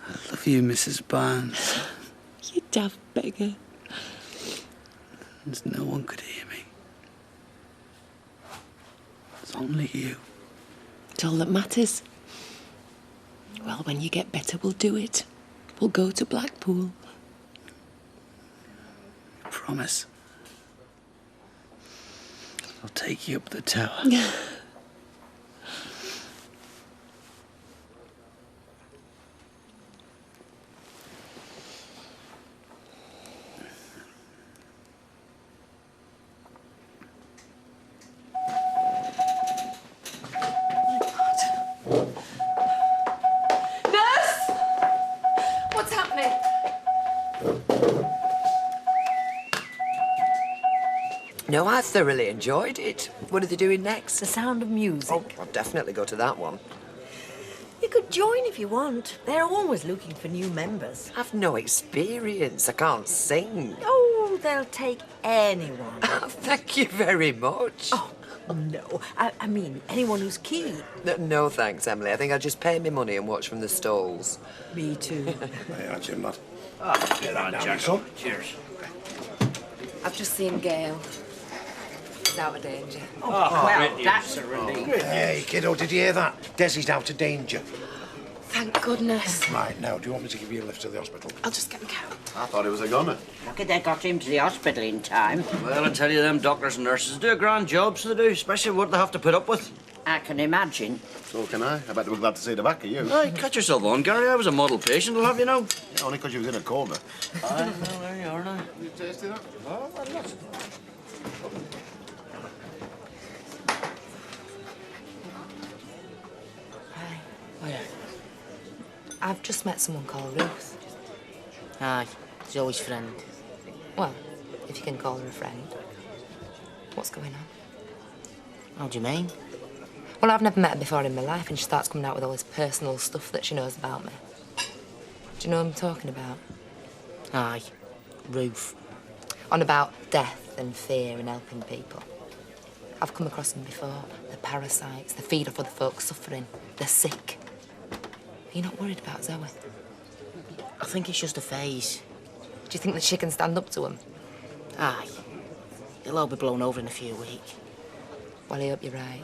I love you, Mrs. Barnes. You daft beggar. And no one could hear me. It's only you. It's all that matters. Well, when you get better, we'll do it. We'll go to Blackpool. I promise. I'll take you up the tower. What's happening? No, I thoroughly enjoyed it. What are they doing next? The Sound of Music. Oh, I'll definitely go to that one. You could join if you want. They're always looking for new members. I've no experience. I can't sing. Oh, they'll take anyone. Thank you very much. Oh, no. I mean, anyone who's keen. No, thanks, Emily. I think I'll just pay me money and watch from the stalls. Me too. Hey, that's him, lad. Cheers. I've just seen Gail. He's out of danger. Oh, well, that's a relief. Hey, kiddo, did you hear that? Desi's out of danger. Thank goodness. Right, now, do you want me to give you a lift to the hospital? I'll just get the coat. I thought it was a gunner. Lucky they got him to the hospital in time. Well, I tell you, them doctors and nurses do a grand job, so they do, especially what they have to put up with. I can imagine. So can I. I bet they were glad to see the back of you. Aye, cut yourself on, Gary. I was a model patient, I'll have you know. Yeah, only because you was in a coma. Aye, well, there you are now. You tasted that? Oh, well, that's... Oh, yeah. I've just met someone called Ruth. Aye, Zoe's friend. Well, if you can call her a friend. What's going on? How do you mean? Well, I've never met her before in my life, and she starts coming out with all this personal stuff that she knows about me. Do you know what I'm talking about? Aye, Ruth. On about death and fear and helping people. I've come across them before. They're parasites. They feed off other folks suffering. They're sick. Are you not worried about Zoe? I think it's just a phase. Do you think that she can stand up to them? Aye. They'll all be blown over in a few weeks. Well, I hope you're right.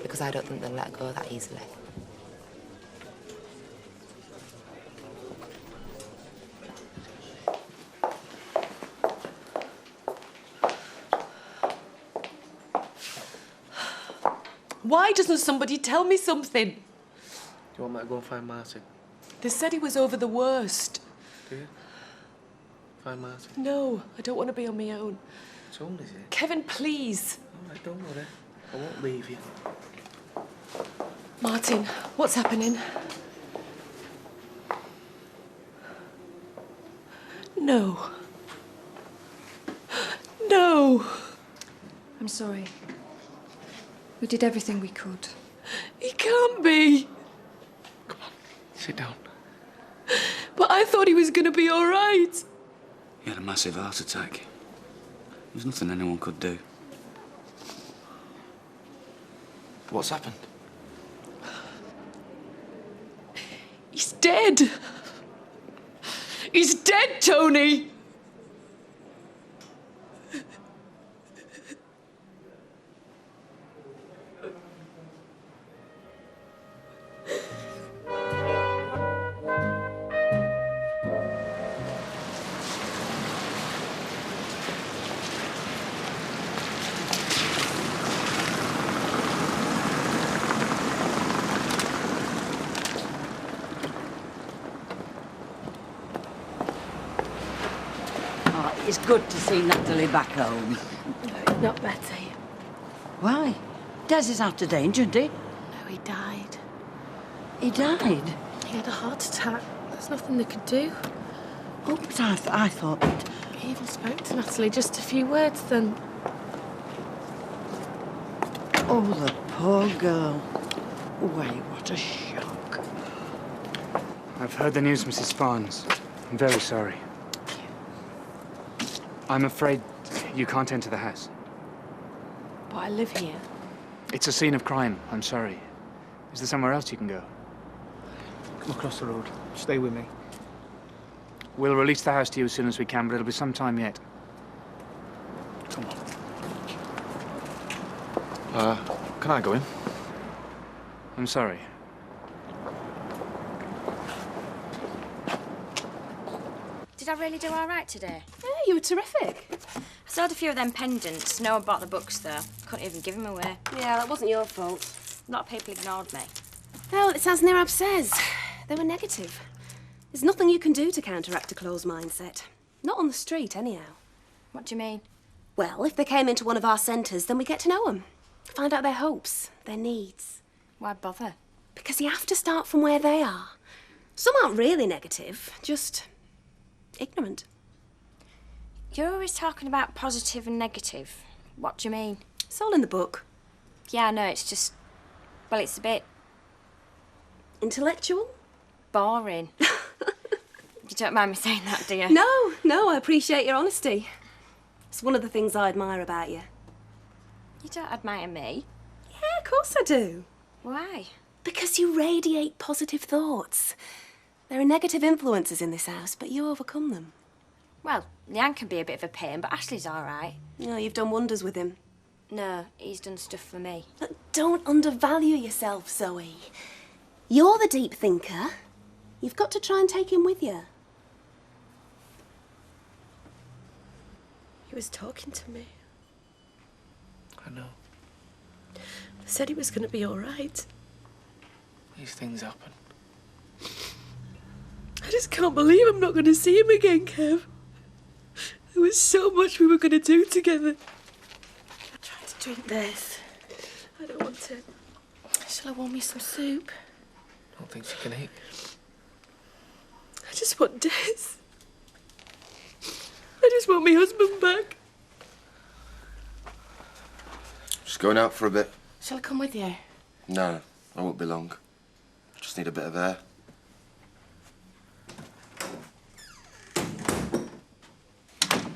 Because I don't think they'll let go that easily. Why doesn't somebody tell me something? Do you want me to go and find Martin? They said he was over the worst. Do you? Find Martin? No, I don't want to be on my own. It's old, is it? Kevin, please. All right, don't worry. I won't leave you. Martin, what's happening? No. No. I'm sorry. We did everything we could. He can't be. Sit down. But I thought he was going to be all right. He had a massive heart attack. There's nothing anyone could do. What's happened? He's dead. He's dead, Tony. It's good to see Natalie back home. No, not Betty. Why? Des is out of danger, isn't he? No, he died. He died? He had a heart attack. There's nothing they could do. Oh, but I thought that... He even spoke to Natalie, just a few words, then... Oh, the poor girl. Wait, what a shock. I've heard the news, Mrs. Barnes. I'm very sorry. I'm afraid you can't enter the house. But I live here. It's a scene of crime. I'm sorry. Is there somewhere else you can go? Come across the road. Stay with me. We'll release the house to you as soon as we can, but it'll be some time yet. Come on. Can I go in? I'm sorry. Did I really do all right today? Yeah, you were terrific. I sold a few of them pendants. No one bought the books, though. Couldn't even give them away. Yeah, that wasn't your fault. A lot of people ignored me. Well, it's as Nirab says. They were negative. There's nothing you can do to counteract a closed mindset. Not on the street, anyhow. What do you mean? Well, if they came into one of our centres, then we get to know them. Find out their hopes, their needs. Why bother? Because you have to start from where they are. Some aren't really negative, just ignorant. You're always talking about positive and negative. What do you mean? It's all in the book. Yeah, I know, it's just... Well, it's a bit... Intellectual? Boring. You don't mind me saying that, do you? No, I appreciate your honesty. It's one of the things I admire about you. You don't admire me. Yeah, of course I do. Why? Because you radiate positive thoughts. There are negative influences in this house, but you overcome them. Well, Leanne can be a bit of a pain, but Ashley's all right. No, you've done wonders with him. No, he's done stuff for me. But don't undervalue yourself, Zoe. You're the deep thinker. You've got to try and take him with you. He was talking to me. I know. Said he was going to be all right. These things happen. I just can't believe I'm not going to see him again, Kev. There was so much we were going to do together. I tried to drink this. I don't want to. Shall I warm you some soup? I don't think she can eat. I just want Des. I just want my husband back. Just going out for a bit. Shall I come with you? No, I won't be long. I just need a bit of air.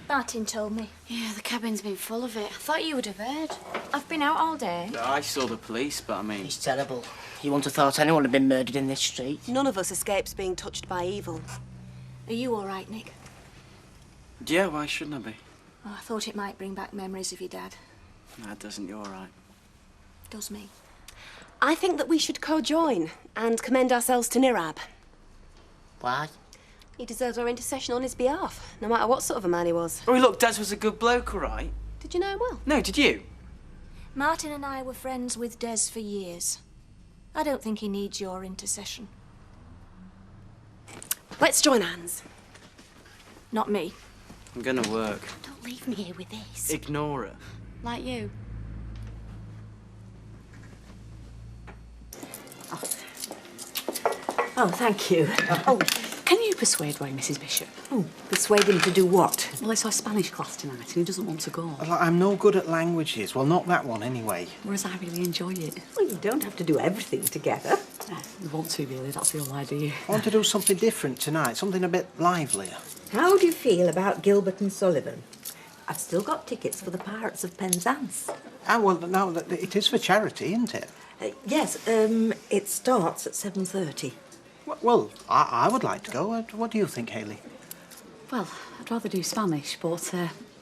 Martin told me. Yeah, the cabin's been full of it. I thought you would have heard. I've been out all day. I saw the police, but I mean... It's terrible. You wouldn't have thought anyone had been murdered in this street. None of us escapes being touched by evil. Are you all right, Nick? Yeah, why shouldn't I be? Oh, I thought it might bring back memories of your dad. No, it doesn't. You're all right. Does me. I think that we should co-join and commend ourselves to Nirab. Why? He deserves our intercession on his behalf, no matter what sort of a man he was. Oh, look, Des was a good bloke, all right? Did you know him well? No, did you? Martin and I were friends with Des for years. I don't think he needs your intercession. Let's join hands. Not me. I'm gonna work. Don't leave me here with this. Ignore it. Like you. Oh, thank you. Oh, can you persuade Ray, Mrs. Bishop? Oh, persuade him to do what? Well, it's our Spanish class tonight and he doesn't want to go. Well, I'm no good at languages. Well, not that one, anyway. Whereas I really enjoy it. Well, you don't have to do everything together. We want to, really. That's the whole idea. I want to do something different tonight, something a bit livelier. How do you feel about Gilbert and Sullivan? I've still got tickets for the Pirates of Penzance. Ah, well, no, it is for charity, isn't it? Yes, it starts at 7:30. Well, I would like to go. What do you think, Hayley? Well, I'd rather do Spanish, but,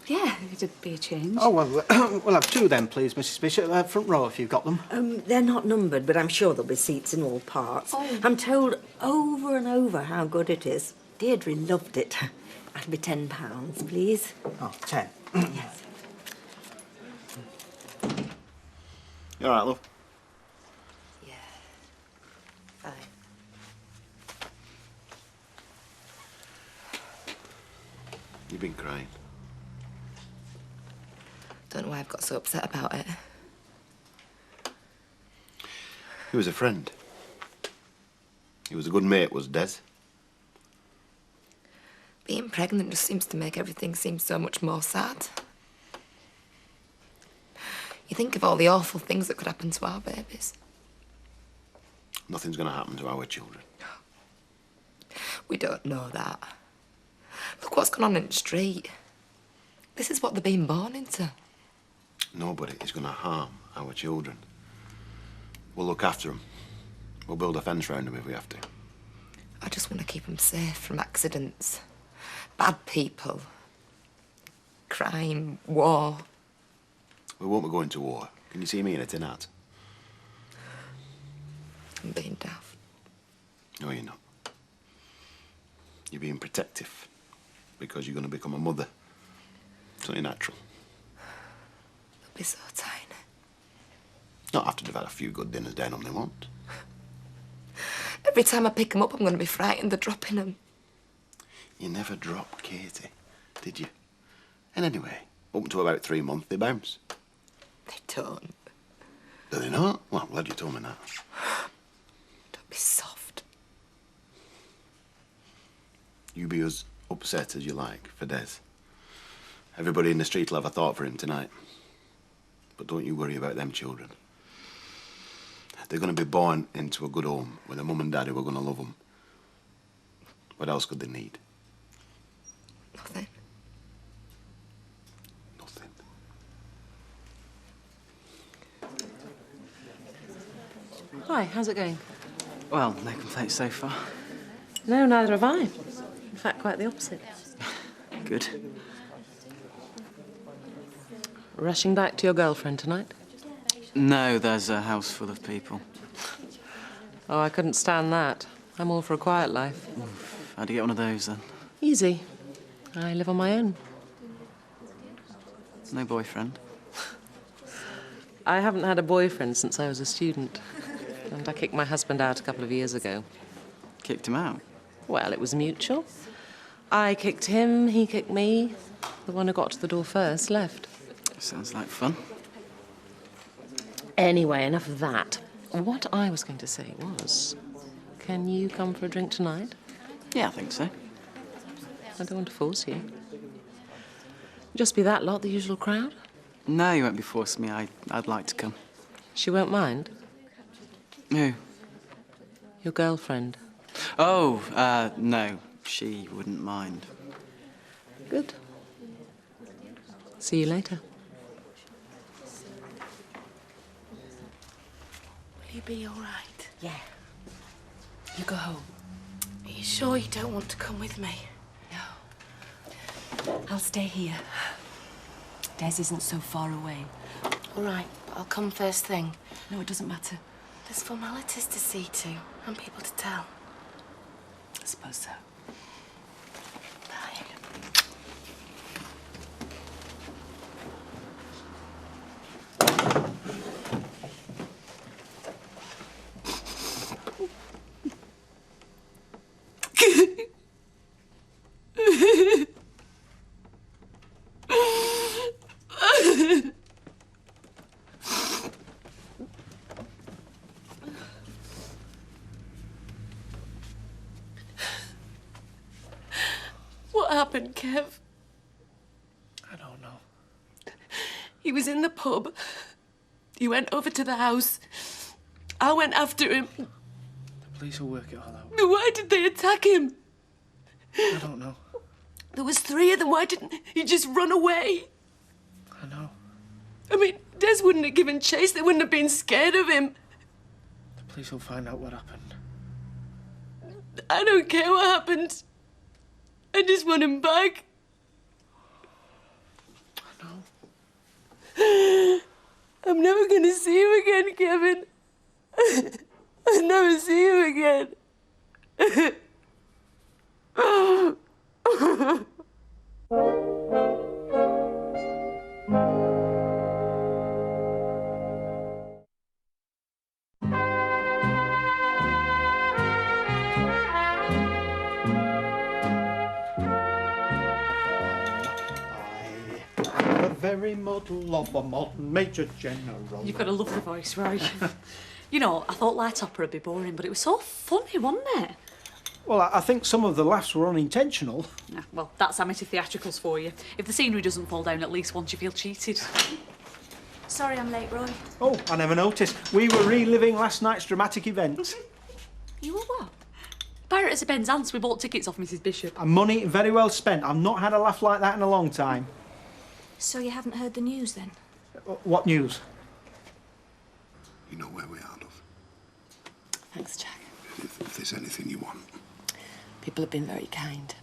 yeah, it'd be a change. Oh, well, we'll have two then, please, Mrs. Bishop. Front row, if you've got them. They're not numbered, but I'm sure there'll be seats in all parts. Oh. I'm told over and over how good it is. Deirdre loved it. That'll be £10, please. Oh, 10. Yes. You all right, love? Fine. You've been crying. Don't know why I've got so upset about it. He was a friend. He was a good mate, was Des. Being pregnant just seems to make everything seem so much more sad. You think of all the awful things that could happen to our babies. Nothing's going to happen to our children. We don't know that. Look what's gone on in the street. This is what they're being born into. Nobody is going to harm our children. We'll look after them. We'll build a fence round them if we have to. I just want to keep them safe from accidents, bad people, crime, war. We won't be going to war. Can you see me in a tin hat? I'm being daft. No, you're not. You're being protective because you're going to become a mother. It's only natural. They'll be so tiny. Not after they've had a few good dinners down on they want. Every time I pick them up, I'm going to be frightened they're dropping them. You never dropped Katie, did you? And anyway, up to about 3 months, they bounce. They don't. Do they not? Well, I'm glad you told me that. Don't be soft. You be as upset as you like for Des. Everybody in the street will have a thought for him tonight. But don't you worry about them children. They're going to be born into a good home with a mum and dad who are going to love them. What else could they need? Nothing. Nothing. Hi, how's it going? Well, no complaints so far. No, neither have I. In fact, quite the opposite. Good. Rushing back to your girlfriend tonight? No, there's a house full of people. Oh, I couldn't stand that. I'm all for a quiet life. How'd you get one of those, then? Easy. I live on my own. No boyfriend? I haven't had a boyfriend since I was a student. And I kicked my husband out a couple of years ago. Kicked him out? Well, it was mutual. I kicked him, he kicked me. The one who got to the door first left. Sounds like fun. Anyway, enough of that. What I was going to say was, can you come for a drink tonight? Yeah, I think so. I don't want to force you. Just be that lot, the usual crowd? No, you won't be forcing me. I'd like to come. She won't mind? Who? Your girlfriend. Oh, no. She wouldn't mind. Good. See you later. Will you be all right? Yeah. You go home. Are you sure you don't want to come with me? I'll stay here. Des isn't so far away. All right, but I'll come first thing. No, it doesn't matter. There's formalities to see to and people to tell. I suppose so. Bye. What happened, Kev? I don't know. He was in the pub. He went over to the house. I went after him. The police will work it all out. Why did they attack him? I don't know. There was 3 of them. Why didn't he just run away? I know. I mean, Des wouldn't have given chase. They wouldn't have been scared of him. The police will find out what happened. I don't care what happened. I just want him back. I know. I'm never gonna see him again, Kevin. I'll never see him again. The very model of a modern Major General. You've got a lovely voice, Roy. You know, I thought light opera would be boring, but it was so funny, wasn't it? Well, I think some of the laughs were unintentional. Yeah, well, that's amateur theatricals for you. If the scenery doesn't fall down at least once, you feel cheated. Sorry I'm late, Roy. Oh, I never noticed. We were reliving last night's dramatic events. You were what? Pirates of Ben's aunts, we bought tickets off Mrs. Bishop. And money very well spent. I've not had a laugh like that in a long time. So you haven't heard the news then? What news? You know where we are, love. Thanks, Jack. If there's anything you want. People have been very kind.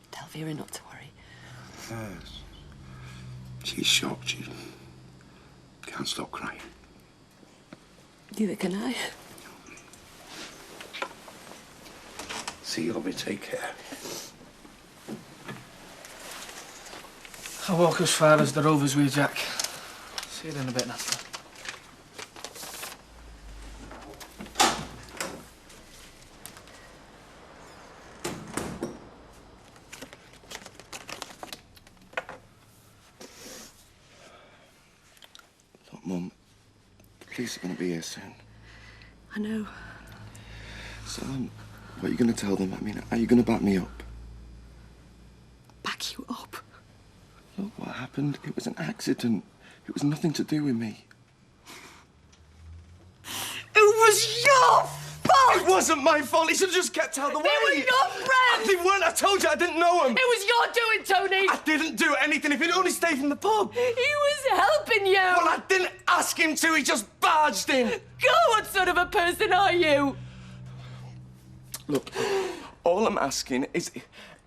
Tell Vera not to worry. Yes. She's shocked. She can't stop crying. Neither can I. See you, Bobby. Take care. I'll walk as far as the Rovers with Jack. See you in a bit, Natalie. Look, Mum, the police are going to be here soon. I know. So, what are you going to tell them? I mean, are you going to back me up? Back you up? Look, what happened? It was an accident. It was nothing to do with me. It was your fault! It wasn't my fault. He should have just kept out of the way. They were your friends! They weren't. I told you I didn't know him. It was your doing, Tony! I didn't do anything. If he'd only stayed in the pub. He was helping you! Well, I didn't ask him to. He just barged in. God, what sort of a person are you? Look, all I'm asking is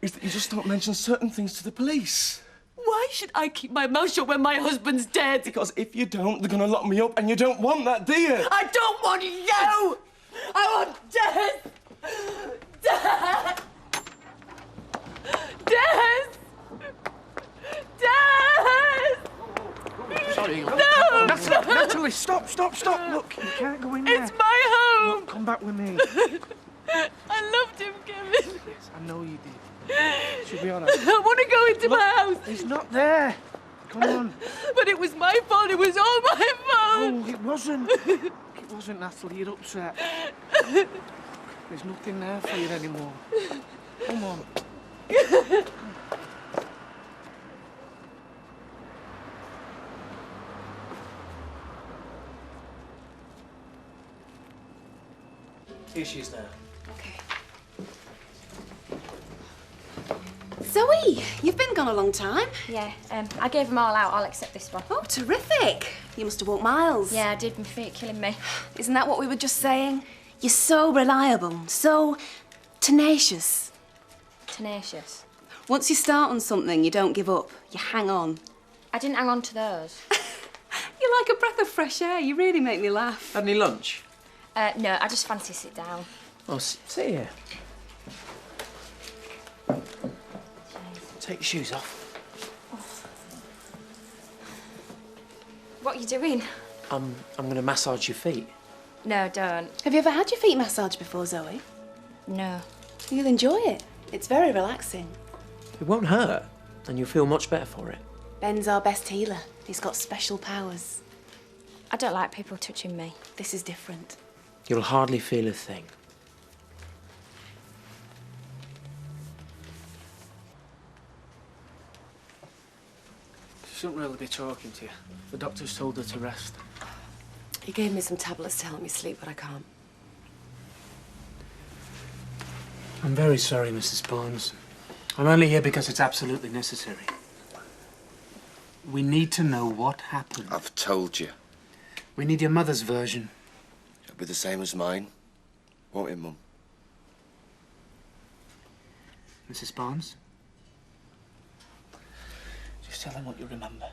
that you just don't mention certain things to the police. Why Why should I keep my mouth shut when my husband's dead? Because if you don't, they're going to lock me up, and you don't want that, do you? I don't want you! I want death! Death! Death! Death! Sorry. No! Natalie, stop. Look, you can't go in there. It's my home! Look, come back with me. I loved him, Kevin. Yes, I know you did. She'll be all right. I want to go into my house. He's not there. Come on. But it was my fault. It was all my fault. Oh, it wasn't. It wasn't, Natalie. You're upset. There's nothing there for you anymore. Come on. Here she is now. Zoe, you've been gone a long time. Yeah, I gave them all out. I'll accept this one. Oh, terrific. You must have walked miles. Yeah, I did. My feet killing me. Isn't that what we were just saying? You're so reliable, so tenacious. Tenacious. Once you start on something, you don't give up. You hang on. I didn't hang on to those. You're like a breath of fresh air. You really make me laugh. Had any lunch? No, I just fancy sit down. Oh, sit here. Take your shoes off. What are you doing? I'm going to massage your feet. No, don't. Have you ever had your feet massaged before, Zoe? No. You'll enjoy it. It's very relaxing. It won't hurt, and you'll feel much better for it. Ben's our best healer. He's got special powers. I don't like people touching me. This is different. You'll hardly feel a thing. She shouldn't really be talking to you. The doctor's told her to rest. He gave me some tablets to help me sleep, but I can't. I'm very sorry, Mrs. Barnes. I'm only here because it's absolutely necessary. We need to know what happened. I've told you. We need your mother's version. It'll be the same as mine. Won't it, Mum? Mrs. Barnes? Just tell them what you remember.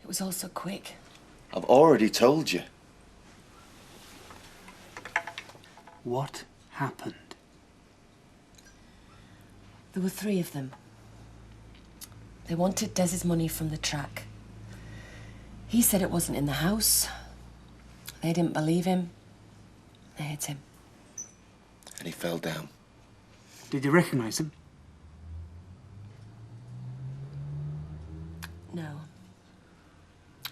It was all so quick. I've already told you. What happened? There were 3 of them. They wanted Des's money from the track. He said it wasn't in the house. They didn't believe him. They hit him. And he fell down. Did you recognize him? No.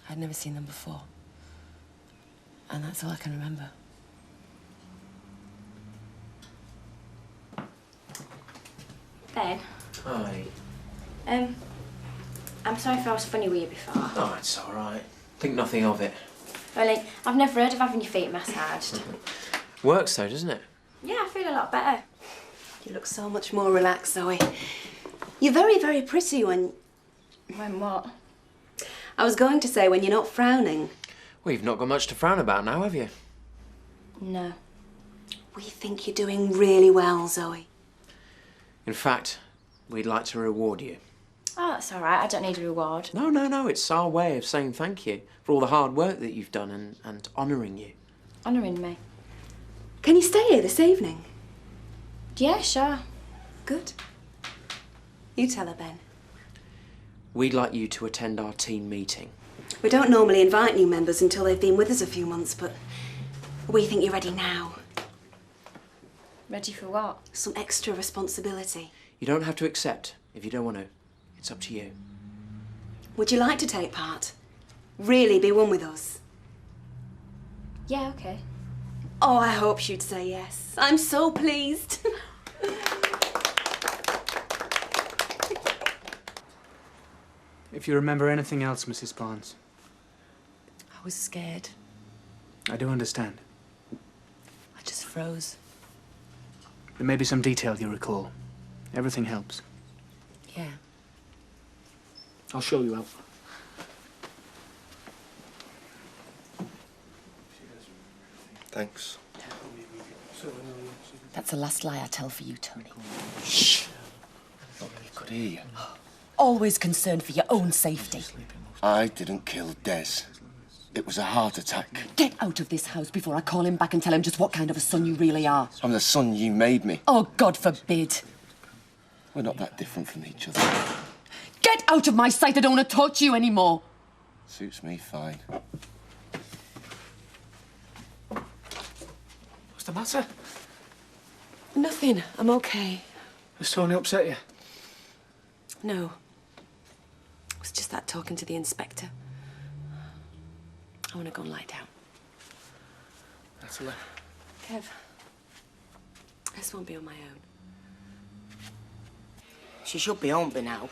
I'd never seen them before. And that's all I can remember. Ben. Hi. I'm sorry if I was funny with you before. Oh, it's all right. Think nothing of it. Really, I've never heard of having your feet massaged. Works though, doesn't it? Yeah, I feel a lot better. You look so much more relaxed, Zoe. You're very, very pretty when... When what? I was going to say when you're not frowning. Well, you've not got much to frown about now, have you? No. We think you're doing really well, Zoe. In fact, we'd like to reward you. Oh, that's all right. I don't need a reward. No, it's our way of saying thank you for all the hard work that you've done and honouring you. Honouring me? Can you stay here this evening? Yeah, sure. Good. You tell her, Ben. We'd like you to attend our team meeting. We don't normally invite new members until they've been with us a few months, but we think you're ready now. Ready for what? Some extra responsibility. You don't have to accept if you don't want to. It's up to you. Would you like to take part? Really be one with us? Yeah, okay. Oh, I hope she'd say yes. I'm so pleased. If you remember anything else, Mrs. Barnes. I was scared. I do understand. I just froze. There may be some detail you recall. Everything helps. Yeah. I'll show you out. Thanks. That's the last lie I tell for you, Tony. Shh. thought they could hear you. Always concerned for your own safety. I didn't kill Des. It was a heart attack. Get out of this house before I call him back and tell him just what kind of a son you really are. I'm the son you made me. Oh, God forbid. We're not that different from each other. Get out of my sight. I don't want to talk to you anymore. Suits me fine. What's the matter? Nothing. I'm okay. Has Tony upset you? No. It was just that talking to the inspector. I want to go and lie down. Natalie. Kev, this won't be on my own. She should be home by now.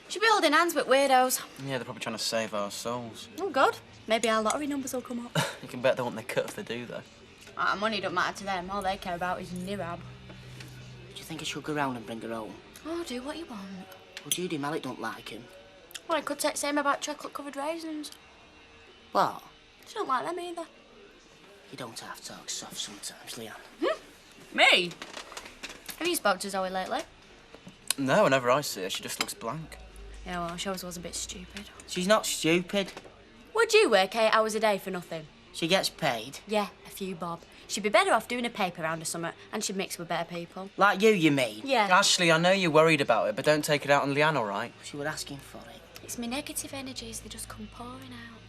Should be holding hands with weirdos. Yeah, they're probably trying to save our souls. Oh, good. Maybe our lottery numbers will come up. You can bet they want their cut if they do, though. Our money don't matter to them. All they care about is Nirab. Do you think I should go round and bring her home? Oh, do what you want. Well, Judy Mallet don't like him. Well, I could say the same about chocolate-covered raisins. What? She don't like them either. You don't have to talk soft sometimes, Leanne. Me? Have you spoke to Zoe lately? No, whenever I see her, she just looks blank. Yeah, well, she always was a bit stupid. She's not stupid. Would you work 8 hours a day for nothing? She gets paid. Yeah, a few bob. She'd be better off doing a paper round or something, and she'd mix with better people. Like you mean? Yeah. Ashley, I know you're worried about it, but don't take it out on Leanne, all right? She were asking for it. It's my negative energies, they just come pouring out.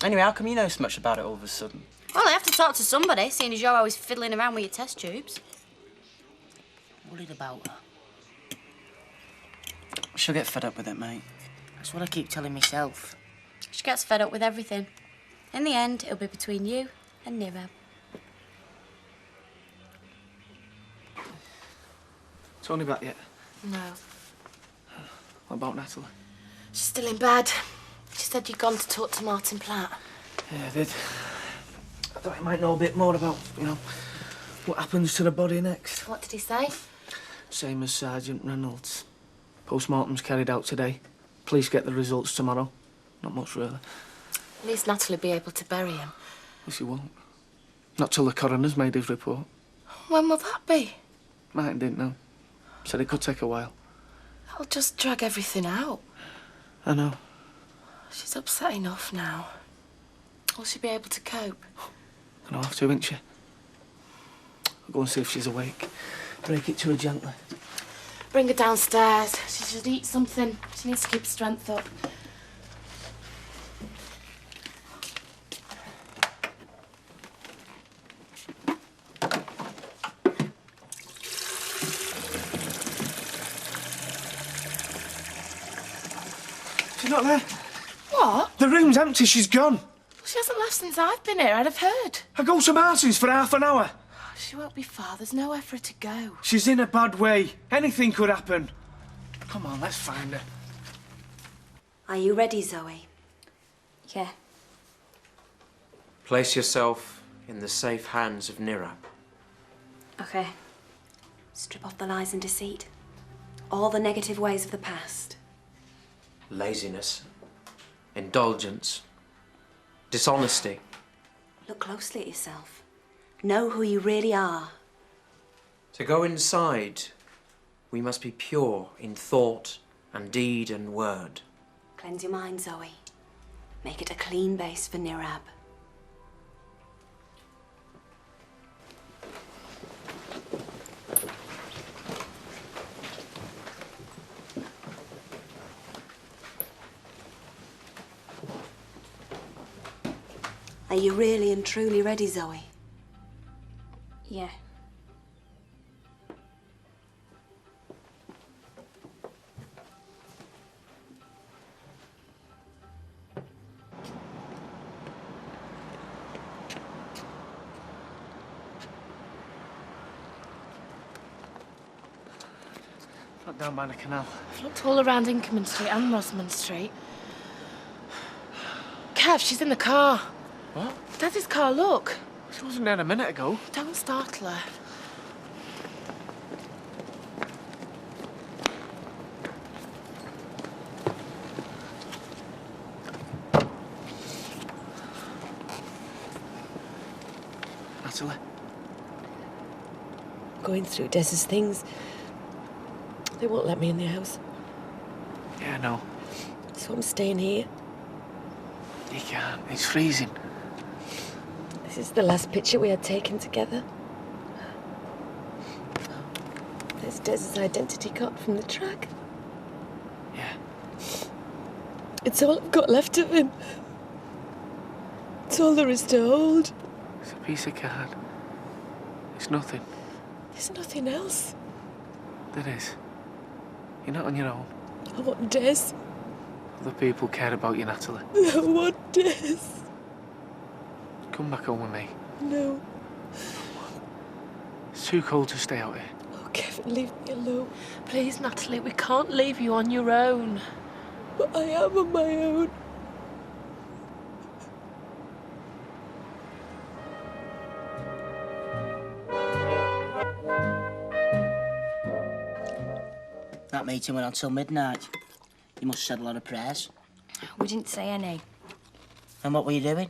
Anyway, how come you know so much about it all of a sudden? Well, I have to talk to somebody, seeing as you're always fiddling around with your test tubes. Worried about her. She'll get fed up with it, mate. That's what I keep telling myself. She gets fed up with everything. In the end, it'll be between you and Nirab. Tony back yet? No. What about Natalie? She's still in bed. She said you'd gone to talk to Martin Platt. Yeah, I did. I thought he might know a bit more about, what happens to the body next. What did he say? Same as Sergeant Reynolds. Post-mortem's carried out today. Police get the results tomorrow. Not much, really. At least Natalie'll be able to bury him. Well, she won't. Not till the coroner's made his report. When will that be? Martin didn't know. Said it could take a while. That'll just drag everything out. I know. She's upset enough now. Will she be able to cope? Gonna have to, ain't she? I'll go and see if she's awake. Break it to her gently. Bring her downstairs. She should eat something. She needs to keep her strength up. She's not there. What? The room's empty, she's gone. She hasn't left since I've been here, I'd have heard. I go to Martin's for half an hour. She won't be far. There's nowhere for her to go. She's in a bad way. Anything could happen. Come on, let's find her. Are you ready, Zoe? Yeah. Place yourself in the safe hands of Nirab. Okay. Strip off the lies and deceit. All the negative ways of the past. Laziness, indulgence, dishonesty. Look closely at yourself. Know who you really are. To go inside, we must be pure in thought and deed and word. Cleanse your mind, Zoe. Make it a clean base for Nirab. Are you really and truly ready, Zoe? Yeah. Not down by the canal. I've looked all around Inkerman Street and Rosamond Street. Kev, she's in the car. What? Daddy's car, look. She wasn't there a minute ago. Don't startle her. Natalie. Going through Des's things. They won't let me in the house. Yeah, I know. So I'm staying here. You can't. It's freezing. This is the last picture we had taken together. There's Des's identity card from the track. Yeah. It's all I've got left of him. It's all there is to hold. It's a piece of card. It's nothing. There's nothing else. There is. You're not on your own. I want Des. Other people care about you, Natalie. I want Des. Come back home with me. No. It's too cold to stay out here. Oh, Kevin, leave me alone. Please, Natalie, we can't leave you on your own. But I am on my own. That meeting went on till midnight. You must have said a lot of prayers. We didn't say any. And what were you doing?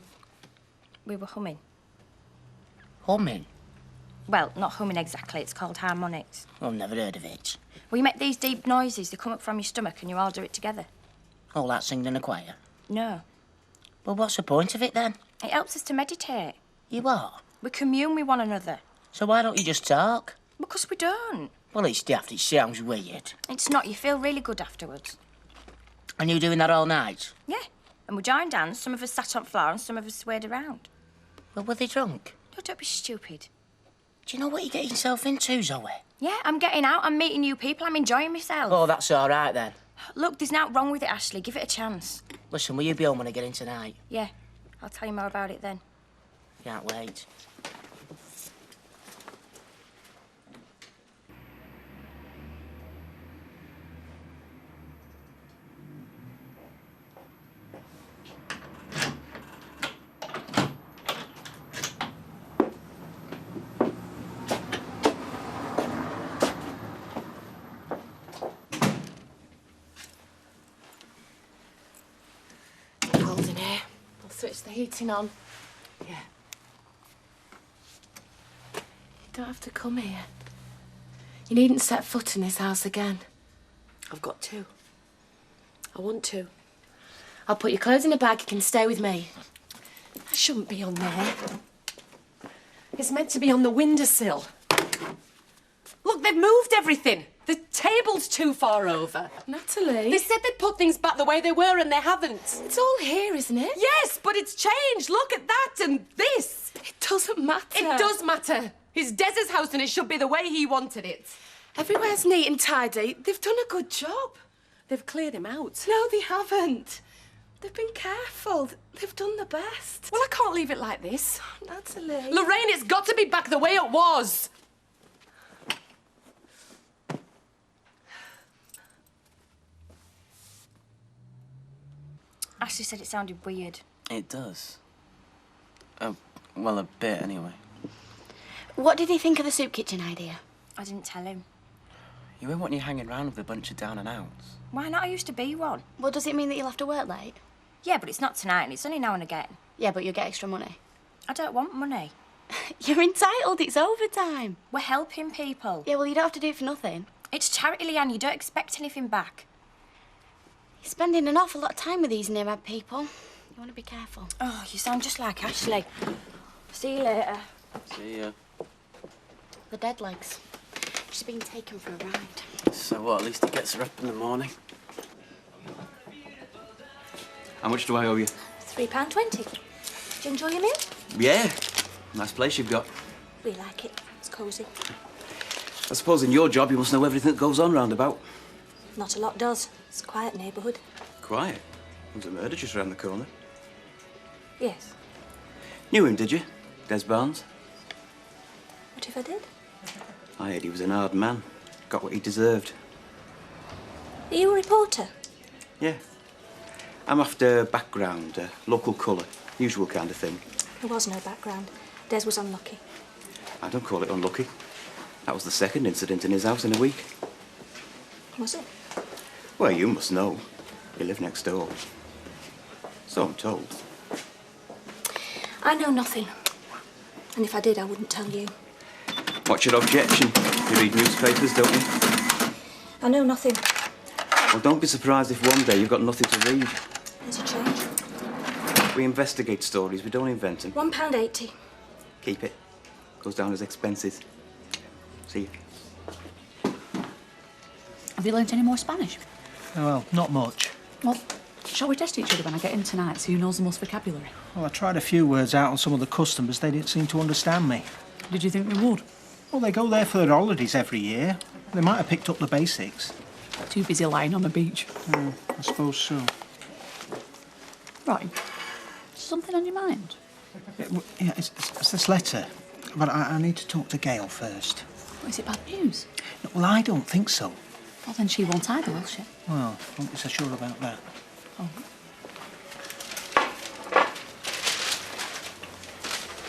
We were humming. Humming? Well, not humming exactly. It's called harmonics. I've never heard of it. Well, you make these deep noises. They come up from your stomach and you all do it together. All that singing in a choir? No. Well, what's the point of it then? It helps us to meditate. You are? We commune with one another. So why don't you just talk? Because we don't. Well, it's daft. It sounds weird. It's not. You feel really good afterwards. And you doing that all night? Yeah. And we joined hands. Some of us sat on the floor and some of us swayed around. Well, were they drunk? No, don't be stupid. Do you know what you're getting yourself into, Zoe? Yeah, I'm getting out. I'm meeting new people. I'm enjoying myself. Oh, that's all right then. Look, there's nothing wrong with it, Ashley. Give it a chance. Listen, will you be home when I get in tonight? Yeah. I'll tell you more about it then. Can't wait. Cold in here. I'll switch the heating on. Yeah. You don't have to come here. You needn't set foot in this house again. I've got to. I want to. I'll put your clothes in a bag. You can stay with me. That shouldn't be on there. It's meant to be on the windowsill. Look, they've moved everything. The table's too far over. Natalie. They said they'd put things back the way they were and they haven't. It's all here, isn't it? Yes, but it's changed. Look at that and this. It doesn't matter. It does matter. It's Des's house and it should be the way he wanted it. Everywhere's neat and tidy. They've done a good job. They've cleared him out. No, they haven't. They've been careful. They've done the best. Well, I can't leave it like this. Natalie. Lorraine, it's got to be back the way it was. Ashley said it sounded weird. It does. Well, a bit anyway. What did he think of the soup kitchen idea? I didn't tell him. You won't want you hanging around with a bunch of down and outs. Why not? I used to be one. Well, does it mean that you'll have to work late? Yeah, but it's not tonight and it's only now and again. Yeah, but you'll get extra money. I don't want money. You're entitled. It's overtime. We're helping people. Yeah, well, you don't have to do it for nothing. It's charity, Leanne. You don't expect anything back. You're spending an awful lot of time with these near-mad people. You want to be careful. Oh, you sound just like Ashley. See you later. See ya. The dead legs. She's being taken for a ride. So what, at least he gets her up in the morning. How much do I owe you? £3.20. Do you enjoy your meal? Yeah. Nice place you've got. We like it. It's cosy. I suppose in your job you must know everything that goes on round about. Not a lot does. It's a quiet neighbourhood. Quiet? There's a murder just round the corner. Yes. Knew him, did you? Des Barnes? What if I did? I heard he was an hard man. Got what he deserved. Are you a reporter? Yeah. I'm after background, local colour, usual kind of thing. There was no background. Des was unlucky. I don't call it unlucky. That was the second incident in his house in a week. Was it? Well, you must know. You live next door. So I'm told. I know nothing. And if I did, I wouldn't tell you. What's your objection? You read newspapers, don't you? I know nothing. Well, don't be surprised if one day you've got nothing to read. There's a change. We investigate stories, we don't invent them. £1.80. Keep it. Goes down as expenses. See you. Have you learnt any more Spanish? Well, not much. Well, shall we test each other when I get in tonight, so who knows the most vocabulary? Well, I tried a few words out on some of the customers. They didn't seem to understand me. Did you think they would? Well, they go there for their holidays every year. They might have picked up the basics. Too busy lying on the beach. I suppose so. Right. Something on your mind? Yeah, it's this letter. But I need to talk to Gail first. What, is it bad news? Well, I don't think so. Well, then she won't either, will she? Well, I won't be so sure about that. Oh.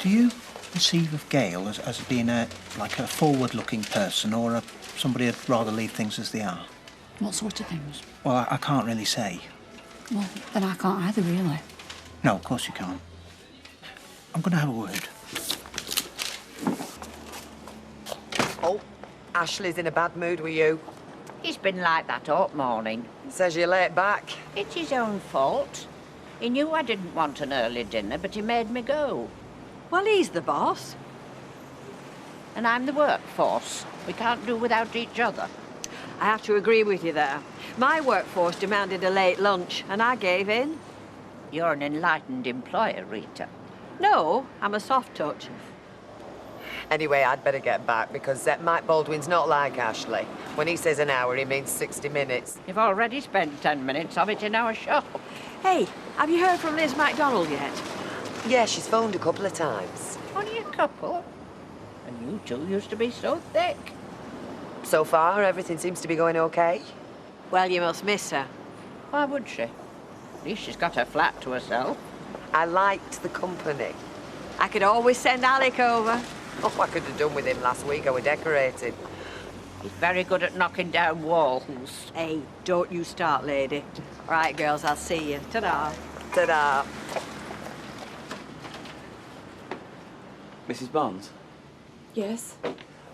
Do you conceive of Gail as being like a forward-looking person or somebody who'd rather leave things as they are? What sort of things? Well, I can't really say. Well, then I can't either, really. No, of course you can't. I'm going to have a word. Oh, Ashley's in a bad mood with you. He's been like that all morning. Says you're late back. It's his own fault. He knew I didn't want an early dinner, but he made me go. Well, he's the boss. And I'm the workforce. We can't do without each other. I have to agree with you there. My workforce demanded a late lunch, and I gave in. You're an enlightened employer, Rita. No, I'm a soft touch. Anyway, I'd better get back because Mike Baldwin's not like Ashley. When he says an hour, he means 60 minutes. You've already spent 10 minutes of it in our shop. Hey, have you heard from Liz MacDonald yet? Yeah, she's phoned a couple of times. Only a couple? And you two used to be so thick. So far, everything seems to be going okay. Well, you must miss her. Why would she? At least she's got her flat to herself. I liked the company. I could always send Alec over. Oh, I could have done with him last week. I was decorating. He's very good at knocking down walls. Hey, don't you start, lady. All right, girls, I'll see you. Ta-da. Ta-da. Mrs. Barnes, Yes?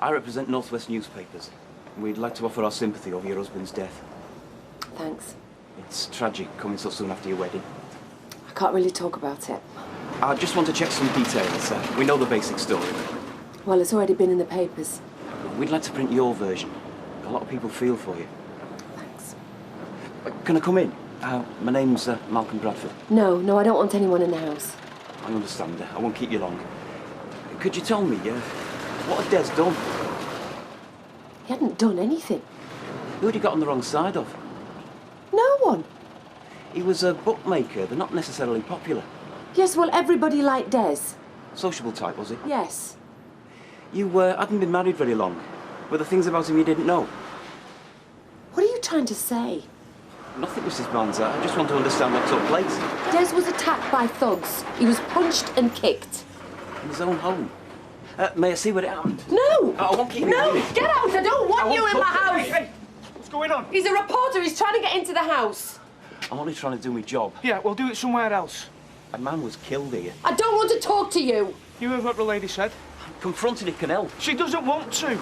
I represent Northwest Newspapers. We'd like to offer our sympathy over your husband's death. Thanks. It's tragic coming so soon after your wedding. I can't really talk about it. I just want to check some details. We know the basic story. Well, it's already been in the papers. We'd like to print your version. A lot of people feel for you. Thanks. Can I come in? My name's Malcolm Bradford. No, I don't want anyone in the house. I understand. I won't keep you long. Could you tell me, what had Des done? He hadn't done anything. Who had he got on the wrong side of? No one. He was a bookmaker. They're not necessarily popular. Yes, well, everybody liked Des. Sociable type, was he? Yes. You hadn't been married very long. Were there things about him you didn't know? What are you trying to say? Nothing, Mrs. Barnes. I just want to understand what took place. Des was attacked by thugs. He was punched and kicked. In his own home. May I see what happened? No! I won't keep you No! waiting. Get out! I don't want you in my house! Hey, what's going on? He's a reporter. He's trying to get into the house. I'm only trying to do my job. Yeah, we'll do it somewhere else. A man was killed here. I don't want to talk to you. You heard what the lady said? Confronting it can help. She doesn't want to.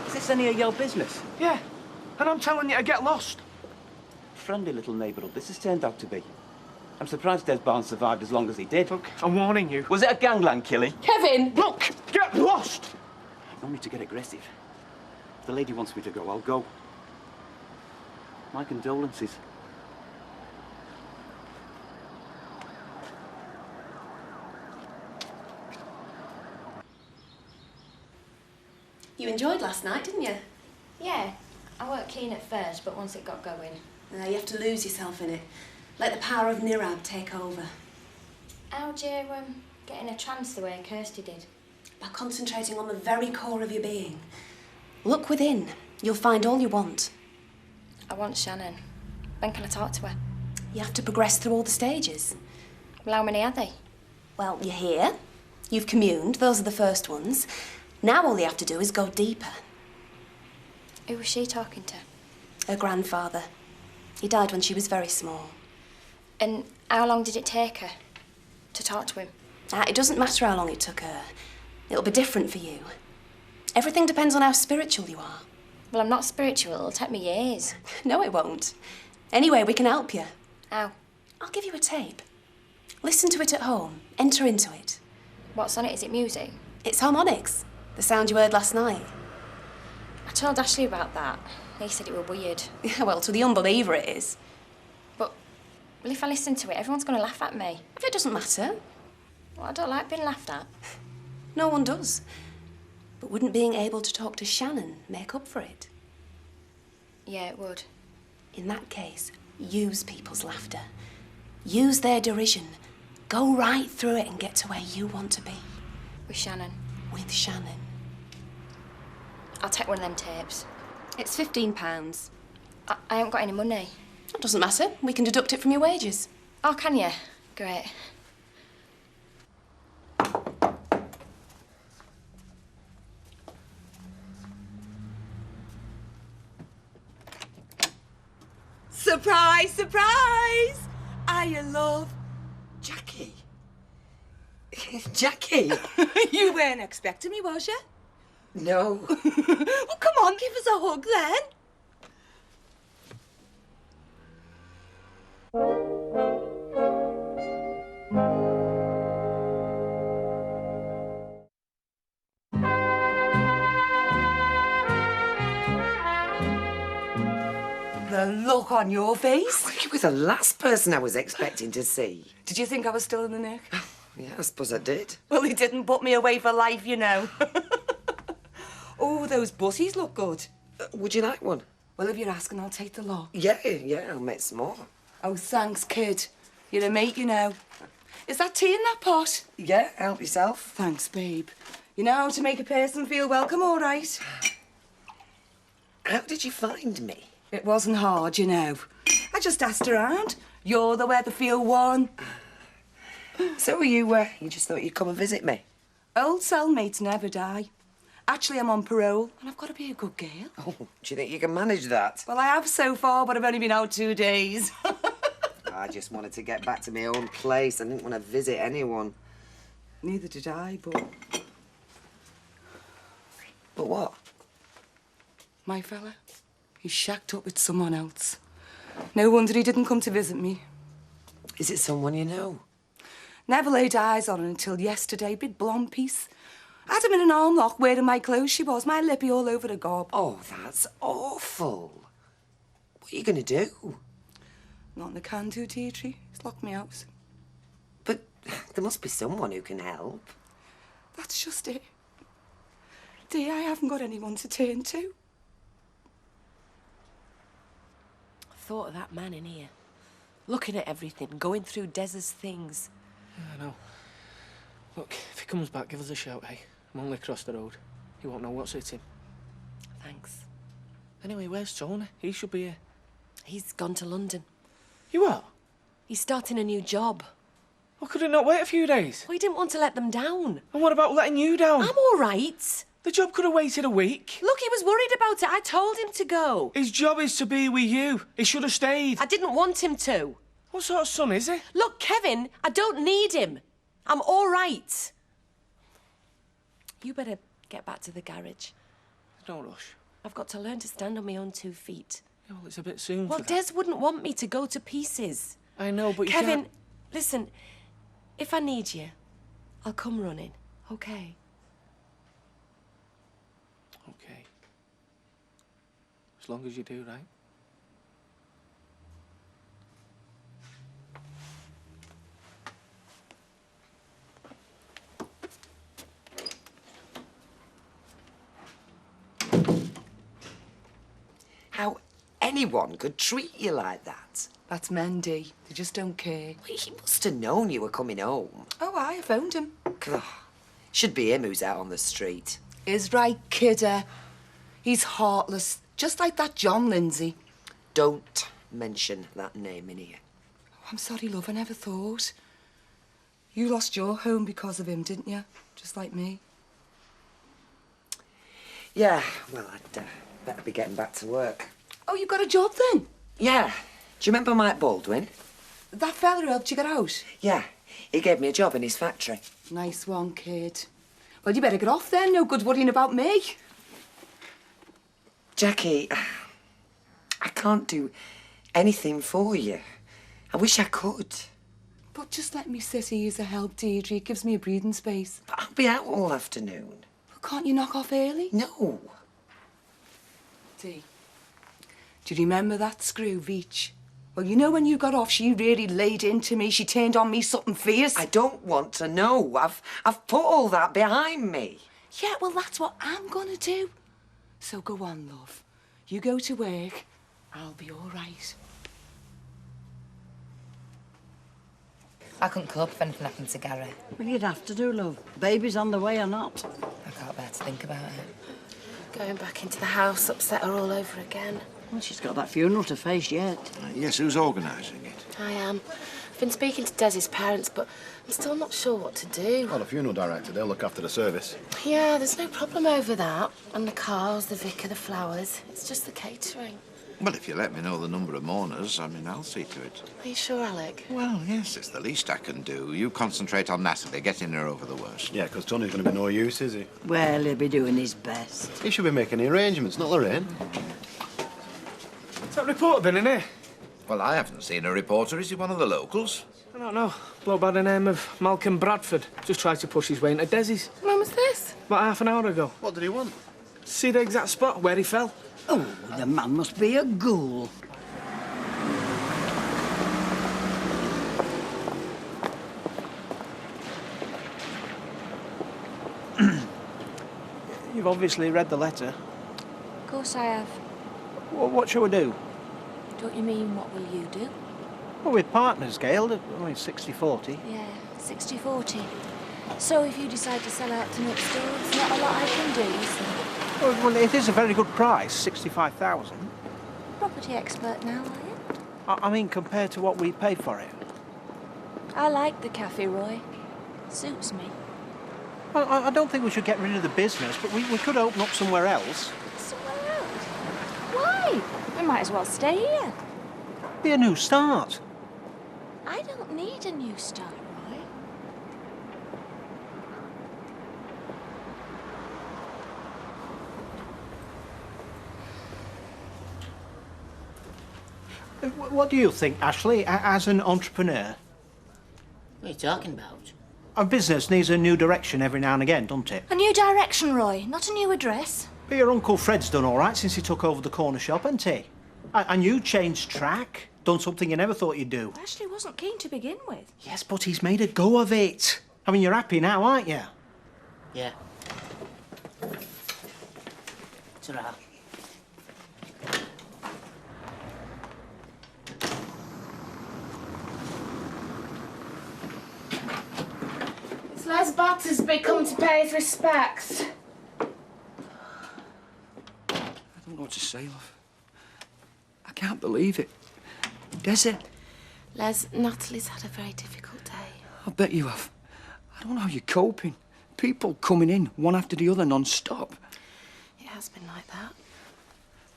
Is this any of your business? Yeah, and I'm telling you to get lost. Friendly little neighbourhood this has turned out to be. I'm surprised Des Barnes survived as long as he did. Look, I'm warning you. Was it a gangland killing? Kevin! Look, get lost! No need to get aggressive. If the lady wants me to go, I'll go. My condolences. You enjoyed last night, didn't you? Yeah, I weren't keen at first, but once it got going. You have to lose yourself in it. Let the power of Nirab take over. How'd you get in a trance the way Kirsty did? By concentrating on the very core of your being. Look within. You'll find all you want. I want Shannon. When can I talk to her? You have to progress through all the stages. Well, how many are they? Well, you're here. You've communed. Those are the first ones. Now all you have to do is go deeper. Who was she talking to? Her grandfather. He died when she was very small. And how long did it take her to talk to him? It doesn't matter how long it took her. It'll be different for you. Everything depends on how spiritual you are. Well, I'm not spiritual. It'll take me years. No, it won't. Anyway, we can help you. How? I'll give you a tape. Listen to it at home. Enter into it. What's on it? Is it music? It's harmonics. The sound you heard last night. I told Ashley about that. He said it were weird. Yeah, well, to the unbeliever it is. But, well, if I listen to it, everyone's going to laugh at me. It doesn't matter. Well, I don't like being laughed at. No one does. But wouldn't being able to talk to Shannon make up for it? Yeah, it would. In that case, use people's laughter. Use their derision. Go right through it and get to where you want to be. With Shannon? With Shannon. I'll take one of them tapes. It's £15. I haven't got any money. That doesn't matter. We can deduct it from your wages. Oh, can you? Great. Surprise, surprise! I love Jackie. Jackie? You weren't expecting me, was you? No. Well, come on, give us a hug then. The look on your face. You were the last person I was expecting to see. Did you think I was still in the nick? Yeah, I suppose I did. Well, he didn't put me away for life, you know. Oh, those bussies look good. Would you like one? Well, if you're asking, I'll take the lot. Yeah, I'll make some more. Oh, thanks, kid. You're a mate, you know. Is that tea in that pot? Yeah, help yourself. Thanks, babe. You know how to make a person feel welcome, all right? How did you find me? It wasn't hard, you know. I just asked around. You're the Weatherfield one. So you just thought you'd come and visit me? Old cellmates never die. Actually, I'm on parole, and I've got to be a good girl. Oh, do you think you can manage that? Well, I have so far, but I've only been out 2 days. I just wanted to get back to my own place. I didn't want to visit anyone. Neither did I, but... But what? My fella, he's shacked up with someone else. No wonder he didn't come to visit me. Is it someone you know? Never laid eyes on her until yesterday. Big blonde piece. Had him in an arm lock wearing my clothes she was, my lippy all over the gob. Oh, that's awful. What are you going to do? Nothing I can do, Deirdre. He's locked me out. But there must be someone who can help. That's just it. Dee, I haven't got anyone to turn to. I thought of that man in here. Looking at everything, going through Dez's things. Yeah, I know. Look, if he comes back, give us a shout, hey? I'm only across the road. He won't know what's hit him. Thanks. Anyway, where's Tony? He should be here. He's gone to London. You are? He's starting a new job. Well, could it not wait a few days? Well, he didn't want to let them down. And what about letting you down? I'm all right. The job could have waited a week. Look, he was worried about it. I told him to go. His job is to be with you. He should have stayed. I didn't want him to. What sort of son is he? Look, Kevin, I don't need him. I'm all right. You better get back to the garage. No rush. I've got to learn to stand on my own 2 feet. Yeah, well, it's a bit soon Well, for that. Des wouldn't want me to go to pieces. I know, but you Kevin, can't... listen, if I need you, I'll come running, okay? Okay. As long as you do, right? How anyone could treat you like that? That's Mendy. They just don't care. Well, he must have known you were coming home. Oh, I phoned him. God, should be him who's out on the street. Is right, kidder. He's heartless, just like that John Lindsay. Don't mention that name in here. Oh, I'm sorry, love. I never thought. You lost your home because of him, didn't you? Just like me. Yeah, well, I'd better be getting back to work. Oh, you got a job then? Yeah. Do you remember Mike Baldwin? That fella who helped you get out? Yeah. He gave me a job in his factory. Nice one, kid. Well, you better get off then. No good worrying about me. Jackie, I can't do anything for you. I wish I could. But just let me sit here as a help, Deirdre. It gives me a breathing space. But I'll be out all afternoon. Well, can't you knock off early? No. Dee, do you remember that screw, Veach? Well, you know when you got off, she really laid into me. She turned on me something fierce. I don't want to know. I've put all that behind me. Yeah, well, that's what I'm gonna do. So go on, love. You go to work. I'll be all right. I couldn't cope if anything happened to Gary. Well, you'd have to do, love. Baby's on the way or not. I can't bear to think about it. Going back into the house upset her all over again. Well, she's got that funeral to face yet. Yes, who's organising it? I am. I've been speaking to Desi's parents, but I'm still not sure what to do. Well, the funeral director, they'll look after the service. Yeah, there's no problem over that. And the cars, the vicar, the flowers. It's just the catering. Well, if you let me know the number of mourners, I'll see to it. Are you sure, Alec? Well, yes, it's the least I can do. You concentrate on Natalie, getting her over the worst. Yeah, because Tony's going to be no use, is he? Well, he'll be doing his best. He should be making the arrangements, not Lorraine. Has that reporter been in here? Well, I haven't seen a reporter. Is he one of the locals? I don't know. Bloke by the name of Malcolm Bradford just tried to push his way into Desi's. When was this? About half an hour ago. What did he want? See the exact spot where he fell. Oh, the man must be a ghoul. You've obviously read the letter. Of course I have. What shall we do? Don't you mean what will you do? Well, we're partners, Gail. I mean, 60-40. Yeah, 60-40. So if you decide to sell out to next door, there's not a lot I can do, is there? Well, it is a very good price, 65,000. Property expert now, are you? I mean, compared to what we paid for it. I like the cafe, Roy. Suits me. Well, I don't think we should get rid of the business, but we could open up somewhere else. Somewhere else? Why? We might as well stay here. Be a new start. I don't need a new start, Roy. What do you think, Ashley, as an entrepreneur? What are you talking about? A business needs a new direction every now and again, doesn't it? A new direction, Roy, not a new address. But your Uncle Fred's done all right since he took over the corner shop, hasn't he? And you changed track, done something you never thought you'd do. Ashley wasn't keen to begin with. Yes, but he's made a go of it. I mean, you're happy now, aren't you? Yeah. Ta-ra. It's Les Battersby come to pay his respects. I don't know what to say, love. I can't believe it. Desi, Les, Natalie's had a very difficult day. I bet you have. I don't know how you're coping. People coming in, one after the other, non-stop. It has been like that.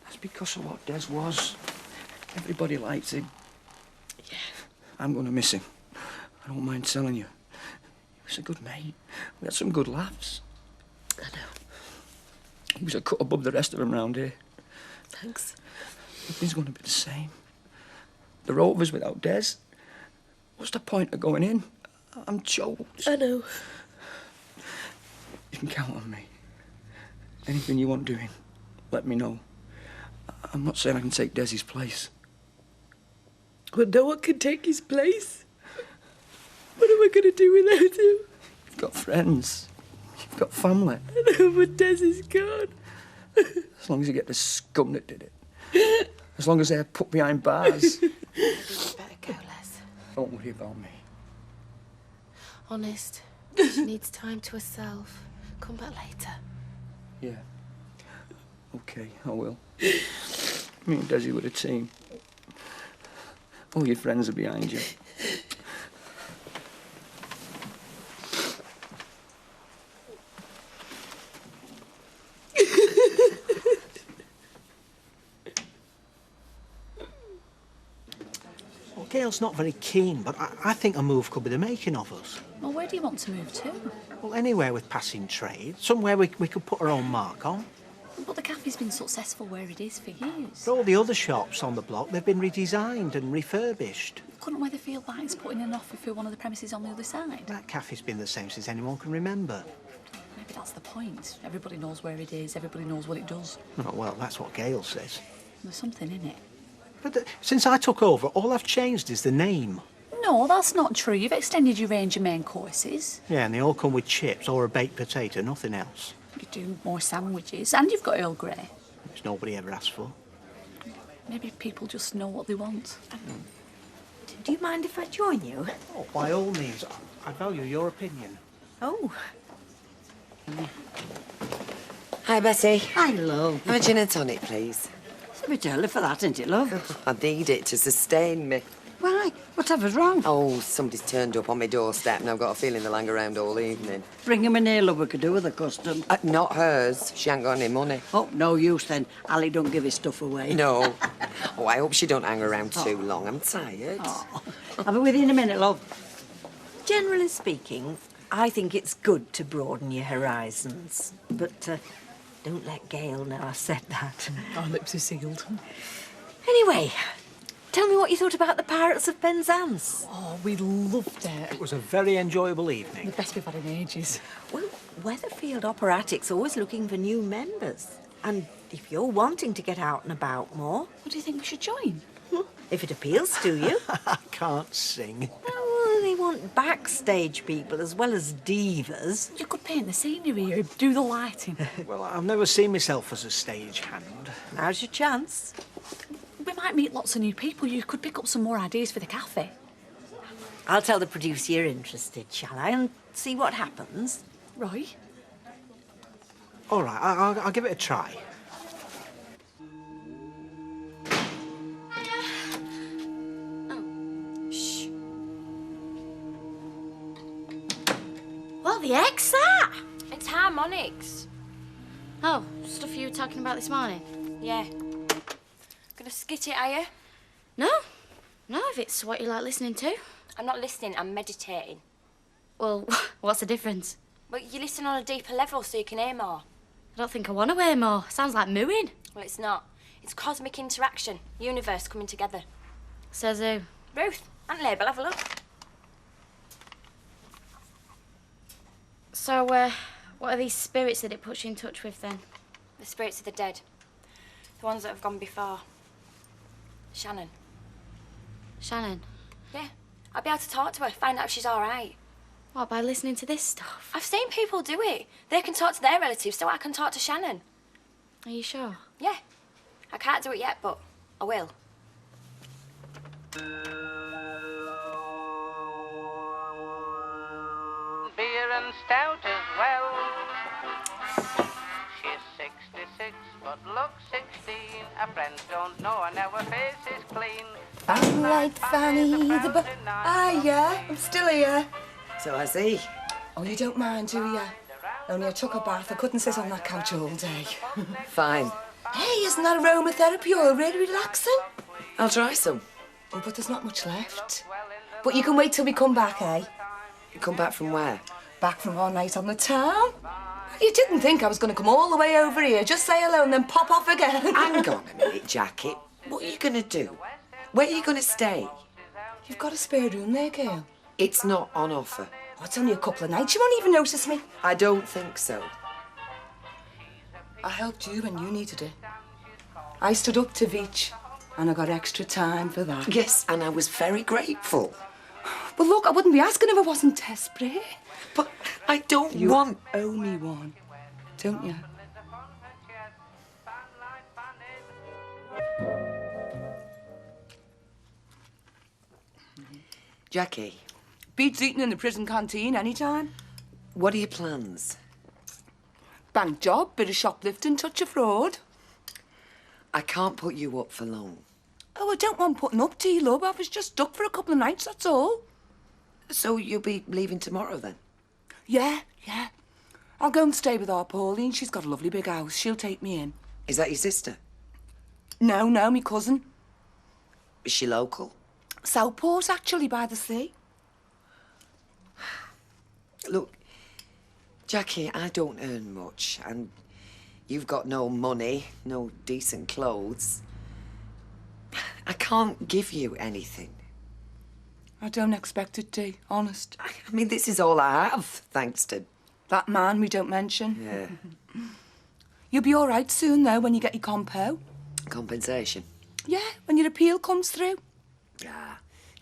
That's because of what Des was. Everybody liked him. Yeah. I'm going to miss him. I don't mind telling you. He was a good mate. We had some good laughs. I know. He was a cut above the rest of them round here. Thanks. Nothing's going to be the same. The Rovers without Des. What's the point of going in? I'm choked. I know. You can count on me. Anything you want doing, let me know. I'm not saying I can take Desi's place. Well, no one can take his place. What am I going to do without him? You've got friends. You've got family. I know, but Des is gone. As long as you get the scum that did it. As long as they're put behind bars. Better go, Les. Don't worry about me. Honest, she needs time to herself. Come back later. Yeah. OK, I will. Me and Desi were a team. All your friends are behind you. Well, Gail's not very keen, but I think a move could be the making of us. Well, where do you want to move to? Well, anywhere with passing trade. Somewhere we could put our own mark on. But the cafe cafe's been successful where it is for years. But all the other shops on the block, they've been redesigned and refurbished. Couldn't Weatherfield Lights putting an offer for one of the premises on the other side? That cafe's been the same since anyone can remember. Maybe that's the point. Everybody knows where it is, everybody knows what it does. Oh, well, that's what Gail says. There's something in it. But since I took over, all I've changed is the name. No, that's not true. You've extended your range of main courses. Yeah, and they all come with chips or a baked potato, nothing else. You do more sandwiches, and you've got Earl Grey. Which nobody ever asked for. Maybe people just know what they want. Do you mind if I join you? Oh, by all means. I value your opinion. Oh. Hi, Bessie. Hi, love. Have a gin and tonic, please. It's a bit early for that, isn't it, love? I need it to sustain me. Why? Whatever's wrong? Oh, somebody's turned up on my doorstep and I've got a feeling they'll hang around all evening. Bring him in here, love. We could do with the custom. Not hers. She ain't got any money. Oh, no use then. Ali don't give his stuff away. No. Oh, I hope she don't hang around too long. I'm tired. Oh. I'll be with you in a minute, love. Generally speaking, I think it's good to broaden your horizons. But don't let Gail know I said that. Our lips are sealed. Anyway, tell me what you thought about the Pirates of Penzance. Oh, we loved it. It was a very enjoyable evening. The best we've had in ages. Well, Weatherfield Operatic's always looking for new members. And if you're wanting to get out and about more... What do you think we should join? If it appeals to you. I can't sing. Oh, they want backstage people as well as divas. You could paint the scenery or do the lighting. Well, I've never seen myself as a stagehand. Now's your chance. We might meet lots of new people. You could pick up some more ideas for the cafe. I'll tell the producer you're interested, shall I? And see what happens. Right. All right, I'll give it a try. Shh. What the heck's that? It's harmonics. Oh, stuff you were talking about this morning? Yeah. Gonna skit it, are you? No. No, if it's what you like listening to. I'm not listening, I'm meditating. Well, what's the difference? But you listen on a deeper level so you can hear more. I don't think I want to hear more. Sounds like mooing. Well, it's not. It's cosmic interaction. Universe coming together. Says who? Ruth, Aunt Label, have a look. So, what are these spirits that it puts you in touch with, then? The spirits of the dead. The ones that have gone before. Shannon. Shannon? Yeah. I'll be able to talk to her, find out if she's all right. What, by listening to this stuff? I've seen people do it. They can talk to their relatives, so I can talk to Shannon. Are you sure? Yeah. I can't do it yet, but I will. Beer and stout as well. She's 66, but looks 16. Her friends don't know her, now her face is clean. I'm like Fanny the yeah, I'm still here. So I see. Oh, you don't mind, do you? Only I took a bath. I couldn't sit on that couch all day. Fine. Hey, isn't that aromatherapy oil really relaxing? I'll try some. Oh, but there's not much left. But you can wait till we come back, eh? You come back from where? Back from our night on the town. You didn't think I was going to come all the way over here, just say hello and then pop off again. Hang on a minute, Jackie. What are you going to do? Where are you going to stay? You've got a spare room there, girl. It's not on offer. Oh, it's only a couple of nights. You won't even notice me. I don't think so. I helped you when you needed it. I stood up to Veach, and I got extra time for that. Yes, and I was very grateful. Well, look, I wouldn't be asking if I wasn't desperate. But I don't you want... You owe me one, don't you? Jackie. Beats eating in the prison canteen anytime. What are your plans? Bank job, bit of shoplifting, touch of fraud. I can't put you up for long. Oh, I don't want putting up to you, love. I was just stuck for a couple of nights, that's all. So you'll be leaving tomorrow, then? Yeah. I'll go and stay with our Pauline. She's got a lovely big house. She'll take me in. Is that your sister? No, me cousin. Is she local? Southport, actually, by the sea. Look, Jackie, I don't earn much, and You've got no money, no decent clothes. I can't give you anything. I don't expect it, Dee, honest. I mean, this is all I have, thanks to... That man we don't mention. Yeah. You'll be all right soon, though, when you get your compo. Compensation. Yeah, when your appeal comes through.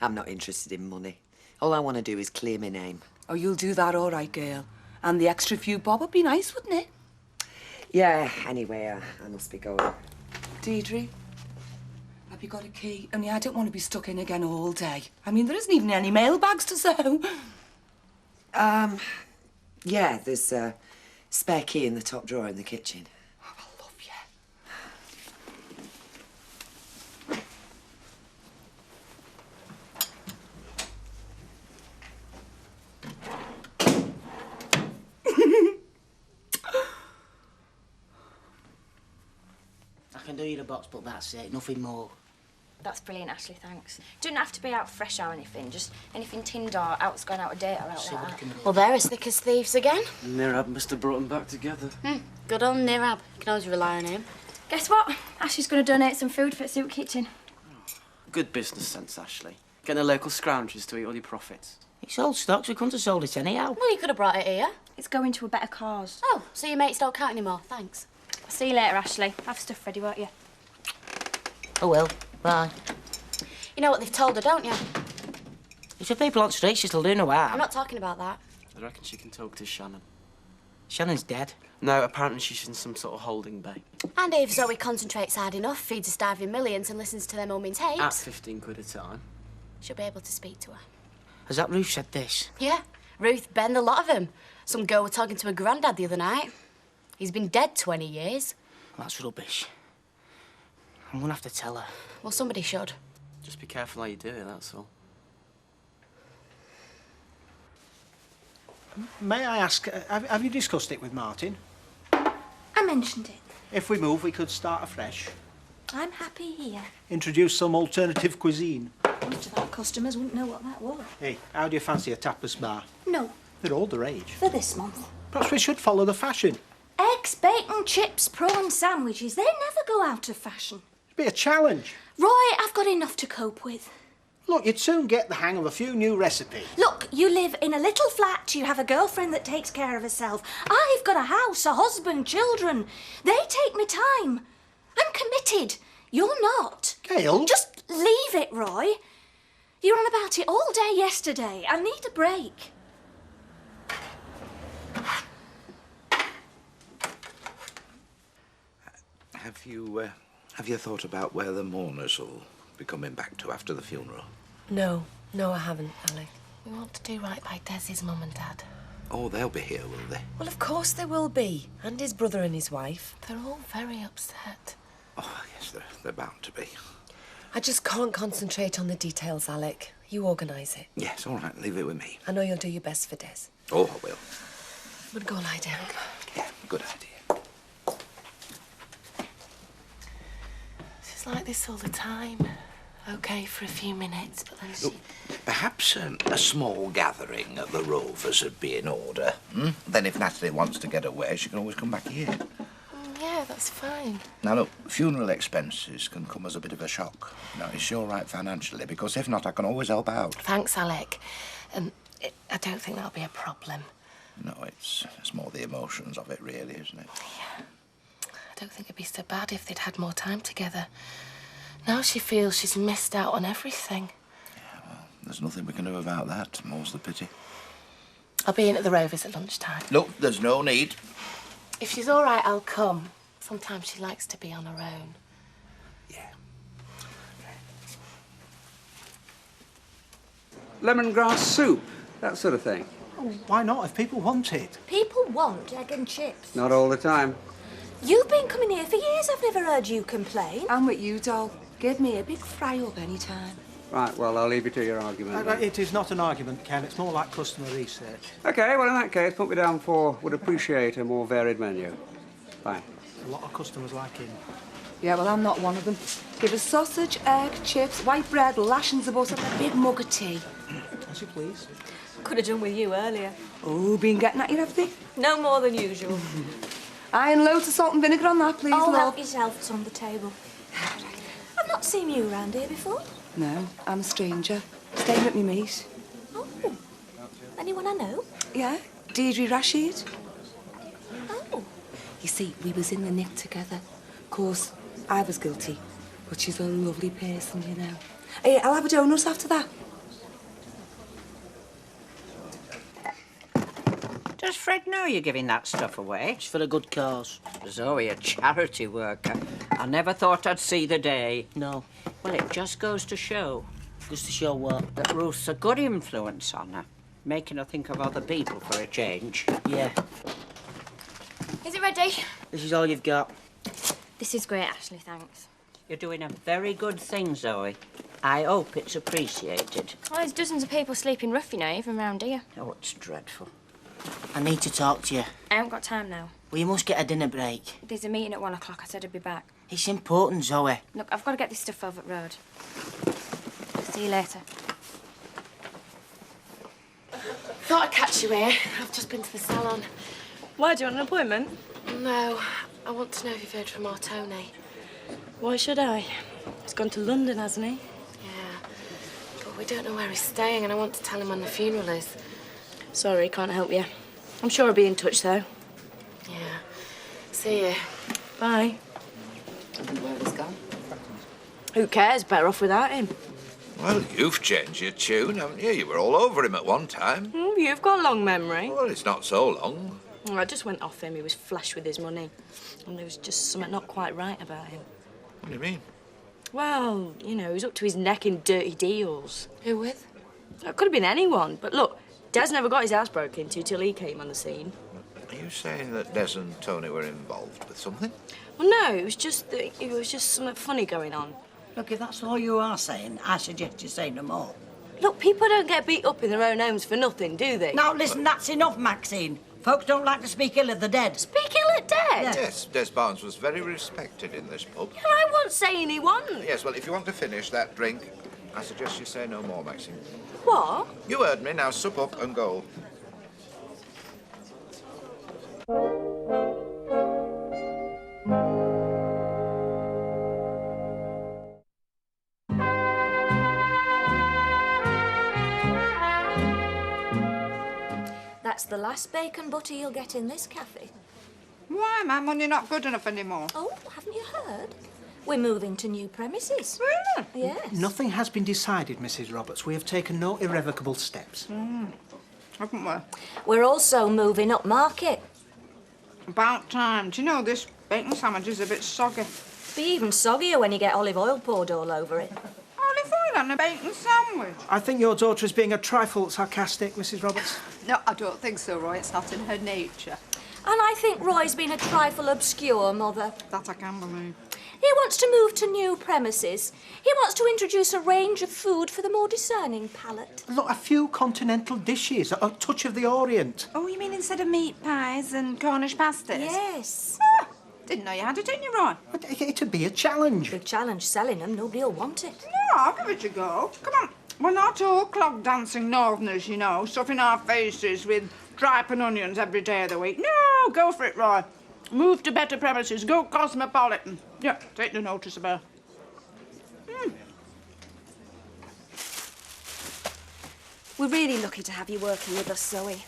I'm not interested in money. All I want to do is clear my name. Oh, you'll do that all right, girl. And the extra few bob would be nice, wouldn't it? Yeah, anyway, I must be going. Deirdre, have you got a key? Only I don't want to be stuck in again all day. I mean, there isn't even any mailbags to sew. Yeah, there's a spare key in the top drawer in the kitchen. Oh, I love you. I can do you the box, but that's it. Nothing more. That's brilliant, Ashley, thanks. Doesn't have to be out fresh or anything, just anything tinned or out's going out of date or out like that. Well, they're as thick as thieves again. Nirab must have brought them back together. Good on Nirab. You can always rely on him. Guess what? Ashley's going to donate some food for the soup kitchen. Good business sense, Ashley. Getting the local scroungers to eat all your profits. It's old stocks. We couldn't have sold it anyhow. Well, you could have brought it here. It's going to a better cause. Oh, so your mates don't count anymore. Thanks. I'll see you later, Ashley. Have stuff ready, won't you? Oh, well. Bye. You know what they've told her, don't you? If the people on the street, she'll do no harm. I'm not talking about that. I reckon she can talk to Shannon. Shannon's dead. No, apparently she's in some sort of holding bay. And if Zoe concentrates hard enough, feeds her starving millions and listens to them humming tapes... At 15 quid a time. She'll be able to speak to her. Has that Ruth said this? Yeah. Ruth, Ben, a lot of them. Some girl were talking to her granddad the other night. He's been dead 20 years. That's rubbish. I'm gonna have to tell her. Well, somebody should. Just be careful how you do it, that's all. May I ask, have you discussed it with Martin? I mentioned it. If we move, we could start afresh. I'm happy here. Introduce some alternative cuisine. Most of our customers wouldn't know what that was. Hey, how do you fancy a tapas bar? No, They're all the rage. for this month. Perhaps we should follow the fashion. Eggs, bacon, chips, prawn sandwiches, they never go out of fashion. It'd be a challenge. Roy, I've got enough to cope with. Look, you'd soon get the hang of a few new recipes. Look, you live in a little flat, you have a girlfriend that takes care of herself. I've got a house, a husband, children. They take me time. I'm committed. You're not. Gail? Just leave it, Roy. You were on about it all day yesterday. I need a break. Have you thought about where the mourners will be coming back to after the funeral? No, I haven't, Alec. We want to do right by Des's mum and dad. Oh, they'll be here, will they? Well, of course they will be. And his brother and his wife. They're all very upset. Oh, yes, they're bound to be. I just can't concentrate on the details, Alec. You organise it. Yes, all right, leave it with me. I know you'll do your best for Des. Oh, I will. I'm gonna go lie down. Yeah, good idea. She's like this all the time. OK for a few minutes, but then she... Look, perhaps a small gathering at the Rovers would be in order. Hmm? Then if Natalie wants to get away, she can always come back here. Yeah, that's fine. Now, look, funeral expenses can come as a bit of a shock. Now, is she all right financially? Because if not, I can always help out. Thanks, Alec. I don't think that'll be a problem. No, it's more the emotions of it, really, isn't it? Yeah. I don't think it'd be so bad if they'd had more time together. Now she feels she's missed out on everything. Yeah, well, there's nothing we can do about that. More's the pity. I'll be in at the Rovers at lunchtime. Look, there's no need. If she's all right, I'll come. Sometimes she likes to be on her own. Lemongrass soup, that sort of thing. Oh, why not, if people want it? People want egg and chips. Not all the time. You've been coming here for years. I've never heard you complain. I'm with you, doll. Give me a big fry-up any time. Right, well, I'll leave you to your argument. then. It is not an argument, Ken. It's more like customer research. OK, well, in that case, put me down for would appreciate a more varied menu. Fine. A lot of customers like him. Yeah, well, I'm not one of them. Give us sausage, egg, chips, white bread, lashings of butter, and a big mug of tea. As you please. Could have done with you earlier. Oh, been getting at you, have they? No more than usual. Aye, and loads of salt and vinegar on that, please, Oh, love. help yourself. It's on the table. I've not seen you around here before. No, I'm a stranger. Staying with me mate. Oh. Anyone I know? Yeah, Deirdre Rashid. Oh. You see, we was in the nick together. Of course, I was guilty, but she's a lovely person, you know. Hey, I'll have a donut after that. Does Fred know you're giving that stuff away? It's for a good cause. Zoe, a charity worker. I never thought I'd see the day. No. Well, it just goes to show. Goes to show what? That Ruth's a good influence on her, making her think of other people for a change. Yeah. Is it ready? This is all you've got. This is great, Ashley, thanks. You're doing a very good thing, Zoe. I hope it's appreciated. Well, there's dozens of people sleeping rough, you know, even round here. Oh, it's dreadful. I need to talk to you. I haven't got time now. Well, you must get a dinner break. There's a meeting at 1 o'clock. I said I'd be back. It's important, Zoe. Look, I've got to get this stuff over the road. See you later. Thought I'd catch you here. I've just been to the salon. Why, do you want an appointment? No, I want to know if you've heard from our Tony. Why should I? He's gone to London, hasn't he? Yeah, but we don't know where he's staying, and I want to tell him when the funeral is. Sorry, can't help you. I'm sure I'll be in touch, though. Yeah. See you. Bye. Where he's gone? Who cares? Better off without him. Well, you've changed your tune, haven't you? You were all over him at one time. You've got a long memory. Well, it's not so long. I just went off him. He was flush with his money. And there was just something not quite right about him. What do you mean? Well, you know, he was up to his neck in dirty deals. Who with? It could have been anyone. But look, Des never got his house broken into till he came on the scene. Are you saying that Des and Tony were involved with something? Well, no, it was just something funny going on. Look, if that's all you are saying, I suggest you say no more. Look, people don't get beat up in their own homes for nothing, do they? Now, listen, that's enough, Maxine. Folks don't like to speak ill of the dead. Speak ill of dead? Yeah. Yes, Des Barnes was very respected in this pub. Yeah, I won't say anyone. Yes, well, if you want to finish that drink, I suggest you say no more, Maxine. What? You heard me, now sup up and go. That's the last bacon butter you'll get in this cafe. Why, Mum, when you're not good enough anymore? Oh, haven't you heard? We're moving to new premises. Really? Yes. Nothing has been decided, Mrs. Roberts. We have taken no irrevocable steps. Haven't we? We're also moving up market. About time. Do you know, this bacon sandwich is a bit soggy. Be even soggier when you get olive oil poured all over it. Olive oil on a bacon sandwich? I think your daughter is being a trifle sarcastic, Mrs. Roberts. No, I don't think so, Roy. It's not in her nature. And I think Roy's been a trifle obscure, Mother. That I can believe. He wants to move to new premises. He wants to introduce a range of food for the more discerning palate. Look, a few continental dishes, a touch of the Orient. Oh, you mean instead of meat pies and Cornish pasties? Yes. Ah, didn't know you had it, didn't you, Roy? It'd be a challenge. Big challenge selling them. Nobody'll want it. No, I'll give it a go. Come on. We're not all clog dancing northerners, you know, stuffing our faces with tripe and onions every day of the week. No, go for it, Roy. Move to better premises. Go cosmopolitan. Yeah, take no notice of her. We're really lucky to have you working with us, Zoe.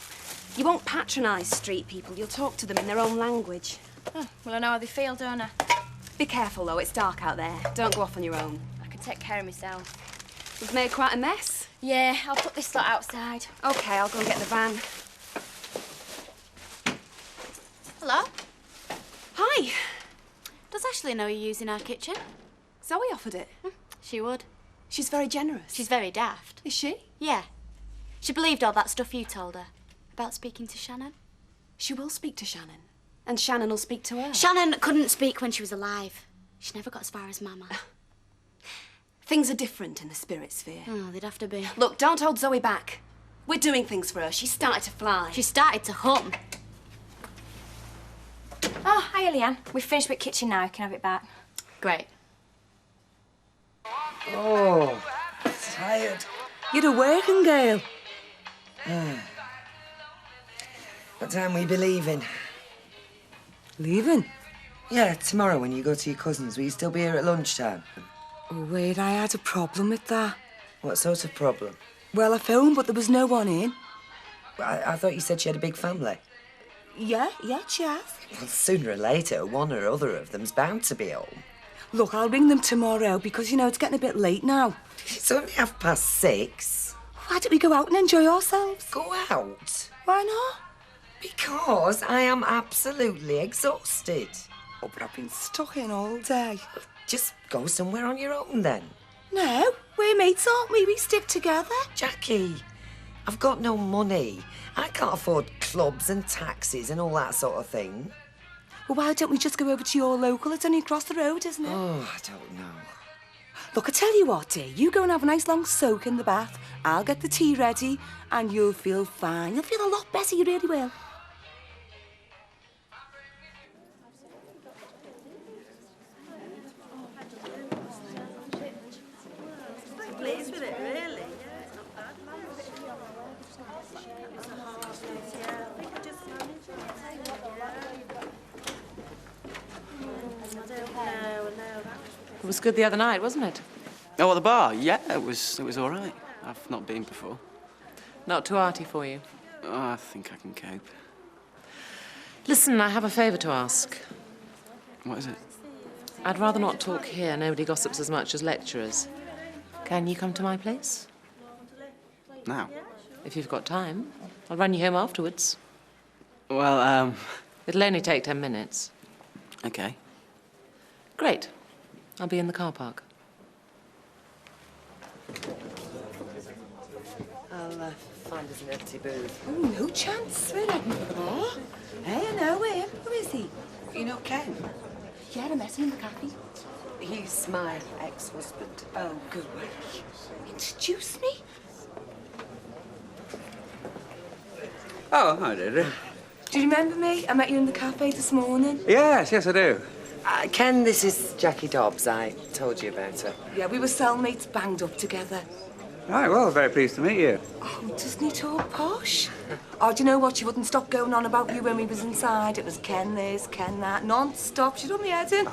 You won't patronise street people. You'll talk to them in their own language. Oh, well, I know how they feel, don't I? Be careful, though. It's dark out there. Don't go off on your own. I can take care of myself. We've made quite a mess. Yeah, I'll put this lot outside. OK, I'll go and get the van. Hello? Hi. Does Ashley know you're using our kitchen? Zoe offered it. She would. She's very generous. She's very daft. Is she? Yeah. She believed all that stuff you told her about speaking to Shannon. She will speak to Shannon. And Shannon will speak to her. Shannon couldn't speak when she was alive. She never got as far as Mama. Things are different in the spirit sphere. Oh, they'd have to be. Look, don't hold Zoe back. We're doing things for her. She started to fly. She started to hum. Oh, hiya, Leanne. We've finished with kitchen now. You can have it back. Great. Oh, tired. You're a working girl. What time we be leaving? Leaving? Yeah, tomorrow when you go to your cousin's, will you still be here at lunchtime? Oh, wait, I had a problem with that. What sort of problem? Well, I phoned, but there was no one in. I thought you said she had a big family. Yeah, she has. Well, sooner or later, one or other of them's bound to be home. Look, I'll ring them tomorrow because, you know, it's getting a bit late now. It's only 6:30. Why don't we go out and enjoy ourselves? Go out? Why not? Because I am absolutely exhausted. Oh, but I've been stuck in all day. Just go somewhere on your own then. No, we're mates, aren't we? We stick together. Jackie, I've got no money. I can't afford clubs and taxis and all that sort of thing. Well, why don't we just go over to your local? It's only across the road, isn't it? Oh, I don't know. Look, I tell you what, dear. You go and have a nice long soak in the bath. I'll get the tea ready and you'll feel fine. You'll feel a lot better, you really will. Pleased with it, really. It was good the other night, wasn't it? Oh, at the bar? Yeah, it was all right. I've not been before. Not too arty for you? Oh, I think I can cope. Listen, I have a favour to ask. What is it? I'd rather not talk here. Nobody gossips as much as lecturers. Can you come to my place? Now? If you've got time. I'll run you home afterwards. Well, It'll only take 10 minutes. Okay. Great. I'll be in the car park. I'll find us an empty booth. Oh, no chance. We're heading for the bar. Hey, I know him. Who is he? You know Ken? Yeah, I met him in the cafe. He's my ex-husband. Oh, good way. Introduce me. Oh, hi, Deirdre. Do you remember me? I met you in the cafe this morning. Yes, I do. Ken, this is Jackie Dobbs. I told you about her. Yeah, we were cellmates banged up together. Right, well, very pleased to meet you. Oh, doesn't he talk posh? Oh, do you know what? She wouldn't stop going on about you when we was inside. It was Ken this, Ken that, non-stop. She done me head in.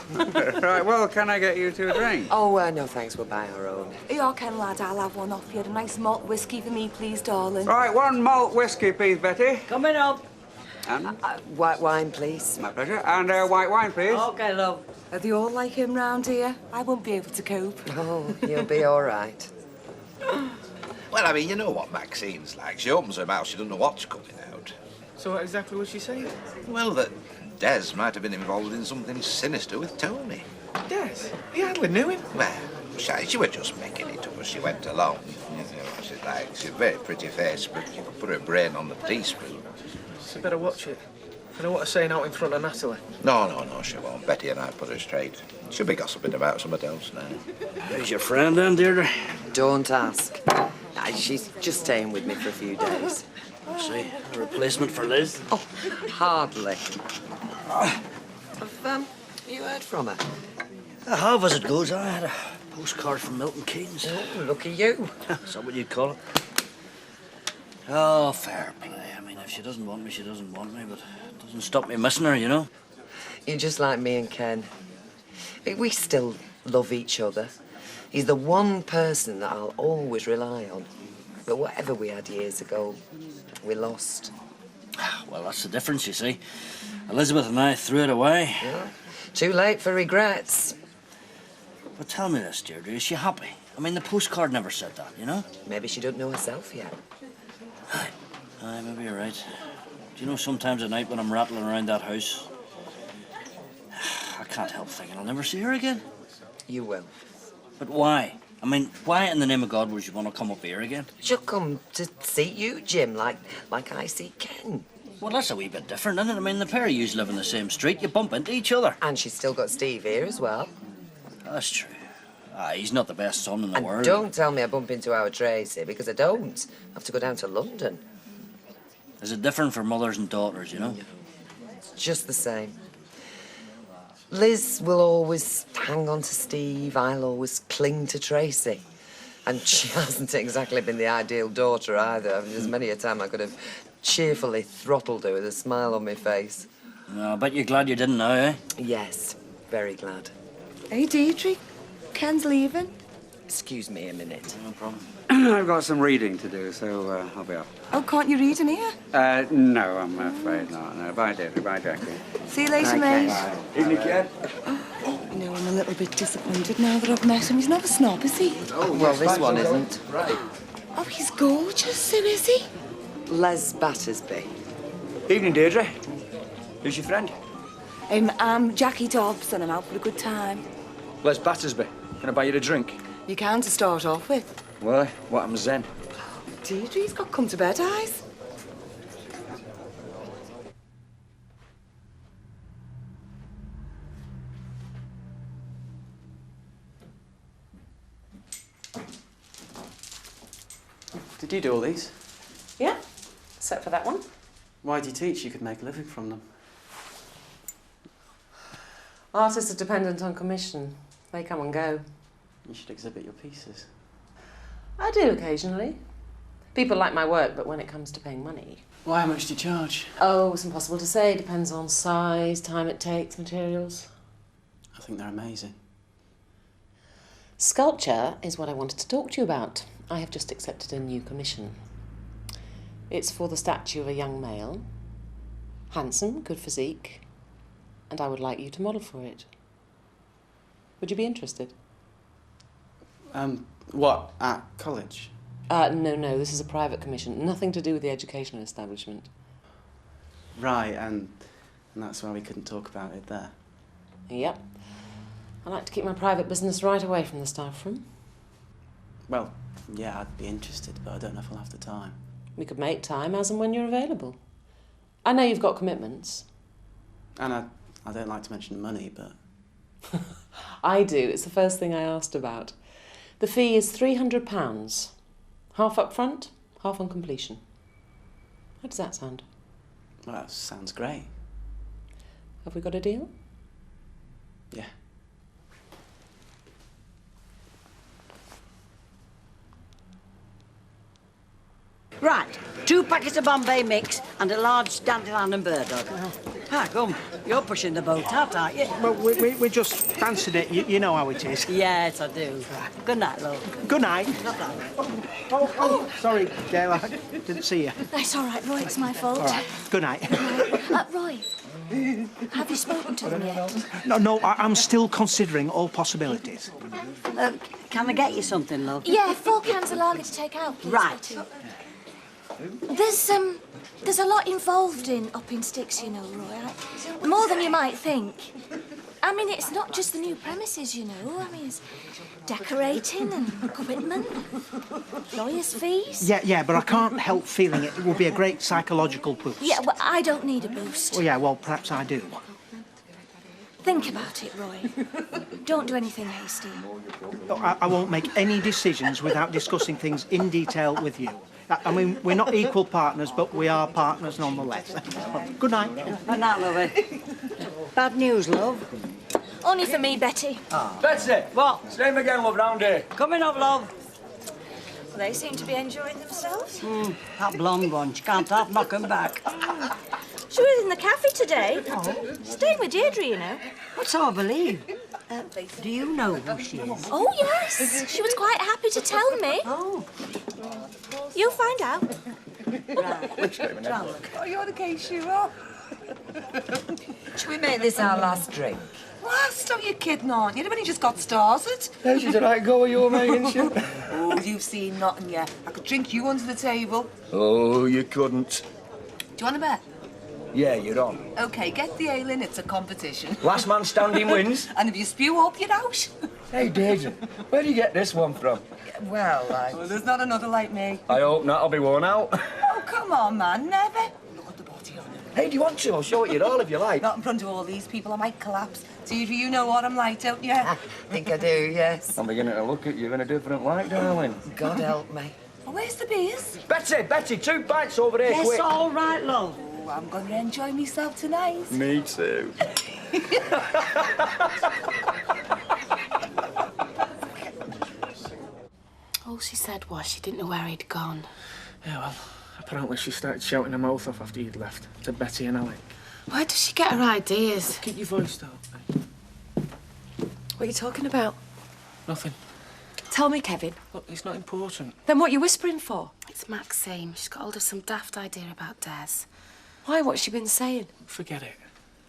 Right, well, can I get you two a drink? Oh, no thanks. We'll buy our own. Yeah, Ken, lad, I'll have one off you. A nice malt whiskey for me, please, darling. Right, one malt whiskey, please, Betty. Coming up. And? White wine, please. My pleasure. And white wine, please. Okay, love. Are they all like him round here? I won't be able to cope. Oh, you'll be all right. Well, I mean, you know what Maxine's like. She opens her mouth, she doesn't know what's coming out. So what exactly was she saying? Well, that Des might have been involved in something sinister with Tony. Des? You hardly knew him. Well, she was just making it up as she went along. You know, she's a very pretty face, but you could put her brain on the teaspoon. So better watch it. I know what I'm saying out in front of Natalie. No, she won't. Betty and I put her straight. She'll be gossiping about somebody else now. Who's your friend then, Deirdre? Don't ask. She's just staying with me for a few days. I see. A replacement for Liz? Oh, hardly. Have you heard from her? I have, as it goes. I had a postcard from Milton Keynes. Oh, look at you. Is that what you'd call it? Oh, fair play. I mean, if she doesn't want me, she doesn't want me, but it doesn't stop me missing her, you know? You're just like me and Ken. We still love each other. He's the one person that I'll always rely on. But whatever we had years ago, we lost. Well, that's the difference, you see. Elizabeth and I threw it away. Yeah. Too late for regrets. But tell me this, Deirdre, is she happy? I mean, the postcard never said that, you know? Maybe she don't know herself yet. Aye, maybe you're right. Do you know, sometimes at night when I'm rattling around that house, I can't help thinking I'll never see her again. You will. But why? I mean, why in the name of God would you want to come up here again? She'll come to see you, Jim, like I see Ken. Well, that's a wee bit different, isn't it? I mean, the pair of yous live in the same street. You bump into each other. And she's still got Steve here as well. That's true. He's not the best son in the world. Don't tell me I bump into our Tracy, because I don't. I have to go down to London. Is it different for mothers and daughters, you know? It's just the same. Liz will always hang on to Steve. I'll always cling to Tracy. And she hasn't exactly been the ideal daughter either. I mean, there's many a time I could have cheerfully throttled her with a smile on my face. Oh, I bet you're glad you didn't know, eh? Yes, very glad. Hey, Deirdre. Ken's leaving. Excuse me a minute. No problem. I've got some reading to do, so I'll be off. Oh, can't you read in here? No, I'm afraid not. No, bye, David. Bye, Jackie. See you later, Bye, mate. Ken. Evening, Ken. You know, I'm a little bit disappointed now that I've met him. He's not a snob, is he? Well, this one isn't. Oh, he's gorgeous. Who is he? Les Battersby. Evening, Deirdre. Who's your friend? I'm Jackie Dobbs, and I'm out for a good time. Les Battersby. Can I buy you a drink? You can to start off with. Well, what happens then? Deirdre's got come to bed eyes. Did you do all these? Yeah, except for that one. Why do you teach? You could make a living from them. Artists are dependent on commission. They come and go. You should exhibit your pieces. I do occasionally. People like my work, but when it comes to paying money... Why, how much do you charge? Oh, it's impossible to say. Depends on size, time it takes, materials. I think they're amazing. Sculpture is what I wanted to talk to you about. I have just accepted a new commission. It's for the statue of a young male, handsome, good physique, and I would like you to model for it. Would you be interested? What, at college? No, this is a private commission. Nothing to do with the educational establishment. Right, and that's why we couldn't talk about it there. Yep. I like to keep my private business right away from the staff room. Well, yeah, I'd be interested, but I don't know if I'll have the time. We could make time as and when you're available. I know you've got commitments. And I don't like to mention money, but... I do. It's the first thing I asked about. The fee is £300. Half up front, half on completion. How does that sound? Well, that sounds great. Have we got a deal? Yeah. Right, 2 packets of Bombay mix and a large dandelion and burdock. Ah, come, you're pushing the boat out, aren't you? Well, we just fancied it. You know how it is. Yes, I do. Good night, love. Good night. Good night. Oh, sorry, Gail, I didn't see you. That's all right, Roy, it's my fault. All right, good night. Roy, have you spoken to them yet? No, I'm still considering all possibilities. Can I get you something, love? Yeah, 4 cans of lager to take out, please. Right. There's a lot involved in upping sticks, you know, Roy. More than you might think. I mean, it's not just the new premises, you know. I mean, it's decorating and equipment, lawyers' fees. Yeah, but I can't help feeling it will be a great psychological boost. Yeah, well, I don't need a boost. Well, yeah, well, perhaps I do. Think about it, Roy. Don't do anything hasty. No, I won't make any decisions without discussing things in detail with you. I mean, we're not equal partners, but we are partners nonetheless. Good night. Good night, lovey. Bad news, love. Only for me, Betty. Betsy! What? Same again, love, round here. Coming up, love. They seem to be enjoying themselves. That blonde one, she can't half knock 'em back. She was in the cafe today. Staying with Deirdre, you know. What's I believe? Do you know who she is? Oh, yes. She was quite happy to tell me. Oh. You'll find out. Right. Oh, you're the case you are. Should we make this our last drink? Last? Oh, you're kidding, aren't you? You've only just got started. Yeah, she's a right go, you, mate, isn't she? Oh, you've seen nothing yet. I could drink you under the table. Oh, you couldn't. Do you want a bet? Yeah, you're on. OK, get the ale in. It's a competition. Last man standing wins. And if you spew up, you're out. Hey, Daisy, where do you get this one from? Well, Well, there's not another like me. I hope not, I'll be worn out. Oh, come on, man. Never. Look at the body on it. Hey, do you want to? I'll show it you all if you like. Not in front of all these people. I might collapse. Deirdre, you know what I'm like, don't you? I think I do, yes. I'm beginning to look at you in a different light, darling. God help me. Oh, where's the beers? Betty, 2 pints over there, Yes, quick. all right, love. Oh, I'm going to enjoy myself tonight. Me too. All she said was she didn't know where he'd gone. Yeah, well, apparently she started shouting her mouth off after you'd left, to Betty and Alec. Where does she get her ideas? Keep your voice down. What are you talking about? Nothing. Tell me, Kevin. Look, it's not important. Then what are you whispering for? It's Maxine. She's got hold of some daft idea about Des. Why? What's she been saying? Forget it.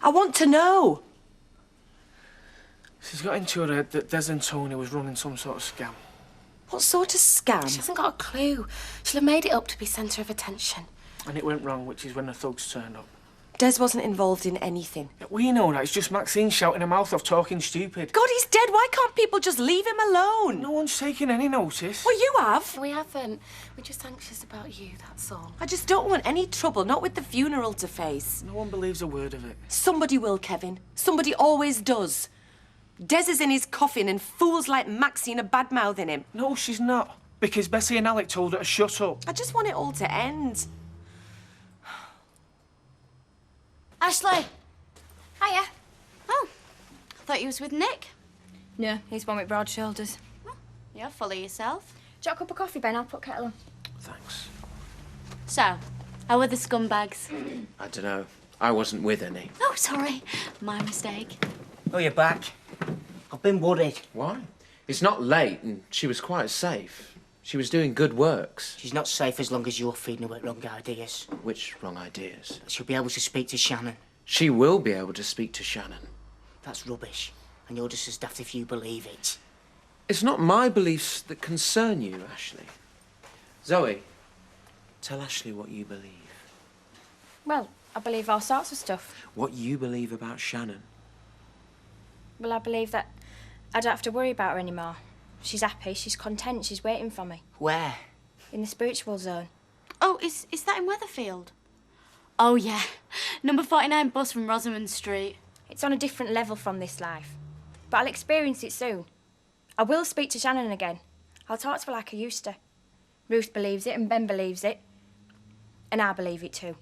I want to know. She's got into her head that Des and Tony was running some sort of scam. What sort of scam? She hasn't got a clue. She'll have made it up to be centre of attention. And it went wrong, which is when the thugs turned up. Des wasn't involved in anything. Yeah, we know that. It's just Maxine shouting her mouth off, talking stupid. God, he's dead. Why can't people just leave him alone? No one's taking any notice. Well, you have. We haven't. We're just anxious about you, that's all. I just don't want any trouble, not with the funeral to face. No one believes a word of it. Somebody will, Kevin. Somebody always does. Des is in his coffin and fools like Maxine are bad-mouthing him. No, she's not. Because Bessie and Alec told her to shut up. I just want it all to end. Ashley! Hiya. Oh, I thought you was with Nick. No, he's one with broad shoulders. You're full of yourself. Do you want a cup of coffee, Ben? I'll put kettle on. Thanks. So, how are the scumbags? I don't know. I wasn't with any. Oh, sorry. My mistake. Oh, you're back. I've been worried. Why? It's not late and she was quite safe. She was doing good works. She's not safe as long as you're feeding her with wrong ideas. Which wrong ideas? She'll be able to speak to Shannon. She will be able to speak to Shannon. That's rubbish. And you're just as daft if you believe it. It's not my beliefs that concern you, Ashley. Zoe, tell Ashley what you believe. Well, I believe all sorts of stuff. What you believe about Shannon. Well, I believe that I don't have to worry about her anymore. She's happy, she's content, she's waiting for me. Where? In the spiritual zone. Oh, is that in Weatherfield? Oh, yeah. Number 49 bus from Rosamond Street. It's on a different level from this life. But I'll experience it soon. I will speak to Shannon again. I'll talk to her like I used to. Ruth believes it and Ben believes it. And I believe it too.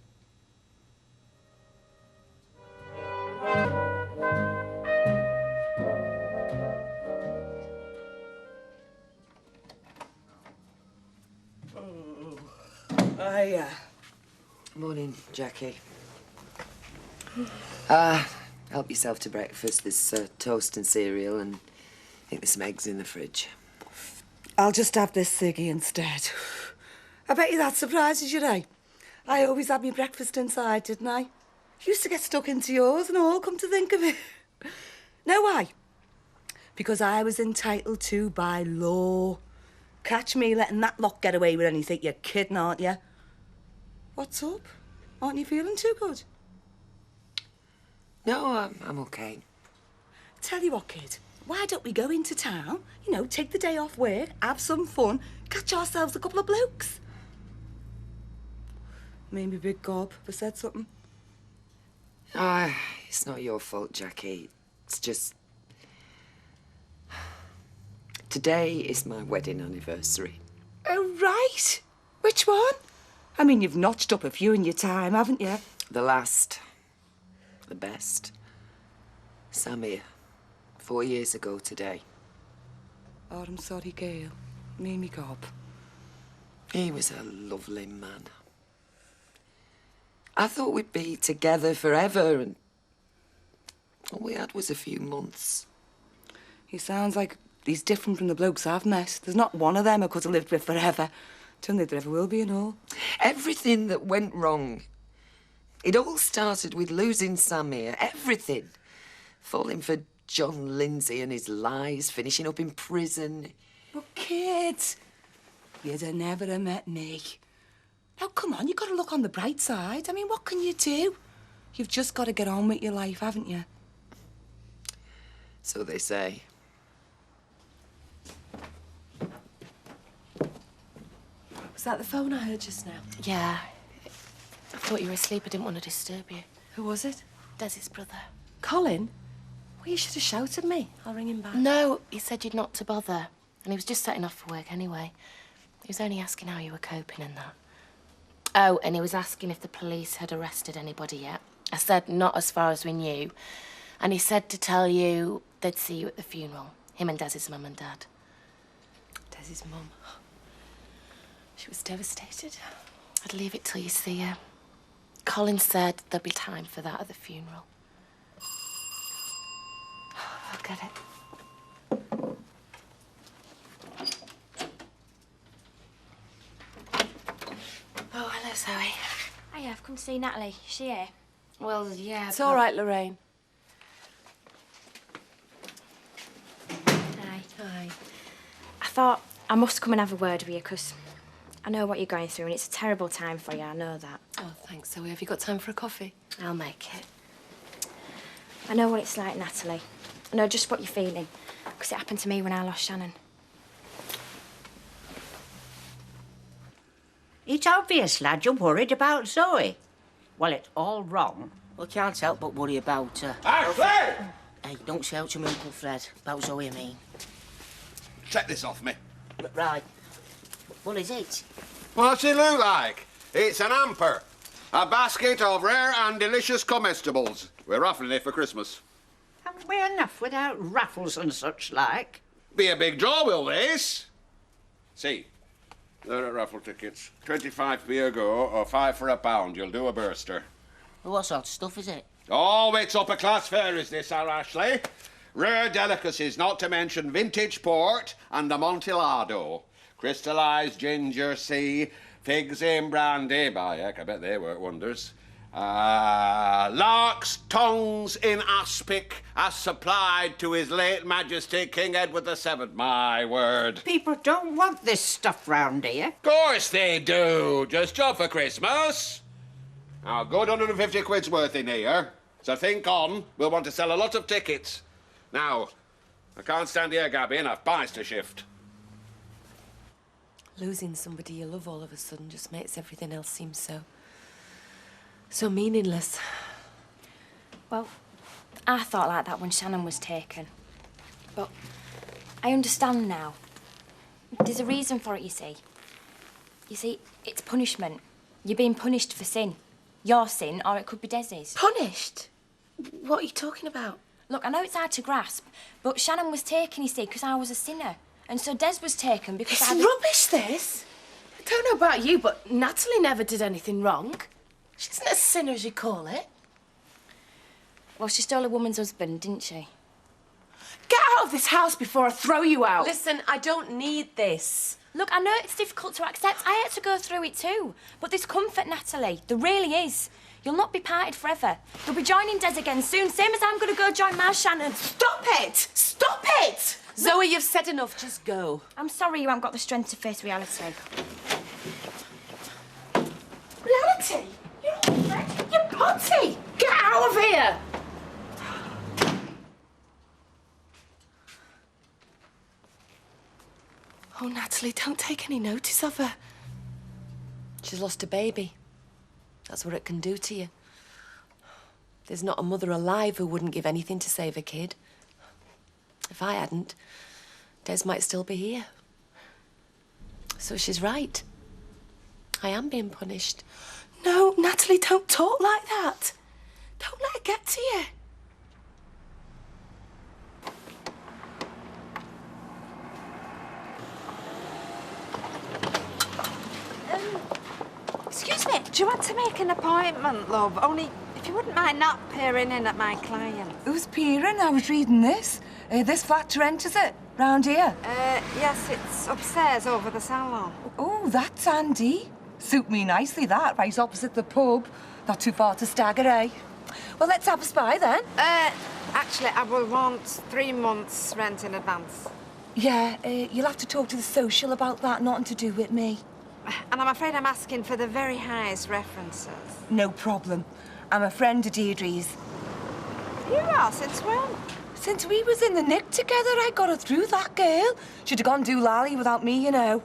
Hiya. Morning, Jackie. Help yourself to breakfast. There's toast and cereal and I think there's some eggs in the fridge. I'll just have this ciggy instead. I bet you that surprises you, eh? I always had my breakfast inside, didn't I? Used to get stuck into yours and all, come to think of it. Know why? Because I was entitled to by law. Catch me letting that lot get away with anything, you're kidding, aren't you? What's up? Aren't you feeling too good? No, I'm okay. Tell you what, kid, why don't we go into town, you know, take the day off work, have some fun, catch ourselves a couple of blokes? Maybe Big Gob have said something. It's not your fault, Jackie. It's just... Today is my wedding anniversary. Oh, right. Which one? I mean, you've notched up a few in your time, haven't you? The last. The best. Samir. 4 years ago today. Oh, I'm sorry, Gail. Me Gob. He was a lovely man. I thought we'd be together forever and all we had was a few months. He sounds like he's different from the blokes I've met. There's not one of them I could have lived with forever. Don't think there ever will be and all. Everything that went wrong. It all started with losing Samir. Everything. Falling for John Lindsay and his lies, finishing up in prison. But kids, you'd have never have met me. Now, come on, you've got to look on the bright side. I mean, what can you do? You've just got to get on with your life, haven't you? So they say. Was that the phone I heard just now? Yeah. I thought you were asleep. I didn't want to disturb you. Who was it? Desi's brother. Colin? Well, you should have shouted me. I'll ring him back. No, he said you'd not to bother. And he was just setting off for work anyway. He was only asking how you were coping and that. Oh, and he was asking if the police had arrested anybody yet. I said not as far as we knew. And he said to tell you they'd see you at the funeral. Him and Desi's mum and dad. Desi's mum. She was devastated. I'd leave it till you see her. Colin said there'll be time for that at the funeral. I'll get it. Oh, hello, Zoe. Hiya, I've come to see Natalie. Is she here? Well, yeah. It's all right, Lorraine. Hi. Hi. I thought I must come and have a word with you because I know what you're going through and it's a terrible time for you, I know that. Oh, thanks, Zoe. Have you got time for a coffee? I'll make it. I know what it's like, Natalie. I know just what you're feeling because it happened to me when I lost Shannon. It's obvious, lad, you're worried about Zoe. Well, it's all wrong. Well, can't help but worry about her. Ashley! Hey, don't shout to me, Uncle Fred. About Zoe, I mean. Check this off me. Right. What is it? What's it look like? It's an hamper. A basket of rare and delicious comestibles. We're raffling it for Christmas. Haven't we enough without raffles and such like? Be a big draw, will this? See, there are raffle tickets. 25p a go, or 5 for £1. You'll do a burster. Well, what sort of stuff is it? Oh, it's upper class fare, is this, Sir Ashley? Rare delicacies, not to mention vintage port and Amontillado. Crystallised ginger sea, figs in brandy. By heck, I bet they work wonders. Lark's tongues in aspic as supplied to His late Majesty King Edward VII. My word. People don't want this stuff round here. Of course they do. Just job for Christmas. Now, a good 150 quid's worth in here. So think on. We'll want to sell a lot of tickets. Now, I can't stand here, Gabby, and I've pies to shift. Losing somebody you love all of a sudden just makes everything else seem so meaningless. Well, I thought like that when Shannon was taken. But I understand now. There's a reason for it, you see. You see, it's punishment. You're being punished for sin. Your sin, or it could be Desi's. Punished? What are you talking about? Look, I know it's hard to grasp, but Shannon was taken, you see, because I was a sinner. And so Des was taken because It's rubbish, this. I don't know about you, but Natalie never did anything wrong. She isn't a sinner, as you call it. Well, she stole a woman's husband, didn't she? Get out of this house before I throw you out. Listen, I don't need this. Look, I know it's difficult to accept. I had to go through it too. But there's comfort, Natalie. There really is. You'll not be parted forever. You'll be joining Des again soon, same as I'm going to go join my Shannon. Stop it! Stop it! Zoe, you've said enough. Just go. I'm sorry you haven't got the strength to face reality. Reality? You're potty! Get out of here! Oh, Natalie, don't take any notice of her. She's lost a baby. That's what it can do to you. There's not a mother alive who wouldn't give anything to save a kid. If I hadn't, Des might still be here. So she's right. I am being punished. No, Natalie, don't talk like that. Don't let it get to you. Excuse me, do you want to make an appointment, love? Only if you wouldn't mind not peering in at my client. Who's peering? I was reading this. This flat to rent, is it? Round here? Yes, it's upstairs over the salon. Oh, that's handy. Suit me nicely, that, right opposite the pub. Not too far to stagger, eh? Well, let's have a spy, then. Actually, I will want 3 months' rent in advance. Yeah, you'll have to talk to the social about that, nothing to do with me. And I'm afraid I'm asking for the very highest references. No problem. I'm a friend of Deirdre's. You are? Since when? Since we was in the nick together, I got her through, that girl. She'd have gone do lally without me, you know.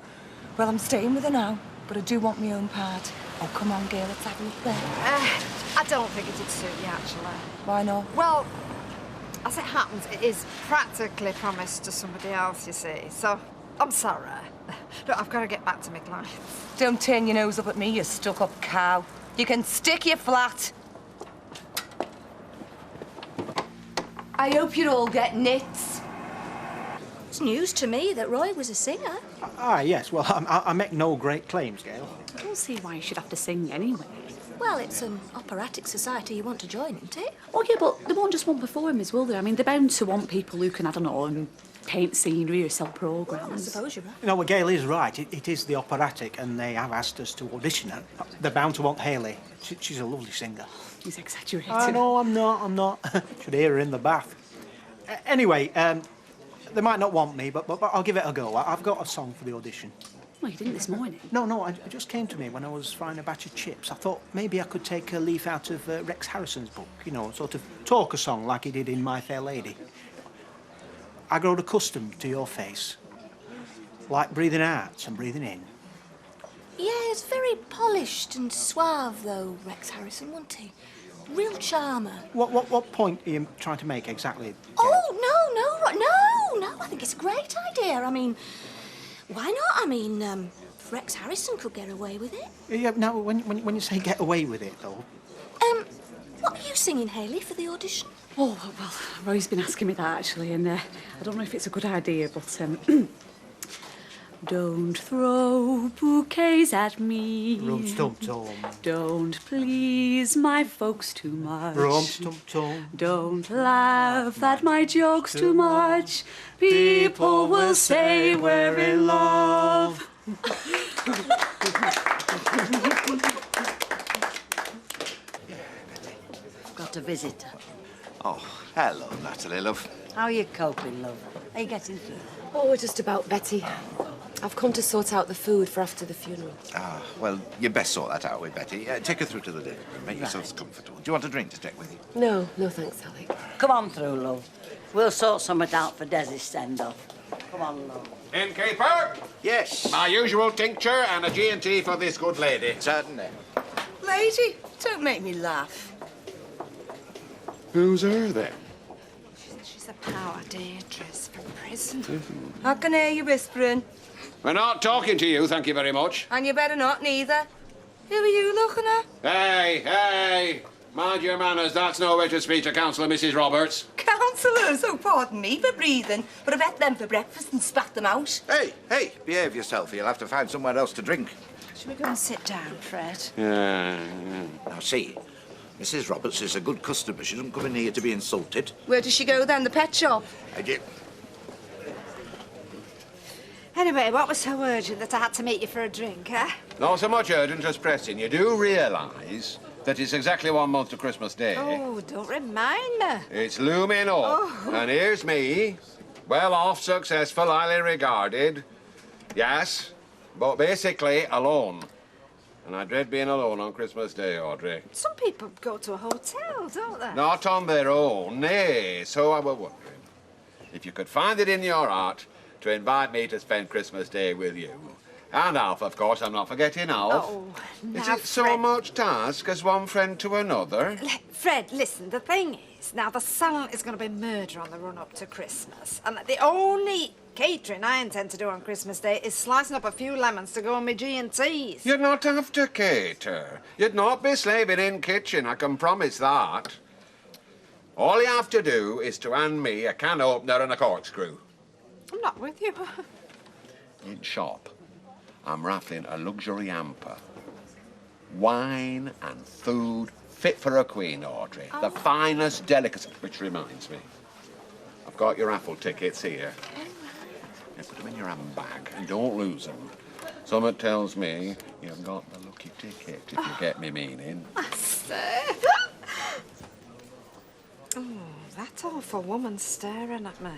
Well, I'm staying with her now, but I do want my own part. Oh, come on, girl, let's have a look there. I don't think it'd suit you, actually. Why not? Well, as it happens, it is practically promised to somebody else, you see. So, I'm sorry. Look, I've got to get back to my clients. Don't turn your nose up at me, you stuck-up cow. You can stick your flat. I hope you're all getting it. It's news to me that Roy was a singer. Ah, yes. Well, I make no great claims, Gail. I don't see why you should have to sing anyway. Well, it's an operatic society you want to join, isn't it? Oh, yeah, but they won't just want performers, will they? I mean, they're bound to want people who can, I don't know, paint scenery or sell programmes. I suppose you're right. You know, well, Gail is right. It is the operatic, and they have asked us to audition her. They're bound to want Hayley. She's a lovely singer. He's exaggerating. I know, I'm not. Should hear her in the bath. Anyway, they might not want me, but I'll give it a go. I've got a song for the audition. Well, you didn't this morning. No, it just came to me when I was frying a batch of chips. I thought maybe I could take a leaf out of Rex Harrison's book, you know, sort of talk a song like he did in My Fair Lady. I growed accustomed to your face, like breathing out and breathing in. Yeah, it's very polished and suave, though, Rex Harrison, wasn't he? Real charmer. What point are you trying to make exactly? Oh, no, I think it's a great idea. I mean, why not? I mean, Rex Harrison could get away with it. Yeah, now, when you say get away with it, though... What are you singing, Hayley, for the audition? Oh, well, Roy's been asking me that, actually, and I don't know if it's a good idea, but, Don't throw bouquets at me. Rum-tum-tum. Don't please my folks too much. Rum-tum-tum. Don't laugh at my jokes too much. People will say we're in love. Got a visitor. Oh, hello, Natalie, love. How are you coping, love? Are you getting through? Oh, we're just about, Betty. I've come to sort out the food for after the funeral. Ah, well, you best sort that out with Betty. Take her through to the living room. Make yourselves comfortable. Do you want a drink to take with you? No, thanks, Sally. Come on through, love. We'll sort something out for Desi's send-off. Come on, love. Innkeeper? Yes? My usual tincture and a G&T for this good lady. Certainly. Lady, don't make me laugh. Who's her, then? She's a power Deirdre's from prison. I can hear you whispering. We're not talking to you, thank you very much. And you better not, neither. Who are you looking at? Hey! Mind your manners, that's no way to speak to Councillor Mrs. Roberts. Councillors? Oh, pardon me for breathing, but I've ate them for breakfast and spat them out. Hey, behave yourself. You'll have to find somewhere else to drink. Should we go and sit down, Fred? Yeah. Now, see, Mrs. Roberts is a good customer. She doesn't come in here to be insulted. Where does she go then? The pet shop? Anyway, what was so urgent that I had to meet you for a drink, eh? Not so much urgent as pressing. You do realise that it's exactly 1 month to Christmas Day. Oh, don't remind me. It's looming up. Oh. And here's me, well off, successful, highly regarded. Yes, but basically alone. And I dread being alone on Christmas Day, Audrey. Some people go to a hotel, don't they? Not on their own, nay. So I was wondering if you could find it in your heart to invite me to spend Christmas Day with you. And Alf, of course, I'm not forgetting Alf. Oh, Is now, it so much task as one friend to another? Fred, listen, the thing is, now the sun is going to be murder on the run-up to Christmas. And the only catering I intend to do on Christmas Day is slicing up a few lemons to go on my G&T's. You'd not have to cater. You'd not be slaving in kitchen, I can promise that. All you have to do is to hand me a can opener and a corkscrew. I'm not with you. In shop, I'm raffling a luxury hamper. Wine and food fit for a queen, Audrey. Oh. The finest delicacy. Which reminds me, I've got your raffle tickets here. Yeah, put them in your handbag and don't lose them. Something tells me you've got the lucky ticket, if you get me meaning. Oh, that awful woman staring at me.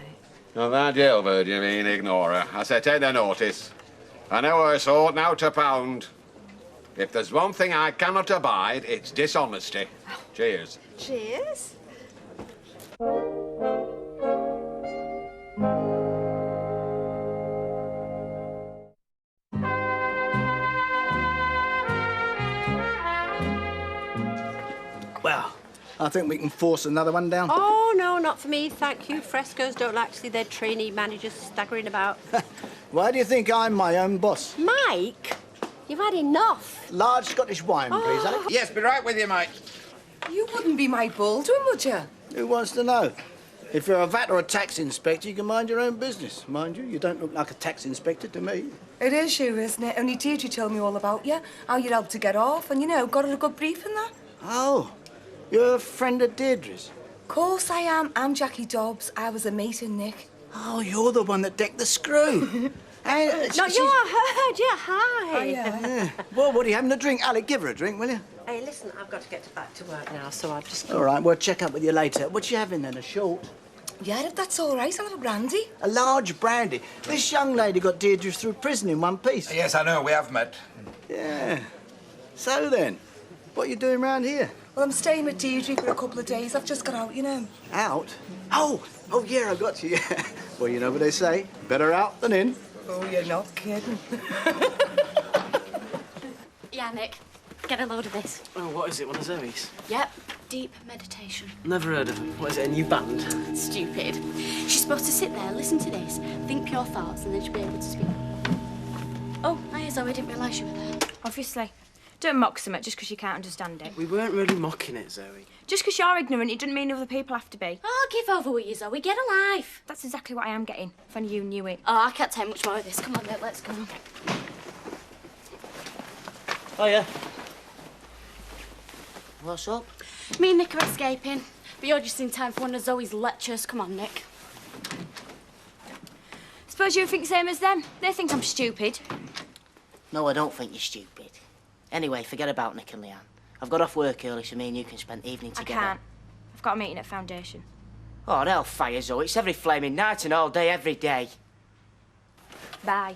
Now, that jailbird, you mean, ignore her. I say, take no notice. I know her sort now to pound. If there's one thing I cannot abide, it's dishonesty. Cheers. Cheers. Well, I think we can force another one down. Oh, no, not for me, thank you. Frescoes don't like to see their trainee managers staggering about. Why do you think I'm my own boss? Mike, you've had enough. Large Scottish wine, please, Alex. Yes, be right with you, mate. You wouldn't be my Baldwin, would you? Who wants to know? If you're a VAT or a tax inspector, you can mind your own business. Mind you, you don't look like a tax inspector to me. It is you, isn't it? Only Deirdre told me all about you, how you helped to get off, and, you know, got her a good brief and that. Oh, you're a friend of Deirdre's? Of course I am. I'm Jackie Dobbs. I was a mate in Nick. Oh, you're the one that decked the screw. No, you are heard. Yeah, hi. Oh, yeah. Well, what are you having a drink? Alec, give her a drink, will you? Hey, listen, I've got to get back to work now, so I've just... All right, we'll check up with you later. What you having then, a short? Yeah, if that's all right, I'll have a brandy. A large brandy? This young lady got Deirdre through prison in one piece. Yes, I know, we have met. Yeah. So then, what are you doing round here? Well, I'm staying with Deirdre for a couple of days. I've just got out, you know. Out? Oh, yeah, I got you, yeah. Well, you know what they say, better out than in. Oh, you're not kidding. Yeah, Nick, get a load of this. Oh, what is it? One of Zoe's? Yep, deep meditation. Never heard of it. What is it, a new band? Stupid. She's supposed to sit there, listen to this, think pure thoughts, and then she'll be able to speak. Oh, hiya, Zoe, I didn't realise you were there. Obviously. Don't mock something just because you can't understand it. We weren't really mocking it, Zoe. Just because you're ignorant, it doesn't mean other people have to be. Oh, give over with you, Zoe. Get a life. That's exactly what I am getting, if only you knew it. Oh, I can't take much more of this. Come on, Nick, let's go. Oh, yeah. What's up? Me and Nick are escaping, but you're just in time for one of Zoe's lectures. Come on, Nick. Suppose you think the same as them? They think I'm stupid. No, I don't think you're stupid. Anyway, forget about Nick and Leanne. I've got off work early, so me and you can spend the evening together. I can't. I've got a meeting at Foundation. Oh, they'll fire, Zoe. It's every flaming night and all day, every day. Bye.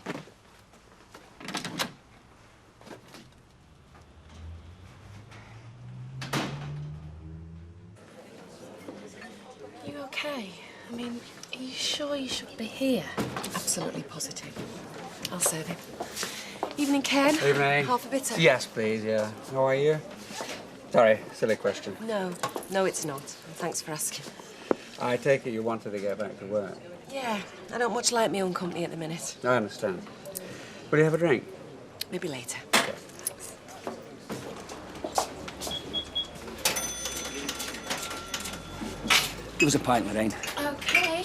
You okay? I mean, are you sure you should be here? Absolutely positive. I'll serve him. Evening, Ken. Evening. Half a bitter. Yes, please, yeah. How are you? Sorry, silly question. No, it's not. Thanks for asking. I take it you wanted to get back to work. Yeah, I don't much like my own company at the minute. I understand. Will you have a drink? Maybe later. Give us a pint, Lorraine. Okay.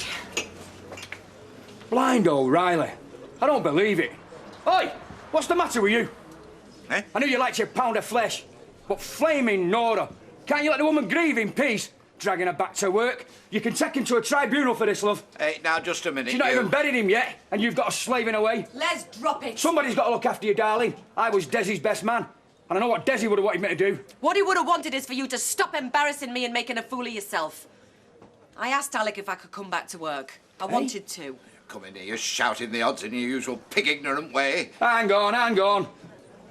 Blind O'Reilly. I don't believe it. Oi, what's the matter with you? Eh? I knew you liked your pound of flesh, but flaming Nora. Can't you let the woman grieve in peace? Dragging her back to work. You can take him to a tribunal for this, love. Hey, now, just a minute, She's not you. even buried him yet, and you've got her slaving away. Les, drop it. Somebody's got to look after you, darling. I was Desi's best man, and I know what Desi would have wanted me to do. What he would have wanted is for you to stop embarrassing me and making a fool of yourself. I asked Alec if I could come back to work. I wanted to. Come in here, shouting the odds in your usual pig-ignorant way. Hang on, hang on.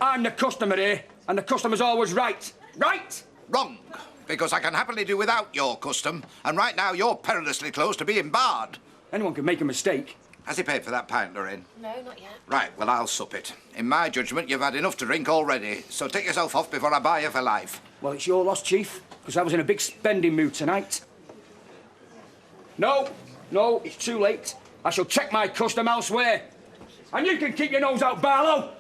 I'm the customer here, and the customer's always right. Right? Wrong. Because I can happily do without your custom, and right now you're perilously close to being barred. Anyone can make a mistake. Has he paid for that pint, Lorraine? No, not yet. Right, well, I'll sup it. In my judgment, you've had enough to drink already, so take yourself off before I buy you for life. Well, it's your loss, Chief, because I was in a big spending mood tonight. No, it's too late. I shall check my custom elsewhere. And you can keep your nose out, Barlow.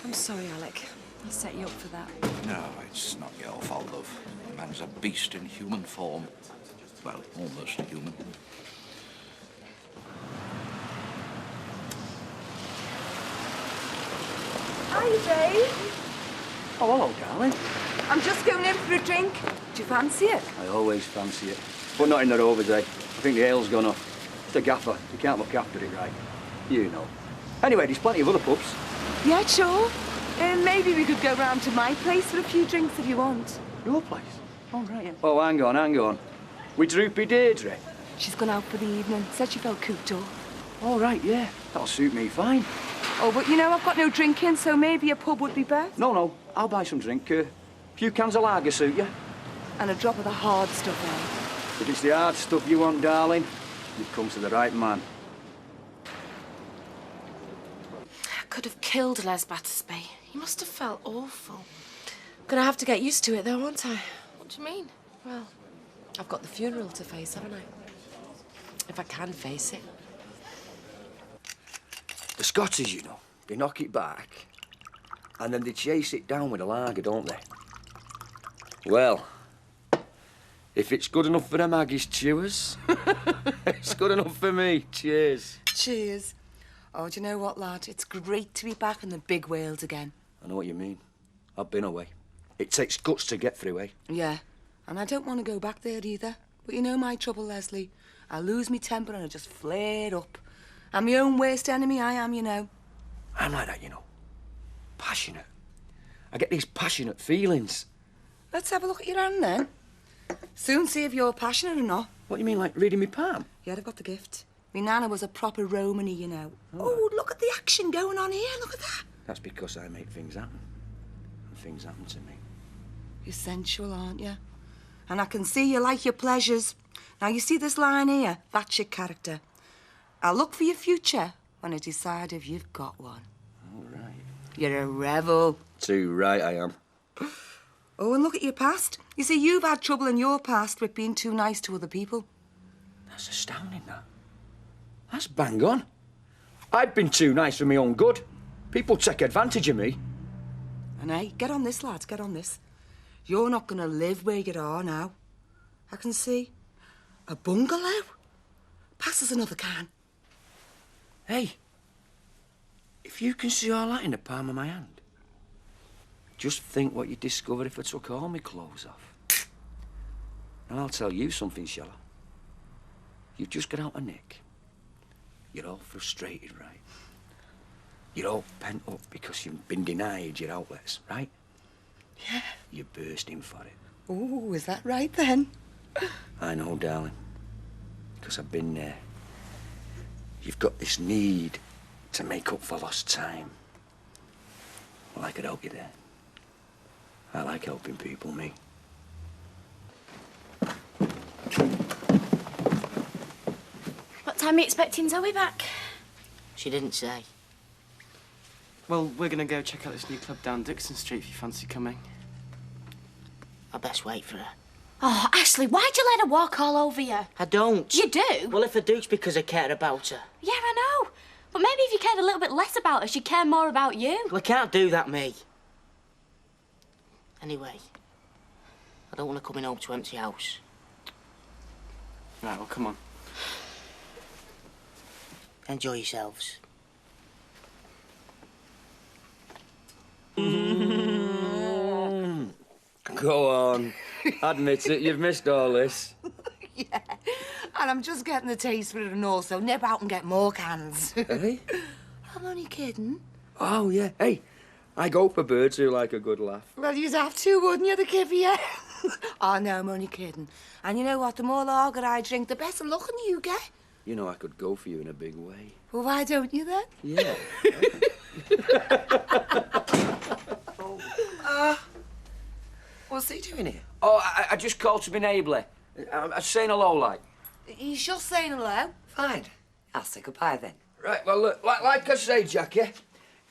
I'm sorry, Alec. I set you up for that. No, it's not your fault, love. The man's a beast in human form. Well, almost human. Hi, Dave. Oh, hello, darling. I'm just going in for a drink. Do you fancy it? I always fancy it. But not in the Rovers, eh? I think the ale's gone off. It's the gaffer. He can't look after it right. You know. Anyway, there's plenty of other pubs. Yeah, sure. Maybe we could go round to my place for a few drinks if you want. Your place? Oh, right, yeah. Oh, hang on. With Droopy Deirdre? She's gone out for the evening. Said she felt cooped up. All right, yeah. That'll suit me fine. Oh, but you know, I've got no drinking, so maybe a pub would be best. No. I'll buy some drink. Few cans of lager suit you. And a drop of the hard stuff, eh? If it's the hard stuff you want, darling, you've come to the right man. I could have killed Les Battersby. He must have felt awful. Gonna have to get used to it, though, won't I? What do you mean? Well, I've got the funeral to face, haven't I? If I can face it. The Scotties, you know, they knock it back, and then they chase it down with a lager, don't they? Well, If it's good enough for the Maggie's chewers, it's good enough for me. Cheers. Cheers. Oh, do you know what, lad? It's great to be back in the big world again. I know what you mean. I've been away. It takes guts to get through, eh? Yeah, and I don't want to go back there either. But you know my trouble, Leslie. I lose me temper and I just flare up. I'm my own worst enemy, I am, you know. I'm like that, you know. Passionate. I get these passionate feelings. Let's have a look at your hand, then. Soon see if you're passionate or not. What do you mean, like reading me palm? Yeah, I've got the gift. My nana was a proper Romany, you know. Oh, look at the action going on here. Look at that. That's because I make things happen. And things happen to me. You're sensual, aren't you? And I can see you like your pleasures. Now, you see this line here? That's your character. I'll look for your future when I decide if you've got one. All right. You're a rebel. Too right I am. Oh, and look at your past. You see, you've had trouble in your past with being too nice to other people. That's astounding, that. That's bang on. I've been too nice for my own good. People take advantage of me. And hey, get on this, lads, get on this. You're not going to live where you are now. I can see. A bungalow? Pass us another can. Hey, if you can see all that in the palm of my hand, just think what you'd discover if I took all my clothes off. And I'll tell you something, shall I? You've just got out of nick. You're all frustrated, right? You're all pent up because you've been denied your outlets, right? Yeah. You're bursting for it. Oh, is that right then? I know, darling. Because I've been there. You've got this need to make up for lost time. Well, I could help you there. I like helping people, me. What time are you expecting Zoe back? She didn't say. Well, we're gonna go check out this new club down Dixon Street if you fancy coming. I best wait for her. Oh, Ashley, why'd you let her walk all over you? I don't. You do? Well, if I do, it's because I care about her. Yeah, I know. But maybe if you cared a little bit less about her, she'd care more about you. Well, I can't do that, me. Anyway, I don't want to come in home to empty house. Right, well, come on. Enjoy yourselves. Go on. Admit it, you've missed all this. Yeah, and I'm just getting the taste for it and all, so nip out and get more cans. Hey? I'm only kidding. Oh, yeah. Hey, I go for birds who like a good laugh. Well, you'd have to, wouldn't you, the kivvy? Oh, no, I'm only kidding. And you know what? The more lager I drink, the better looking you get. You know I could go for you in a big way. Well, why don't you, then? Yeah. What's he doing here? Oh, I just called to be neighbourly. I'm saying hello, like. He's just saying hello. Fine. I'll say goodbye then. Right, well, look, like I say, Jackie,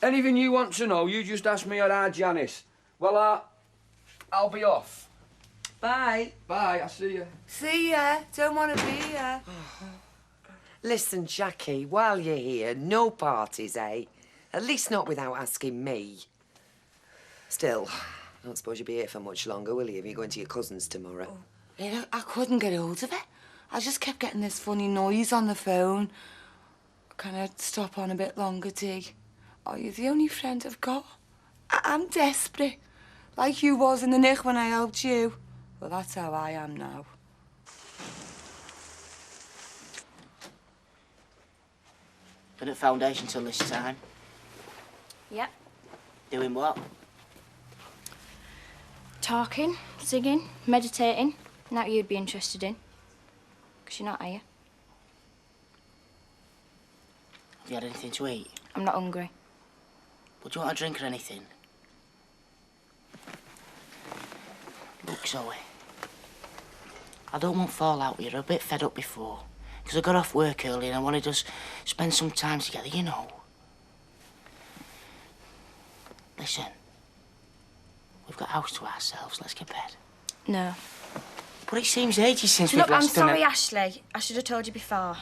anything you want to know, you just ask me or our Janice. Well, I'll be off. Bye. Bye, I'll see you. See ya. Don't want to be here. Listen, Jackie, while you're here, no parties, eh? At least not without asking me. Still, I don't suppose you'll be here for much longer, will you, if you're going to your cousin's tomorrow? Oh. You know, I couldn't get hold of it. I just kept getting this funny noise on the phone. Can I stop on a bit longer, Dee? Oh, you're the only friend I've got. I'm desperate. Like you was in the nick when I helped you. Well, that's how I am now. Been at foundation till this time. Yep. Doing what? Talking, singing, meditating. That you'd be interested in. Because you're not, are you? Have you had anything to eat? I'm not hungry. Would you want a drink or anything? Look, Zoe. I don't want fallout with you. I'm a bit fed up before. Because I got off work early and I wanted us to spend some time together, you know. Listen. We've got a house to ourselves. Let's get bed. No. But it seems ages since Look, we've I'm last done sorry, it. Ashley. I should have told you before.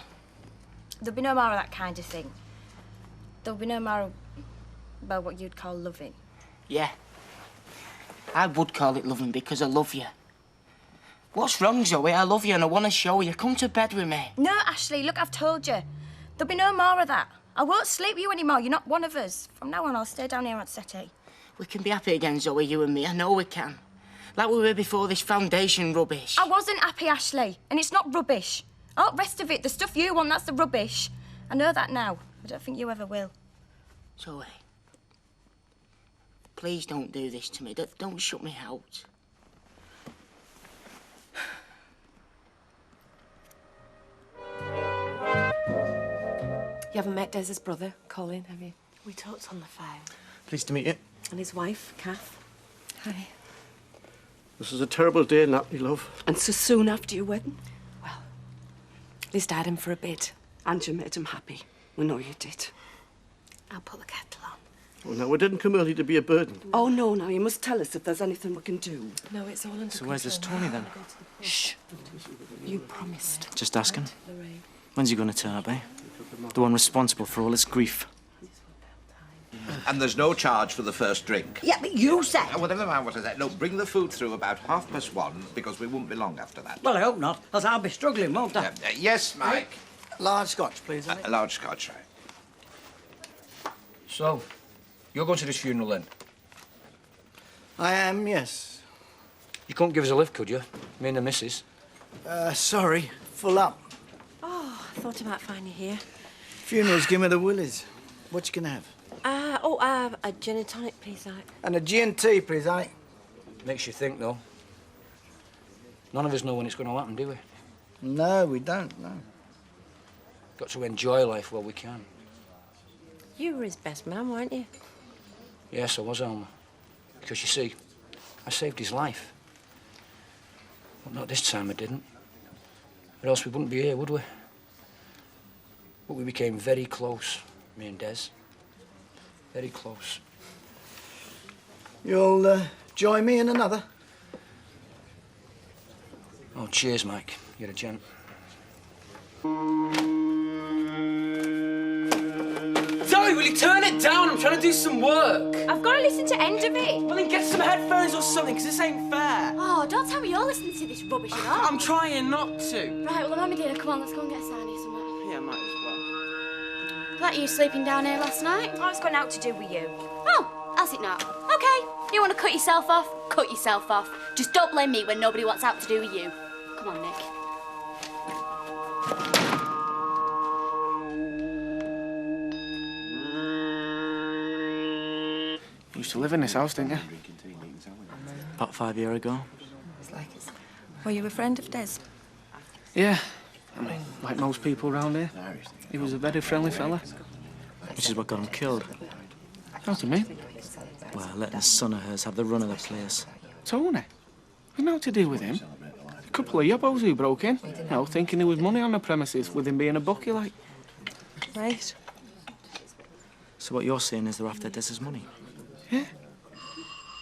There'll be no more of that kind of thing. There'll be no more about what you'd call loving. Yeah. I would call it loving because I love you. What's wrong, Zoe? I love you and I want to show you. Come to bed with me. No, Ashley, look, I've told you. There'll be no more of that. I won't sleep with you anymore. You're not one of us. From now on, I'll stay down here on settee. We can be happy again, Zoe, you and me. I know we can. Like we were before this foundation rubbish. I wasn't happy, Ashley, and it's not rubbish. All the rest of it, the stuff you want, that's the rubbish. I know that now. I don't think you ever will. Zoe, please don't do this to me. Don't shut me out. You haven't met Des's brother, Colin, have you? We talked on the phone. Pleased to meet you. And his wife, Kath. Hi. This is a terrible day, Natalie, love. And so soon after your wedding? Well, at least I had him for a bit. And you made him happy. We know you did. I'll put the kettle on. Well, now, we didn't come early to be a burden. Oh, no, now, you must tell us if there's anything we can do. No, it's all under So where's this Tony, then? Shh. You promised. Just asking. When's he going to turn up, eh? The one responsible for all this grief. And there's no charge for the first drink. Yeah, but you said. Well, never mind what I said. No, bring the food through about 1:30, because we won't be long after that. Well, I hope not, else I'll be struggling, won't I? Yes, Mike. Large scotch, please. A large scotch, right. So, you're going to this funeral then? I am, yes. You couldn't give us a lift, could you? Me and the missus. Sorry, full up. Oh, I thought I might find you here. Funerals, give me the willies. What you can have? A gin and tonic, please, Ike. And a G&T, please, Ike. Makes you think, though. None of us know when it's going to happen, do we? No, we don't, no. Got to enjoy life while we can. You were his best man, weren't you? Yes, I was, Alma. Because, you see, I saved his life. But not this time I didn't. Or else we wouldn't be here, would we? But we became very close, me and Des. Very close. You'll join me in another? Oh, cheers, Mike. You're a gent. Zoe, will you turn it down? I'm trying to do some work. I've got to listen to end of it. Well, then get some headphones or something, because this ain't fair. Oh, don't tell me you're listening to this rubbish at all. I'm trying not to. Right, well, Mummy dear, come on, let's go and get Sani somewhere. Yeah, might as well. Like you sleeping down here last night? Oh, it's got out to do with you. Oh, has it not? Okay, you want to cut yourself off? Cut yourself off. Just don't blame me when nobody wants out to do with you. Come on, Nick. You used to live in this house, didn't you? About 5 years ago. Were you a friend of Des? Yeah. I mean, like most people around here. He was a very friendly fella. Which is what got him killed. How do you mean? Well, letting a son of hers have the run of the place. Tony? There's nothing to do with him. A couple of yubbos who broke in. You know, thinking there was money on the premises with him being a bookie, like. Right. So what you're saying is they're after Des's money? Yeah.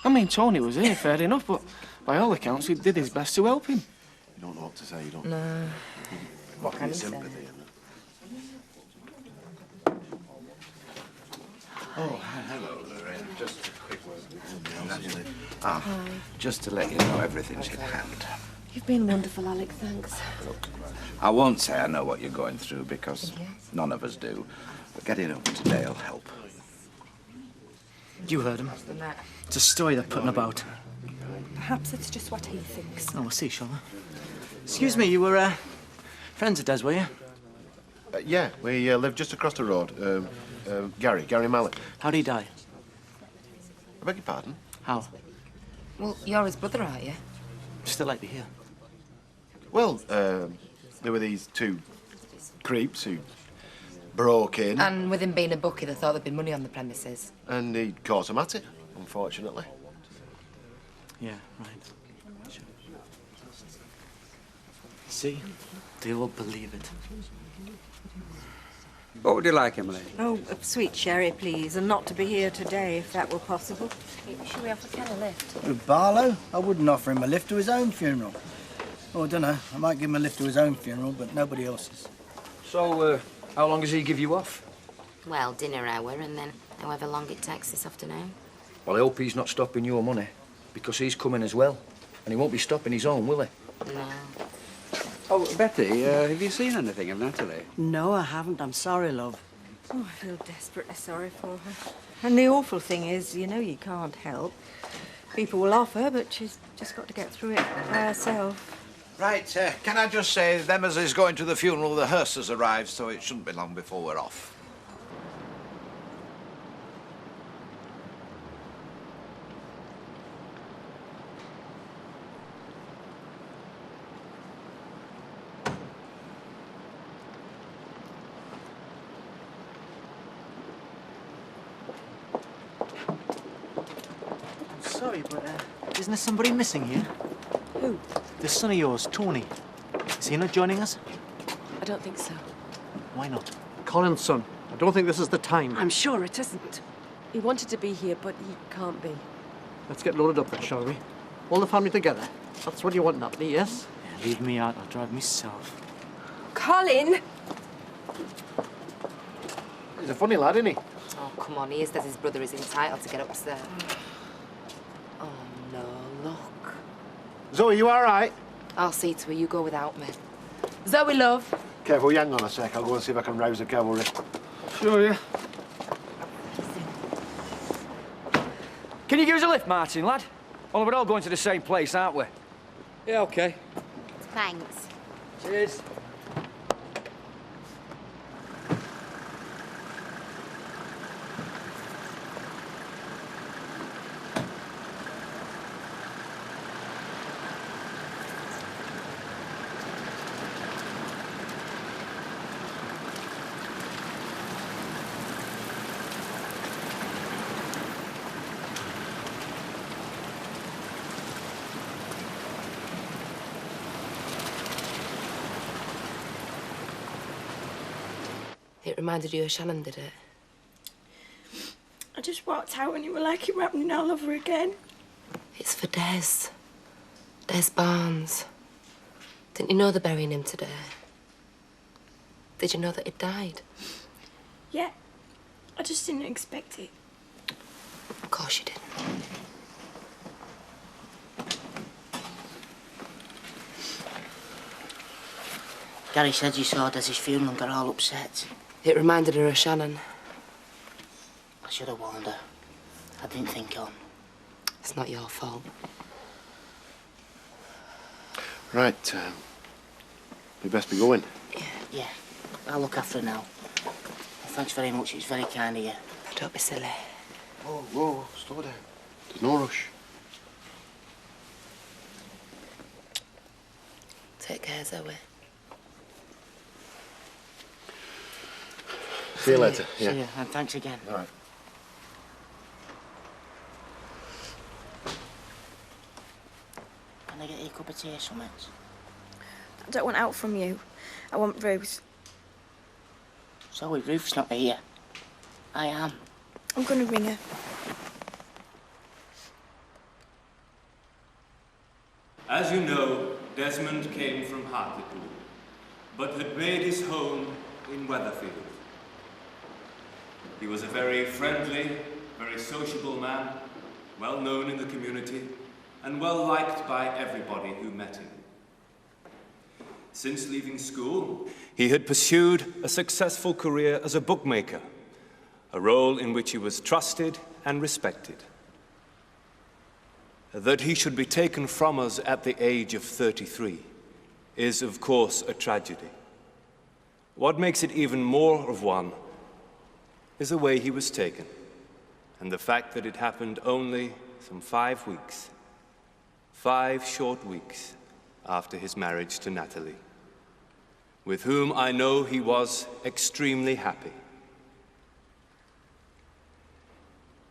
I mean, Tony was here, fair enough, but by all accounts, he did his best to help him. You don't know what to say, you don't. No. What can you sympathy? Oh, hello, Lorraine. Just a quick word. Just to let you know everything's in hand. You've been wonderful, Alex, thanks. Look, I won't say I know what you're going through, because none of us do. But getting over today will help. You heard him. It's a story they're putting about. Perhaps it's just what he thinks. Oh, we'll see, shall we? Excuse me, you were, friends of Des, were you? Yeah, we live just across the road. Gary Mallett. How'd he die? I beg your pardon? How? Well, you're his brother, aren't you? Still like to hear. Well, there were these two creeps who broke in. And with him being a bookie, they thought there'd be money on the premises. And he caught them at it, unfortunately. Yeah, right. See? They all believe it. What would you like, Emily? Oh, a sweet sherry, please, and not to be here today, if that were possible. Should we offer Ken a lift? With Barlow, I wouldn't offer him a lift to his own funeral. Oh, I don't know. I might give him a lift to his own funeral, but nobody else's. So, how long does he give you off? Well, dinner hour, and then however long it takes this afternoon. Well, I hope he's not stopping your money, because he's coming as well. And he won't be stopping his own, will he? No. Oh, Betty, have you seen anything of Natalie? No, I haven't. I'm sorry, love. Oh, I feel desperately sorry for her. And the awful thing is, you know, you can't help. People will offer, but she's just got to get through it by herself. Right, can I just say, them as is going to the funeral, the hearse has arrived, so it shouldn't be long before we're off. Sorry, but isn't there somebody missing here? Who? This son of yours, Tony. Is he not joining us? I don't think so. Why not? Colin's son. I don't think this is the time. I'm sure it isn't. He wanted to be here, but he can't be. Let's get loaded up then, shall we? All the family together. That's what you want, Natalie, yes? Yeah, leave me out. I'll drive myself. Colin! He's a funny lad, isn't he? Oh, come on, he is that his brother is entitled to get upstairs. Oh, no, look. Zoe, you all right? I'll see to her, you go without me. Zoe, love. Careful, hang on a sec. I'll go and see if I can rouse the cavalry. Sure, yeah. Can you give us a lift, Martin, lad? Well, we're all going to the same place, aren't we? Yeah, OK. Thanks. Cheers. It reminded you of Shannon, did it? I just walked out and you were like it were happening all over again. It's for Des. Des Barnes. Didn't you know they're burying him today? Did you know that he'd died? Yeah. I just didn't expect it. Of course you didn't. Gary said you saw Des's funeral and got all upset. It reminded her of Shannon. I should have warned her. I didn't think on. It's not your fault. Right, we best be going. Yeah, I'll look after her now. Thanks very much, it's very kind of you. But don't be silly. Whoa, whoa, slow down. There's no rush. Take care, Zoe. See you later. See you, and thanks again. All right. Can I get you a cup of tea or something? I don't want out from you. I want Ruth. Zoe, Ruth's not here. I am. I'm gonna ring her. As you know, Desmond came from Hartlepool, but had made his home in Weatherfield. He was a very friendly, very sociable man, well known in the community, and well liked by everybody who met him. Since leaving school, he had pursued a successful career as a bookmaker, a role in which he was trusted and respected. That he should be taken from us at the age of 33 is, of course, a tragedy. What makes it even more of one is the way he was taken, and the fact that it happened only some 5 weeks, 5 short weeks after his marriage to Natalie, with whom I know he was extremely happy.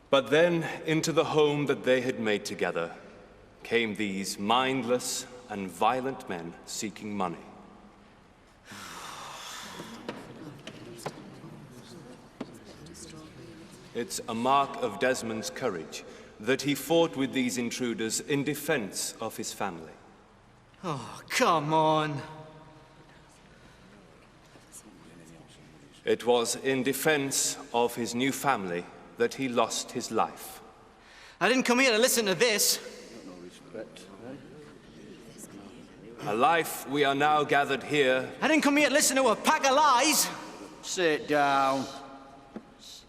But then, into the home that they had made together, came these mindless and violent men seeking money. It's a mark of Desmond's courage that he fought with these intruders in defense of his family. Oh, come on. It was in defense of his new family that he lost his life. I didn't come here to listen to this. A life we are now gathered here. I didn't come here to listen to a pack of lies. Sit down.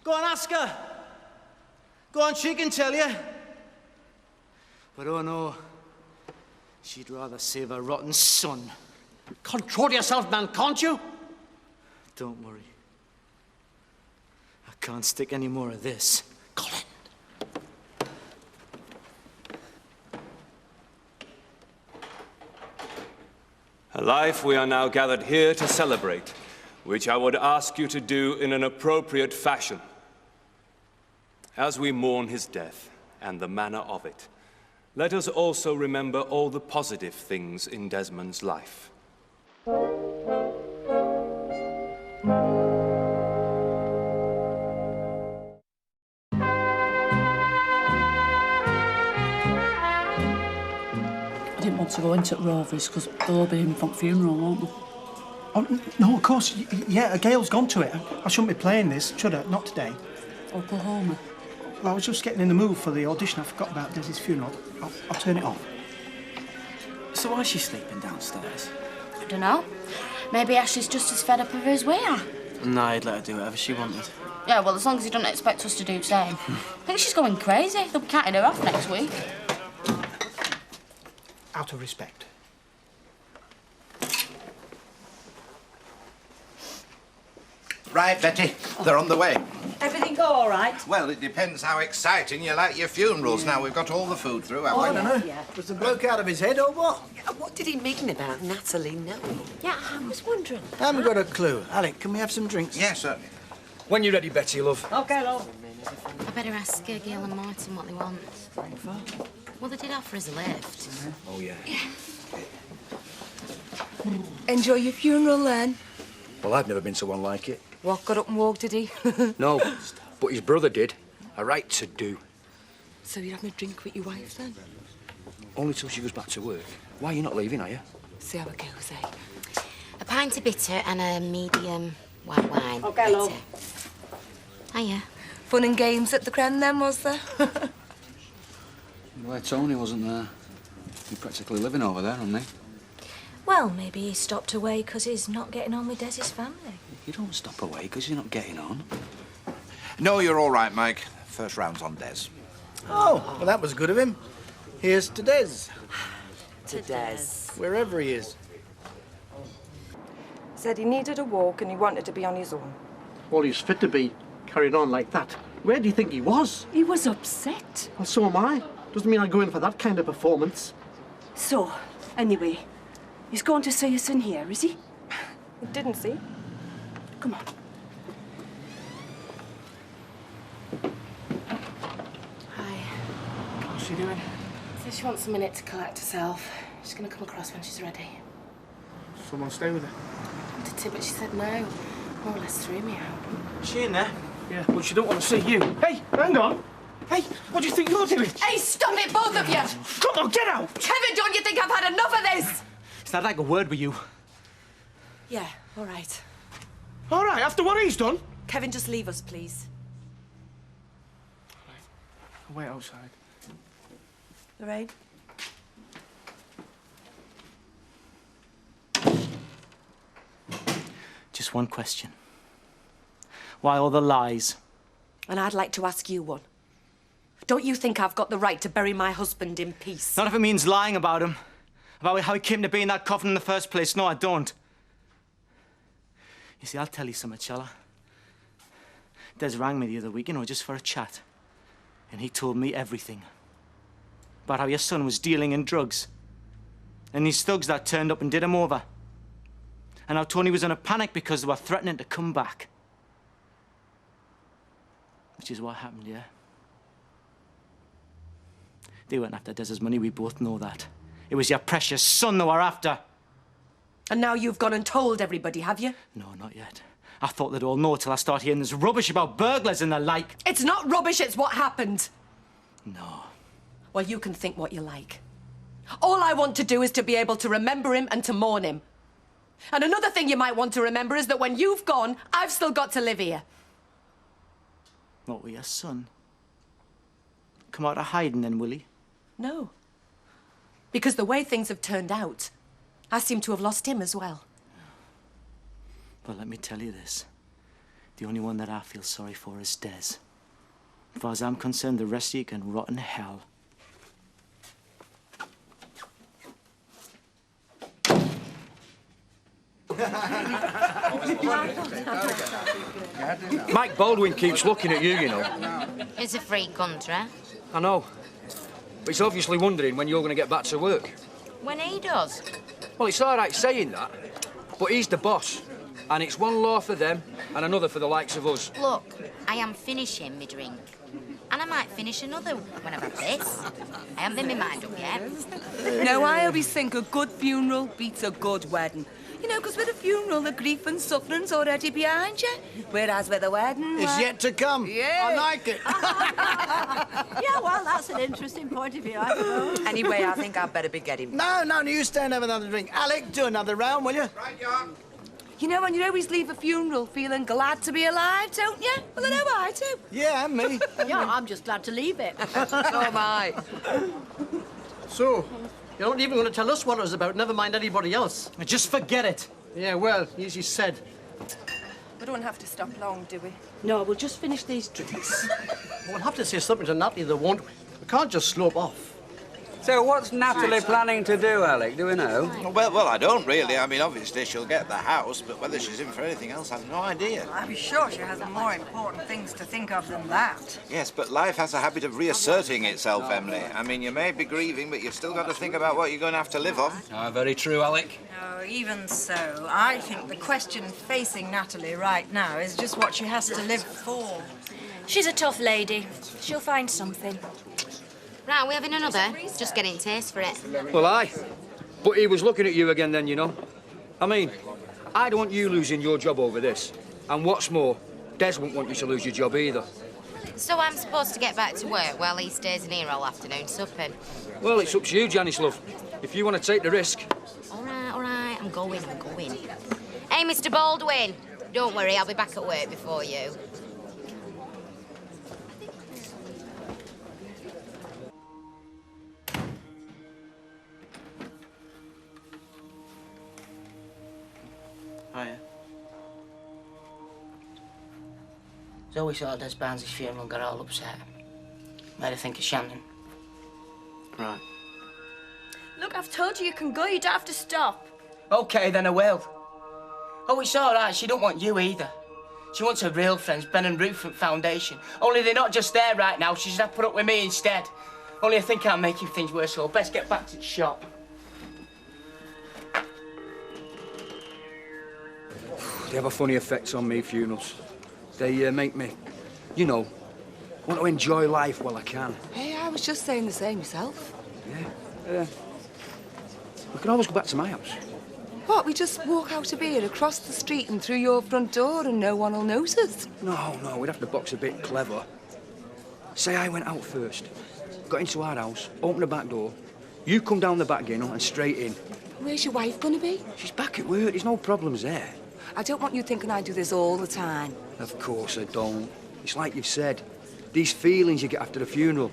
Go on, ask her. Go on, she can tell you. But oh no, she'd rather save her rotten son. Control yourself, man, can't you? Don't worry. I can't stick any more of this. Colin. A life we are now gathered here to celebrate, which I would ask you to do in an appropriate fashion. As we mourn his death and the manner of it, let us also remember all the positive things in Desmond's life. I didn't want to go into Rovers because they'll all be in from funeral, won't they? Oh, no, of course. Yeah, Gail's gone to it. I shouldn't be playing this, should I? Not today. Oklahoma. Well, I was just getting in the mood for the audition. I forgot about Desi's funeral. I'll turn it off. So why is she sleeping downstairs? I don't know. Maybe Ashley's just as fed up of her as we are. No, I'd let her do whatever she wanted. Yeah, well, as long as you don't expect us to do the same. I think she's going crazy. They'll be catting her off next week. Out of respect. Right, Betty, they're on the way. Everything go all right? Well, it depends how exciting you like your funerals. Now, we've got all the food through, haven't we? I don't know. Was the bloke out of his head or what? What did he mean about Natalie? No. Yeah, I was wondering. I haven't got a clue. Alec, can we have some drinks? Yes, certainly. When you're ready, Betty, love. OK, love. I better ask Gail and Martin what they want. Well, they did offer us a lift. Oh, yeah. Enjoy your funeral, then. Well, I've never been to one like it. What, got up and walked, did he? No, but his brother did. A right to do. So you're having a drink with your wife, then? Only till she goes back to work. Why are you not leaving, are you? See how it goes, eh? A pint of bitter and a medium white wine. OK, love. Hiya. Fun and games at the Cren, then, was there? Where Tony wasn't there. You're practically living over there, aren't they? Well, maybe he stopped away because he's not getting on with Desi's family. You don't stop away because you're not getting on. No, you're all right, Mike. First round's on Des. Oh, well, that was good of him. Here's to Des. To Des. Wherever he is. Said he needed a walk and he wanted to be on his own. Well, he's fit to be, carrying on like that. Where do you think he was? He was upset. Well, so am I. Doesn't mean I go in for that kind of performance. So, anyway, he's going to see us in here, is he? He didn't see. Come on. Hi. What's she doing? Says she wants a minute to collect herself. She's going to come across when she's ready. Someone stay with her. I wanted to, but she said no. More or less threw me out. Is she in there? Yeah, well, she don't want to see you. Hey, hang on. Hey, what do you think you're doing? Hey, stop it, both of you! Come on, get out! Kevin, don't you think I've had enough of this? Is that like a word with you? Yeah, all right. All right, after what he's done? Kevin, just leave us, please. I'll wait outside. Lorraine? Just one question. Why all the lies? And I'd like to ask you one. Don't you think I've got the right to bury my husband in peace? Not if it means lying about him. About how he came to be in that coffin in the first place. No, I don't. You see, I'll tell you something, shall I? Des rang me the other week, just for a chat. And he told me everything. About how your son was dealing in drugs. And these thugs that turned up and did him over. And how Tony was in a panic because they were threatening to come back. Which is what happened, yeah? They weren't after Des's money, we both know that. It was your precious son they were after. And now you've gone and told everybody, have you? No, not yet. I thought they'd all know till I start hearing this rubbish about burglars and the like. It's not rubbish, it's what happened. No. Well, you can think what you like. All I want to do is to be able to remember him and to mourn him. And another thing you might want to remember is that when you've gone, I've still got to live here. What, with your son? Come out of hiding then, will he? No. Because the way things have turned out, I seem to have lost him as well. But let me tell you this. The only one that I feel sorry for is Des. As far as I'm concerned, the rest of you can rot in hell. Mike Baldwin keeps looking at you, you know. It's a free country. I know. But he's obviously wondering when you're going to get back to work. When he does. Well, it's all right saying that, but he's the boss. And it's one law for them and another for the likes of us. Look, I am finishing my drink. And I might finish another when I've had this. I haven't made my mind up yet. No, I always think a good funeral beats a good wedding. You know, because with a funeral, the grief and suffering's already behind you. Whereas with a wedding... It's yet to come. Yeah. I like it. Yeah, well, that's an interesting point of view, I suppose. Anyway, I think I'd better be getting... No, you stay and have another drink. Alec, do another round, will you? Right, John. You know, and you always leave a funeral feeling glad to be alive, don't you? Well, I know I do. Yeah, and me. Yeah, I'm just glad to leave it. So am I. So, you're not even going to tell us what it was about, never mind anybody else. Just forget it. Yeah, well, easy said. We don't have to stop long, do we? No, we'll just finish these drinks. We'll have to say something to Natalie, though, won't we? We can't just slope off. So what's Natalie planning to do, Alec? Do we know? Well, I don't really. I mean, obviously she'll get the house, but whether she's in for anything else, I've no idea. I'm sure she has more important things to think of than that. Yes, but life has a habit of reasserting itself, Emily. I mean, you may be grieving, but you've still got to think about what you're going to have to live on. Very true, Alec. Oh, even so, I think the question facing Natalie right now is just what she has to live for. She's a tough lady. She'll find something. Right, are we having another? Just getting taste for it. Well, aye. But he was looking at you again then, you know. I mean, I don't want you losing your job over this. And what's more, Des won't want you to lose your job either. So I'm supposed to get back to work while he stays in here all afternoon supping? Well, it's up to you, Janice, love. If you want to take the risk. All right, I'm going. Hey, Mr. Baldwin, don't worry, I'll be back at work before you. Hiya. Zoe saw Des Barnes' funeral and got all upset. Made her think of Shannon. Right. Look, I've told you can go. You don't have to stop. OK, then I will. Oh, it's all right. She don't want you either. She wants her real friends, Ben and Ruth from Foundation. Only they're not just there right now. She should have put up with me instead. Only I think I'm making things worse, so best get back to the shop. They have a funny effect on me, funerals. They make me, you know, want to enjoy life while I can. Hey, I was just saying the same myself. Yeah. We can always go back to my house. What, we just walk out of here, across the street and through your front door and no one will notice? No, we'd have to box a bit clever. Say I went out first, got into our house, opened the back door, you come down the back gate and straight in. Where's your wife gonna be? She's back at work, there's no problems there. I don't want you thinking I do this all the time. Of course I don't. It's like you've said, these feelings you get after the funeral,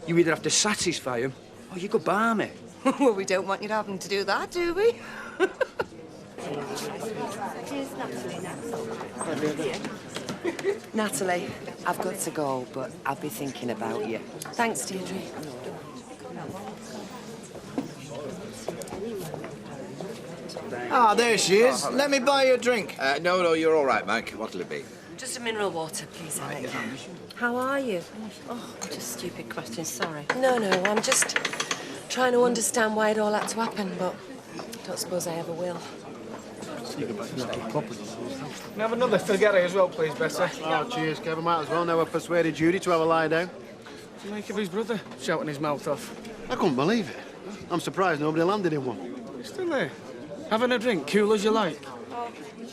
you either have to satisfy them or you go balmy. Well, we don't want you having to do that, do we? Natalie, I've got to go, but I'll be thinking about you. Thanks, Deirdre. Ah, there she is. Let me buy you a drink. No, you're all right, Mike. What'll it be? Just a mineral water, please, Alec. How are you? Oh, just stupid question, sorry. No, I'm just trying to understand why it all had to happen, but I don't suppose I ever will. Can I have another Figari as well, please, Bessie? Oh, cheers, Kevin. Might as well. Now I've persuaded Judy to have a lie down. What's the make of his brother shouting his mouth off? I couldn't believe it. I'm surprised nobody landed in one. He's still there. Having a drink, cool as you like.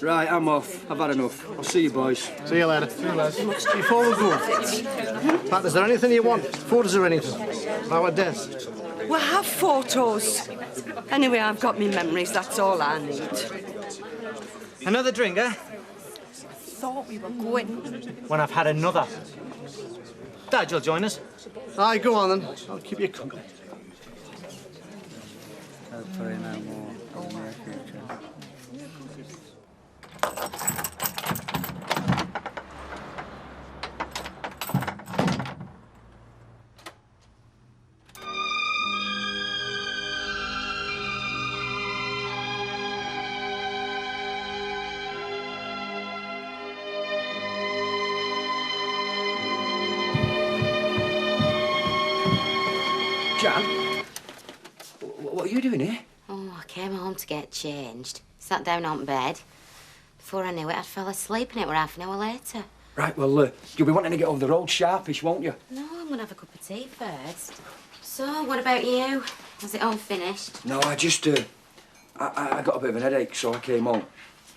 Right, I'm off. I've had enough. I'll see you boys. See you later. See you, lads. Before we go, Pat, is there anything you want? Photos or anything? About a desk? We'll have photos. Anyway, I've got me memories, that's all I need. Another drink, eh? Thought we were going. When I've had another. Dad, you'll join us? Aye, go on then. I'll keep you company. Hopefully no more in the near future. Jan? What are you doing here? Oh, I came home to get changed. Sat down on bed. Before I knew it, I'd fell asleep and it were half an hour later. Right, well, you'll be wanting to get over the road sharpish, won't you? No, I'm gonna have a cup of tea first. So, what about you? Was it all finished? No, I just, I got a bit of an headache, so I came home.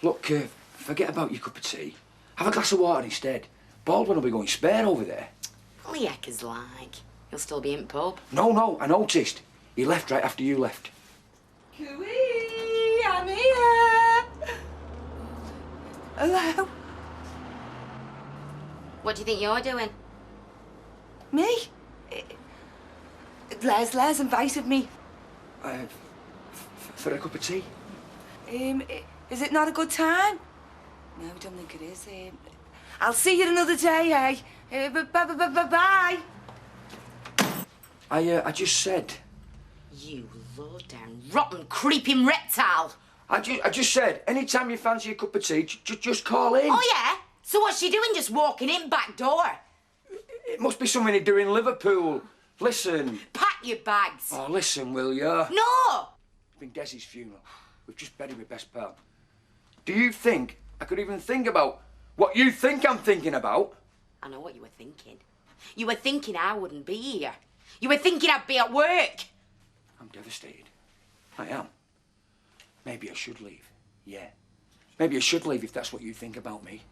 Look, forget about your cup of tea. Have a glass of water instead. Baldwin will be going spare over there. What the heck is like? He'll still be in pub. No, I noticed. He left right after you left. Cooey, I'm here. Hello? What do you think you're doing? Me? Les invited me. For a cup of tea? Is it not a good time? No, I don't think it is. I'll see you another day, eh? Bye. I just said. You low-down, rotten, creeping reptile! I just said, anytime you fancy a cup of tea, just call in. Oh, yeah? So what's she doing just walking in back door? It must be something to do in Liverpool. Listen. Pack your bags. Oh, listen, will you? No! It's been Desi's funeral. We've just buried my best pal. Do you think I could even think about what you think I'm thinking about? I know what you were thinking. You were thinking I wouldn't be here. You were thinking I'd be at work. I'm devastated. I am. Maybe I should leave. Yeah. Maybe I should leave if that's what you think about me.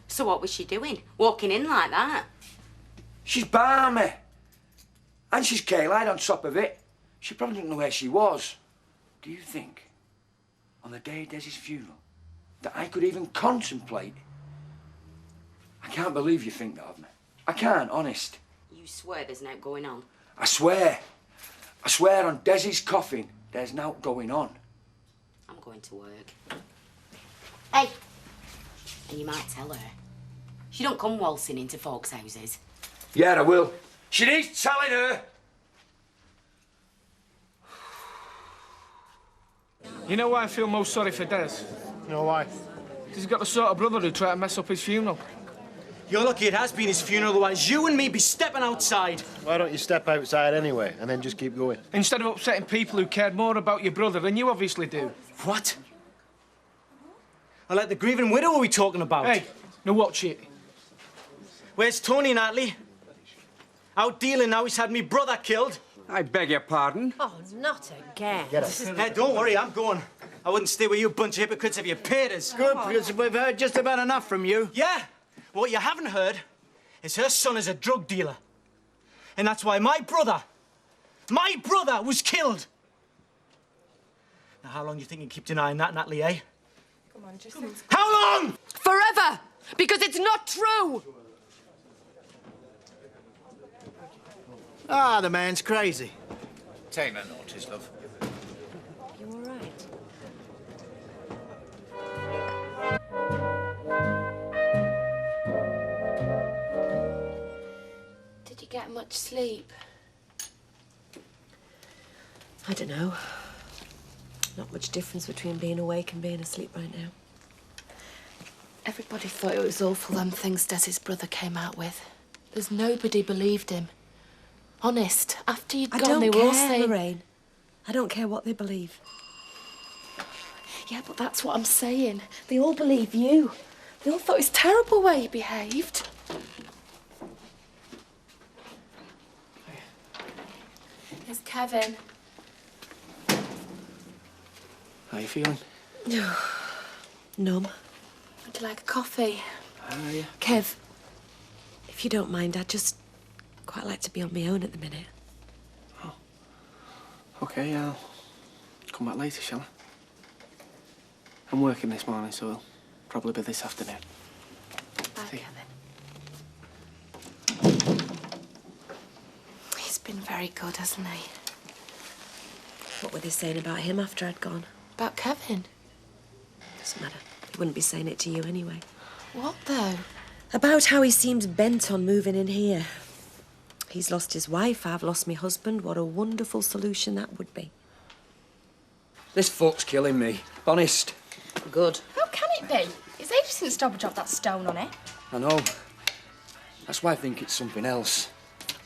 So what was she doing? Walking in like that? She's balmy. And she's K-Lied on top of it. She probably didn't know where she was. Do you think, on the day of Desi's funeral, that I could even contemplate? I can't believe you think that of me. I can't, honest. You swear there's no going on? I swear. I swear on Desi's coffin, there's naught going on. I'm going to work. Hey! And you might tell her. She don't come waltzing into folks' houses. Yeah, I will. She needs telling her. You know why I feel most sorry for Des? No, why? Because he's got the sort of brother who tried to mess up his funeral. You're lucky it has been his funeral, otherwise you and me be stepping outside. Why don't you step outside anyway, and then just keep going? Instead of upsetting people who cared more about your brother than you obviously do. What? I like the grieving widow are we talking about? Hey, now watch it. Where's Tony, Natalie? Out dealing now, he's had me brother killed. I beg your pardon? Oh, not again. Hey, don't worry, I'm going. I wouldn't stay with you bunch of hypocrites if you paid us. Good, because we've heard just about enough from you. Yeah? What you haven't heard is her son is a drug dealer. And that's why my brother was killed. Now, how long do you think you keep denying that, Natalie, eh? Come on, just... How long? Forever! Because it's not true! Ah, the man's crazy. Take no notice, love. You all right? Did you get much sleep? I don't know. Not much difference between being awake and being asleep right now. Everybody thought it was awful, them things Desi's brother came out with. There's nobody believed him. Honest, after you'd gone, they were all saying... Lorraine. I don't care what they believe. Yeah, but that's what I'm saying. They all believe you. They all thought it was terrible where you behaved. Here's Kevin. How you feeling? Numb. Would you like a coffee? Yeah. Kev, if you don't mind, I'd just quite like to be on my own at the minute. OK, I'll come back later, shall I? I'm working this morning, so it'll probably be this afternoon. Bye, Kevin. He's been very good, hasn't he? What were they saying about him after I'd gone? About Kevin? Doesn't matter. He wouldn't be saying it to you anyway. What, though? About how he seems bent on moving in here. He's lost his wife, I've lost my husband. What a wonderful solution that would be. This fuck's killing me. Honest. Good. How can it be? It's ages since Dobber dropped that stone on it. I know. That's why I think it's something else.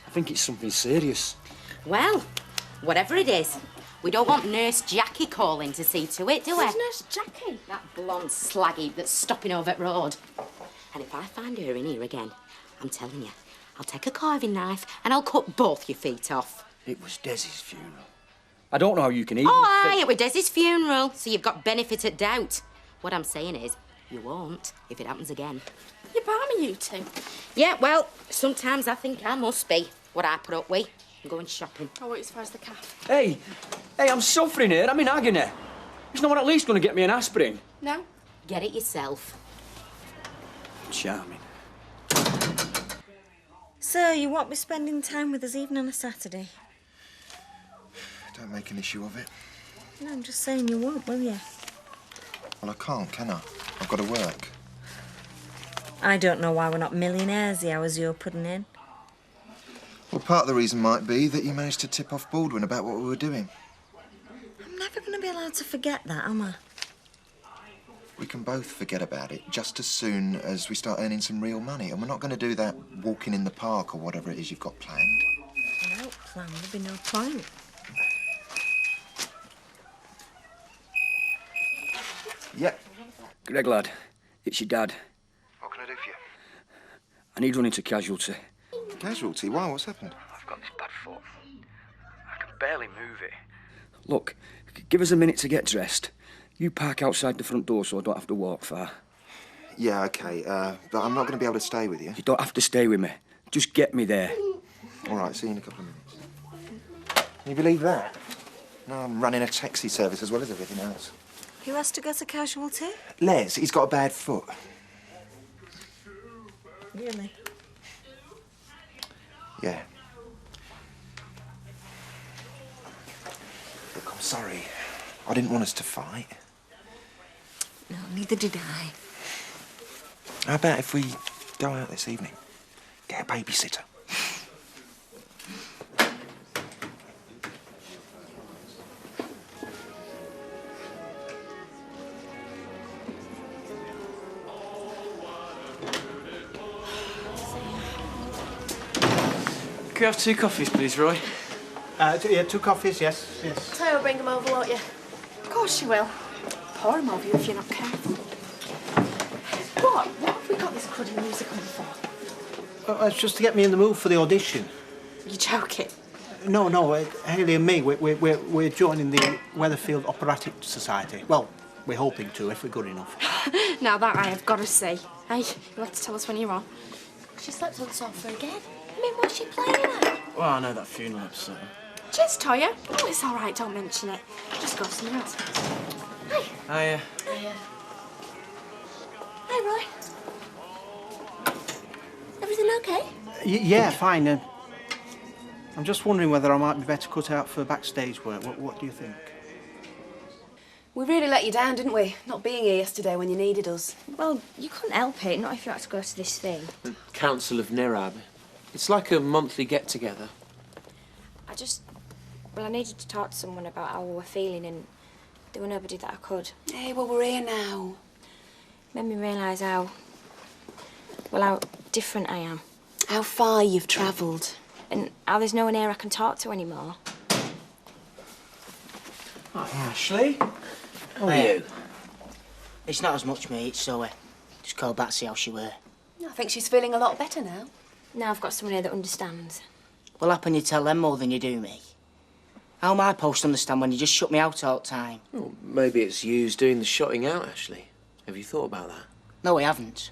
I think it's something serious. Well, whatever it is, we don't want Nurse Jackie calling to see to it, do we? Who's Nurse Jackie? That blonde slaggy that's stopping over at road. And if I find her in here again, I'm telling you, I'll take a carving knife and I'll cut both your feet off. It was Desi's funeral. I don't know how you can even... Oh, aye, it was Desi's funeral, so you've got benefit of doubt. What I'm saying is, you won't if it happens again. You're balmy, you two. Yeah, well, sometimes I think I must be what I put up with. I'm going shopping. I'll wait as far as the cafe. Hey, I'm suffering here. I'm in agony. Is no one at least going to get me an aspirin? No? Get it yourself. Charming. So, you won't be spending time with us even on a Saturday? Don't make an issue of it. No, I'm just saying you won't, will you? Well, I can't, can I? I've got to work. I don't know why we're not millionaires, the hours you're putting in. Well, part of the reason might be that you managed to tip off Baldwin about what we were doing. I'm never going to be allowed to forget that, am I? We can both forget about it just as soon as we start earning some real money. And we're not going to do that walking in the park or whatever it is you've got planned. No plan, there'd be no point. Yep. Greg, lad, it's your dad. What can I do for you? I need running to casualty. Casualty? Why? What's happened? I've got this bad foot. I can barely move it. Look, give us a minute to get dressed. You park outside the front door so I don't have to walk far. Yeah, OK, but I'm not going to be able to stay with you. You don't have to stay with me. Just get me there. All right, see you in a couple of minutes. Can you believe that? No, I'm running a taxi service as well as everything else. Who has to go to casualty? Les, he's got a bad foot. Really? Yeah. Look, I'm sorry. I didn't want us to fight. No, neither did I. How about if we go out this evening? Get a babysitter. Can we have 2 coffees, please, Roy? Yeah, 2 coffees, yes. Claire will bring them over, won't you? Of course she will. Pour them over you if you're not careful. What? What have we got this cruddy music on for? It's just to get me in the mood for the audition. You're joking. No, Hayley and me, we're joining the Weatherfield Operatic Society. Well, we're hoping to, if we're good enough. Now that I have got to see. Hey, you'll have to tell us when you're on. She slept on the sofa again. I mean, what's she playing at? Well, I know that funeral episode. Cheers, Toya. Oh, it's all right, don't mention it. Just go somewhere else. Hey. Hiya. Hey, Roy. Everything okay? Yeah, fine. I'm just wondering whether I might be better cut out for backstage work. What do you think? We really let you down, didn't we? Not being here yesterday when you needed us. Well, you couldn't help it, not if you had to go to this thing. The Council of Nerab. It's like a monthly get-together. I needed to talk to someone about how we were feeling, and there were nobody that I could. Hey, well, we're here now. Made me realise how different I am. How far you've travelled. And how there's no one here I can talk to anymore. Hi, Ashley. How are you? It's not as much me, it's Zoe. Just called back to see how she were. I think she's feeling a lot better now. Now I've got someone here that understands. Well, happen you tell them more than you do me. How am I supposed to understand when you just shut me out all the time? Well, maybe it's you doing the shutting out, Ashley. Have you thought about that? No, I haven't.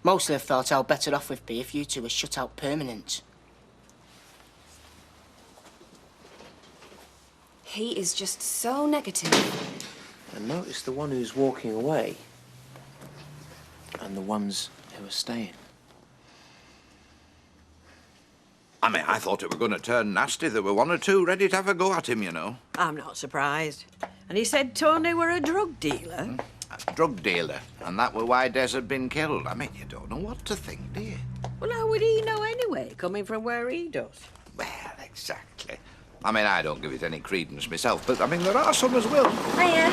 Mostly I've thought how better off we'd be if you two were shut out permanent. He is just so negative. And notice the one who's walking away and the ones who are staying. I mean, I thought it were going to turn nasty. There were one or two ready to have a go at him, you know. I'm not surprised. And he said Tony were a drug dealer. A drug dealer. And that were why Des had been killed. I mean, you don't know what to think, do you? Well, how would he know anyway, coming from where he does? Well, exactly. I mean, I don't give it any credence myself, but, I mean, there are some as will. Hiya.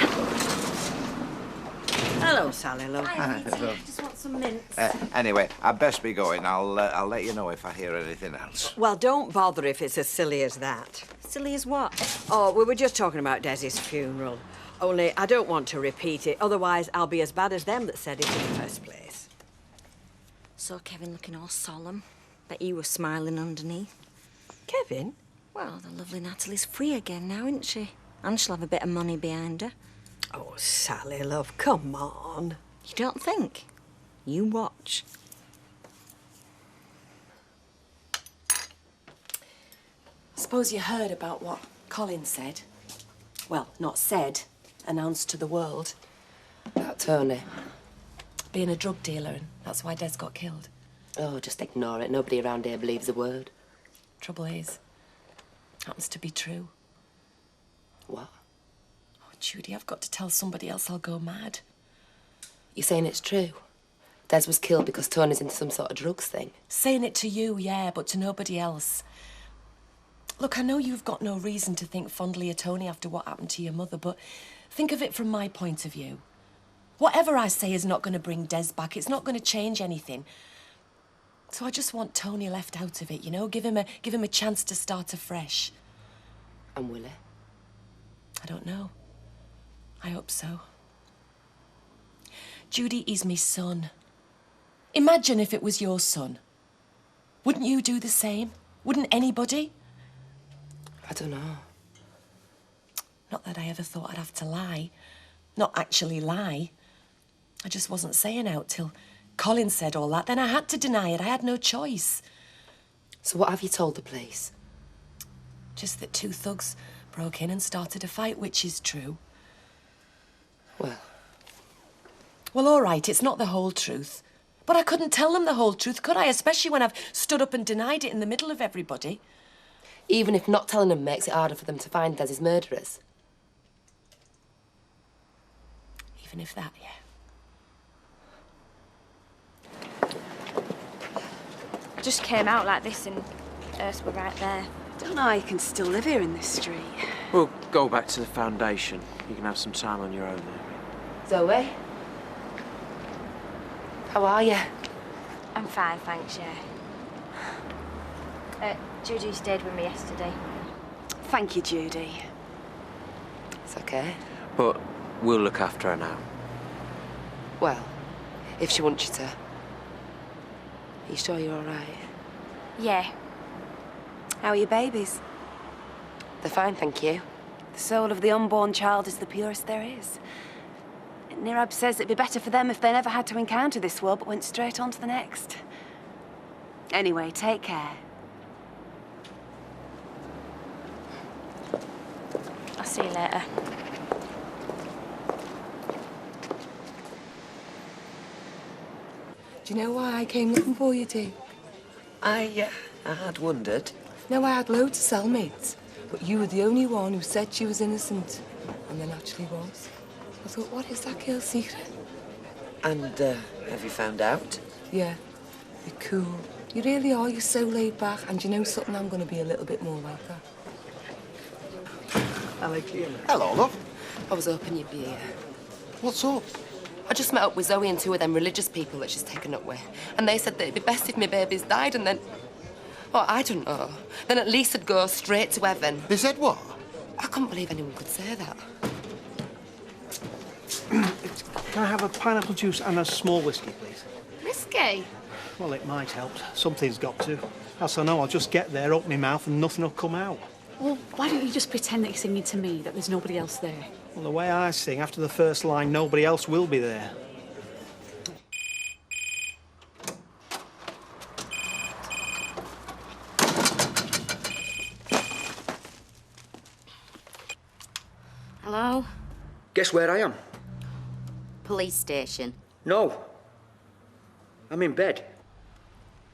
Hello, Sally, love. Hi, love. I just want some mints. Anyway, I'd best be going. I'll let you know if I hear anything else. Well, don't bother if it's as silly as that. Silly as what? Oh, we were just talking about Desi's funeral. Only I don't want to repeat it, otherwise I'll be as bad as them that said it in the first place. Saw Kevin looking all solemn. Bet you were smiling underneath. Kevin? Well, the lovely Natalie's free again now, isn't she? And she'll have a bit of money behind her. Oh, Sally, love, come on. You don't think? You watch. Suppose you heard about what Colin said. Well, not said, announced to the world. About Tony. Being a drug dealer, and that's why Des got killed. Oh, just ignore it. Nobody around here believes a word. Trouble is, happens to be true. What? Oh, Judy, I've got to tell somebody else I'll go mad. You saying it's true? Des was killed because Tony's into some sort of drugs thing? Saying it to you, yeah, but to nobody else. Look, I know you've got no reason to think fondly of Tony after what happened to your mother, but think of it from my point of view. Whatever I say is not going to bring Des back. It's not going to change anything. So I just want Tony left out of it, you know? Give him a chance to start afresh. And will he? I don't know. I hope so. Judy is my son. Imagine if it was your son. Wouldn't you do the same? Wouldn't anybody? I don't know. Not that I ever thought I'd have to lie. Not actually lie. I just wasn't saying out till Colin said all that. Then I had to deny it. I had no choice. So what have you told the police? Just that two thugs broke in and started a fight, which is true. Well, all right, it's not the whole truth. But I couldn't tell them the whole truth, could I? Especially when I've stood up and denied it in the middle of everybody. Even if not telling them makes it harder for them to find Des's murderers? Even if that, yeah. I just came out like this and Urs were right there. Don't know how you can still live here in this street. We'll go back to the foundation. You can have some time on your own there. Zoe? How are you? I'm fine, thanks, yeah. Judy stayed with me yesterday. Thank you, Judy. It's okay. But we'll look after her now. Well, if she wants you to. Are you sure you're all right? Yeah. How are your babies? They're fine, thank you. The soul of the unborn child is the purest there is. Nirab says it'd be better for them if they never had to encounter this world but went straight on to the next. Anyway, take care. I'll see you later. Do you know why I came looking for you, dear? I had wondered. No, I had loads of cellmates, but you were the only one who said she was innocent, and then actually was. I thought, what is that girl's secret? And, have you found out? Yeah, you're cool. You really are. You're so laid back, and you know something? I'm going to be a little bit more like that. Hello, love. I was hoping you'd be here. What's up? I just met up with Zoe and two of them religious people that she's taken up with. And they said that it'd be best if my babies died and then... Oh, I don't know. Then at least I'd go straight to heaven. They said what? I couldn't believe anyone could say that. Can I have a pineapple juice and a small whiskey, please? Whiskey? Well, it might help. Something's got to. As I know, I'll just get there, open my mouth, and nothing will come out. Well, why don't you just pretend that you're singing to me, that there's nobody else there? Well, the way I sing, after the first line, nobody else will be there. Hello? Guess where I am? Police station. No. I'm in bed.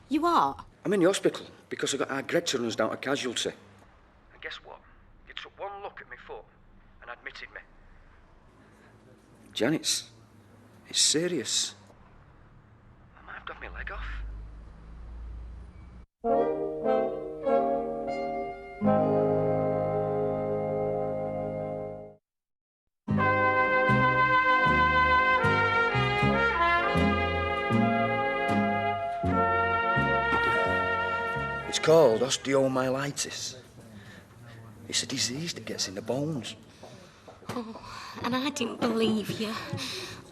You are? I'm in the hospital because I got our Gregson runs down to casualty. And guess what? You took one look at my foot and admitted me. Jan, it's serious. I might have got my leg off. It's called osteomyelitis. It's a disease that gets in the bones. Oh, and I didn't believe you.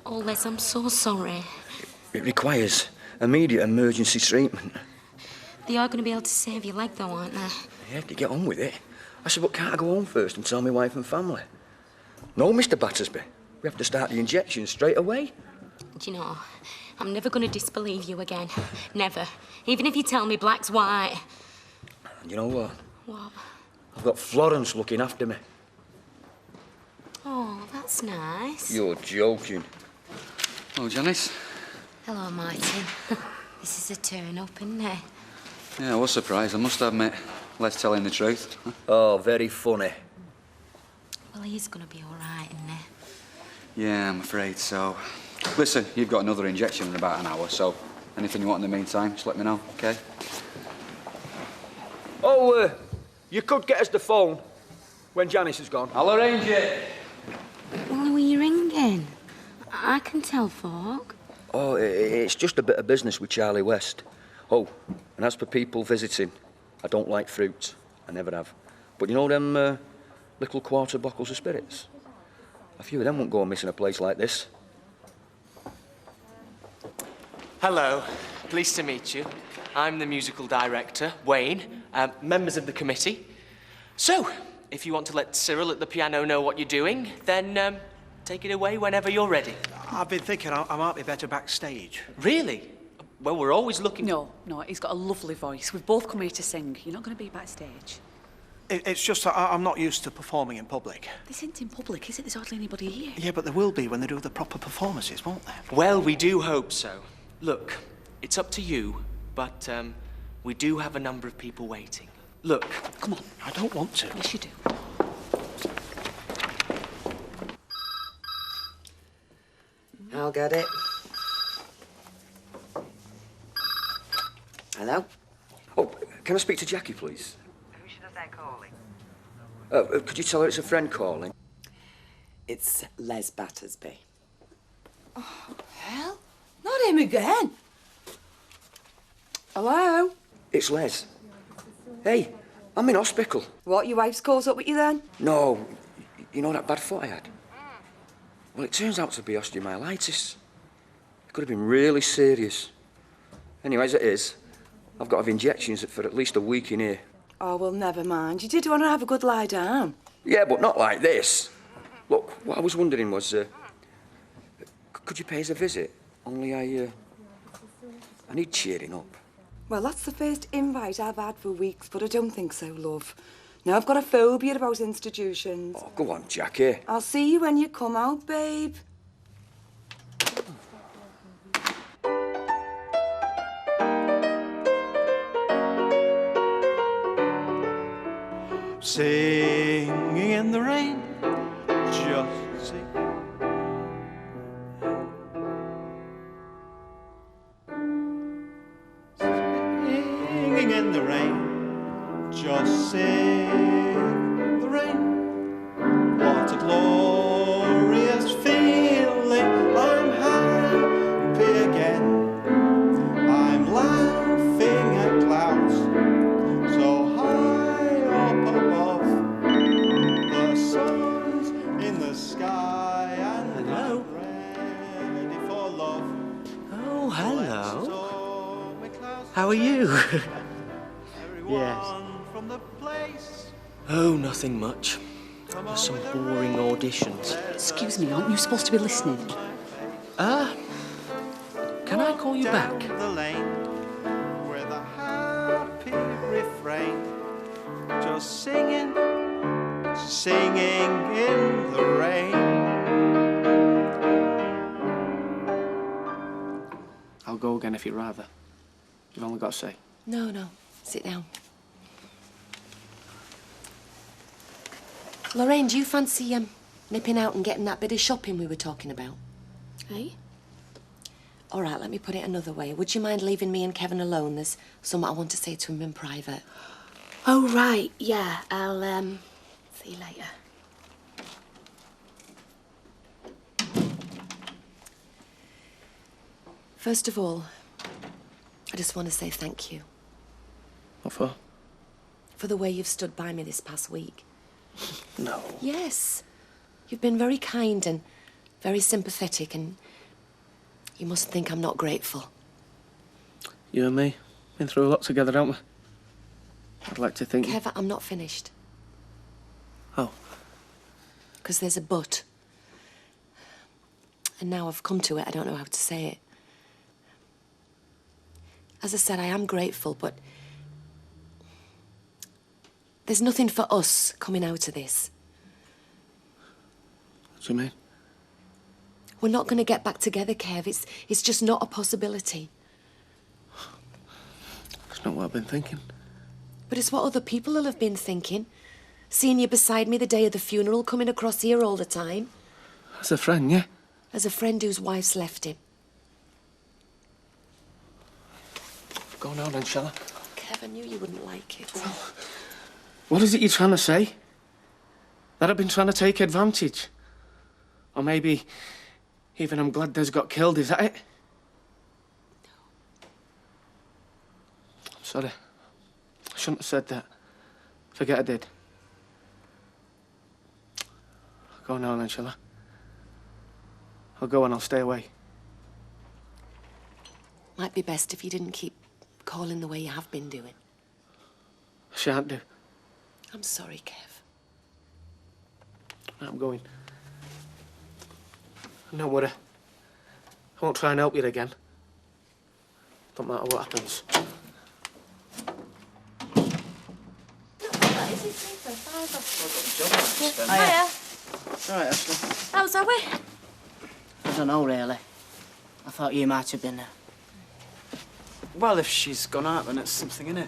Oh, Les, I'm so sorry. It requires immediate emergency treatment. They are going to be able to save your leg, though, aren't they? Yeah, to get on with it. I said, but can't I go home first and tell my wife and family? No, Mr. Battersby. We have to start the injections straight away. Do you know, I'm never going to disbelieve you again. Never. Even if you tell me black's white. And you know what? What? I've got Florence looking after me. Oh, that's nice. You're joking. Oh, Janice. Hello, Martin. This is a turn-up, isn't it? Yeah, I was surprised, I must admit. Let's tell him the truth. Oh, very funny. Well, he's going to be all right, isn't he? Yeah, I'm afraid so. Listen, you've got another injection in about an hour, so anything you want in the meantime, just let me know, OK? Oh, you could get us the phone when Janice is gone. I'll arrange it. Well, who are you ringing? I can tell folk. Oh, it's just a bit of business with Charlie West. Oh, and as for people visiting, I don't like fruits. I never have. But you know them little quarter bottles of spirits? A few of them won't go amiss in a place like this. Hello, pleased to meet you. I'm the musical director, Wayne, members of the committee. So, if you want to let Cyril at the piano know what you're doing, then take it away whenever you're ready. I've been thinking I might be better backstage. Really? Well, we're always looking... No, he's got a lovely voice. We've both come here to sing. You're not going to be backstage. It's just that I'm not used to performing in public. This isn't in public, is it? There's hardly anybody here. Yeah, but there will be when they do the proper performances, won't there? Well, we do hope so. Look, it's up to you, but we do have a number of people waiting. Look. Come on. I don't want to. Yes, you do. I'll get it. Hello? Oh, can I speak to Jackie, please? Who should I say calling? Could you tell her it's a friend calling? It's Les Battersby. Oh, hell. Not him again. Hello? It's Les. Hey, I'm in hospital. What, your wife's calls up with you then? No, you know that bad foot I had? Well, it turns out to be osteomyelitis. It could have been really serious. Anyway, as it is, I've got to have injections for at least a week in here. Oh, well, never mind. You did want to have a good lie down. Yeah, but not like this. Look, what I was wondering was, could you pay us a visit? Only I need cheering up. Well, that's the first invite I've had for weeks, but I don't think so, love. Now, I've got a phobia about institutions. Oh, go on, Jackie. I'll see you when you come out, babe. Singing in the rain, just sing. Singing in the rain, just sing the rain. What a glorious feeling, I'm happy again. I'm laughing at clouds so high up above. The sun's in the sky and I'm ready for love. Oh, hello. How are you? Yes. From the place. Oh, nothing much. Some boring auditions. Excuse me, aren't you supposed to be listening? Can I call you back? The lane with a happy refrain, just singing, singing in the rain. I'll go again if you'd rather. You've only got to say. No, no. Sit down. Lorraine, do you fancy nipping out and getting that bit of shopping we were talking about? Hey? All right, let me put it another way. Would you mind leaving me and Kevin alone? There's something I want to say to him in private. Oh, right. Yeah, I'll, see you later. First of all, I just want to say thank you. What for? For the way you've stood by me this past week. No. Yes. You've been very kind and very sympathetic, and you mustn't think I'm not grateful. You and me, been through a lot together, haven't we? I'd like to think... Kev, I'm not finished. Oh. Because there's a but. And now I've come to it, I don't know how to say it. As I said, I am grateful, but there's nothing for us coming out of this. What do you mean? We're not going to get back together, Kev. It's just not a possibility. That's not what I've been thinking. But it's what other people will have been thinking. Seeing you beside me the day of the funeral, coming across here all the time. As a friend, yeah? As a friend whose wife's left him. Go now then, shall I? Kev, I knew you wouldn't like it. What is it you're trying to say? That I've been trying to take advantage? Or maybe even I'm glad Des got killed, is that it? No. I'm sorry. I shouldn't have said that. Forget I did. I'll go now then, shall I? I'll go and I'll stay away. Might be best if you didn't keep calling the way you have been doing. I shan't do. I'm sorry, Kev. I'm going. No worry. I won't try and help you again. Don't matter what happens. Hiya. Right, Ashley. How's Zoe? I don't know, really. I thought you might have been there. Well, if she's gone out, then it's something, innit?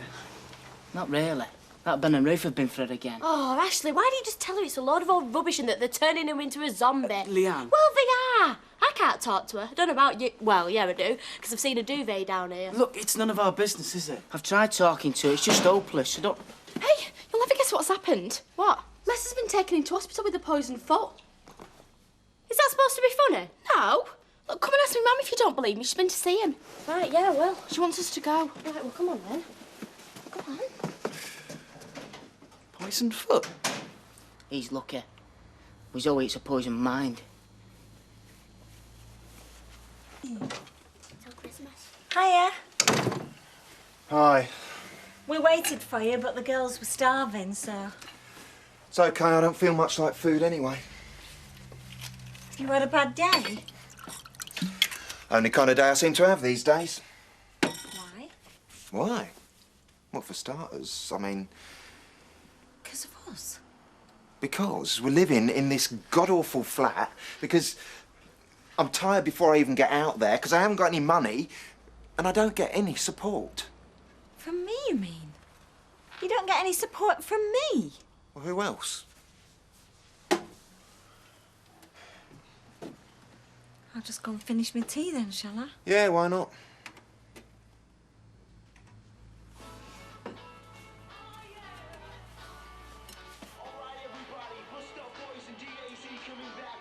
Not really. That Ben and Ruth have been for it again. Oh, Ashley, why don't you just tell her it's a load of old rubbish and that they're turning him into a zombie? Leanne. Well, they are. I can't talk to her. I don't know about you. Well, yeah, I do, because I've seen a duvet down here. Look, it's none of our business, is it? I've tried talking to her. It's just hopeless. I don't... Hey, you'll never guess what's happened. What? Les has been taken into hospital with a poisoned foot. Is that supposed to be funny? No. Look, come and ask me Mum if you don't believe me. She's been to see him. Right, yeah, well. She wants us to go. Right, well, come on then. Come on. Poisoned foot? He's lucky. With Zoe, it's a poisoned mind. Hiya. Hi. We waited for you, but the girls were starving, so... It's okay, I don't feel much like food anyway. You had a bad day? Only kind of day I seem to have these days. Why? Why? Well, for starters, I mean... Because of us. Because we're living in this god-awful flat, because I'm tired before I even get out there, because I haven't got any money, and I don't get any support. From me, you mean? You don't get any support from me? Well, who else? I'll just go and finish my tea then, shall I? Yeah, why not?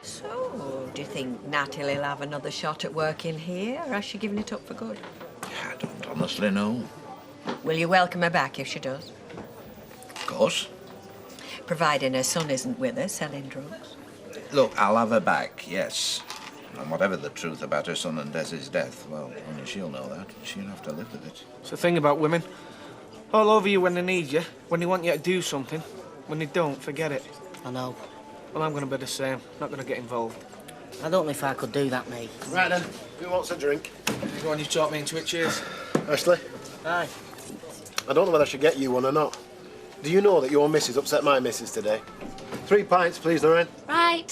So, do you think Natalie will have another shot at working here, or has she given it up for good? I don't honestly know. Will you welcome her back if she does? Of course. Providing her son isn't with her, selling drugs. Look, I'll have her back, yes. And whatever the truth about her son and Desi's death, well, only she'll know that. She'll have to live with it. It's the thing about women. All over you when they need you, when they want you to do something. When they don't, forget it. I know. Well, I'm going to be the same. Not going to get involved. I don't know if I could do that, mate. Right then, who wants a drink? Go on, you talk me into it, cheers. Ashley? Aye. I don't know whether I should get you one or not. Do you know that your missus upset my missus today? 3 pints, please, Lorraine. Right.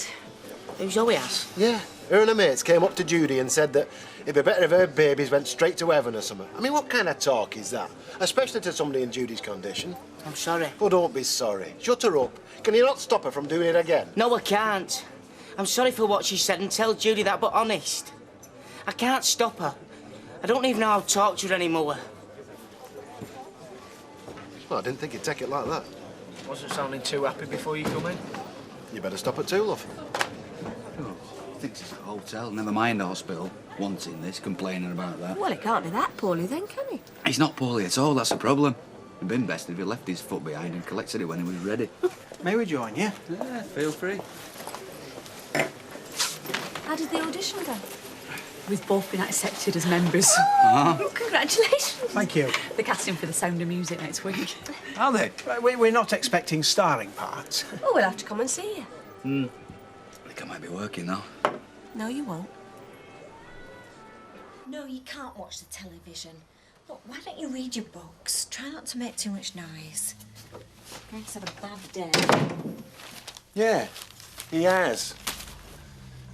Who Zoe has? Yeah. Her and her mates came up to Judy and said that it'd be better if her babies went straight to heaven or something. I mean, what kind of talk is that? Especially to somebody in Judy's condition. I'm sorry. Oh, don't be sorry. Shut her up. Can you not stop her from doing it again? No, I can't. I'm sorry for what she said and tell Judy that, but honest, I can't stop her. I don't even know how to talk to her anymore. Well, I didn't think you'd take it like that. Wasn't sounding too happy before you come in. You better stop at 2, love. Thinks it's a hotel, never mind the hospital. Wanting this, complaining about that. Well, he can't be that poorly then, can he? He's not poorly at all, that's the problem. It'd been best if he left his foot behind and collected it when he was ready. May we join you? Yeah, feel free. How did the audition go? We've both been accepted as members. Congratulations. Thank you. They're casting for the Sound of Music next week. Are they? We're not expecting starring parts. Oh, we'll have to come and see you. I think I might be working now. No, you won't. No, you can't watch the television. Look, why don't you read your books? Try not to make too much noise. Greg's had a bad day. Yeah, he has.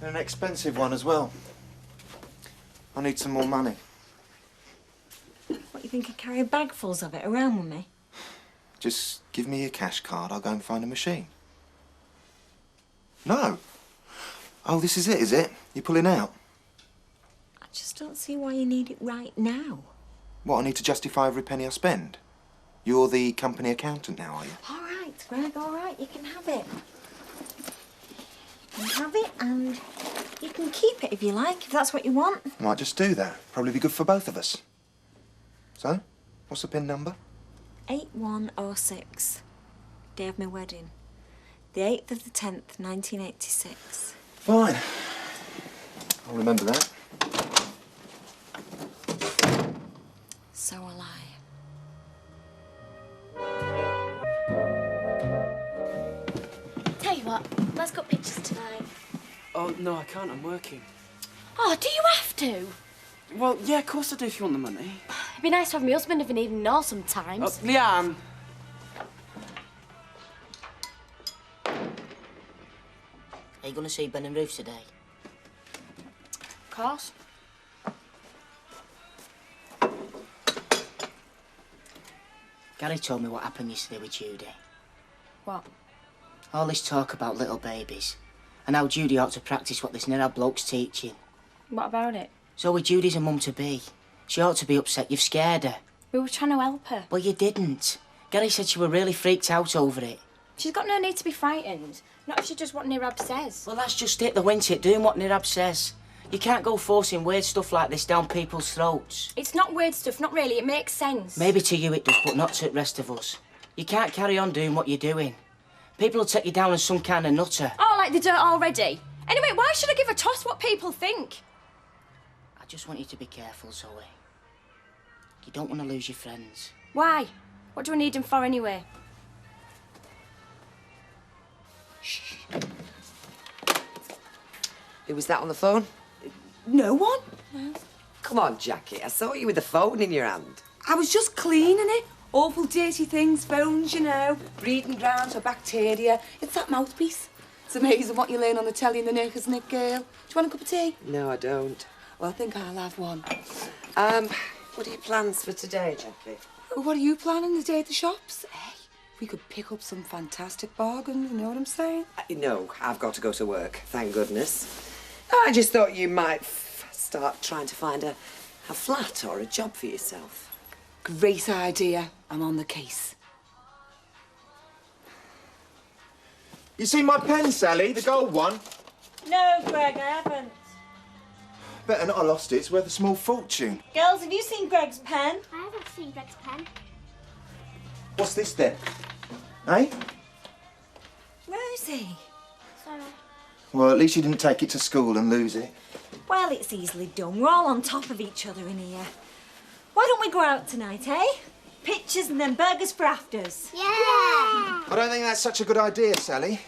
And an expensive one as well. I need some more money. What, you think I'd carry bagfuls of it around with me? Just give me your cash card, I'll go and find a machine. No. Oh, this is it? You're pulling out? I just don't see why you need it right now. What, I need to justify every penny I spend? You're the company accountant now, are you? All right, Greg, all right, you can have it. You can have it and you can keep it if you like, if that's what you want. I might just do that. Probably be good for both of us. So, what's the PIN number? 8106. Day of my wedding. The 8th of the 10th, 1986. Fine. I'll remember that. So will I. Tell you what, let's got pictures tonight. Oh, no, I can't. I'm working. Oh, do you have to? Well, yeah, of course I do if you want the money. It'd be nice to have my husband of an evening or sometimes. Oh, Leanne. Are you going to see Ben and Ruth today? Of course. Gary told me what happened yesterday with Judy. What? All this talk about little babies and how Judy ought to practice what this Nirab bloke's teaching. What about it? So with Judy's a mum-to-be, she ought to be upset you've scared her. We were trying to help her. Well, you didn't. Gary said she were really freaked out over it. She's got no need to be frightened. Not if she does what Nirab says. Well, that's just it, though, isn't it? Doing what Nirab says. You can't go forcing weird stuff like this down people's throats. It's not weird stuff, not really. It makes sense. Maybe to you it does, but not to the rest of us. You can't carry on doing what you're doing. People will take you down as some kind of nutter. Oh, like they do it already. Anyway, why should I give a toss what people think? I just want you to be careful, Zoe. You don't want to lose your friends. Why? What do I need them for anyway? Who was that on the phone? No one. Come on, Jackie. I saw you with the phone in your hand. I was just cleaning it. Awful dirty things, phones, you know. Breeding grounds for bacteria. It's that mouthpiece. It's amazing what you learn on the telly in the nick, isn't it, girl? Do you want a cup of tea? No, I don't. Well, I think I'll have one. What are your plans for today, Jackie? What are you planning the day at the shops? Hey, we could pick up some fantastic bargains, you know what I'm saying? No, I've got to go to work, thank goodness. I just thought you might start trying to find a flat or a job for yourself. Great idea. I'm on the case. You seen my pen, Sally? The gold one? No, Greg, I haven't. Better not have lost it. It's worth a small fortune. Girls, have you seen Greg's pen? I haven't seen Greg's pen. What's this then? Eh? Rosie. Sorry. Well, at least you didn't take it to school and lose it. Well, it's easily done. We're all on top of each other in here. Why don't we go out tonight, eh? Pictures and then burgers for afters. Yeah! I don't think that's such a good idea, Sally.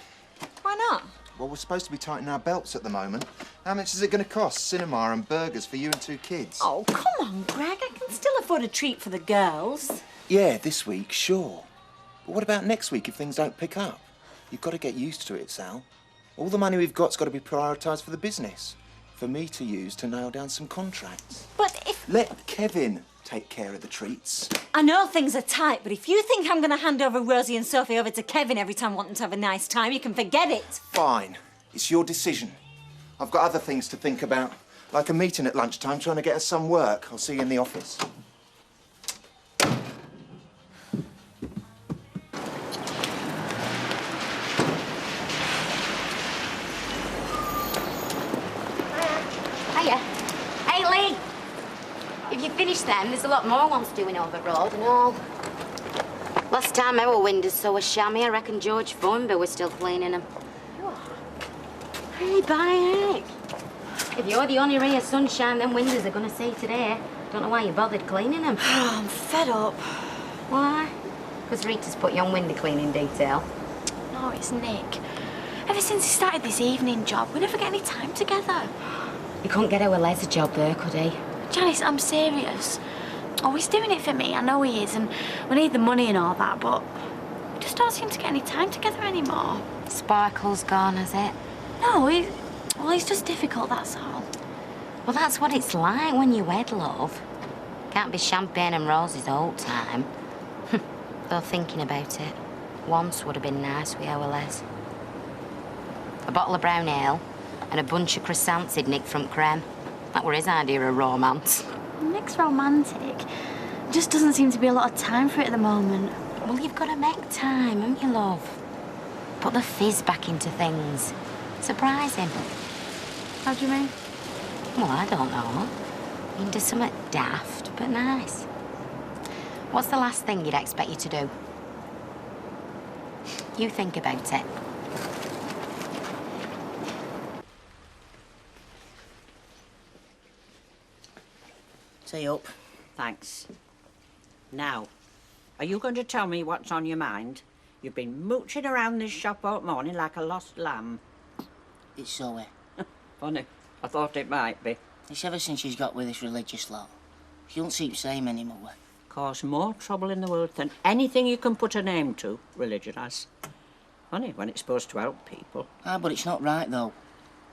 Why not? Well, we're supposed to be tightening our belts at the moment. How much is it going to cost, cinema and burgers for you and 2 kids? Oh, come on, Greg. I can still afford a treat for the girls. Yeah, this week, sure. But what about next week if things don't pick up? You've got to get used to it, Sal. All the money we've got's got to be prioritised for the business. for me to use to nail down some contracts. But if... Let Kevin take care of the treats. I know things are tight, but if you think I'm going to hand over Rosie and Sophie over to Kevin every time wanting to have a nice time, you can forget it. Fine. It's your decision. I've got other things to think about, like a meeting at lunchtime trying to get us some work. I'll see you in the office. Hiya. Hey, Lee. If you finish them, there's a lot more ones doing over road and all. Last time our windows saw a chamois, I reckon George Thornby was still cleaning them. Hey, bye, if you're the only ray of sunshine them windows are going to see today, don't know why you bothered cleaning them. I'm fed up. Why? Because Rita's put you on window cleaning detail. No, it's Nick. Ever since he started this evening job, we never get any time together. He couldn't get our Les a job there, could he? Janice, I'm serious. Oh, he's doing it for me, I know he is, and we need the money and all that, but we just don't seem to get any time together anymore. Sparkle's gone, has it? No, he's just difficult, that's all. Well, that's what it's like when you wed, love. Can't be champagne and roses all the time. Though thinking about it, once would have been nice with our Les. A bottle of brown ale and a bunch of croissants he'd nicked from Creme. That were his idea of romance. Nick's romantic. Just doesn't seem to be a lot of time for it at the moment. Well, you've got to make time, haven't you, love? Put the fizz back into things. Surprising. How do you mean? Well, I don't know. Into something daft, but nice. What's the last thing you'd expect you to do? You think about it. Tea up. Thanks. Now, are you going to tell me what's on your mind? You've been mooching around this shop all morning like a lost lamb. It's Zoe. Funny. I thought it might be. It's ever since she's got with this religious lot. She don't seem the same anymore. Cause more trouble in the world than anything you can put a name to, religion has. Funny when it's supposed to help people. Ah, but it's not right, though.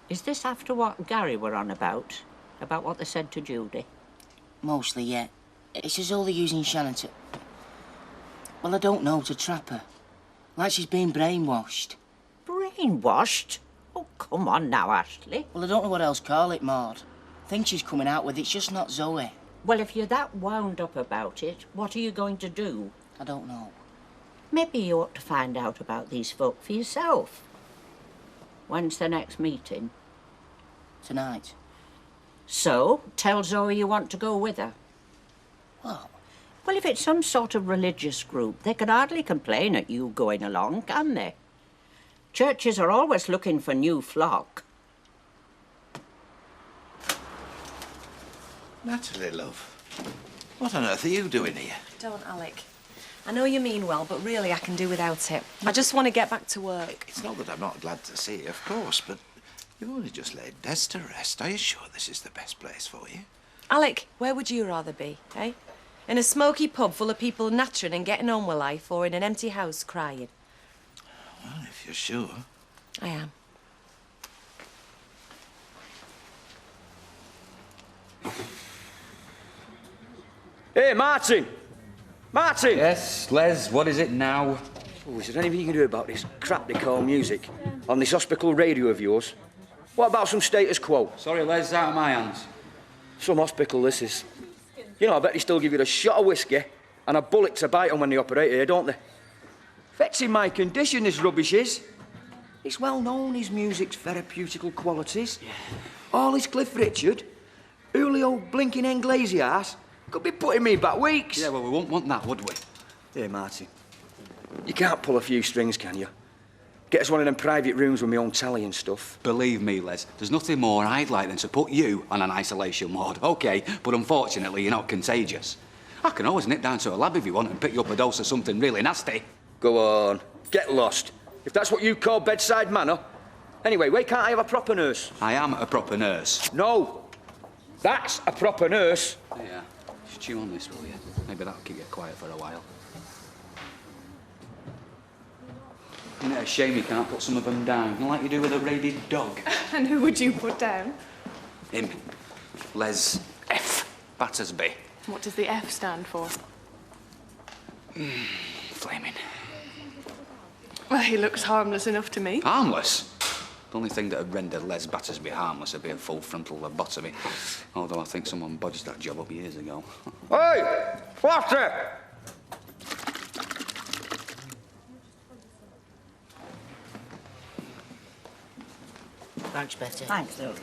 Is this after what Gary were on about? About what they said to Judy? Mostly, yeah. It's as though they're using Shannon to... Well, I don't know, to trap her. Like she's been brainwashed. Brainwashed? Oh, come on now, Ashley. Well, I don't know what else call it, Maud. Thing she's coming out with, it's just not Zoe. Well, if you're that wound up about it, what are you going to do? I don't know. Maybe you ought to find out about these folk for yourself. When's the next meeting? Tonight. So, tell Zoe you want to go with her. What? Well, if it's some sort of religious group, they can hardly complain at you going along, can they? Churches are always looking for new flock. Natalie, love. What on earth are you doing here? Don't, Alec. I know you mean well, but really I can do without it. I just want to get back to work. It's not that I'm not glad to see you, of course, but you've only just laid Des to rest. Are you sure this is the best place for you? Alec, where would you rather be, eh? In a smoky pub full of people nattering and getting on with life, or in an empty house crying? Well, if you're sure. I am. Hey, Martin! Martin! Yes, Les, what is it now? Oh, is there anything you can do about this crap they call music on this hospital radio of yours? What about some status quo? Sorry, Les, out of my hands. Some hospital this is. You know, I bet they still give you a shot of whiskey and a bullet to bite on when they operate here, don't they? Affecting my condition, this rubbish is. It's well known his music's therapeutical qualities. Yeah. All his Cliff Richard, Julio blinking Englesias could be putting me back weeks. Yeah, well, we won't want that, would we? Hey, Martin, you can't pull a few strings, can you? Get us one of them private rooms with my own telly and stuff. Believe me, Les, there's nothing more I'd like than to put you on an isolation ward, OK? But unfortunately, you're not contagious. I can always nip down to a lab if you want and pick you up a dose of something really nasty. Go on, get lost. If that's what you call bedside manner. Anyway, why can't I have a proper nurse? I am a proper nurse. No, that's a proper nurse. Yeah, just chew on this, will you? Maybe that'll keep you quiet for a while. Isn't it a shame you can't put some of them down, like you do with a rabid dog? And who would you put down? Him. Les F. Battersby. What does the F stand for? Flaming. Well, he looks harmless enough to me. Harmless? The only thing that would render Les Battersby harmless would be a full frontal lobotomy. Although I think someone bodged that job up years ago. Hey! What's it? Thanks, Betty. Thanks, Luke.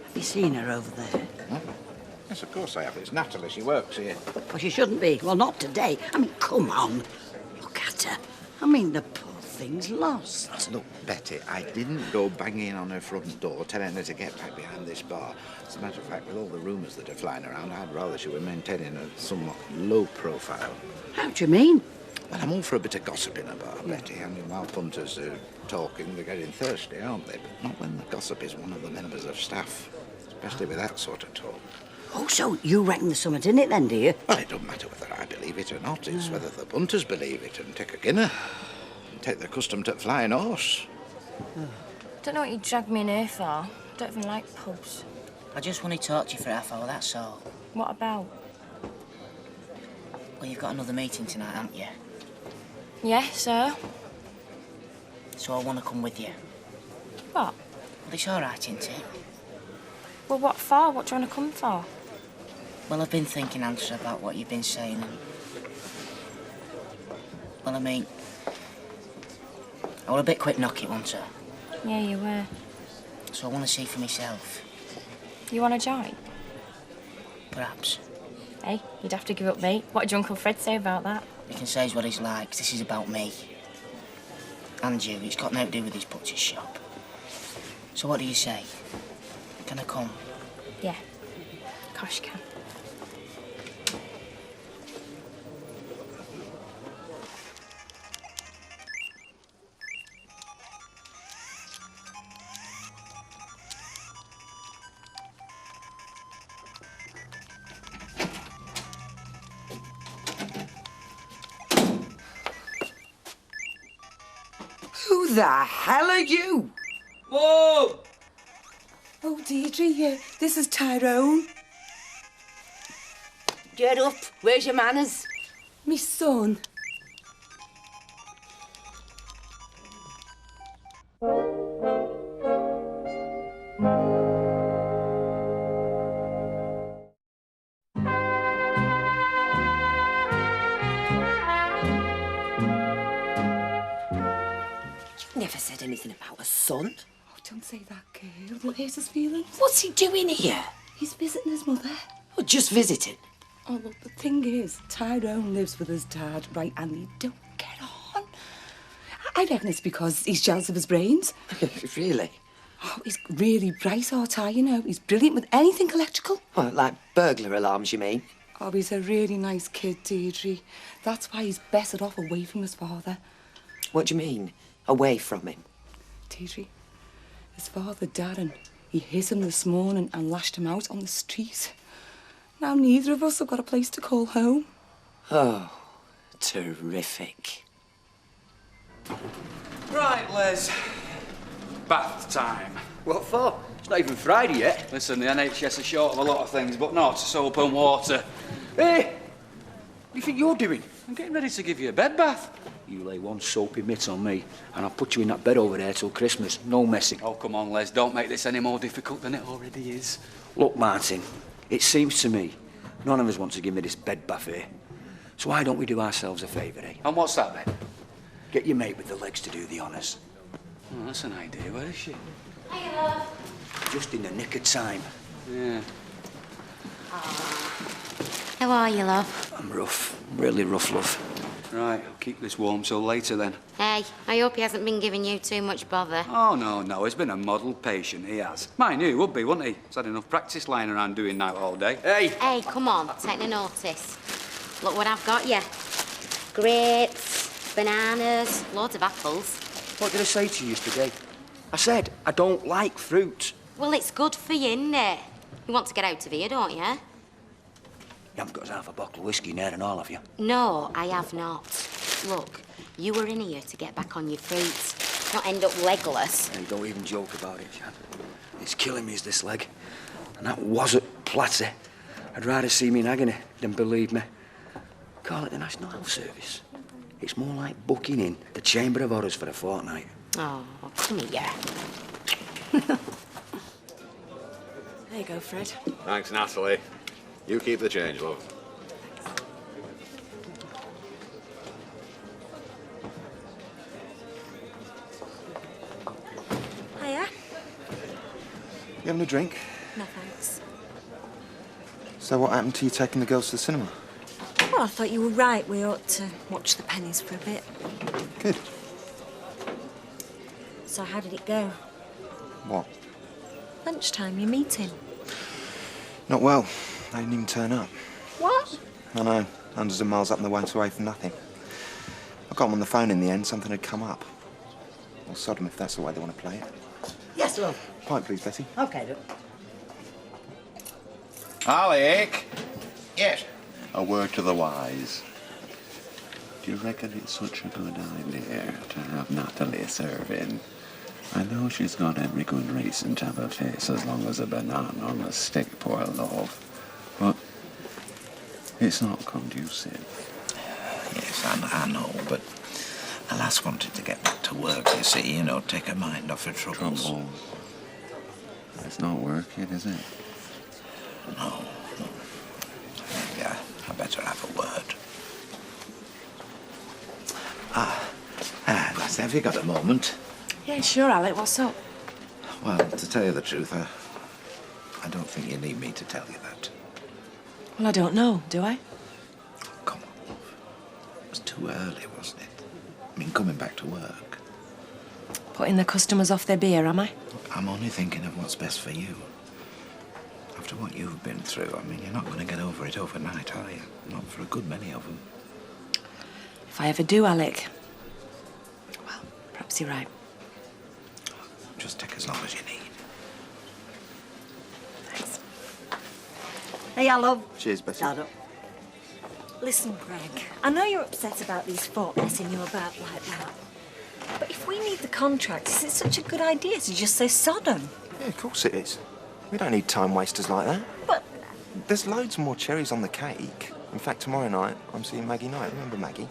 Have you seen her over there? Yes, of course I have. It's Natalie. She works here. Well, she shouldn't be. Well, not today. I mean, come on. Look at her. I mean, the poor thing's lost. Look, Betty, I didn't go banging on her front door telling her to get back behind this bar. As a matter of fact, with all the rumours that are flying around, I'd rather she were maintaining a somewhat low profile. How do you mean? Well, I'm all for a bit of gossip in a bar, Betty. I mean, while punters are talking, they're getting thirsty, aren't they? But not when the gossip is one of the members of staff, especially with that sort of talk. Oh, so you reckon there's something in it then, do you? Well, it doesn't matter whether I believe it or not. It's whether the punters believe it and take a guinea. And take their custom to flying horse. Don't know what you dragged me in here for. Don't even like pubs. I just want to talk to you for half hour, that's all. What about? Well, you've got another meeting tonight, haven't you? Yeah, so? So I want to come with you. What? Well, it's all right, isn't it? Well, what for? What do you want to come for? Well, I've been thinking, Answer, about what you've been saying. And... Well, I mean... I was a bit quick knock it, wasn't I? Yeah, you were. So I want to see for myself. You want to join? Perhaps. Hey, you'd have to give up me. What did your Uncle Fred say about that? He can say what he's like. This is about me. And you. It's got nothing to do with his butcher's shop. So what do you say? Can I come? Yeah. Of course you can. Who the hell are you? Whoa! Oh, Deirdre, this is Tyrone. Get up. Where's your manners? Me son. Never said anything about a son. Oh, don't say that, girl. You'll hurt his feelings. What's he doing here? He's visiting his mother. Well, just visiting. Oh, look, the thing is, Tyrone lives with his dad, right, and they don't get on. I reckon it's because he's jealous of his brains. Really? Oh, he's really bright, our Ty, you know. He's brilliant with anything electrical. Oh, like burglar alarms, you mean? Oh, he's a really nice kid, Deirdre. That's why he's better off away from his father. What do you mean? Away from him? Deirdre, his father, Darren, he hit him this morning and lashed him out on the street. Now neither of us have got a place to call home. Oh, terrific. Right, Les. Bath time. What for? It's not even Friday yet. Listen, the NHS are short of a lot of things, but not soap and water. Hey! What do you think you're doing? I'm getting ready to give you a bed bath. You lay one soapy mitt on me, and I'll put you in that bed over there till Christmas. No messing. Oh, come on, Les. Don't make this any more difficult than it already is. Look, Martin, it seems to me none of us want to give me this bed bath here. So why don't we do ourselves a favour, eh? And what's that, then? Get your mate with the legs to do the honours. Oh, that's an idea. Where is she? Hiya, love. Just in the nick of time. Yeah. How are you, love? I'm rough. Really rough, love. Right, I'll keep this warm till later, then. Hey, I hope he hasn't been giving you too much bother. Oh, no. He's been a model patient, he has. Mind you, he would be, wouldn't he? He's had enough practice lying around doing that all day. Hey! Hey, come on, take no notice. Look what I've got you. Grapes, bananas, loads of apples. What did I say to you today? I said I don't like fruit. Well, it's good for you, isn't it? You want to get out of here, don't you? You haven't got us half a bottle of whiskey in there and all, have you? No, I have not. Look, you were in here to get back on your feet, not end up legless. Hey, don't even joke about it, Jan. It's killing me, is this leg. And that was at Platter. I'd rather see me in agony than believe me. Call it the National Health Service. It's more like booking in the Chamber of Horrors for a fortnight. Oh, come here. There you go, Fred. Thanks, Natalie. You keep the change, love. Hiya. You having a drink? No, thanks. So what happened to you taking the girls to the cinema? Well, I thought you were right. We ought to watch the pennies for a bit. Good. So how did it go? What? Lunchtime, your meeting. Not well. They didn't even turn up. What? I know. Hundreds of miles up and they went away for nothing. I got them on the phone in the end. Something had come up. Well, sod 'em if that's the way they want to play it. Yes, love. Pint, please, Betty. Okay, look. Alec! Yes? A word to the wise. Do you reckon it's such a good idea to have Natalie serving? I know she's got every good reason to have a face as long as a banana on a stick, poor love. But it's not conducive. Yes, I know, but the lass wanted to get back to work, you see, you know, take her mind off her troubles. It's not working, is it? No. Maybe I better have a word. Lass, have you got a moment? Yeah, sure, Alec. What's up? Well, to tell you the truth, I don't think you need me to tell you that. Well, I don't know, do I? It was too early, wasn't it? I mean, coming back to work. Putting the customers off their beer, am I? I'm only thinking of what's best for you. After what you've been through, I mean, you're not going to get over it overnight, are you? Not for a good many of them. If I ever do, Alec. Well, perhaps you're right. Just take as long as you need. Thanks. Hey, I love. Cheers, Betty. Shut up. Listen, Greg, I know you're upset about these folk messing you about like that. But if we need the contract, is it such a good idea to just say Sodom? Yeah, of course it is. We don't need time wasters like that. But there's loads more cherries on the cake. In fact, tomorrow night, I'm seeing Maggie Knight. Remember Maggie?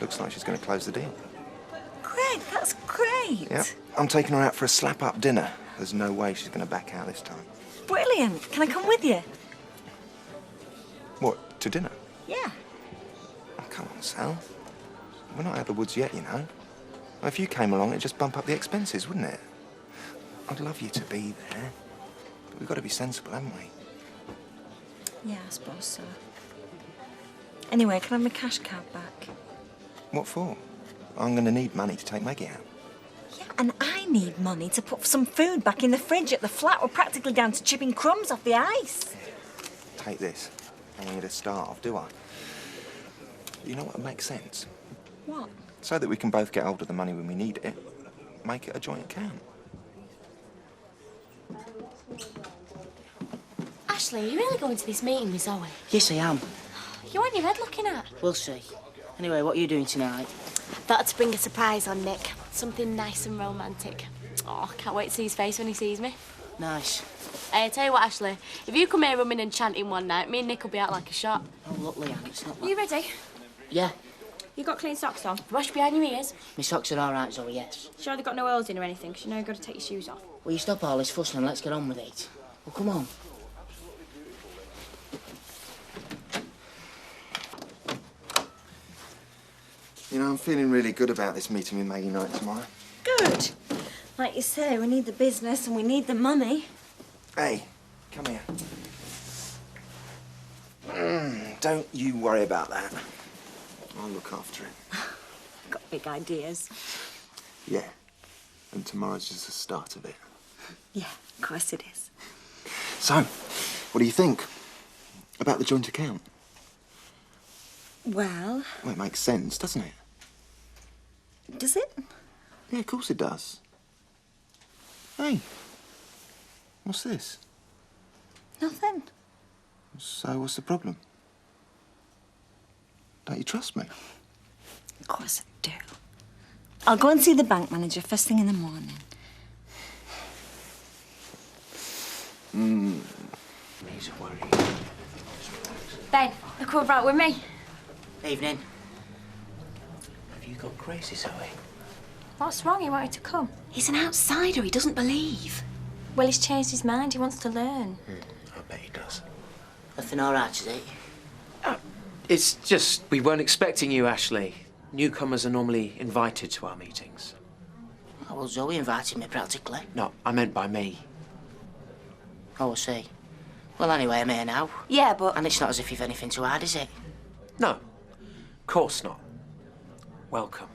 Looks like she's going to close the deal. Greg, that's great. Yeah. I'm taking her out for a slap-up dinner. There's no way she's going to back out this time. Brilliant. Can I come with you? What, to dinner? Yeah. Oh, come on, Sal. We're not out of the woods yet, you know. Well, if you came along, it'd just bump up the expenses, wouldn't it? I'd love you to be there. But we've got to be sensible, haven't we? Yeah, I suppose so. Anyway, can I have my cash card back? What for? I'm going to need money to take Maggie out. Yeah, and I need money to put some food back in the fridge at the flat. We're practically down to chipping crumbs off the ice. Take this. I don't want you to starve, do I? You know what would make sense? What? So that we can both get hold of the money when we need it, make it a joint account. Ashley, are you really going to this meeting with Zoe? Yes, I am. You want your head looking at? We'll see. Anyway, what are you doing tonight? Thought to bring a surprise on Nick. Something nice and romantic. Oh, can't wait to see his face when he sees me. Nice. Hey, I tell you what, Ashley. If you come here rumming and chanting one night, me and Nick will be out like a shot. Oh, look, Leanne, it's not... You ready? Yeah. You got clean socks on? Wash behind your ears. My socks are all right, Zoe, yes. Sure they've got no holes in or anything, because you know you've got to take your shoes off. Will you stop all this fussing and let's get on with it? Well, come on. You know, I'm feeling really good about this meeting with Maggie Knight tomorrow. Good. Like you say, we need the business and we need the money. Hey, come here. Don't you worry about that. I'll look after it. Got big ideas. Yeah. And tomorrow's just the start of it. Yeah, of course it is. So, what do you think about the joint account? Well, Well, it makes sense, doesn't it? does it? Yeah, of course it does. Hey, what's this? Nothing. So, what's the problem? Don't you trust me? Of course I do. I'll go and see the bank manager first thing in the morning. He's worried. Ben, look over out with me. Evening. Have you gone crazy, Zoe? What's wrong? He wanted to come. He's an outsider. He doesn't believe. Well, he's changed his mind. He wants to learn. I bet he does. Nothing all right, is it? It's just we weren't expecting you, Ashley. Newcomers are normally invited to our meetings. Oh, well, Zoe invited me, practically. No, I meant by me. Oh, I see. Well, anyway, I'm here now. Yeah, but... And it's not as if you've anything to hide, is it? No, of course not. Welcome.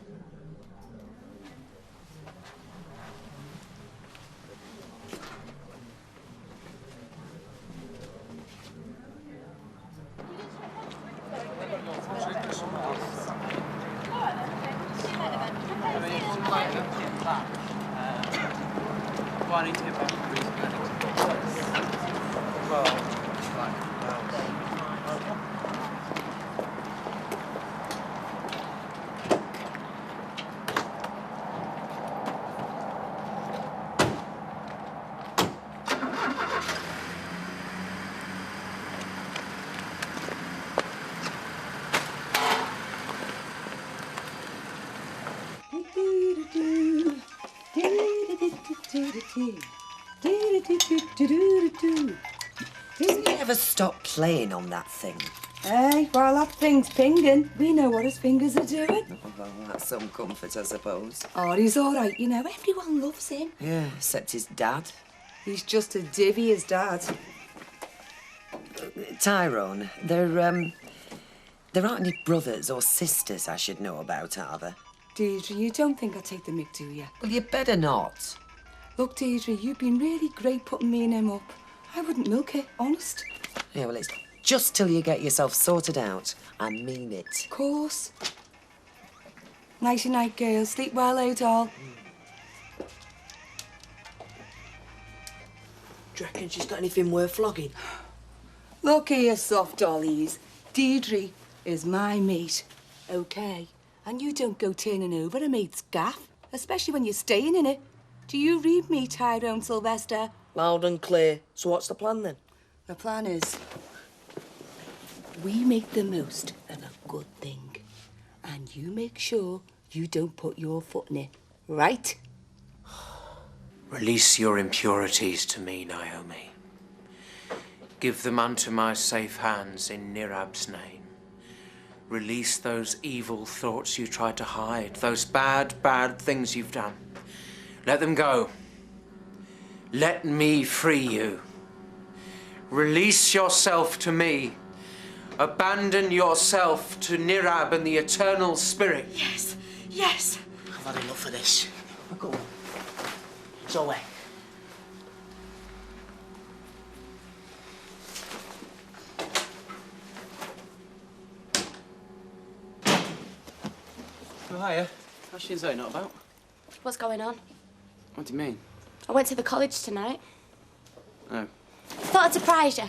Didn't you ever stop playing on that thing? Hey, while that thing's pinging, we know what his fingers are doing. Well, that's some comfort, I suppose. Oh, he's all right, you know. Everyone loves him. Yeah, except his dad. He's just as divvy as Dad. Tyrone, there aren't any brothers or sisters I should know about, are there? Deirdre, you don't think I take the mick, do you? Well, you better not. Look, Deirdre, you've been really great putting me and him up. I wouldn't milk it, honest. Yeah, well, it's just till you get yourself sorted out. I mean it. Of course. Nighty night, girl. Sleep well, eh, doll? Do you reckon she's got anything worth flogging? Look here, soft dollies. Deirdre is my mate, OK? And you don't go turning over a mate's gaff, especially when you're staying in it. Do you read me, Tyrone Sylvester? Loud and clear. So what's the plan, then? The plan is we make the most of a good thing. And you make sure you don't put your foot in it, right? Release your impurities to me, Naomi. Give them unto my safe hands in Nirab's name. Release those evil thoughts you tried to hide, those bad, bad things you've done. Let them go. Let me free you. Release yourself to me. Abandon yourself to Nirab and the eternal spirit. Yes, yes. I've had enough of this. Go on. Zoe. Oh, hiya. Ashley and Zoe not about? What's going on? What do you mean? I went to the college tonight. Oh. Thought I'd surprise you.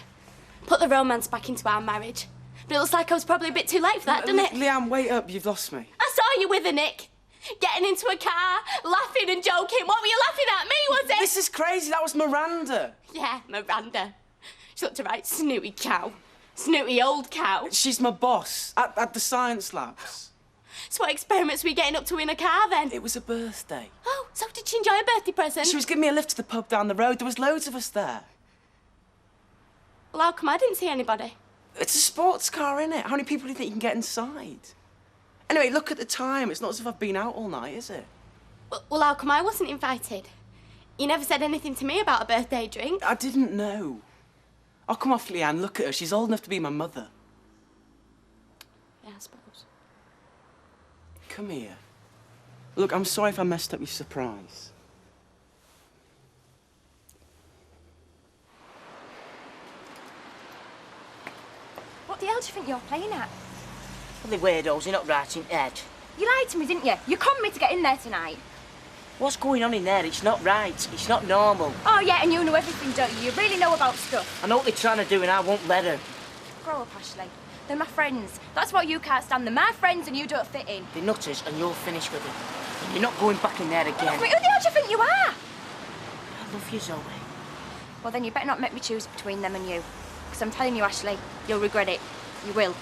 Put the romance back into our marriage. But it looks like I was probably a bit too late for that, doesn't it? Leanne, wait up. You've lost me. I saw you with her, Nick. Getting into a car, laughing and joking. What were you laughing at? Me, was it? This is crazy. That was Miranda. Yeah, Miranda. She looked a right snooty cow. Snooty old cow. She's my boss at the science labs. So what experiments were you getting up to in a car, then? It was a birthday. Oh, so did she enjoy a birthday present? She was giving me a lift to the pub down the road. There was loads of us there. Well, how come I didn't see anybody? It's a sports car, innit? How many people do you think you can get inside? Anyway, look at the time. It's not as if I've been out all night, is it? Well, how come I wasn't invited? You never said anything to me about a birthday drink. I didn't know. Oh, come off, Leanne. Look at her. She's old enough to be my mother. Yeah, I suppose. Come here. Look, I'm sorry if I messed up your surprise. What the hell do you think you're playing at? Well, they weirdos, you're not right in head. You lied to me, didn't you? You conned me to get in there tonight. What's going on in there? It's not right. It's not normal. Oh, yeah, and you know everything, don't you? You really know about stuff. I know what they're trying to do and I won't let her. Grow up, Ashley. They're my friends. That's what you can't stand. They're my friends and you don't fit in. They're nutters and you're finished with them. And you're not going back in there again. I mean, who the hell do you think you are? I love you, Zoe. Well, then you better not make me choose between them and you. Because I'm telling you, Ashley, you'll regret it. You will.